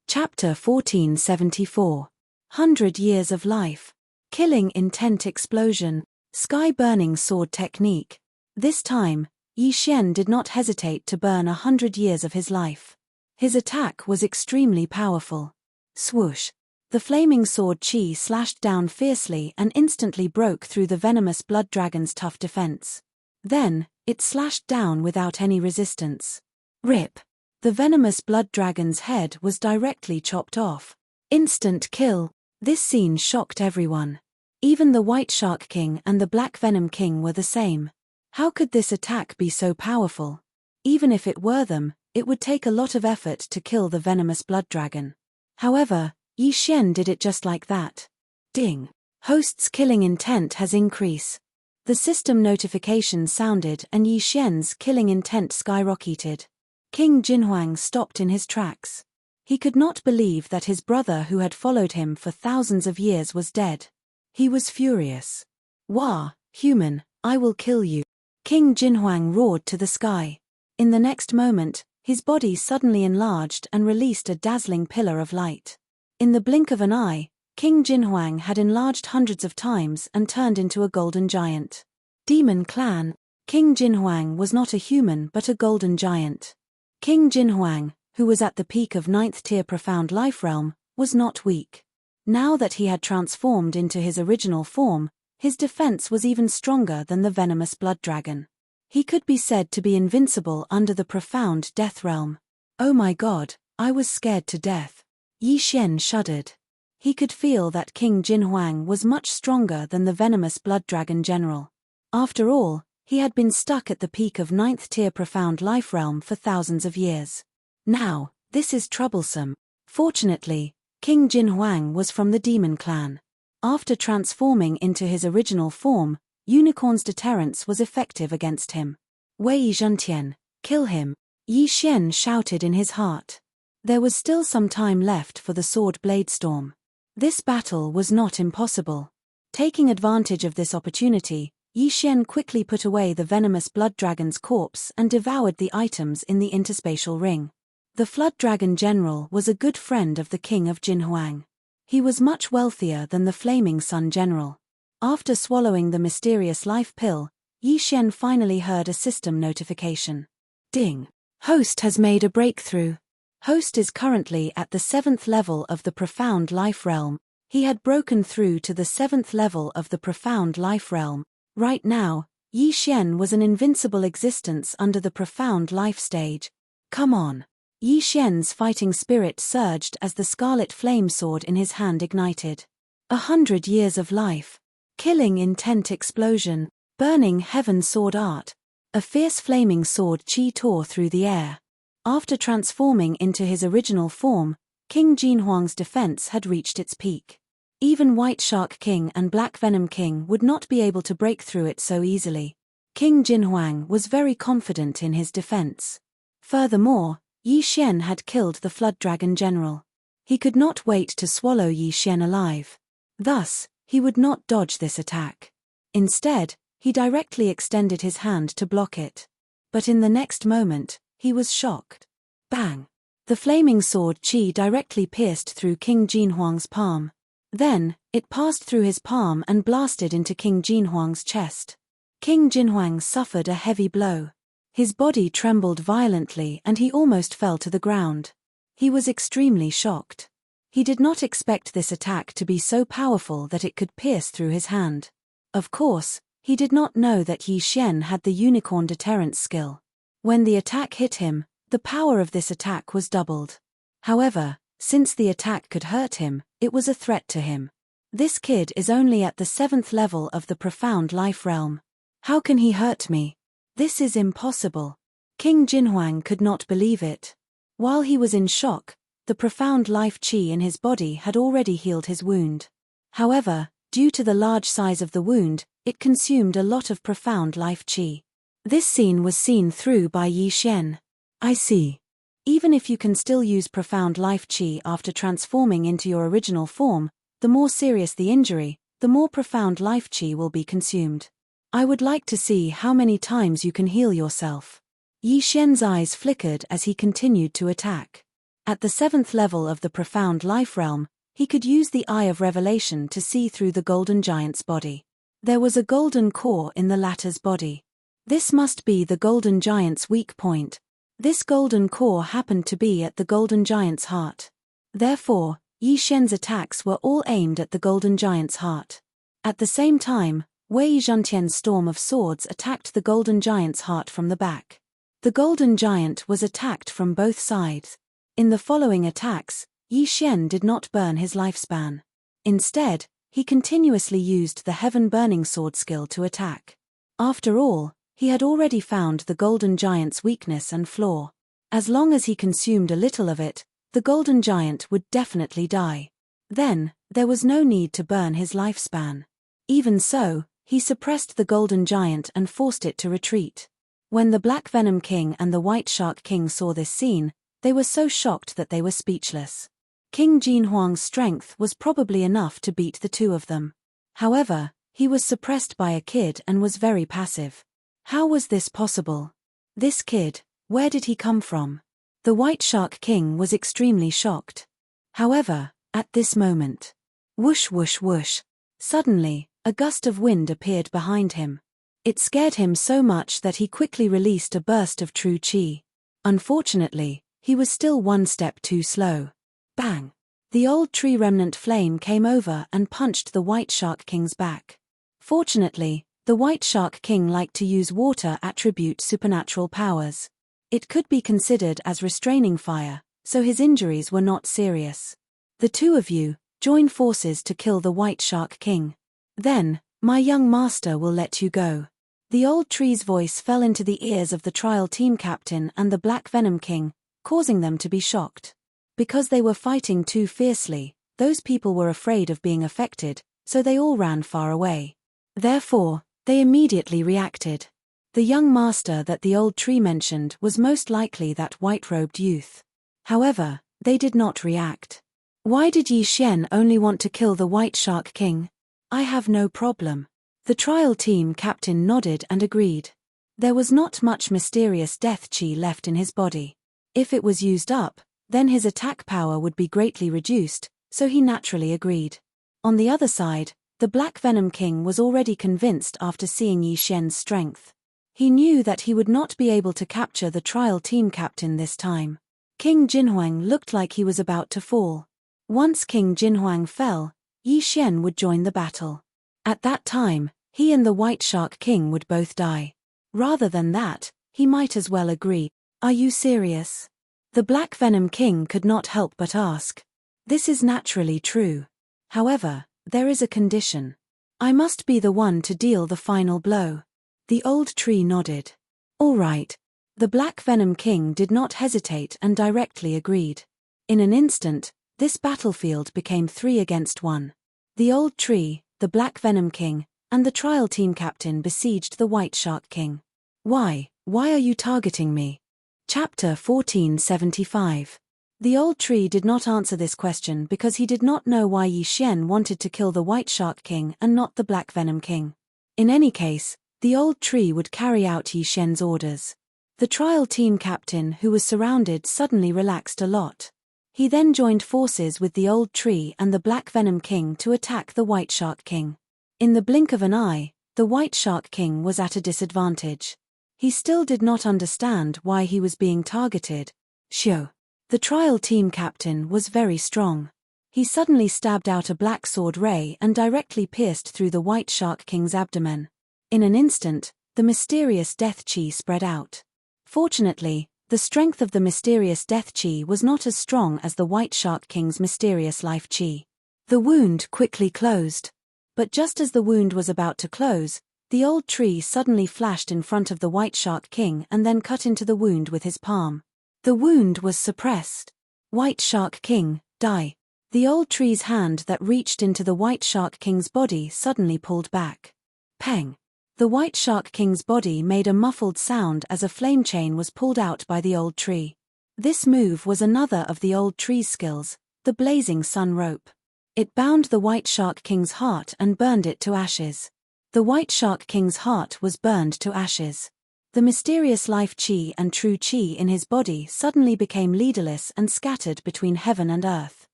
[SPEAKER 1] Chapter 1474. 100 Years of Life. Killing Intent Explosion. Sky-Burning Sword Technique. This time, Yi Xian did not hesitate to burn 100 years of his life. His attack was extremely powerful. Swoosh. The flaming sword chi slashed down fiercely and instantly broke through the venomous blood dragon's tough defense. Then, it slashed down without any resistance. Rip. The venomous blood dragon's head was directly chopped off. Instant kill. This scene shocked everyone. Even the White Shark King and the Black Venom King were the same. How could this attack be so powerful? Even if it were them, It would take a lot of effort to kill the venomous blood dragon. However, Yi Xian did it just like that. Ding! Host's killing intent has increased. The system notification sounded and Yi Xian's killing intent skyrocketed. King Jinhuang stopped in his tracks. He could not believe that his brother who had followed him for thousands of years was dead. He was furious. "Wah, human, I will kill you!" King Jinhuang roared to the sky. In the next moment, his body suddenly enlarged and released a dazzling pillar of light. In the blink of an eye, King Jinhuang had enlarged hundreds of times and turned into a golden giant. Demon Clan. King Jinhuang was not a human but a golden giant. King Jinhuang, who was at the peak of 9th tier profound life realm, was not weak. Now that he had transformed into his original form, his defense was even stronger than the venomous blood dragon. He could be said to be invincible under the profound death realm. Oh my god, I was scared to death. Yi Xian shuddered. He could feel that King Jinhuang was much stronger than the venomous blood dragon general. After all, he had been stuck at the peak of 9th tier profound life realm for thousands of years. Now, this is troublesome. Fortunately, King Jinhuang was from the demon clan. After transforming into his original form, Unicorn's deterrence was effective against him. Wei Zhentian, kill him, Yi Xian shouted in his heart. There was still some time left for the sword blade storm. This battle was not impossible. Taking advantage of this opportunity, Yi Xian quickly put away the venomous blood dragon's corpse and devoured the items in the interspatial ring. The Flood Dragon General was a good friend of the King of Jinhuang. He was much wealthier than the Flaming Sun General. After swallowing the mysterious life pill, Yi Xian finally heard a system notification. Ding! Host has made a breakthrough. Host is currently at the 7th level of the Profound Life Realm. He had broken through to the 7th level of the Profound Life Realm. Right now, Yi Xian was an invincible existence under the Profound Life stage. Come on! Yi Xian's fighting spirit surged as the scarlet flame sword in his hand ignited. 100 years of life. Killing intent explosion. Burning heaven sword art. A fierce flaming sword chi tore through the air. After transforming into his original form, King Jinhuang's defense had reached its peak. Even White Shark King and Black Venom King would not be able to break through it so easily. King Jinhuang was very confident in his defense. Furthermore, Yi Xian had killed the Flood Dragon General. He could not wait to swallow Yi Xian alive. Thus, he would not dodge this attack. Instead, he directly extended his hand to block it. But in the next moment, he was shocked. Bang! The flaming sword chi directly pierced through King Jinhuang's palm. Then, it passed through his palm and blasted into King Jinhuang's chest. King Jinhuang suffered a heavy blow. His body trembled violently and he almost fell to the ground. He was extremely shocked. He did not expect this attack to be so powerful that it could pierce through his hand. Of course, he did not know that Yi Xian had the unicorn deterrence skill. When the attack hit him, the power of this attack was doubled. However, since the attack could hurt him, it was a threat to him. This kid is only at the 7th level of the Profound Life Realm. How can he hurt me? This is impossible. King Jinhuang could not believe it. While he was in shock, the profound life chi in his body had already healed his wound. However, due to the large size of the wound, it consumed a lot of profound life chi. This scene was seen through by Yi Xian. I see. Even if you can still use profound life chi after transforming into your original form, the more serious the injury, the more profound life chi will be consumed. I would like to see how many times you can heal yourself. Yi Xian's eyes flickered as he continued to attack. At the 7th level of the profound life realm, he could use the Eye of Revelation to see through the golden giant's body. There was a golden core in the latter's body. This must be the golden giant's weak point. This golden core happened to be at the golden giant's heart. Therefore, Yi Xian's attacks were all aimed at the golden giant's heart. At the same time, Wei Zhentian's storm of swords attacked the golden giant's heart from the back. The golden giant was attacked from both sides. In the following attacks, Yi Xian did not burn his lifespan. Instead, he continuously used the Heaven Burning Sword skill to attack. After all, he had already found the golden giant's weakness and flaw. As long as he consumed a little of it, the golden giant would definitely die. Then, there was no need to burn his lifespan. Even so, he suppressed the golden giant and forced it to retreat. When the Black Venom King and the White Shark King saw this scene, they were so shocked that they were speechless. King Jinhuang's strength was probably enough to beat the two of them. However, he was suppressed by a kid and was very passive. How was this possible? This kid, where did he come from? The White Shark King was extremely shocked. However, at this moment, whoosh whoosh whoosh, suddenly, a gust of wind appeared behind him. It scared him so much that he quickly released a burst of true qi. Unfortunately, he was still one step too slow. Bang! The old tree remnant flame came over and punched the White Shark King's back. Fortunately, the White Shark King liked to use water attribute supernatural powers. It could be considered as restraining fire, so his injuries were not serious. The two of you, join forces to kill the White Shark King. Then, my young master will let you go. The old tree's voice fell into the ears of the trial team captain and the Black Venom King, causing them to be shocked. Because they were fighting too fiercely, those people were afraid of being affected, so they all ran far away. Therefore, they immediately reacted. The young master that the old tree mentioned was most likely that white-robed youth. However, they did not react. Why did Yi Xian only want to kill the White Shark King? I have no problem. The trial team captain nodded and agreed. There was not much mysterious death qi left in his body. If it was used up, then his attack power would be greatly reduced, so he naturally agreed. On the other side, the Black Venom King was already convinced after seeing Yi Xian's strength. He knew that he would not be able to capture the trial team captain this time. King Jinhuang looked like he was about to fall. Once King Jinhuang fell, Yi Xian would join the battle. At that time, he and the White Shark King would both die. Rather than that, he might as well agree. Are you serious? The Black Venom King could not help but ask. This is naturally true. However, there is a condition. I must be the one to deal the final blow. The old tree nodded. All right. The Black Venom King did not hesitate and directly agreed. In an instant, this battlefield became 3 against 1. The old tree, the Black Venom King, and the trial team captain besieged the White Shark King. Why are you targeting me? Chapter 1475. The old tree did not answer this question because he did not know why Yi Xian wanted to kill the White Shark King and not the Black Venom King. In any case, the old tree would carry out Yi Xian's orders. The trial team captain who was surrounded suddenly relaxed a lot. He then joined forces with the old tree and the Black Venom King to attack the White Shark King. In the blink of an eye, the White Shark King was at a disadvantage. He still did not understand why he was being targeted. Shio. The trial team captain was very strong. He suddenly stabbed out a black sword ray and directly pierced through the White Shark King's abdomen. In an instant, the mysterious death qi spread out. Fortunately, the strength of the mysterious death qi was not as strong as the White Shark King's mysterious life qi. The wound quickly closed. But just as the wound was about to close, the old tree suddenly flashed in front of the White Shark King and then cut into the wound with his palm. The wound was suppressed. White Shark King, die. The old tree's hand that reached into the White Shark King's body suddenly pulled back. Peng. The White Shark King's body made a muffled sound as a flame chain was pulled out by the old tree. This move was another of the old tree's skills, the blazing sun rope. It bound the White Shark King's heart and burned it to ashes. The White Shark King's heart was burned to ashes. The mysterious life qi and true qi in his body suddenly became leaderless and scattered between heaven and earth.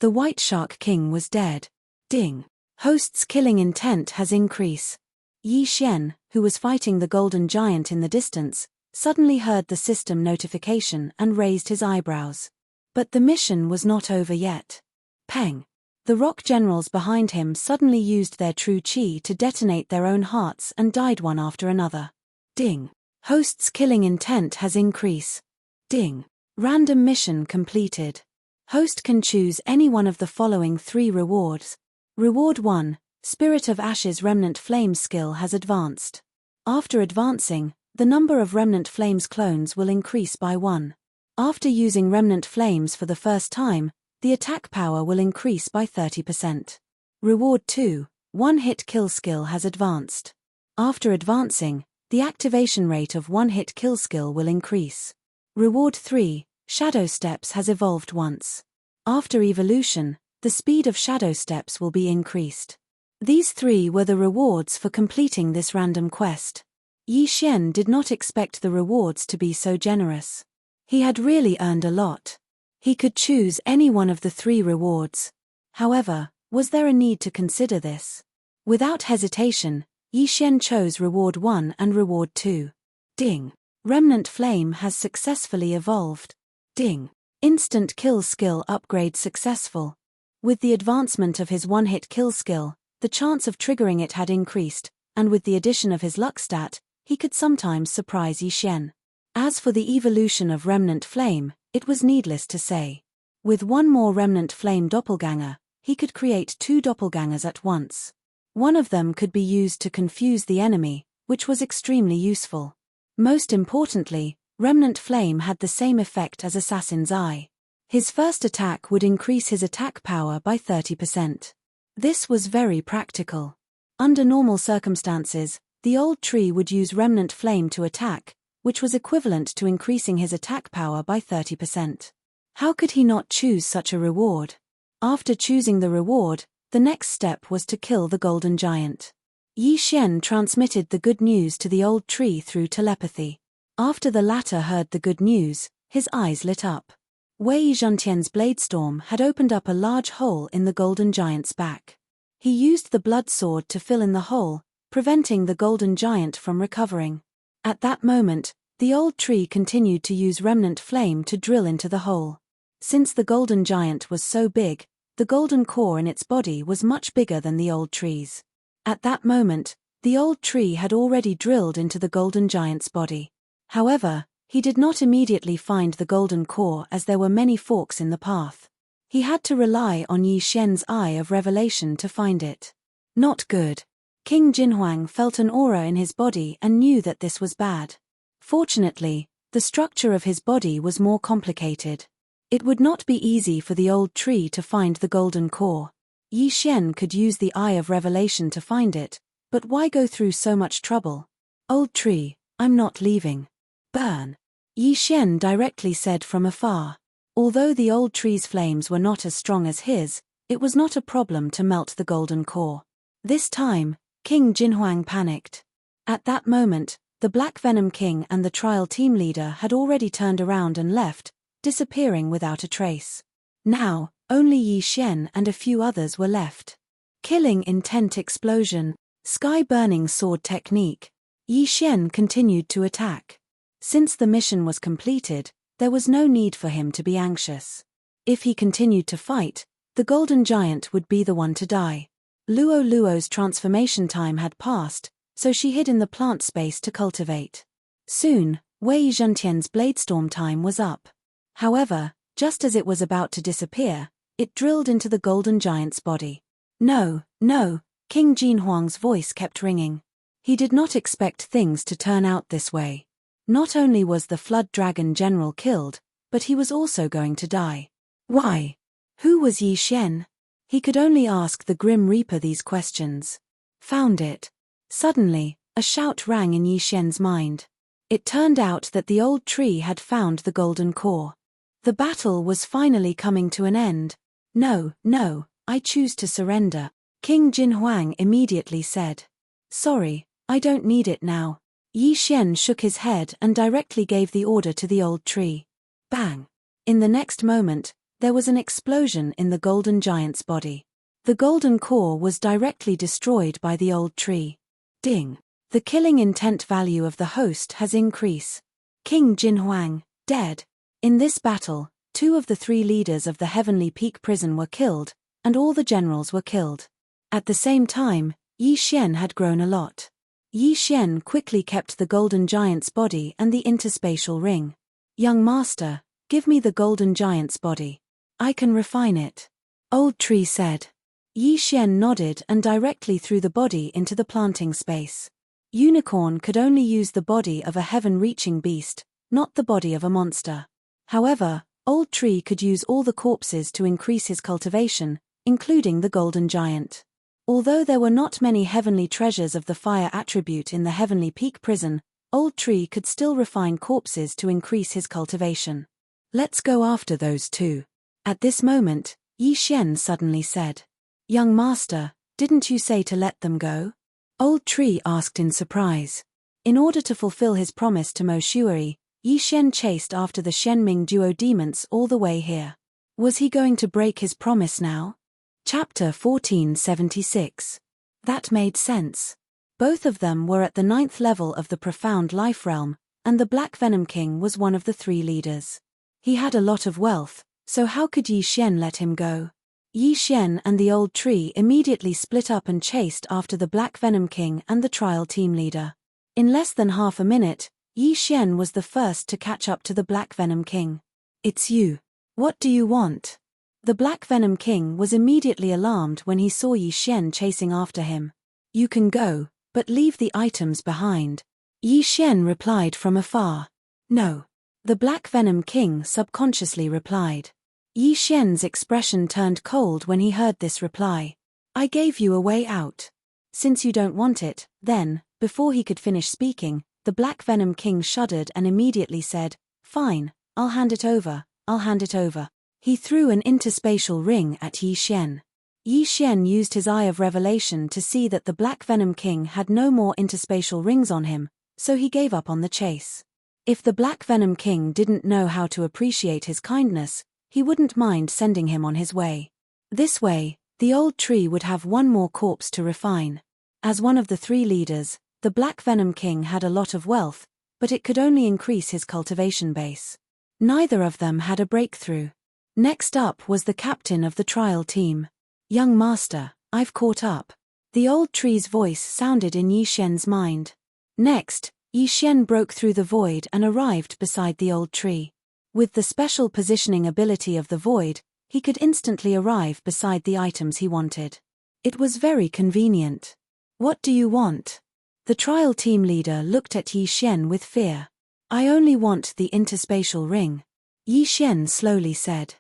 [SPEAKER 1] The White Shark King was dead. Ding. Host's killing intent has increased. Yi Xian, who was fighting the golden giant in the distance, suddenly heard the system notification and raised his eyebrows. But the mission was not over yet. Peng. The rock generals behind him suddenly used their true qi to detonate their own hearts and died one after another. Ding. Host's killing intent has increased. Ding. Random mission completed. Host can choose any one of the following 3 rewards. Reward 1, Spirit of Ashes Remnant Flame skill has advanced. After advancing, the number of Remnant Flames clones will increase by 1. After using remnant flames for the first time, the attack power will increase by 30%. Reward 2, one-hit kill skill has advanced. After advancing, the activation rate of one-hit kill skill will increase. Reward 3, Shadow Steps has evolved once. After evolution, the speed of Shadow Steps will be increased. These 3 were the rewards for completing this random quest. Yi Xian did not expect the rewards to be so generous. He had really earned a lot. He could choose any one of the 3 rewards. However, was there a need to consider this? Without hesitation, Yi Xian chose Reward 1 and Reward 2. Ding. Remnant Flame has successfully evolved. Ding. Instant kill skill upgrade successful. With the advancement of his one-hit kill skill, the chance of triggering it had increased, and with the addition of his luck stat, he could sometimes surprise Yi Xian. As for the evolution of Remnant Flame, it was needless to say. With one more Remnant Flame doppelganger, he could create 2 doppelgangers at once. One of them could be used to confuse the enemy, which was extremely useful. Most importantly, Remnant Flame had the same effect as Assassin's Eye. His first attack would increase his attack power by 30%. This was very practical. Under normal circumstances, the old tree would use Remnant Flame to attack, which was equivalent to increasing his attack power by 30%. How could he not choose such a reward? After choosing the reward, the next step was to kill the golden giant. Yi Xian transmitted the good news to the old tree through telepathy. After the latter heard the good news, his eyes lit up. Wei Zhentian's bladestorm had opened up a large hole in the golden giant's back. He used the blood sword to fill in the hole, preventing the golden giant from recovering. At that moment, the old tree continued to use Remnant Flame to drill into the hole. Since the golden giant was so big, the golden core in its body was much bigger than the old tree's. At that moment, the old tree had already drilled into the golden giant's body. However, he did not immediately find the golden core as there were many forks in the path. He had to rely on Yi Xian's eye of revelation to find it. Not good. King Jinhuang felt an aura in his body and knew that this was bad. Fortunately, the structure of his body was more complicated. It would not be easy for the old tree to find the golden core. Yi Xian could use the eye of revelation to find it, but why go through so much trouble? Old tree, I'm not leaving. Burn. Yi Xian directly said from afar. Although the old tree's flames were not as strong as his, it was not a problem to melt the golden core. This time, King Jinhuang panicked. At that moment, the Black Venom King and the trial team leader had already turned around and left, disappearing without a trace. Now, only Yi Xian and a few others were left. Killing intent explosion, sky-burning sword technique. Yi Xian continued to attack. Since the mission was completed, there was no need for him to be anxious. If he continued to fight, the golden giant would be the one to die. Luo Luo's transformation time had passed, so she hid in the plant space to cultivate. Soon, Wei Zhentian's bladestorm time was up. However, just as it was about to disappear, it drilled into the golden giant's body. No, no, King Jinhuang's voice kept ringing. He did not expect things to turn out this way. Not only was the Flood Dragon General killed, but he was also going to die. Why? Who was Yi Xian? He could only ask the Grim Reaper these questions. Found it. Suddenly, a shout rang in Yi Xian's mind. It turned out that the old tree had found the golden core. The battle was finally coming to an end. No, no, I choose to surrender, King Jinhuang immediately said. Sorry, I don't need it now. Yi Xian shook his head and directly gave the order to the old tree. Bang! In the next moment, there was an explosion in the golden giant's body. The golden core was directly destroyed by the old tree. Ding! The killing intent value of the host has increased. King Jinhuang, dead. In this battle, 2 of the 3 leaders of the Heavenly Peak prison were killed, and all the generals were killed. At the same time, Yi Xian had grown a lot. Yi Xian quickly kept the golden giant's body and the interspatial ring. Young master, give me the golden giant's body. I can refine it. Old tree said. Yi Xian nodded and directly threw the body into the planting space. Unicorn could only use the body of a heaven-reaching beast, not the body of a monster. However, Old Tree could use all the corpses to increase his cultivation, including the Golden Giant. Although there were not many heavenly treasures of the fire attribute in the Heavenly Peak prison, Old Tree could still refine corpses to increase his cultivation. Let's go after those too. At this moment, Yi Xian suddenly said. Young master, didn't you say to let them go? Old Tree asked in surprise. In order to fulfill his promise to Mo Shuari, Yi Xian chased after the Shenming duo demons all the way here. Was he going to break his promise now? Chapter 1476. That made sense. Both of them were at the 9th level of the Profound Life Realm, and the Black Venom King was one of the 3 leaders. He had a lot of wealth, so how could Yi Xian let him go? Yi Xian and the Old Tree immediately split up and chased after the Black Venom King and the trial team leader. In less than half a minute, Yi Xian was the first to catch up to the Black Venom King. It's you. What do you want? The Black Venom King was immediately alarmed when he saw Yi Xian chasing after him. You can go, but leave the items behind. Yi Xian replied from afar. No. The Black Venom King subconsciously replied. Yi Xian's expression turned cold when he heard this reply. I gave you a way out. Since you don't want it, then, before he could finish speaking, the Black Venom King shuddered and immediately said, Fine, I'll hand it over, I'll hand it over. He threw an interspatial ring at Yi Xian. Yi Xian used his Eye of Revelation to see that the Black Venom King had no more interspatial rings on him, so he gave up on the chase. If the Black Venom King didn't know how to appreciate his kindness, he wouldn't mind sending him on his way. This way, the Old Tree would have one more corpse to refine. As one of the 3 leaders, the Black Venom King had a lot of wealth, but it could only increase his cultivation base. Neither of them had a breakthrough. Next up was the captain of the trial team. Young master, I've caught up. The Old Tree's voice sounded in Yi Xian's mind. Next, Yi Xian broke through the void and arrived beside the Old Tree. With the special positioning ability of the void, he could instantly arrive beside the items he wanted. It was very convenient. What do you want? The trial team leader looked at Yi Xian with fear. I only want the interspatial ring. Yi Xian slowly said.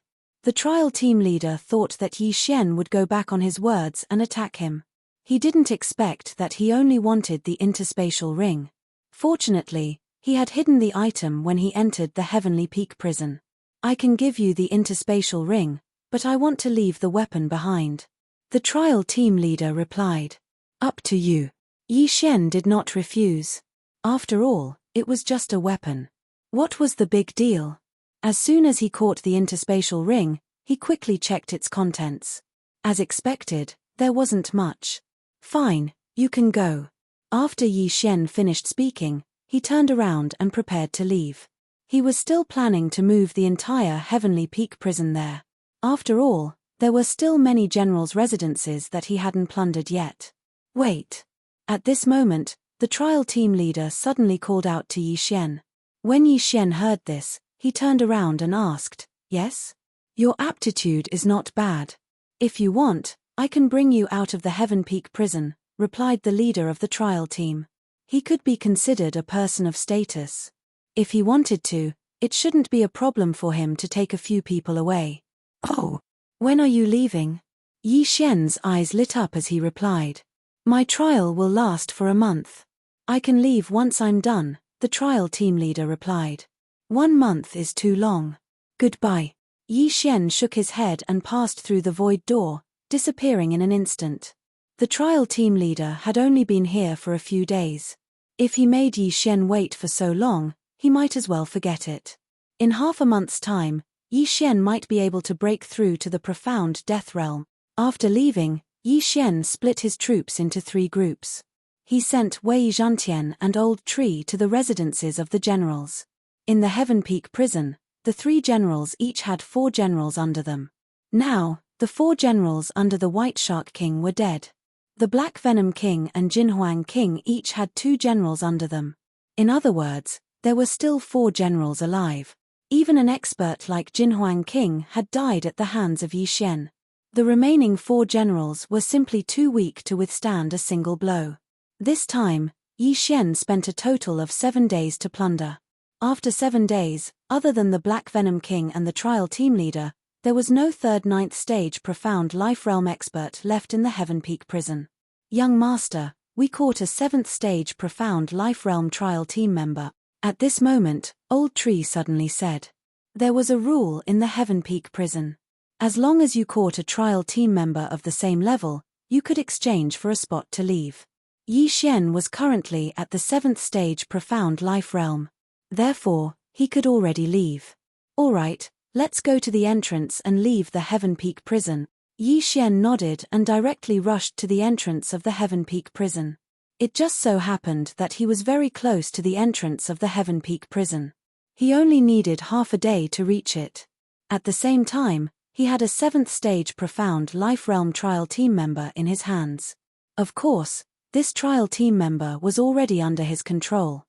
[SPEAKER 1] The trial team leader thought that Yi Xian would go back on his words and attack him. He didn't expect that he only wanted the interspatial ring. Fortunately, he had hidden the item when he entered the Heavenly Peak prison. I can give you the interspatial ring, but I want to leave the weapon behind. The trial team leader replied. Up to you. Yi Xian did not refuse. After all, it was just a weapon. What was the big deal? As soon as he caught the interspatial ring, he quickly checked its contents. As expected, there wasn't much. Fine, you can go. After Yi Xian finished speaking, he turned around and prepared to leave. He was still planning to move the entire Heavenly Peak prison there. After all, there were still many generals' residences that he hadn't plundered yet. Wait. At this moment, the trial team leader suddenly called out to Yi Xian. When Yi Xian heard this, he turned around and asked, Yes? Your aptitude is not bad. If you want, I can bring you out of the Heaven Peak prison, replied the leader of the trial team. He could be considered a person of status. If he wanted to, it shouldn't be a problem for him to take a few people away. Oh, when are you leaving? Yi Xian's eyes lit up as he replied. My trial will last for a month. I can leave once I'm done, the trial team leader replied. 1 month is too long. Goodbye. Yi Xian shook his head and passed through the void door, disappearing in an instant. The trial team leader had only been here for a few days. If he made Yi Xian wait for so long, he might as well forget it. In half a month's time, Yi Xian might be able to break through to the profound death realm. After leaving, Yi Xian split his troops into 3 groups. He sent Wei Zhantian and Old Tree to the residences of the generals. In the Heaven Peak prison, the 3 generals each had 4 generals under them. Now, the 4 generals under the White Shark King were dead. The Black Venom King and Jinhuang King each had 2 generals under them. In other words, there were still 4 generals alive. Even an expert like Jinhuang King had died at the hands of Yi Xian. The remaining 4 generals were simply too weak to withstand a single blow. This time, Yi Xian spent a total of 7 days to plunder. After 7 days, other than the Black Venom King and the trial team leader, there was no third ninth stage profound life realm expert left in the Heaven Peak prison. Young master, we caught a 7th stage profound life realm trial team member. At this moment, Old Tree suddenly said. There was a rule in the Heaven Peak prison. As long as you caught a trial team member of the same level, you could exchange for a spot to leave. Yi Xian was currently at the 7th stage profound life realm. Therefore, he could already leave. Alright, let's go to the entrance and leave the Heaven Peak prison. Yi Xian nodded and directly rushed to the entrance of the Heaven Peak prison. It just so happened that he was very close to the entrance of the Heaven Peak prison. He only needed half a day to reach it. At the same time, he had a 7th stage profound life realm trial team member in his hands. Of course, this trial team member was already under his control.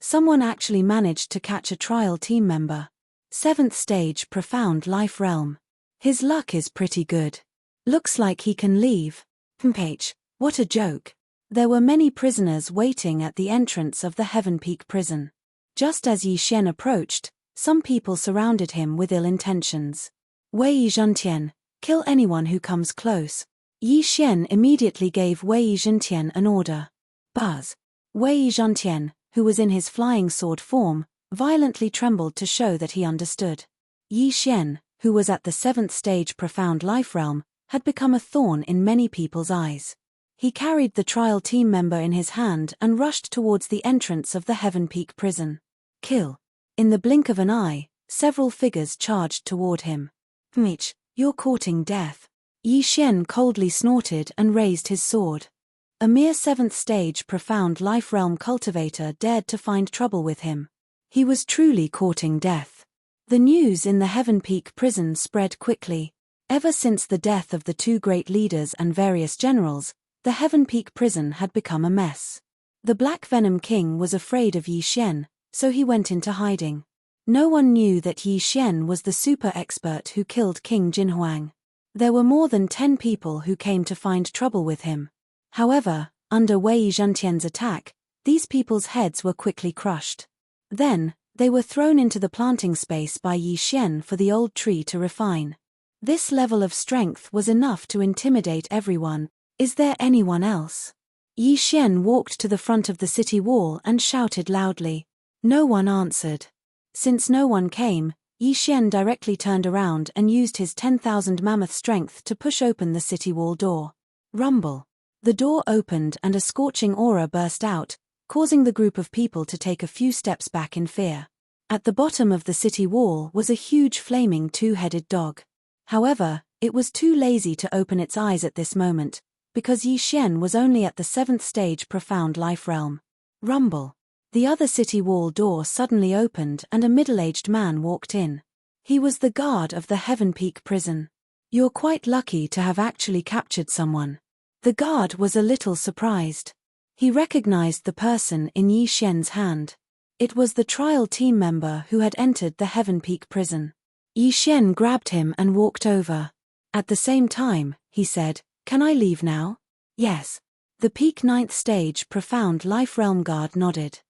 [SPEAKER 1] Someone actually managed to catch a trial team member. 7th stage profound life realm. His luck is pretty good. Looks like he can leave. What a joke. There were many prisoners waiting at the entrance of the Heaven Peak prison. Just as Yi Xian approached, some people surrounded him with ill intentions. Wei Zhentian, kill anyone who comes close. Yi Xian immediately gave Wei Zhentian an order. Buzz. Wei Zhentian, who was in his flying sword form, violently trembled to show that he understood. Yi Xian, who was at the 7th stage profound life realm, had become a thorn in many people's eyes. He carried the trial team member in his hand and rushed towards the entrance of the Heaven Peak prison. Kill. In the blink of an eye, several figures charged toward him. You're courting death. Yi Xian coldly snorted and raised his sword. A mere 7th stage profound life realm cultivator dared to find trouble with him. He was truly courting death. The news in the Heaven Peak prison spread quickly. Ever since the death of the 2 great leaders and various generals, the Heaven Peak prison had become a mess. The Black Venom King was afraid of Yi Xian, so he went into hiding. No one knew that Yi Xian was the super expert who killed King Jinhuang. There were more than 10 people who came to find trouble with him. However, under Wei Zhentian's attack, these people's heads were quickly crushed. Then, they were thrown into the planting space by Yi Xian for the Old Tree to refine. This level of strength was enough to intimidate everyone. Is there anyone else? Yi Xian walked to the front of the city wall and shouted loudly. No one answered. Since no one came, Yi Xian directly turned around and used his 10,000 mammoth strength to push open the city wall door. Rumble. The door opened and a scorching aura burst out, causing the group of people to take a few steps back in fear. At the bottom of the city wall was a huge flaming 2-headed dog. However, it was too lazy to open its eyes at this moment, because Yi Xian was only at the 7th stage profound life realm. Rumble. The other city wall door suddenly opened and a middle-aged man walked in. He was the guard of the Heaven Peak prison. You're quite lucky to have actually captured someone. The guard was a little surprised. He recognized the person in Yi Xian's hand. It was the trial team member who had entered the Heaven Peak prison. Yi Xian grabbed him and walked over. At the same time, he said, Can I leave now? Yes. The Peak 9th stage profound life realm guard nodded.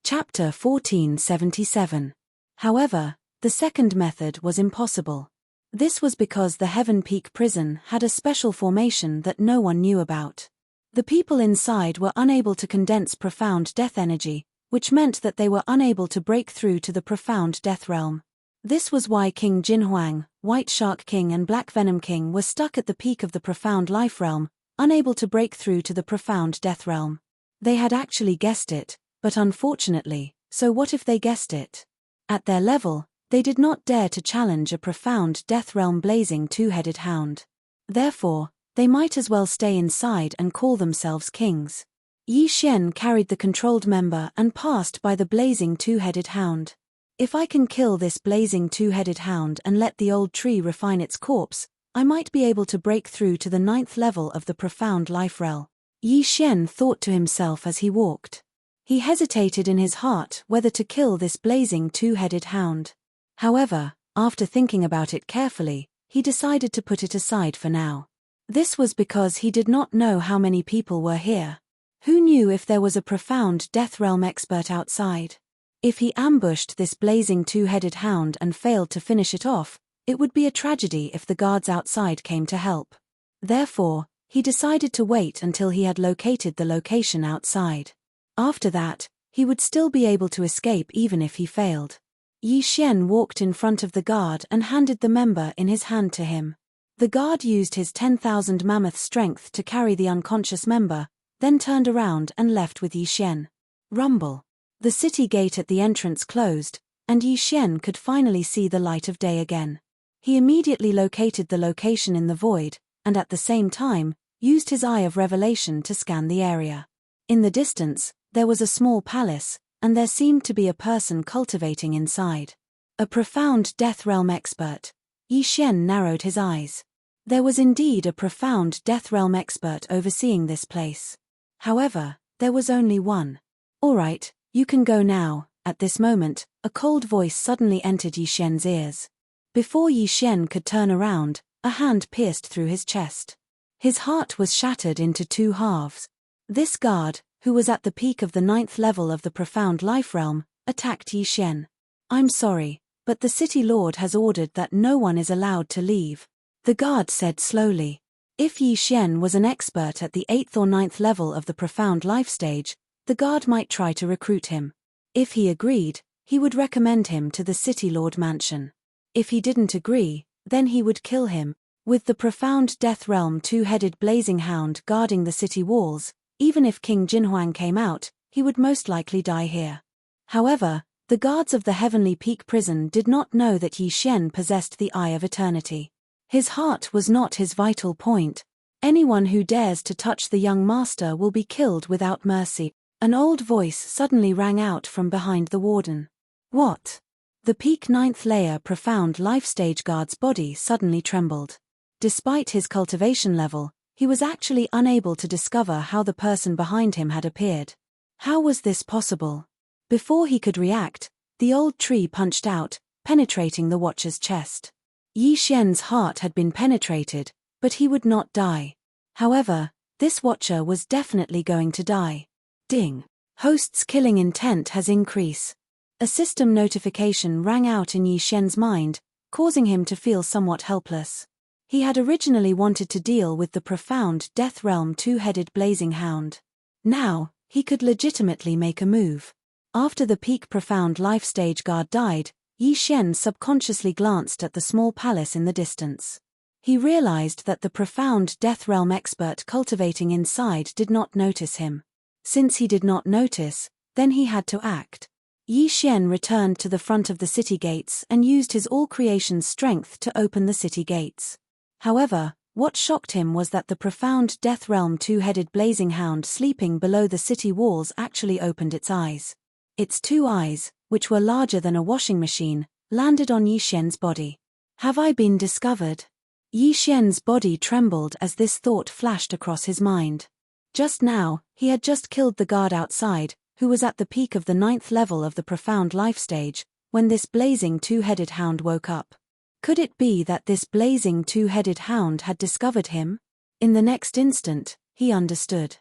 [SPEAKER 1] Chapter 1477. However, the second method was impossible. This was because the Heaven Peak prison had a special formation that no one knew about. The people inside were unable to condense profound death energy, which meant that they were unable to break through to the profound death realm. This was why King Jinhuang, White Shark King and Black Venom King were stuck at the peak of the profound life realm, unable to break through to the profound death realm. They had actually guessed it, but unfortunately, so what if they guessed it? At their level, they did not dare to challenge a profound death realm blazing 2-headed hound. Therefore, they might as well stay inside and call themselves kings. Yi Xian carried the controlled member and passed by the blazing 2-headed hound. If I can kill this blazing 2-headed hound and let the Old Tree refine its corpse, I might be able to break through to the 9th level of the profound life realm. Yi Xian thought to himself as he walked. He hesitated in his heart whether to kill this blazing 2-headed hound. However, after thinking about it carefully, he decided to put it aside for now. This was because he did not know how many people were here. Who knew if there was a profound death realm expert outside? If he ambushed this blazing two-headed hound and failed to finish it off, it would be a tragedy if the guards outside came to help. Therefore, he decided to wait until he had located the location outside. After that, he would still be able to escape even if he failed. Yi Xian walked in front of the guard and handed the member in his hand to him. The guard used his 10,000 mammoth strength to carry the unconscious member, then turned around and left with Yi Xian. Rumble. The city gate at the entrance closed, and Yi Xian could finally see the light of day again. He immediately located the location in the void, and at the same time, used his eye of revelation to scan the area. In the distance, there was a small palace, and there seemed to be a person cultivating inside. A profound Death Realm expert. Yi Xian narrowed his eyes. There was indeed a profound Death Realm expert overseeing this place. However, there was only one. "All right, you can go now." At this moment, a cold voice suddenly entered Yi Xian's ears. Before Yi Xian could turn around, a hand pierced through his chest. His heart was shattered into two halves. This guard, who was at the peak of the 9th level of the profound life realm, attacked Yi Xian. "I'm sorry, but the city lord has ordered that no one is allowed to leave," the guard said slowly. If Yi Xian was an expert at the 8th or 9th level of the profound life stage, the guard might try to recruit him. If he agreed, he would recommend him to the city lord mansion. If he didn't agree, then he would kill him. With the profound death realm two-headed blazing hound guarding the city walls, even if King Jinhuang came out, he would most likely die here. However, the guards of the Heavenly Peak prison did not know that Yi Xian possessed the Eye of Eternity. His heart was not his vital point. Anyone who dares to touch the young master will be killed without mercy. An old voice suddenly rang out from behind the warden. What? The peak 9th layer profound life stage guard's body suddenly trembled. Despite his cultivation level, he was actually unable to discover how the person behind him had appeared. How was this possible? Before he could react, the old tree punched out, penetrating the watcher's chest. Yi Xian's heart had been penetrated, but he would not die. However, this watcher was definitely going to die. Ding. Host's killing intent has increased. A system notification rang out in Yi Xian's mind, causing him to feel somewhat helpless. He had originally wanted to deal with the profound Death Realm two-headed blazing hound. Now, he could legitimately make a move. After the peak profound life stage guard died, Yi Xian subconsciously glanced at the small palace in the distance. He realized that the profound Death Realm expert cultivating inside did not notice him. Since he did not notice, then he had to act. Yi Xian returned to the front of the city gates and used his all-creation strength to open the city gates. However, what shocked him was that the profound Death Realm two-headed blazing hound sleeping below the city walls actually opened its eyes. Its two eyes, which were larger than a washing machine, landed on Yi Xian's body. Have I been discovered? Yi Xian's body trembled as this thought flashed across his mind. Just now, he had just killed the guard outside, who was at the peak of the 9th level of the profound life stage, when this blazing two-headed hound woke up. Could it be that this blazing two-headed hound had discovered him? In the next instant, he understood.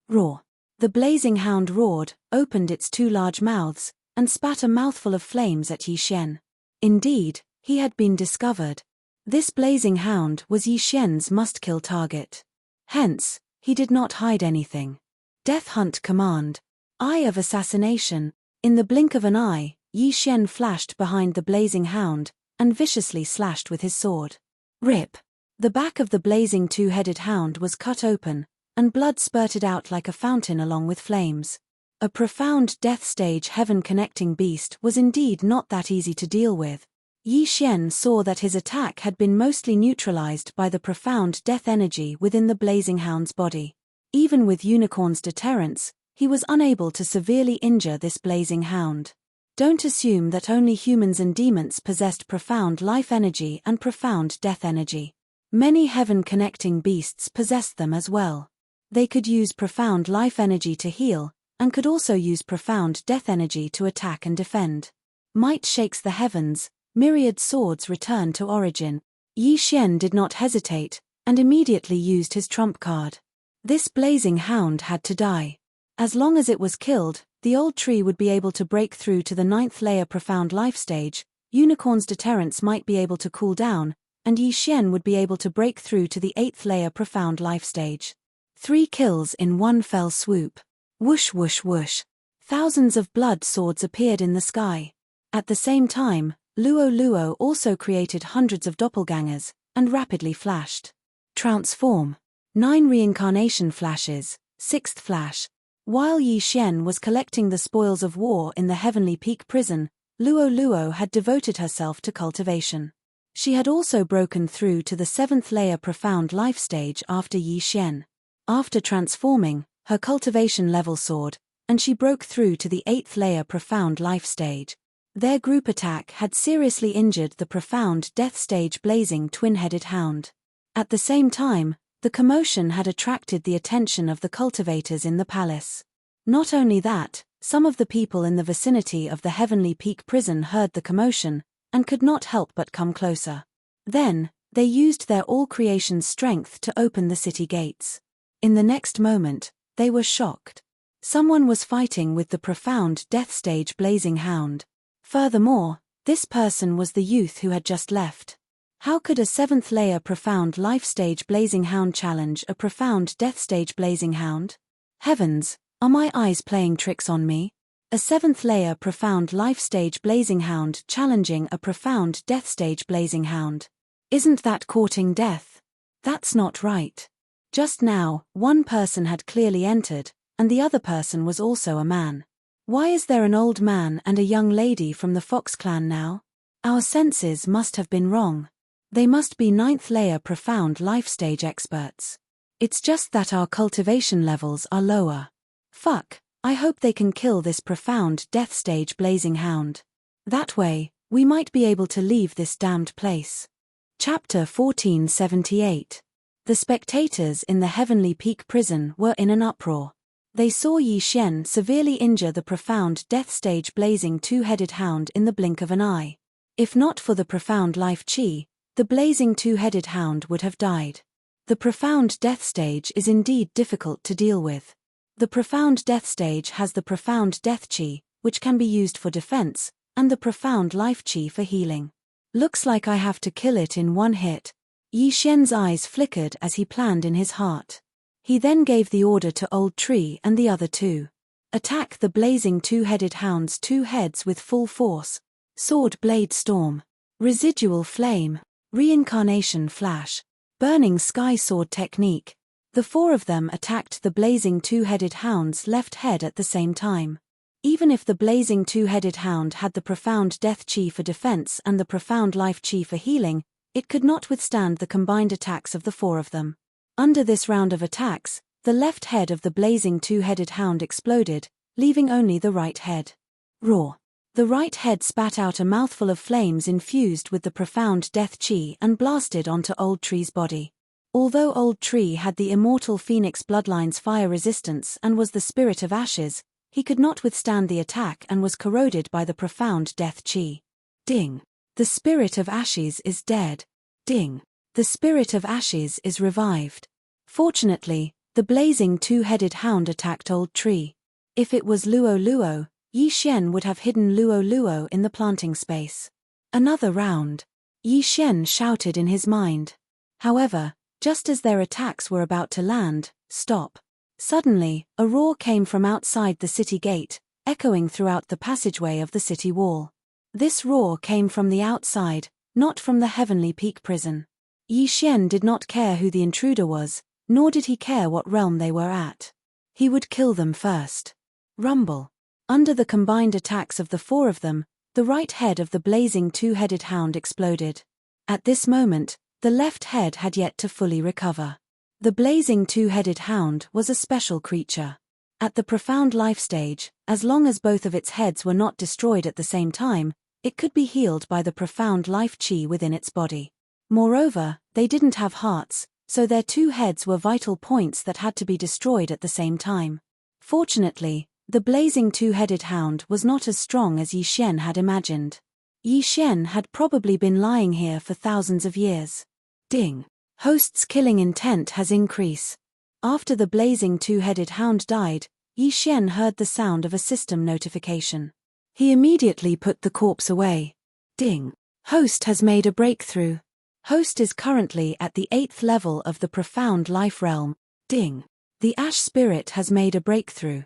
[SPEAKER 1] Roar. The blazing hound roared, opened its two large mouths, and spat a mouthful of flames at Yi Xian. Indeed, he had been discovered. This blazing hound was Yi Xian's must-kill target. Hence, he did not hide anything. Death Hunt command. Eye of Assassination. In the blink of an eye, Yi Xian flashed behind the blazing hound, and viciously slashed with his sword. Rip! The back of the blazing two-headed hound was cut open, and blood spurted out like a fountain along with flames. A profound death stage heaven-connecting beast was indeed not that easy to deal with. Yi Xian saw that his attack had been mostly neutralized by the profound death energy within the blazing hound's body. Even with Unicorn's deterrence, he was unable to severely injure this blazing hound. Don't assume that only humans and demons possessed profound life energy and profound death energy. Many heaven-connecting beasts possessed them as well. They could use profound life energy to heal, and could also use profound death energy to attack and defend. Might shakes the heavens, myriad swords return to origin. Yi Xian did not hesitate, and immediately used his trump card. This blazing hound had to die. As long as it was killed, the old tree would be able to break through to the 9th layer profound life stage, Unicorn's deterrence might be able to cool down, and Yi Xian would be able to break through to the 8th layer profound life stage. 3 kills in one fell swoop. Whoosh whoosh whoosh. Thousands of blood swords appeared in the sky. At the same time, Luo Luo also created hundreds of doppelgangers, and rapidly flashed. Transform. 9 reincarnation flashes, 6th flash. While Yi Xian was collecting the spoils of war in the Heavenly Peak prison, Luo Luo had devoted herself to cultivation. She had also broken through to the 7th layer profound life stage after Yi Xian. After transforming, her cultivation level soared, and she broke through to the 8th layer profound life stage. Their group attack had seriously injured the profound death stage blazing twin-headed hound. At the same time, the commotion had attracted the attention of the cultivators in the palace. Not only that, some of the people in the vicinity of the Heavenly Peak prison heard the commotion, and could not help but come closer. Then, they used their all-creation strength to open the city gates. In the next moment, they were shocked. Someone was fighting with the profound death stage blazing hound. Furthermore, this person was the youth who had just left. How could a 7th layer profound life stage blazing hound challenge a profound death stage blazing hound? Heavens, are my eyes playing tricks on me? A 7th layer profound life stage blazing hound challenging a profound death stage blazing hound. Isn't that courting death? That's not right. Just now, one person had clearly entered, and the other person was also a man. Why is there an old man and a young lady from the Fox clan now? Our senses must have been wrong. They must be 9th layer profound life stage experts. It's just that our cultivation levels are lower. Fuck, I hope they can kill this profound death stage blazing hound. That way, we might be able to leave this damned place. Chapter 1478. The spectators in the Heavenly Peak prison were in an uproar. They saw Yi Xian severely injure the profound death stage blazing two-headed hound in the blink of an eye. If not for the profound life chi, the blazing two-headed hound would have died. The profound death stage is indeed difficult to deal with. The profound death stage has the profound death chi, which can be used for defense, and the profound life chi for healing. Looks like I have to kill it in one hit. Yi Xian's eyes flickered as he planned in his heart. He then gave the order to Old Tree and the other two. Attack the blazing two-headed hound's 2 heads with full force. Sword blade storm. Residual flame. Reincarnation flash. Burning sky sword technique. The 4 of them attacked the blazing two-headed hound's left head at the same time. Even if the blazing two-headed hound had the profound death chi for defense and the profound life chi for healing, it could not withstand the combined attacks of the 4 of them. Under this round of attacks, the left head of the blazing two-headed hound exploded, leaving only the right head. Roar. The right head spat out a mouthful of flames infused with the profound death chi and blasted onto Old Tree's body. Although Old Tree had the immortal Phoenix bloodline's fire resistance and was the spirit of ashes, he could not withstand the attack and was corroded by the profound death chi. Ding. The spirit of ashes is dead. Ding. The spirit of ashes is revived. Fortunately, the blazing two-headed hound attacked Old Tree. If it was Luo Luo, Yi Xian would have hidden Luo Luo in the planting space. Another round. Yi Xian shouted in his mind. However, just as their attacks were about to land, stop. Suddenly, a roar came from outside the city gate, echoing throughout the passageway of the city wall. This roar came from the outside, not from the Heavenly Peak prison. Yi Xian did not care who the intruder was, nor did he care what realm they were at. He would kill them first. Rumble. Under the combined attacks of the 4 of them, the right head of the blazing two-headed hound exploded. At this moment, the left head had yet to fully recover. The blazing two-headed hound was a special creature. At the profound life stage, as long as both of its heads were not destroyed at the same time, it could be healed by the profound life chi within its body. Moreover, they didn't have hearts, so their 2 heads were vital points that had to be destroyed at the same time. Fortunately, the blazing two-headed hound was not as strong as Yi Xian had imagined. Yi Xian had probably been lying here for thousands of years. Ding. Host's killing intent has increased. After the blazing two-headed hound died, Yi Xian heard the sound of a system notification. He immediately put the corpse away. Ding. Host has made a breakthrough. Host is currently at the 8th level of the profound life realm. Ding. The Ash Spirit has made a breakthrough.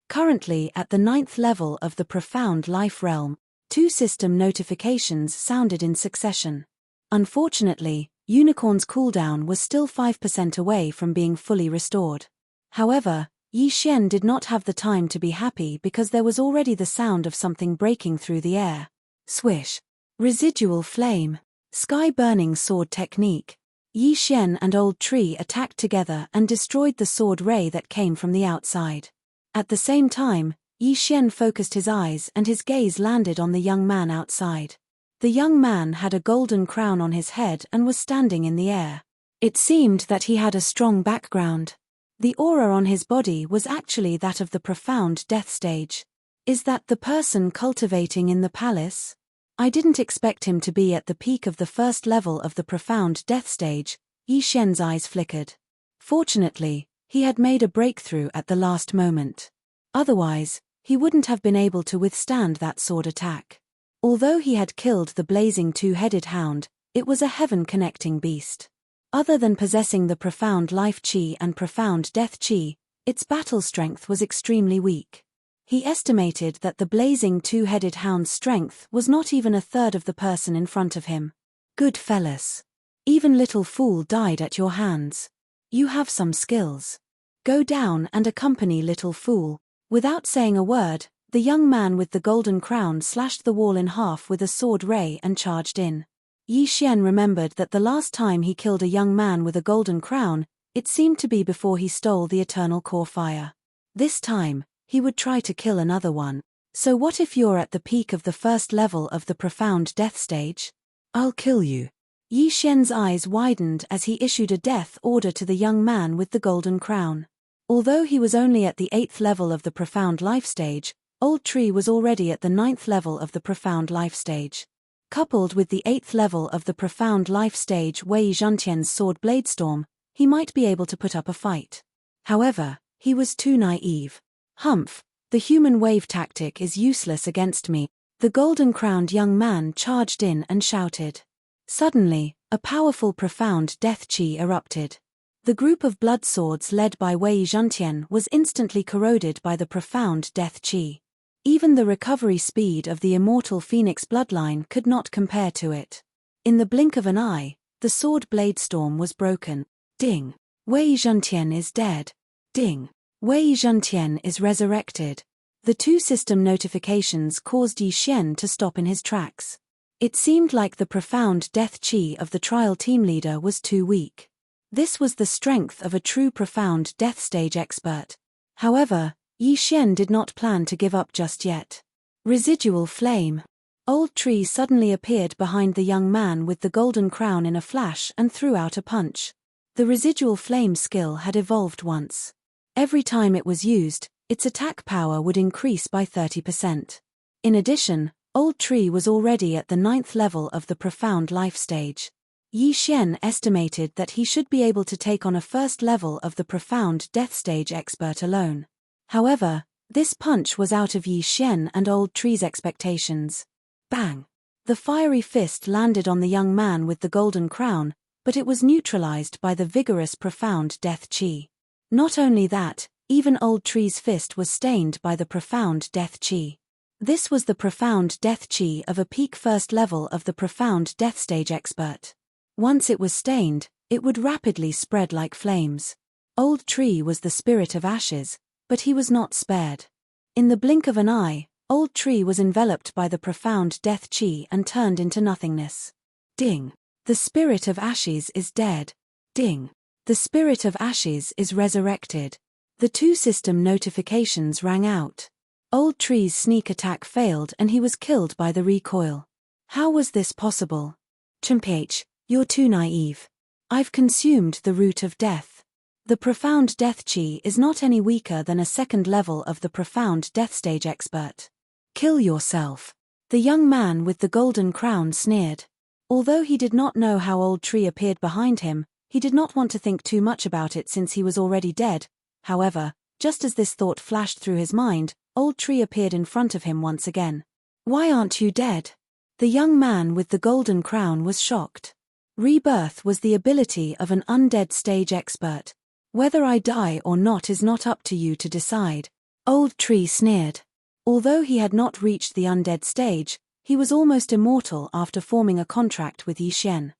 [SPEAKER 1] Currently at the 9th level of the profound life realm. 2 system notifications sounded in succession. Unfortunately, Unicorn's cooldown was still 5% away from being fully restored. However, Yi Xian did not have the time to be happy because there was already the sound of something breaking through the air. Swish. Residual flame. Sky-burning sword technique. Yi Xian and Old Tree attacked together and destroyed the sword ray that came from the outside. At the same time, Yi Xian focused his eyes and his gaze landed on the young man outside. The young man had a golden crown on his head and was standing in the air. It seemed that he had a strong background. The aura on his body was actually that of the profound death stage. Is that the person cultivating in the palace? I didn't expect him to be at the peak of the first level of the profound death stage. Yi Xian's eyes flickered. Fortunately, he had made a breakthrough at the last moment. Otherwise, he wouldn't have been able to withstand that sword attack. Although he had killed the blazing 2-headed hound, it was a heaven-connecting beast. Other than possessing the profound life chi and profound death chi, its battle strength was extremely weak. He estimated that the blazing 2-headed hound's strength was not even a third of the person in front of him. Good fellas. Even Little Fool died at your hands. You have some skills. Go down and accompany Little Fool. Without saying a word, the young man with the golden crown slashed the wall in half with a sword ray and charged in. Yi Xian remembered that the last time he killed a young man with a golden crown, it seemed to be before he stole the eternal core fire. This time, he would try to kill another one. So what if you're at the peak of the first level of the profound death stage? I'll kill you. Yi Xian's eyes widened as he issued a death order to the young man with the golden crown. Although he was only at the 8th level of the profound life stage, Old Tree was already at the 9th level of the profound life stage. Coupled with the 8th level of the profound life stage Wei Zhentian's sword bladestorm, he might be able to put up a fight. However, he was too naive. Humph, the human wave tactic is useless against me. The golden-crowned young man charged in and shouted. Suddenly, a powerful profound death chi erupted. The group of blood swords led by Wei Zhentian was instantly corroded by the profound death chi. Even the recovery speed of the immortal Phoenix bloodline could not compare to it. In the blink of an eye, the sword blade storm was broken. Ding. Wei Zhentian is dead. Ding. Wei Zhentian is resurrected. The 2 system notifications caused Yi Xian to stop in his tracks. It seemed like the profound death chi of the trial team leader was too weak. This was the strength of a true profound death stage expert. However, Yi Xian did not plan to give up just yet. Residual flame. Old Tree suddenly appeared behind the young man with the golden crown in a flash and threw out a punch. The residual flame skill had evolved once. Every time it was used, its attack power would increase by 30%. In addition, Old Tree was already at the 9th level of the profound life stage. Yi Xian estimated that he should be able to take on a first level of the profound death stage expert alone. However, this punch was out of Yi Xian and Old Tree's expectations. Bang! The fiery fist landed on the young man with the golden crown, but it was neutralized by the vigorous profound death chi. Not only that, even Old Tree's fist was stained by the profound death chi. This was the profound death chi of a peak first level of the profound death stage expert. Once it was stained, it would rapidly spread like flames. Old Tree was the spirit of ashes, but he was not spared. In the blink of an eye, Old Tree was enveloped by the profound death chi and turned into nothingness. Ding. The spirit of ashes is dead. Ding. The spirit of ashes is resurrected. The 2 system notifications rang out. Old Tree's sneak attack failed and he was killed by the recoil. How was this possible? Chimph, you're too naive. I've consumed the root of death. The profound death chi is not any weaker than a second level of the profound death stage expert. Kill yourself. The young man with the golden crown sneered. Although he did not know how Old Tree appeared behind him, he did not want to think too much about it since he was already dead. However, Just as this thought flashed through his mind, Old Tree appeared in front of him once again. "Why aren't you dead?" The young man with the golden crown was shocked. Rebirth was the ability of an undead stage expert. "Whether I die or not is not up to you to decide," Old Tree sneered. Although he had not reached the undead stage, he was almost immortal after forming a contract with Yi Xian.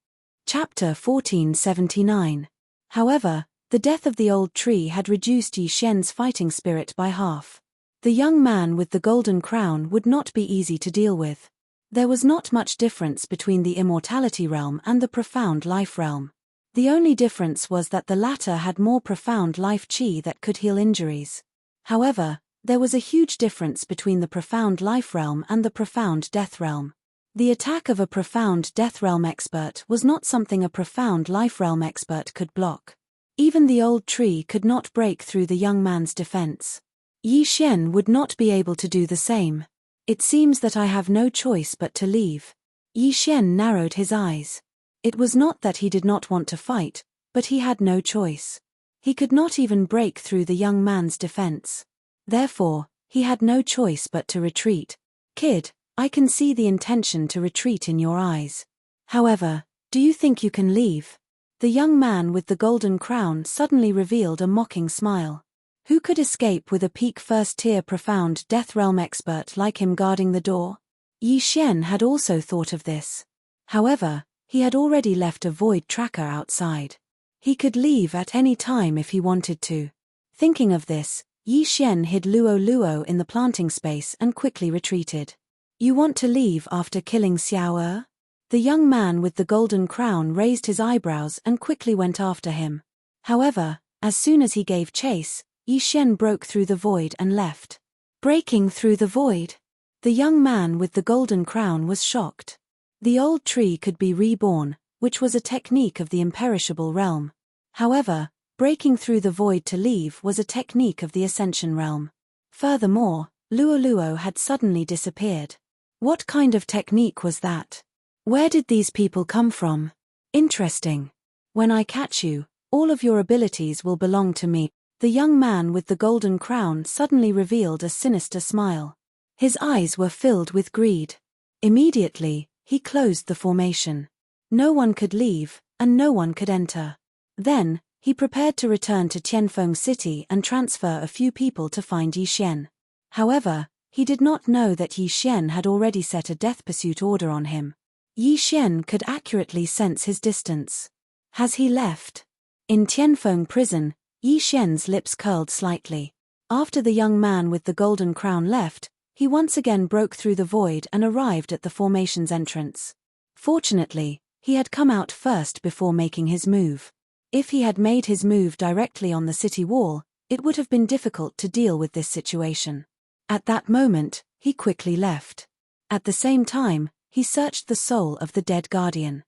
[SPEAKER 1] Chapter 1479. However, the death of the Old Tree had reduced Yi Xian's fighting spirit by half. The young man with the golden crown would not be easy to deal with. There was not much difference between the immortality realm and the profound life realm. The only difference was that the latter had more profound life chi that could heal injuries. However, there was a huge difference between the profound life realm and the profound death realm. The attack of a profound death realm expert was not something a profound life realm expert could block. Even the Old Tree could not break through the young man's defense. Yi Xian would not be able to do the same. "It seems that I have no choice but to leave." Yi Xian narrowed his eyes. It was not that he did not want to fight, but he had no choice. He could not even break through the young man's defense. Therefore, he had no choice but to retreat. "Kid, I can see the intention to retreat in your eyes. However, do you think you can leave?" The young man with the golden crown suddenly revealed a mocking smile. Who could escape with a peak first-tier profound death realm expert like him guarding the door? Yi Xian had also thought of this. However, he had already left a void tracker outside. He could leave at any time if he wanted to. Thinking of this, Yi Xian hid Luo Luo in the planting space and quickly retreated. "You want to leave after killing Xiao Er?" The young man with the golden crown raised his eyebrows and quickly went after him. However, as soon as he gave chase, Yi Xian broke through the void and left. Breaking through the void? The young man with the golden crown was shocked. The Old Tree could be reborn, which was a technique of the imperishable realm. However, breaking through the void to leave was a technique of the Ascension realm. Furthermore, Luo Luo had suddenly disappeared. What kind of technique was that? Where did these people come from? Interesting. When I catch you, all of your abilities will belong to me. The young man with the golden crown suddenly revealed a sinister smile. His eyes were filled with greed. Immediately, he closed the formation. No one could leave, and no one could enter. Then, he prepared to return to Tianfeng City and transfer a few people to find Yi Xian. However, he did not know that Yi Xian had already set a death pursuit order on him. Yi Xian could accurately sense his distance. Has he left? In Tianfeng prison, Yi Xian's lips curled slightly. After the young man with the golden crown left, he once again broke through the void and arrived at the formation's entrance. Fortunately, he had come out first before making his move. If he had made his move directly on the city wall, it would have been difficult to deal with this situation. At that moment, he quickly left. At the same time, he searched the soul of the dead guardian.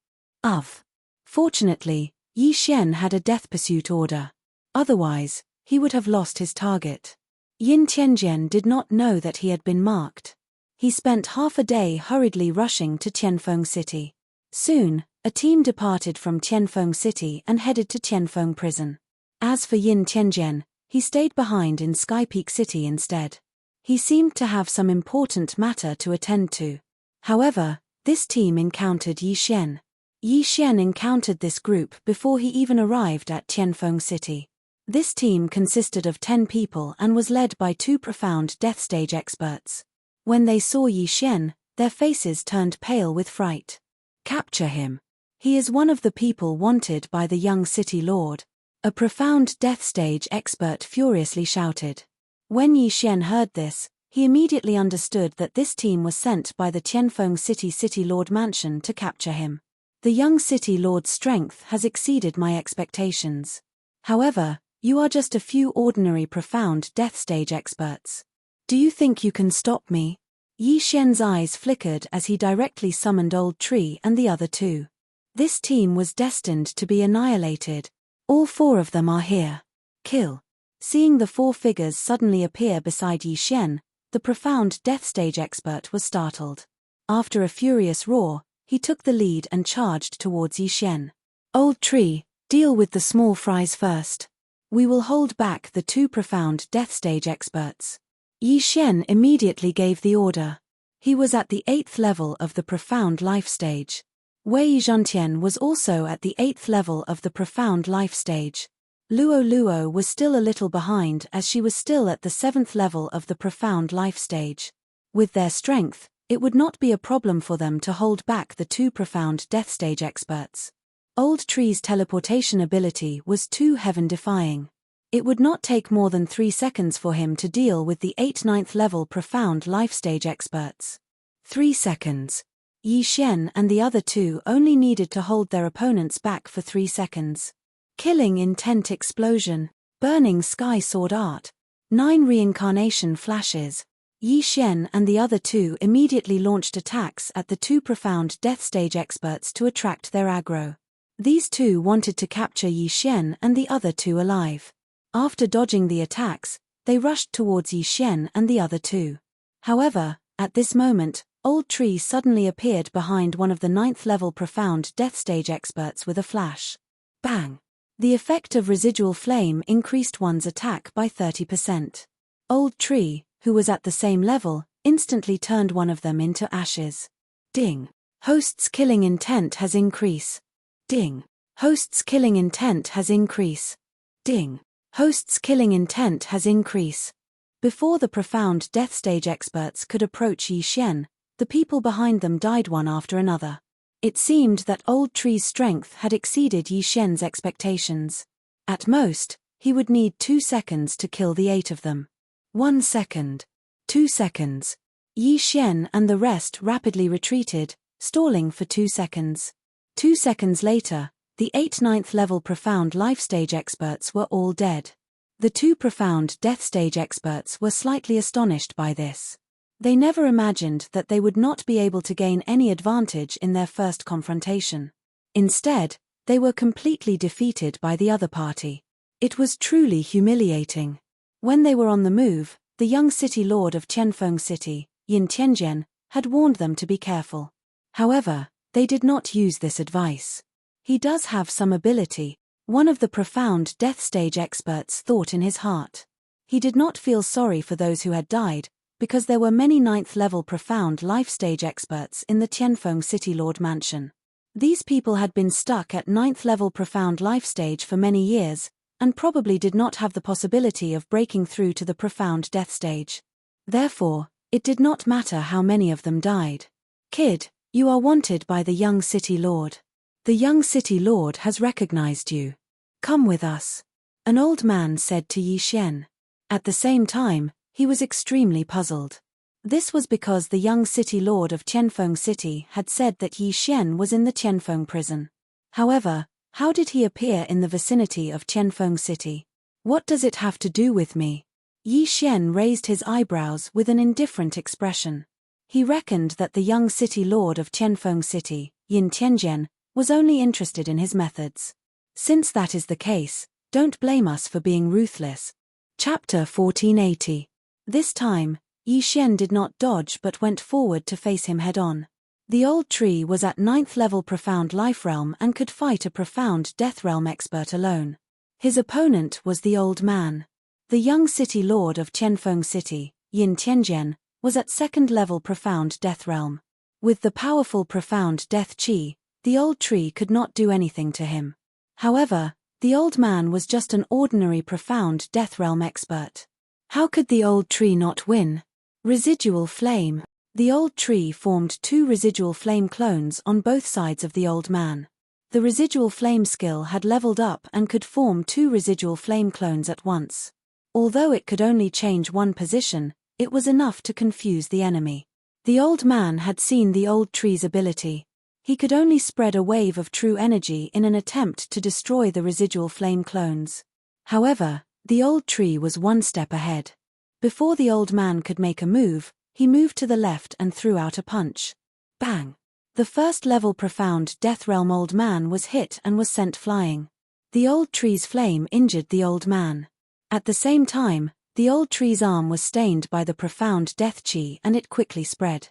[SPEAKER 1] Fortunately, Yi Xian had a death pursuit order. Otherwise, he would have lost his target. Yin Tianjian did not know that he had been marked. He spent half a day hurriedly rushing to Tianfeng City. Soon, a team departed from Tianfeng City and headed to Tianfeng prison. As for Yin Tianjian, he stayed behind in Sky Peak City instead. He seemed to have some important matter to attend to. However, this team encountered Yi Xian. Yi Xian encountered this group before he even arrived at Tianfeng City. This team consisted of 10 people and was led by 2 profound death stage experts. When they saw Yi Xian, their faces turned pale with fright. "Capture him. He is one of the people wanted by the young city lord," a profound death stage expert furiously shouted. When Yi Xian heard this, he immediately understood that this team was sent by the Tianfeng City Lord Mansion to capture him. The young city lord's strength has exceeded my expectations. However, you are just a few ordinary profound death stage experts. Do you think you can stop me? Yi Xian's eyes flickered as he directly summoned Old Tree and the other 2. This team was destined to be annihilated. All 4 of them are here. Kill. Seeing the 4 figures suddenly appear beside Yi Xian, the profound death stage expert was startled. After a furious roar, he took the lead and charged towards Yi Xian. "Old Tree, deal with the small fries first." We will hold back the two profound death stage experts. Yi Xian immediately gave the order. He was at the 8th level of the profound life stage. Wei Zhontian was also at the 8th level of the profound life stage. Luo Luo was still a little behind as she was still at the 7th level of the profound life stage. With their strength, it would not be a problem for them to hold back the two profound death stage experts. Old Tree's teleportation ability was too heaven-defying. It would not take more than 3 seconds for him to deal with the 8th-9th level profound life stage experts. 3 seconds. Yi Xian and the other two only needed to hold their opponents back for 3 seconds. Killing intent explosion, burning sky sword art, 9 reincarnation flashes. Yi Xian and the other two immediately launched attacks at the two profound death stage experts to attract their aggro. These two wanted to capture Yi Xian and the other two alive. After dodging the attacks, they rushed towards Yi Xian and the other two. However, at this moment, Old Tree suddenly appeared behind one of the 9th level profound death stage experts with a flash. Bang! The effect of residual flame increased one's attack by 30%. Old Tree, who was at the same level, instantly turned one of them into ashes. Ding! Host's killing intent has increased. Ding! Host's killing intent has increased. Ding! Host's killing intent has increased. Before the profound death stage experts could approach Yi Xian, the people behind them died one after another. It seemed that Old Tree's strength had exceeded Yi Xian's expectations. At most, he would need 2 seconds to kill the 8 of them. 1 second. 2 seconds. Yi Xian and the rest rapidly retreated, stalling for 2 seconds. 2 seconds later, the 8th-9th level profound life stage experts were all dead. The two profound death stage experts were slightly astonished by this. They never imagined that they would not be able to gain any advantage in their first confrontation. Instead, they were completely defeated by the other party. It was truly humiliating. When they were on the move, the young city lord of Qianfeng City, Yin Tianjian, had warned them to be careful. However, they did not use this advice. He does have some ability, one of the profound death stage experts thought in his heart. He did not feel sorry for those who had died, because there were many 9th level profound life stage experts in the Qianfeng City Lord Mansion. These people had been stuck at 9th level profound life stage for many years, and probably did not have the possibility of breaking through to the profound death stage. Therefore, it did not matter how many of them died. Kid, you are wanted by the young city lord. The young city lord has recognized you. Come with us. An old man said to Yi Xian. At the same time, he was extremely puzzled. This was because the young city lord of Qianfeng City had said that Yi Xian was in the Qianfeng prison. However, how did he appear in the vicinity of Qianfeng City? What does it have to do with me? Yi Xian raised his eyebrows with an indifferent expression. He reckoned that the young city lord of Qianfeng City, Yin Tianjian, was only interested in his methods. Since that is the case, don't blame us for being ruthless. Chapter 1480. This time, Yi Xian did not dodge but went forward to face him head-on. The old tree was at 9th level profound life realm and could fight a profound death realm expert alone. His opponent was the old man. The young city lord of Qianfeng City, Yin Tianjian, was at 2nd level profound death realm. With the powerful profound death chi, the old tree could not do anything to him. However, the old man was just an ordinary profound death realm expert. How could the old tree not win? Residual flame. The old tree formed 2 residual flame clones on both sides of the old man. The residual flame skill had leveled up and could form 2 residual flame clones at once. Although it could only change one position, it was enough to confuse the enemy. The old man had seen the old tree's ability. He could only spread a wave of true energy in an attempt to destroy the residual flame clones. However, the old tree was 1 step ahead. Before the old man could make a move, he moved to the left and threw out a punch. Bang! The 1st level profound death realm old man was hit and was sent flying. The old tree's flame injured the old man. At the same time, the old tree's arm was stained by the profound death chi and it quickly spread.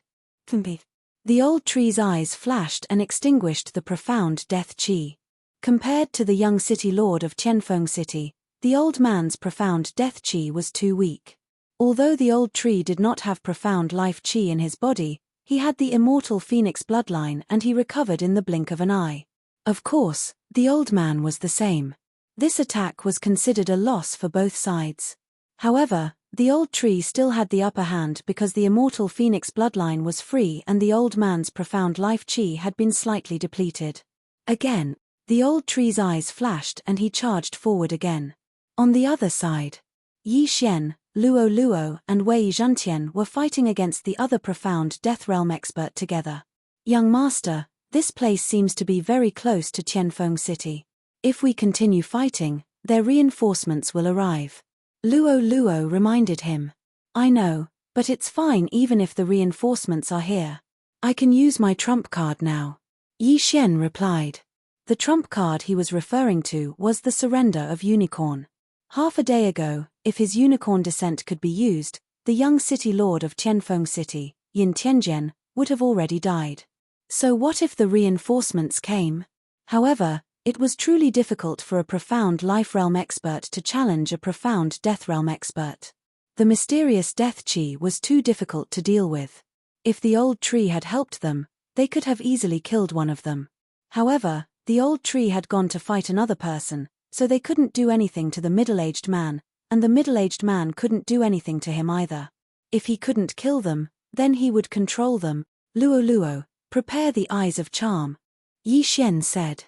[SPEAKER 1] The old tree's eyes flashed and extinguished the profound death chi. Compared to the young city lord of Qianfeng City, The old man's profound death chi was too weak. Although the old tree did not have profound life chi in his body, he had the immortal phoenix bloodline and he recovered in the blink of an eye. Of course, the old man was the same. This attack was considered a loss for both sides. However, the old tree still had the upper hand because the immortal phoenix bloodline was free and the old man's profound life chi had been slightly depleted. Again, the old tree's eyes flashed and he charged forward again. On the other side, Yi Xian, Luo Luo and Wei Zhentian were fighting against the other profound Death Realm expert together. Young master, this place seems to be very close to Tianfeng City. If we continue fighting, their reinforcements will arrive. Luo Luo reminded him. I know, but it's fine even if the reinforcements are here. I can use my trump card now. Yi Xian replied. The trump card he was referring to was the surrender of Unicorn. Half a day ago, if his unicorn descent could be used, the young city lord of Tianfeng City, Yin Tianjian, would have already died. So what if the reinforcements came? However, it was truly difficult for a profound life realm expert to challenge a profound death realm expert. The mysterious death chi was too difficult to deal with. If the old tree had helped them, they could have easily killed one of them. However, the old tree had gone to fight another person, so they couldn't do anything to the middle-aged man, and the middle-aged man couldn't do anything to him either. If he couldn't kill them, then he would control them. Luo Luo, prepare the eyes of charm. Yi Xian said.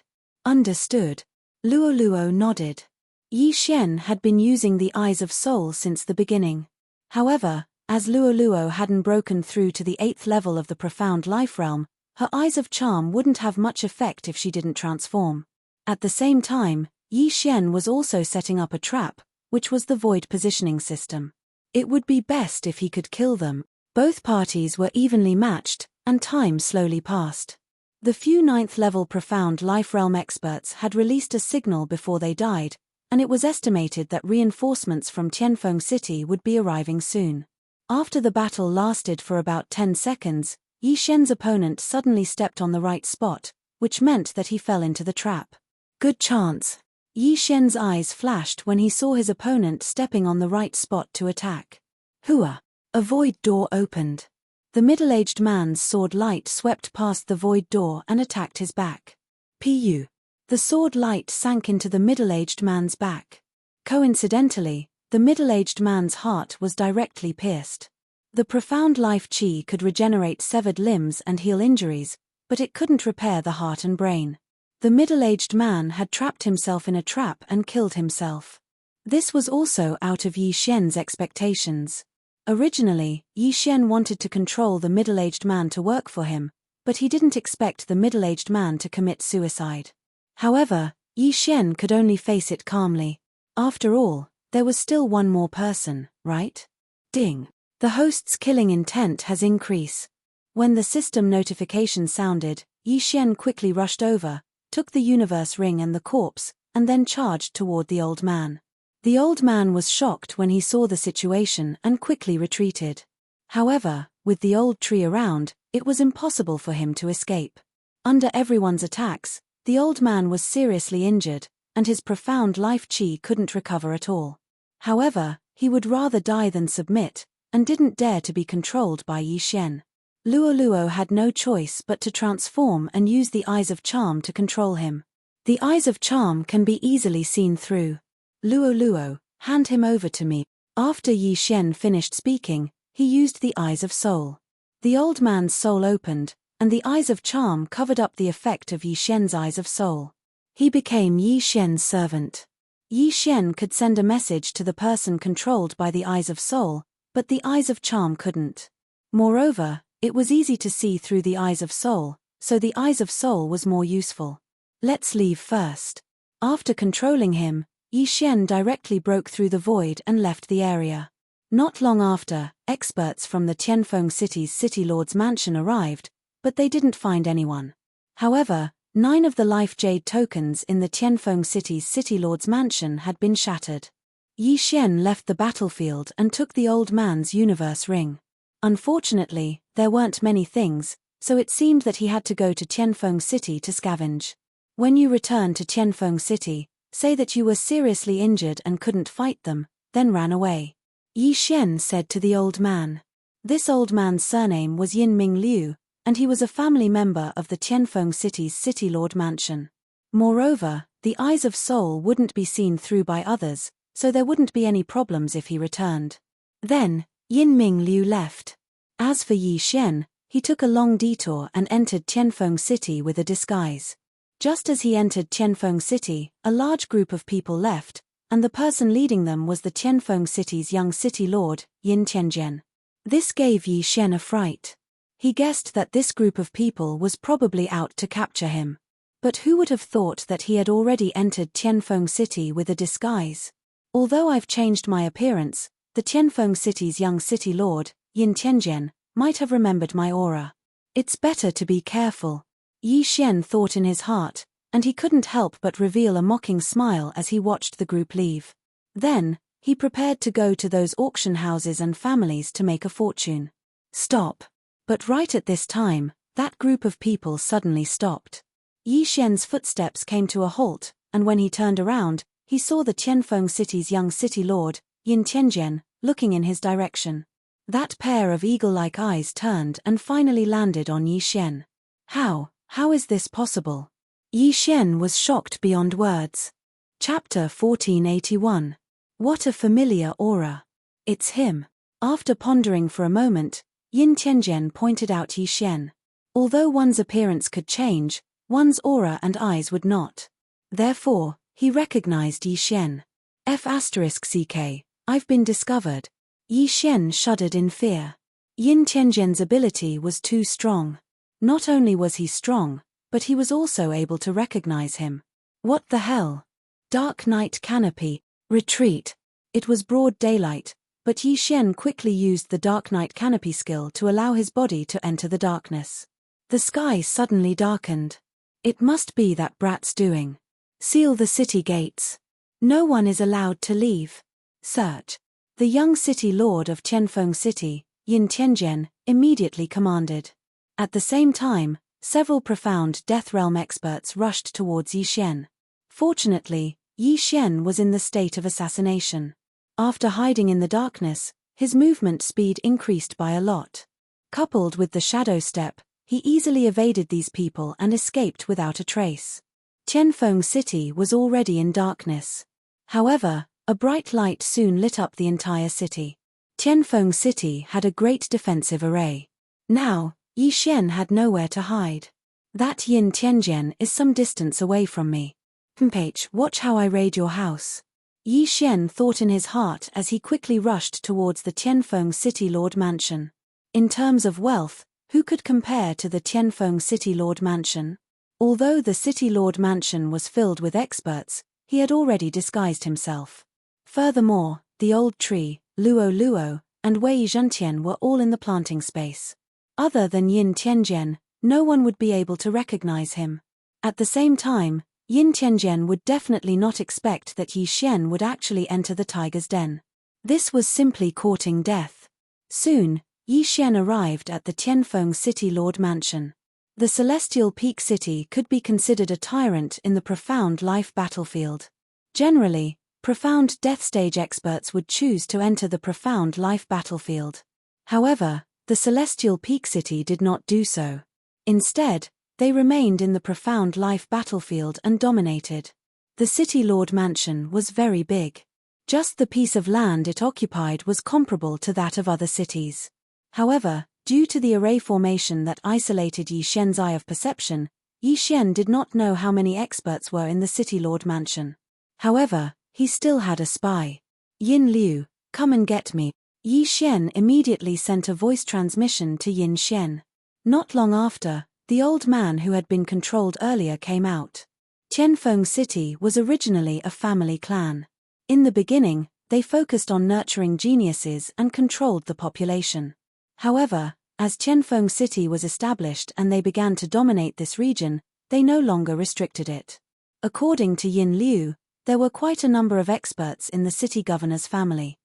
[SPEAKER 1] Understood. Luo Luo nodded. Yi Xian had been using the eyes of soul since the beginning. However, as Luo Luo hadn't broken through to the 8th level of the profound life realm, her eyes of charm wouldn't have much effect if she didn't transform. At the same time, Yi Xian was also setting up a trap, which was the void positioning system. It would be best if he could kill them. Both parties were evenly matched, and time slowly passed. The few 9th level profound life realm experts had released a signal before they died, and it was estimated that reinforcements from Tianfeng City would be arriving soon. After the battle lasted for about 10 seconds, Yi Xian's opponent suddenly stepped on the right spot, which meant that he fell into the trap. Good chance. Yi Xian's eyes flashed when he saw his opponent stepping on the right spot to attack. Hua! A void door opened. The middle-aged man's sword light swept past the void door and attacked his back. Pu! The sword light sank into the middle-aged man's back. Coincidentally, the middle-aged man's heart was directly pierced. The profound life chi could regenerate severed limbs and heal injuries, but it couldn't repair the heart and brain. The middle-aged man had trapped himself in a trap and killed himself. This was also out of Yi Xian's expectations. Originally, Yi Xian wanted to control the middle-aged man to work for him, but he didn't expect the middle-aged man to commit suicide. However, Yi Xian could only face it calmly. After all, there was still one more person, right? Ding! The host's killing intent has increased. When the system notification sounded, Yi Xian quickly rushed over, took the universe ring and the corpse, and then charged toward the old man. The old man was shocked when he saw the situation and quickly retreated. However, with the old tree around, it was impossible for him to escape. Under everyone's attacks, the old man was seriously injured, and his profound life chi couldn't recover at all. However, he would rather die than submit, and didn't dare to be controlled by Yi Xian. Luo Luo had no choice but to transform and use the eyes of charm to control him. The eyes of charm can be easily seen through. Luo Luo, hand him over to me. After Yi Xian finished speaking, he used the eyes of soul. The old man's soul opened, and the eyes of charm covered up the effect of Yi Xian's eyes of soul. He became Yi Xian's servant. Yi Xian could send a message to the person controlled by the eyes of soul, but the eyes of charm couldn't. Moreover, it was easy to see through the eyes of soul, so the eyes of soul was more useful. Let's leave first. After controlling him, Yi Xian directly broke through the void and left the area. Not long after, experts from the Tianfeng City's City Lord's mansion arrived, but they didn't find anyone. However, 9 of the life jade tokens in the Tianfeng City's City Lord's mansion had been shattered. Yi Xian left the battlefield and took the old man's universe ring. Unfortunately, there weren't many things, so it seemed that he had to go to Tianfeng City to scavenge. When you return to Tianfeng City, Say that you were seriously injured and couldn't fight them, then ran away. Yi Xian said to the old man. This old man's surname was Yin Ming Liu, and he was a family member of the Tianfeng City's City Lord Mansion. Moreover, the eyes of Soul wouldn't be seen through by others, so there wouldn't be any problems if he returned. Then, Yin Ming Liu left. As for Yi Xian, he took a long detour and entered Tianfeng City with a disguise. Just as he entered Tianfeng City, a large group of people left, and the person leading them was the Tianfeng City's young city lord, Yin Tianjian. This gave Yi Xian a fright. He guessed that this group of people was probably out to capture him. But who would have thought that he had already entered Tianfeng City with a disguise? Although I've changed my appearance, the Tianfeng City's young city lord, Yin Tianjian, might have remembered my aura. It's better to be careful. Yi Xian thought in his heart, and he couldn't help but reveal a mocking smile as he watched the group leave. Then, he prepared to go to those auction houses and families to make a fortune. Stop. But right at this time, that group of people suddenly stopped. Yi Xian's footsteps came to a halt, and when he turned around, he saw the Tianfeng City's young city lord, Yin Tianjian, looking in his direction. That pair of eagle-like eyes turned and finally landed on Yi Xian. How is this possible? Yi Xian was shocked beyond words. Chapter 1481. What a familiar aura. It's him. After pondering for a moment, Yin Tianjian pointed out Yi Xian. Although one's appearance could change, one's aura and eyes would not. Therefore, he recognized Yi Xian. F*ck, I've been discovered. Yi Xian shuddered in fear. Yin Tianjian's ability was too strong. Not only was he strong, but he was also able to recognize him. What the hell? Dark night canopy, retreat. It was broad daylight, but Yi Xian quickly used the dark night canopy skill to allow his body to enter the darkness. The sky suddenly darkened. It must be that brat's doing. Seal the city gates. No one is allowed to leave. Search. The young city lord of Tianfeng City, Yin Tianjian, immediately commanded. At the same time, several profound Death Realm experts rushed towards Yi Xian. Fortunately, Yi Xian was in the state of assassination. After hiding in the darkness, his movement speed increased by a lot. Coupled with the shadow step, he easily evaded these people and escaped without a trace. Tianfeng City was already in darkness. However, a bright light soon lit up the entire city. Tianfeng City had a great defensive array. Now, Yi Xian had nowhere to hide. That Yin Tianjian is some distance away from me. Watch how I raid your house. Yi Xian thought in his heart as he quickly rushed towards the Tianfeng City Lord Mansion. In terms of wealth, who could compare to the Tianfeng City Lord Mansion? Although the City Lord Mansion was filled with experts, he had already disguised himself. Furthermore, the old tree, Luo Luo, and Wei Zhentian were all in the planting space. Other than Yin Tianjian, no one would be able to recognize him. At the same time, Yin Tianjian would definitely not expect that Yi Xian would actually enter the tiger's den. This was simply courting death. Soon, Yi Xian arrived at the Tianfeng City Lord Mansion. The Celestial Peak City could be considered a tyrant in the profound life battlefield. Generally, profound death stage experts would choose to enter the profound life battlefield. However, the Celestial Peak City did not do so. Instead, they remained in the profound life battlefield and dominated. The City Lord Mansion was very big. Just the piece of land it occupied was comparable to that of other cities. However, due to the array formation that isolated Yi Xian's eye of perception, Yi Xian did not know how many experts were in the City Lord Mansion. However, he still had a spy. Yin Liu, come and get me. Yi Xian immediately sent a voice transmission to Yin Xian. Not long after, the old man who had been controlled earlier came out. Tianfeng City was originally a family clan. In the beginning, they focused on nurturing geniuses and controlled the population. However, as Tianfeng City was established and they began to dominate this region, they no longer restricted it. According to Yin Liu, there were quite a number of experts in the city governor's family.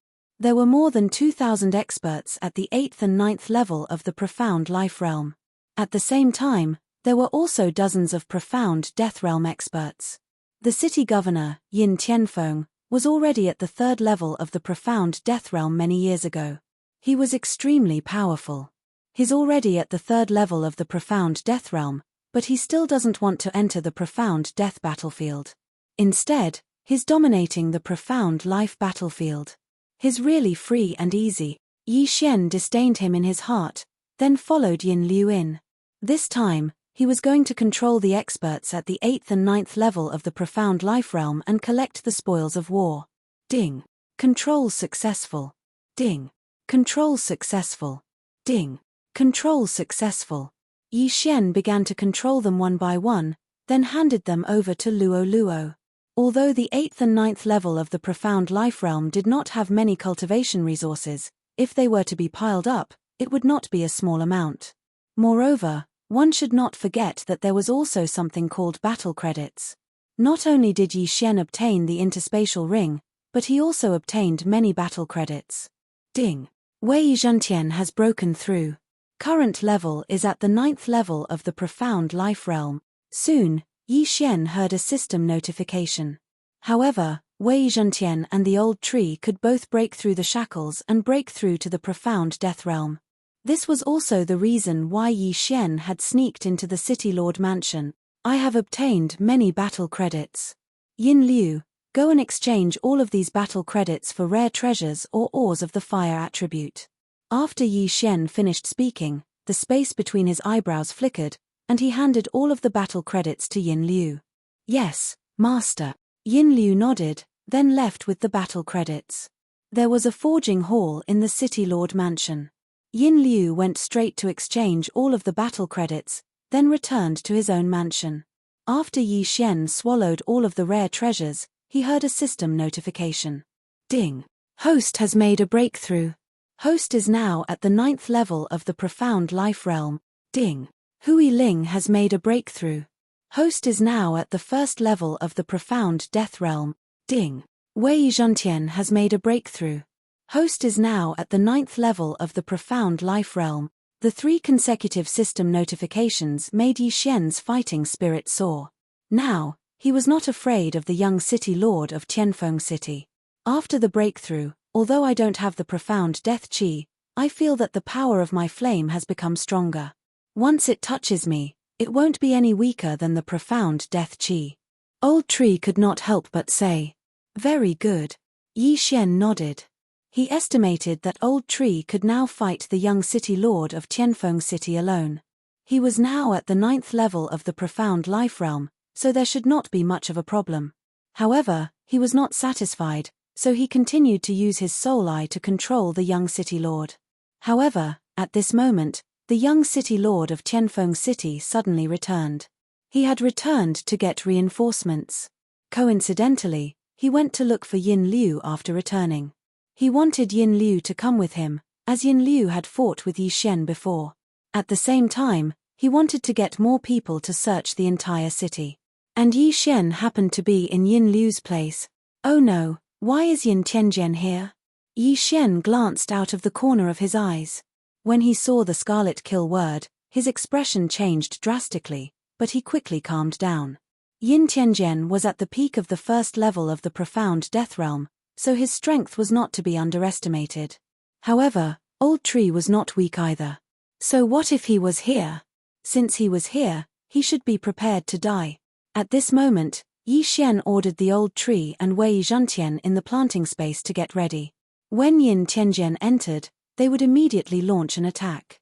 [SPEAKER 1] There were more than 2,000 experts at the 8th and 9th level of the profound life realm. At the same time, there were also dozens of profound death realm experts. The city governor, Yin Tianfeng, was already at the third level of the profound death realm many years ago. He was extremely powerful. He's already at the third level of the profound death realm, but he still doesn't want to enter the profound death battlefield. Instead, he's dominating the profound life battlefield. He's really free and easy. Yi Xian disdained him in his heart, then followed Yin Liu in. This time, he was going to control the experts at the 8th and 9th level of the profound life realm and collect the spoils of war. Ding. Control successful. Ding. Control successful. Ding. Control successful. Yi Xian began to control them one by one, then handed them over to Luo Luo. Although the 8th and 9th level of the profound life realm did not have many cultivation resources, if they were to be piled up, it would not be a small amount. Moreover, one should not forget that there was also something called battle credits. Not only did Yi Xian obtain the interspatial ring, but he also obtained many battle credits. Ding. Wei Zhentian has broken through. Current level is at the 9th level of the profound life realm. Soon, Yi Xian heard a system notification. However, Wei Zhentian and the old tree could both break through the shackles and break through to the profound death realm. This was also the reason why Yi Xian had sneaked into the City Lord mansion. I have obtained many battle credits. Yin Liu, go and exchange all of these battle credits for rare treasures or ores of the fire attribute. After Yi Xian finished speaking, the space between his eyebrows flickered, and he handed all of the battle credits to Yin Liu. Yes, master. Yin Liu nodded, then left with the battle credits. There was a forging hall in the City Lord mansion. Yin Liu went straight to exchange all of the battle credits, then returned to his own mansion. After Yi Xian swallowed all of the rare treasures, he heard a system notification. Ding. Host has made a breakthrough. Host is now at the 9th level of the profound life realm. Ding. Hui Ling has made a breakthrough. Host is now at the 1st level of the profound death realm. Ding. Wei Zhentian has made a breakthrough. Host is now at the 9th level of the profound life realm. The 3 consecutive system notifications made Yi Xian's fighting spirit soar. Now, he was not afraid of the young city lord of Tianfeng City. After the breakthrough, although I don't have the profound death chi, I feel that the power of my flame has become stronger. Once it touches me, it won't be any weaker than the profound death chi. Old Tree could not help but say. Very good. Yi Xian nodded. He estimated that Old Tree could now fight the young city lord of Tianfeng City alone. He was now at the 9th level of the profound life realm, so there should not be much of a problem. However, he was not satisfied, so he continued to use his soul eye to control the young city lord. However, at this moment, the young city lord of Tianfeng City suddenly returned. He had returned to get reinforcements. Coincidentally, he went to look for Yin Liu after returning. He wanted Yin Liu to come with him, as Yin Liu had fought with Yi Xian before. At the same time, he wanted to get more people to search the entire city. And Yi Xian happened to be in Yin Liu's place. Oh no, why is Yin Tianjian here? Yi Xian glanced out of the corner of his eyes. When he saw the scarlet kill word, his expression changed drastically, but he quickly calmed down. Yin Tianjian was at the peak of the 1st level of the profound death realm, so his strength was not to be underestimated. However, Old Tree was not weak either. So what if he was here? Since he was here, he should be prepared to die. At this moment, Yi Xian ordered the Old Tree and Wei Zhentian in the planting space to get ready. When Yin Tianjian entered, they would immediately launch an attack.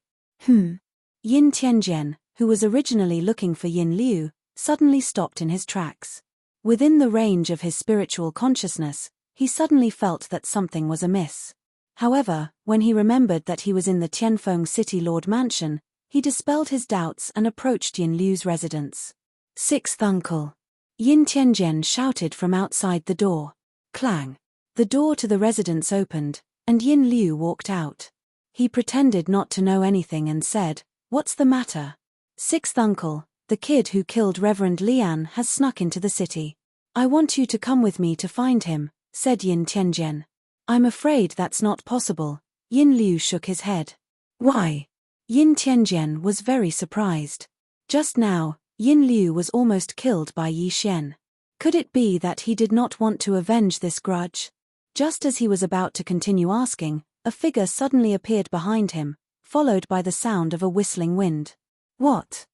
[SPEAKER 1] Yin Tianjian, who was originally looking for Yin Liu, suddenly stopped in his tracks. Within the range of his spiritual consciousness, he suddenly felt that something was amiss. However, when he remembered that he was in the Tianfeng City Lord Mansion, he dispelled his doubts and approached Yin Liu's residence. 6th uncle. Yin Tianjian shouted from outside the door. Clang. The door to the residence opened, and Yin Liu walked out. He pretended not to know anything and said, "What's the matter?" 6th uncle, the kid who killed Reverend Lian has snuck into the city. I want you to come with me to find him, said Yin Tianjian. I'm afraid that's not possible. Yin Liu shook his head. Why? Yin Tianjian was very surprised. Just now, Yin Liu was almost killed by Yi Xian. Could it be that he did not want to avenge this grudge? Just as he was about to continue asking, a figure suddenly appeared behind him, followed by the sound of a whistling wind. What?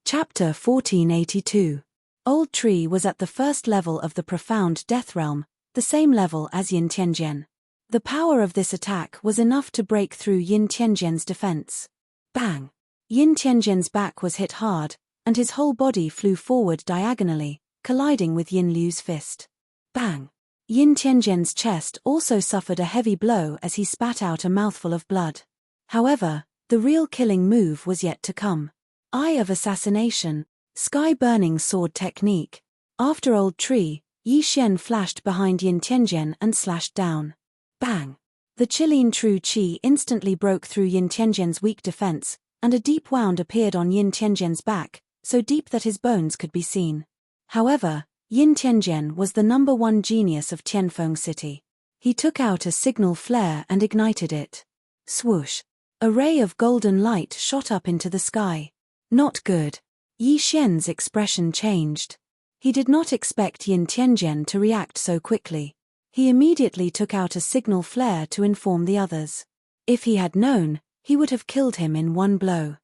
[SPEAKER 1] Chapter 1482. Old Tree was at the first level of the profound death realm, the same level as Yin Tianjian. The power of this attack was enough to break through Yin Tianjian's defense. Bang! Yin Tianjian's back was hit hard, and his whole body flew forward diagonally, colliding with Yin Liu's fist. Bang! Yin Tianjian's chest also suffered a heavy blow as he spat out a mouthful of blood. However, the real killing move was yet to come. Eye of Assassination, Sky-Burning Sword Technique. After Old Tree, Yi Xian flashed behind Yin Tianjian and slashed down. Bang! The Qilin True Qi instantly broke through Yin Tianjian's weak defense, and a deep wound appeared on Yin Tianjian's back, so deep that his bones could be seen. However, Yin Tianjian was the #1 genius of Tianfeng City. He took out a signal flare and ignited it. Swoosh! A ray of golden light shot up into the sky. Not good. Yi Xian's expression changed. He did not expect Yin Tianjian to react so quickly. He immediately took out a signal flare to inform the others. If he had known, he would have killed him in one blow.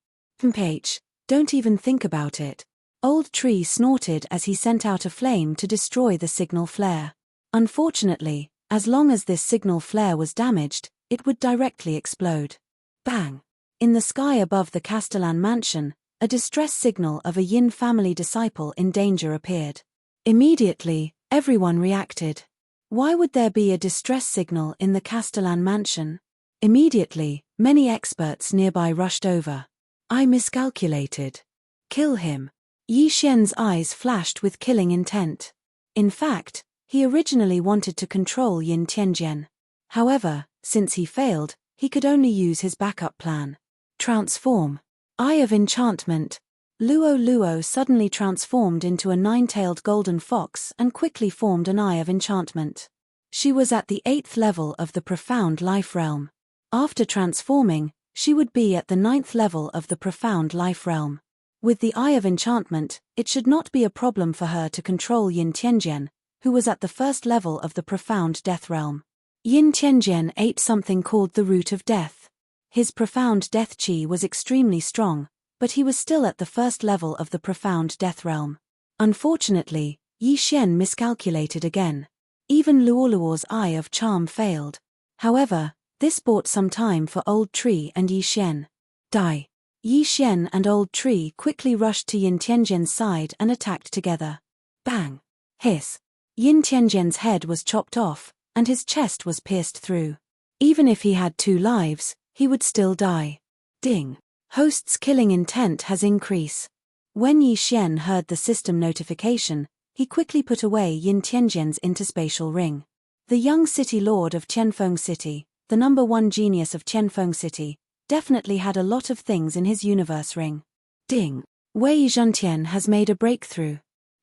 [SPEAKER 1] Don't even think about it. Old Tree snorted as he sent out a flame to destroy the signal flare. Unfortunately, as long as this signal flare was damaged, it would directly explode. Bang! In the sky above the Castellan mansion, a distress signal of a Yin family disciple in danger appeared. Immediately, everyone reacted. Why would there be a distress signal in the Castellan mansion? Immediately, many experts nearby rushed over. I miscalculated. Kill him. Yi Xian's eyes flashed with killing intent. In fact, he originally wanted to control Yin Tianjian. However, since he failed, he could only use his backup plan. Transform. Eye of Enchantment. Luo Luo suddenly transformed into a 9-tailed golden fox and quickly formed an Eye of Enchantment. She was at the 8th level of the Profound Life Realm. After transforming, she would be at the 9th level of the Profound Life Realm. With the Eye of Enchantment, it should not be a problem for her to control Yin Tianjian, who was at the 1st level of the Profound Death Realm. Yin Tianjian ate something called the Root of Death. His Profound Death Qi was extremely strong, but he was still at the 1st level of the Profound Death Realm. Unfortunately, Yi Xian miscalculated again. Even Luoluo's Eye of Charm failed. However, this bought some time for Old Tree and Yi Xian. Die. Yi Xian and Old Tree quickly rushed to Yin Tianjian's side and attacked together. Bang! Hiss! Yin Tianjian's head was chopped off, and his chest was pierced through. Even if he had 2 lives, he would still die. Ding! Host's killing intent has increased. When Yi Xian heard the system notification, he quickly put away Yin Tianjian's interspatial ring. The young city lord of Tianfeng City, the #1 genius of Tianfeng City, definitely had a lot of things in his universe ring. Ding! Wei Zhentian has made a breakthrough.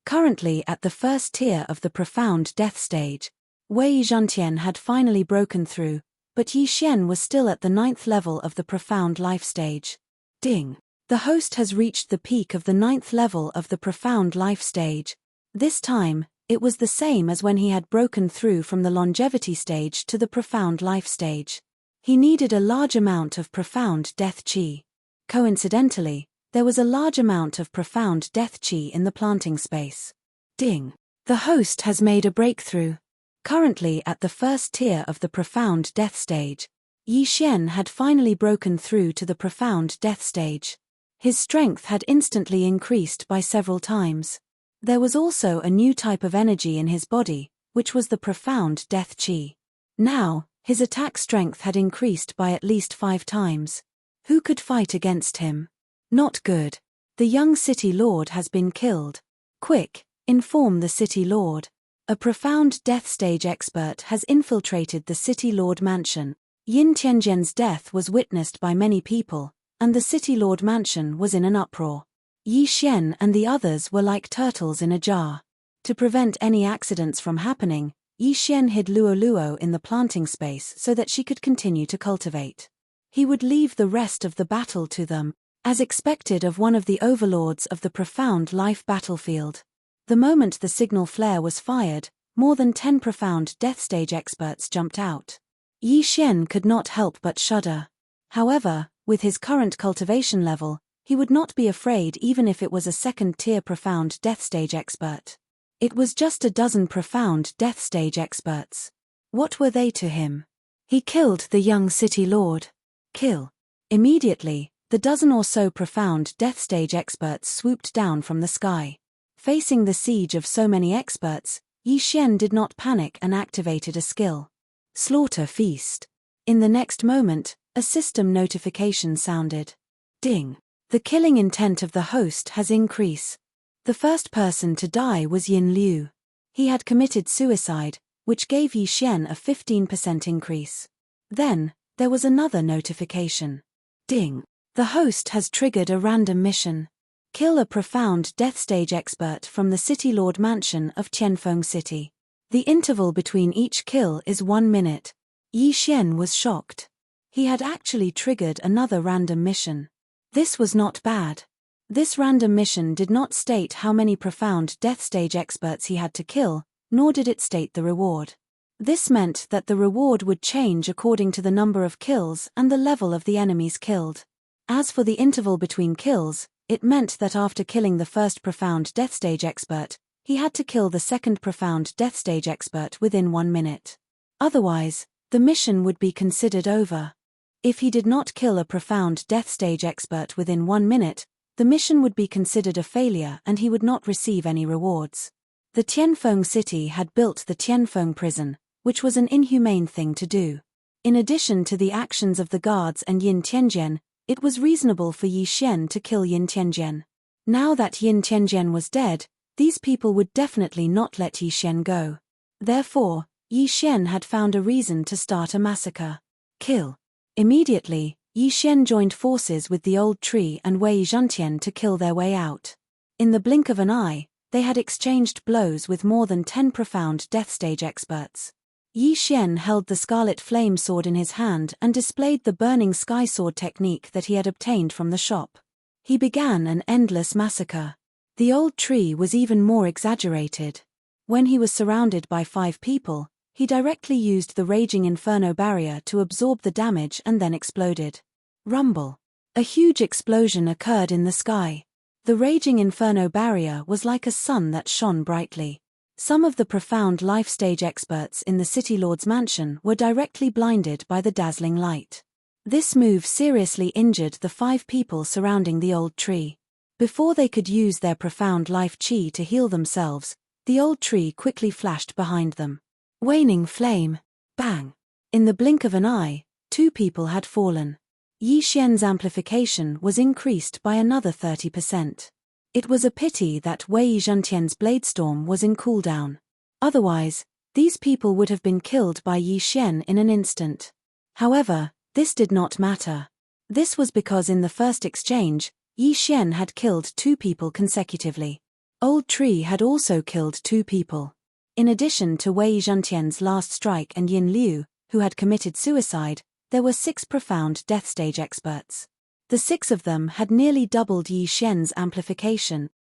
[SPEAKER 1] Currently at the 1st tier of the Profound Death stage, Wei Zhentian had finally broken through, but Yi Xian was still at the 9th level of the Profound Life stage. Ding! The host has reached the peak of the 9th level of the Profound Life stage. This time, it was the same as when he had broken through from the Longevity stage to the Profound Life stage. He needed a large amount of Profound Death Qi. Coincidentally, there was a large amount of Profound Death Qi in the planting space. Ding! The host has made a breakthrough. Currently at the 1st tier of the Profound Death stage, Yi Xian had finally broken through to the Profound Death stage. His strength had instantly increased by several times. There was also a new type of energy in his body, which was the Profound Death Qi. Now, his attack strength had increased by at least 5 times. Who could fight against him? Not good. The young city lord has been killed. Quick, inform the city lord. A Profound Death stage expert has infiltrated the city lord mansion. Yin Tianjian's death was witnessed by many people, and the city lord mansion was in an uproar. Yi Xian and the others were like turtles in a jar. To prevent any accidents from happening, Yi Xian hid Luo Luo in the planting space so that she could continue to cultivate. He would leave the rest of the battle to them, as expected of one of the overlords of the Profound Life battlefield. The moment the signal flare was fired, more than 10 profound death stage experts jumped out. Yi Xian could not help but shudder. However, with his current cultivation level, he would not be afraid even if it was a second-tier profound death stage expert. It was just a dozen profound death stage experts. What were they to him? He killed the young city lord. Kill. Immediately, the dozen or so profound death stage experts swooped down from the sky. Facing the siege of so many experts, Yi Xian did not panic and activated a skill. Slaughter Feast. In the next moment, a system notification sounded. Ding. The killing intent of the host has increased. The first person to die was Yin Liu. He had committed suicide, which gave Yi Xian a 15% increase. Then, there was another notification. Ding. The host has triggered a random mission. Kill a profound death stage expert from the City Lord Mansion of Tianfeng City. The interval between each kill is 1 minute. Yi Xian was shocked. He had actually triggered another random mission. This was not bad. This random mission did not state how many profound death stage experts he had to kill, nor did it state the reward. This meant that the reward would change according to the number of kills and the level of the enemies killed. As for the interval between kills, it meant that after killing the first profound death stage expert, he had to kill the second profound death stage expert within 1 minute. Otherwise, the mission would be considered over. If he did not kill a profound death stage expert within 1 minute, the mission would be considered a failure and he would not receive any rewards. The Tianfeng city had built the Tianfeng prison, which was an inhumane thing to do. In addition to the actions of the guards and Yin Tianjian, it was reasonable for Yi Xian to kill Yin Tianjian. Now that Yin Tianjian was dead, these people would definitely not let Yi Xian go. Therefore, Yi Xian had found a reason to start a massacre. Kill. Immediately, Yi Xian joined forces with the old tree and Wei Zhentian to kill their way out. In the blink of an eye, they had exchanged blows with more than 10 profound death stage experts. Yi Xian held the scarlet flame sword in his hand and displayed the burning sky sword technique that he had obtained from the shop. He began an endless massacre. The old tree was even more exaggerated. When he was surrounded by 5 people, he directly used the raging inferno barrier to absorb the damage and then exploded. Rumble. A huge explosion occurred in the sky. The raging inferno barrier was like a sun that shone brightly. Some of the profound life stage experts in the City Lord's mansion were directly blinded by the dazzling light. This move seriously injured the 5 people surrounding the old tree. Before they could use their profound life chi to heal themselves, the old tree quickly flashed behind them. Waning flame. Bang. In the blink of an eye, 2 people had fallen. Yi Xian's amplification was increased by another 30%. It was a pity that Wei Zhentian's bladestorm was in cooldown. Otherwise, these people would have been killed by Yi Xian in an instant. However, this did not matter. This was because in the first exchange, Yi Xian had killed 2 people consecutively. Old Tree had also killed 2 people. In addition to Wei Zhentian's last strike and Yin Liu, who had committed suicide, there were 6 profound death stage experts. The 6 of them had nearly doubled Yi Xian's amplification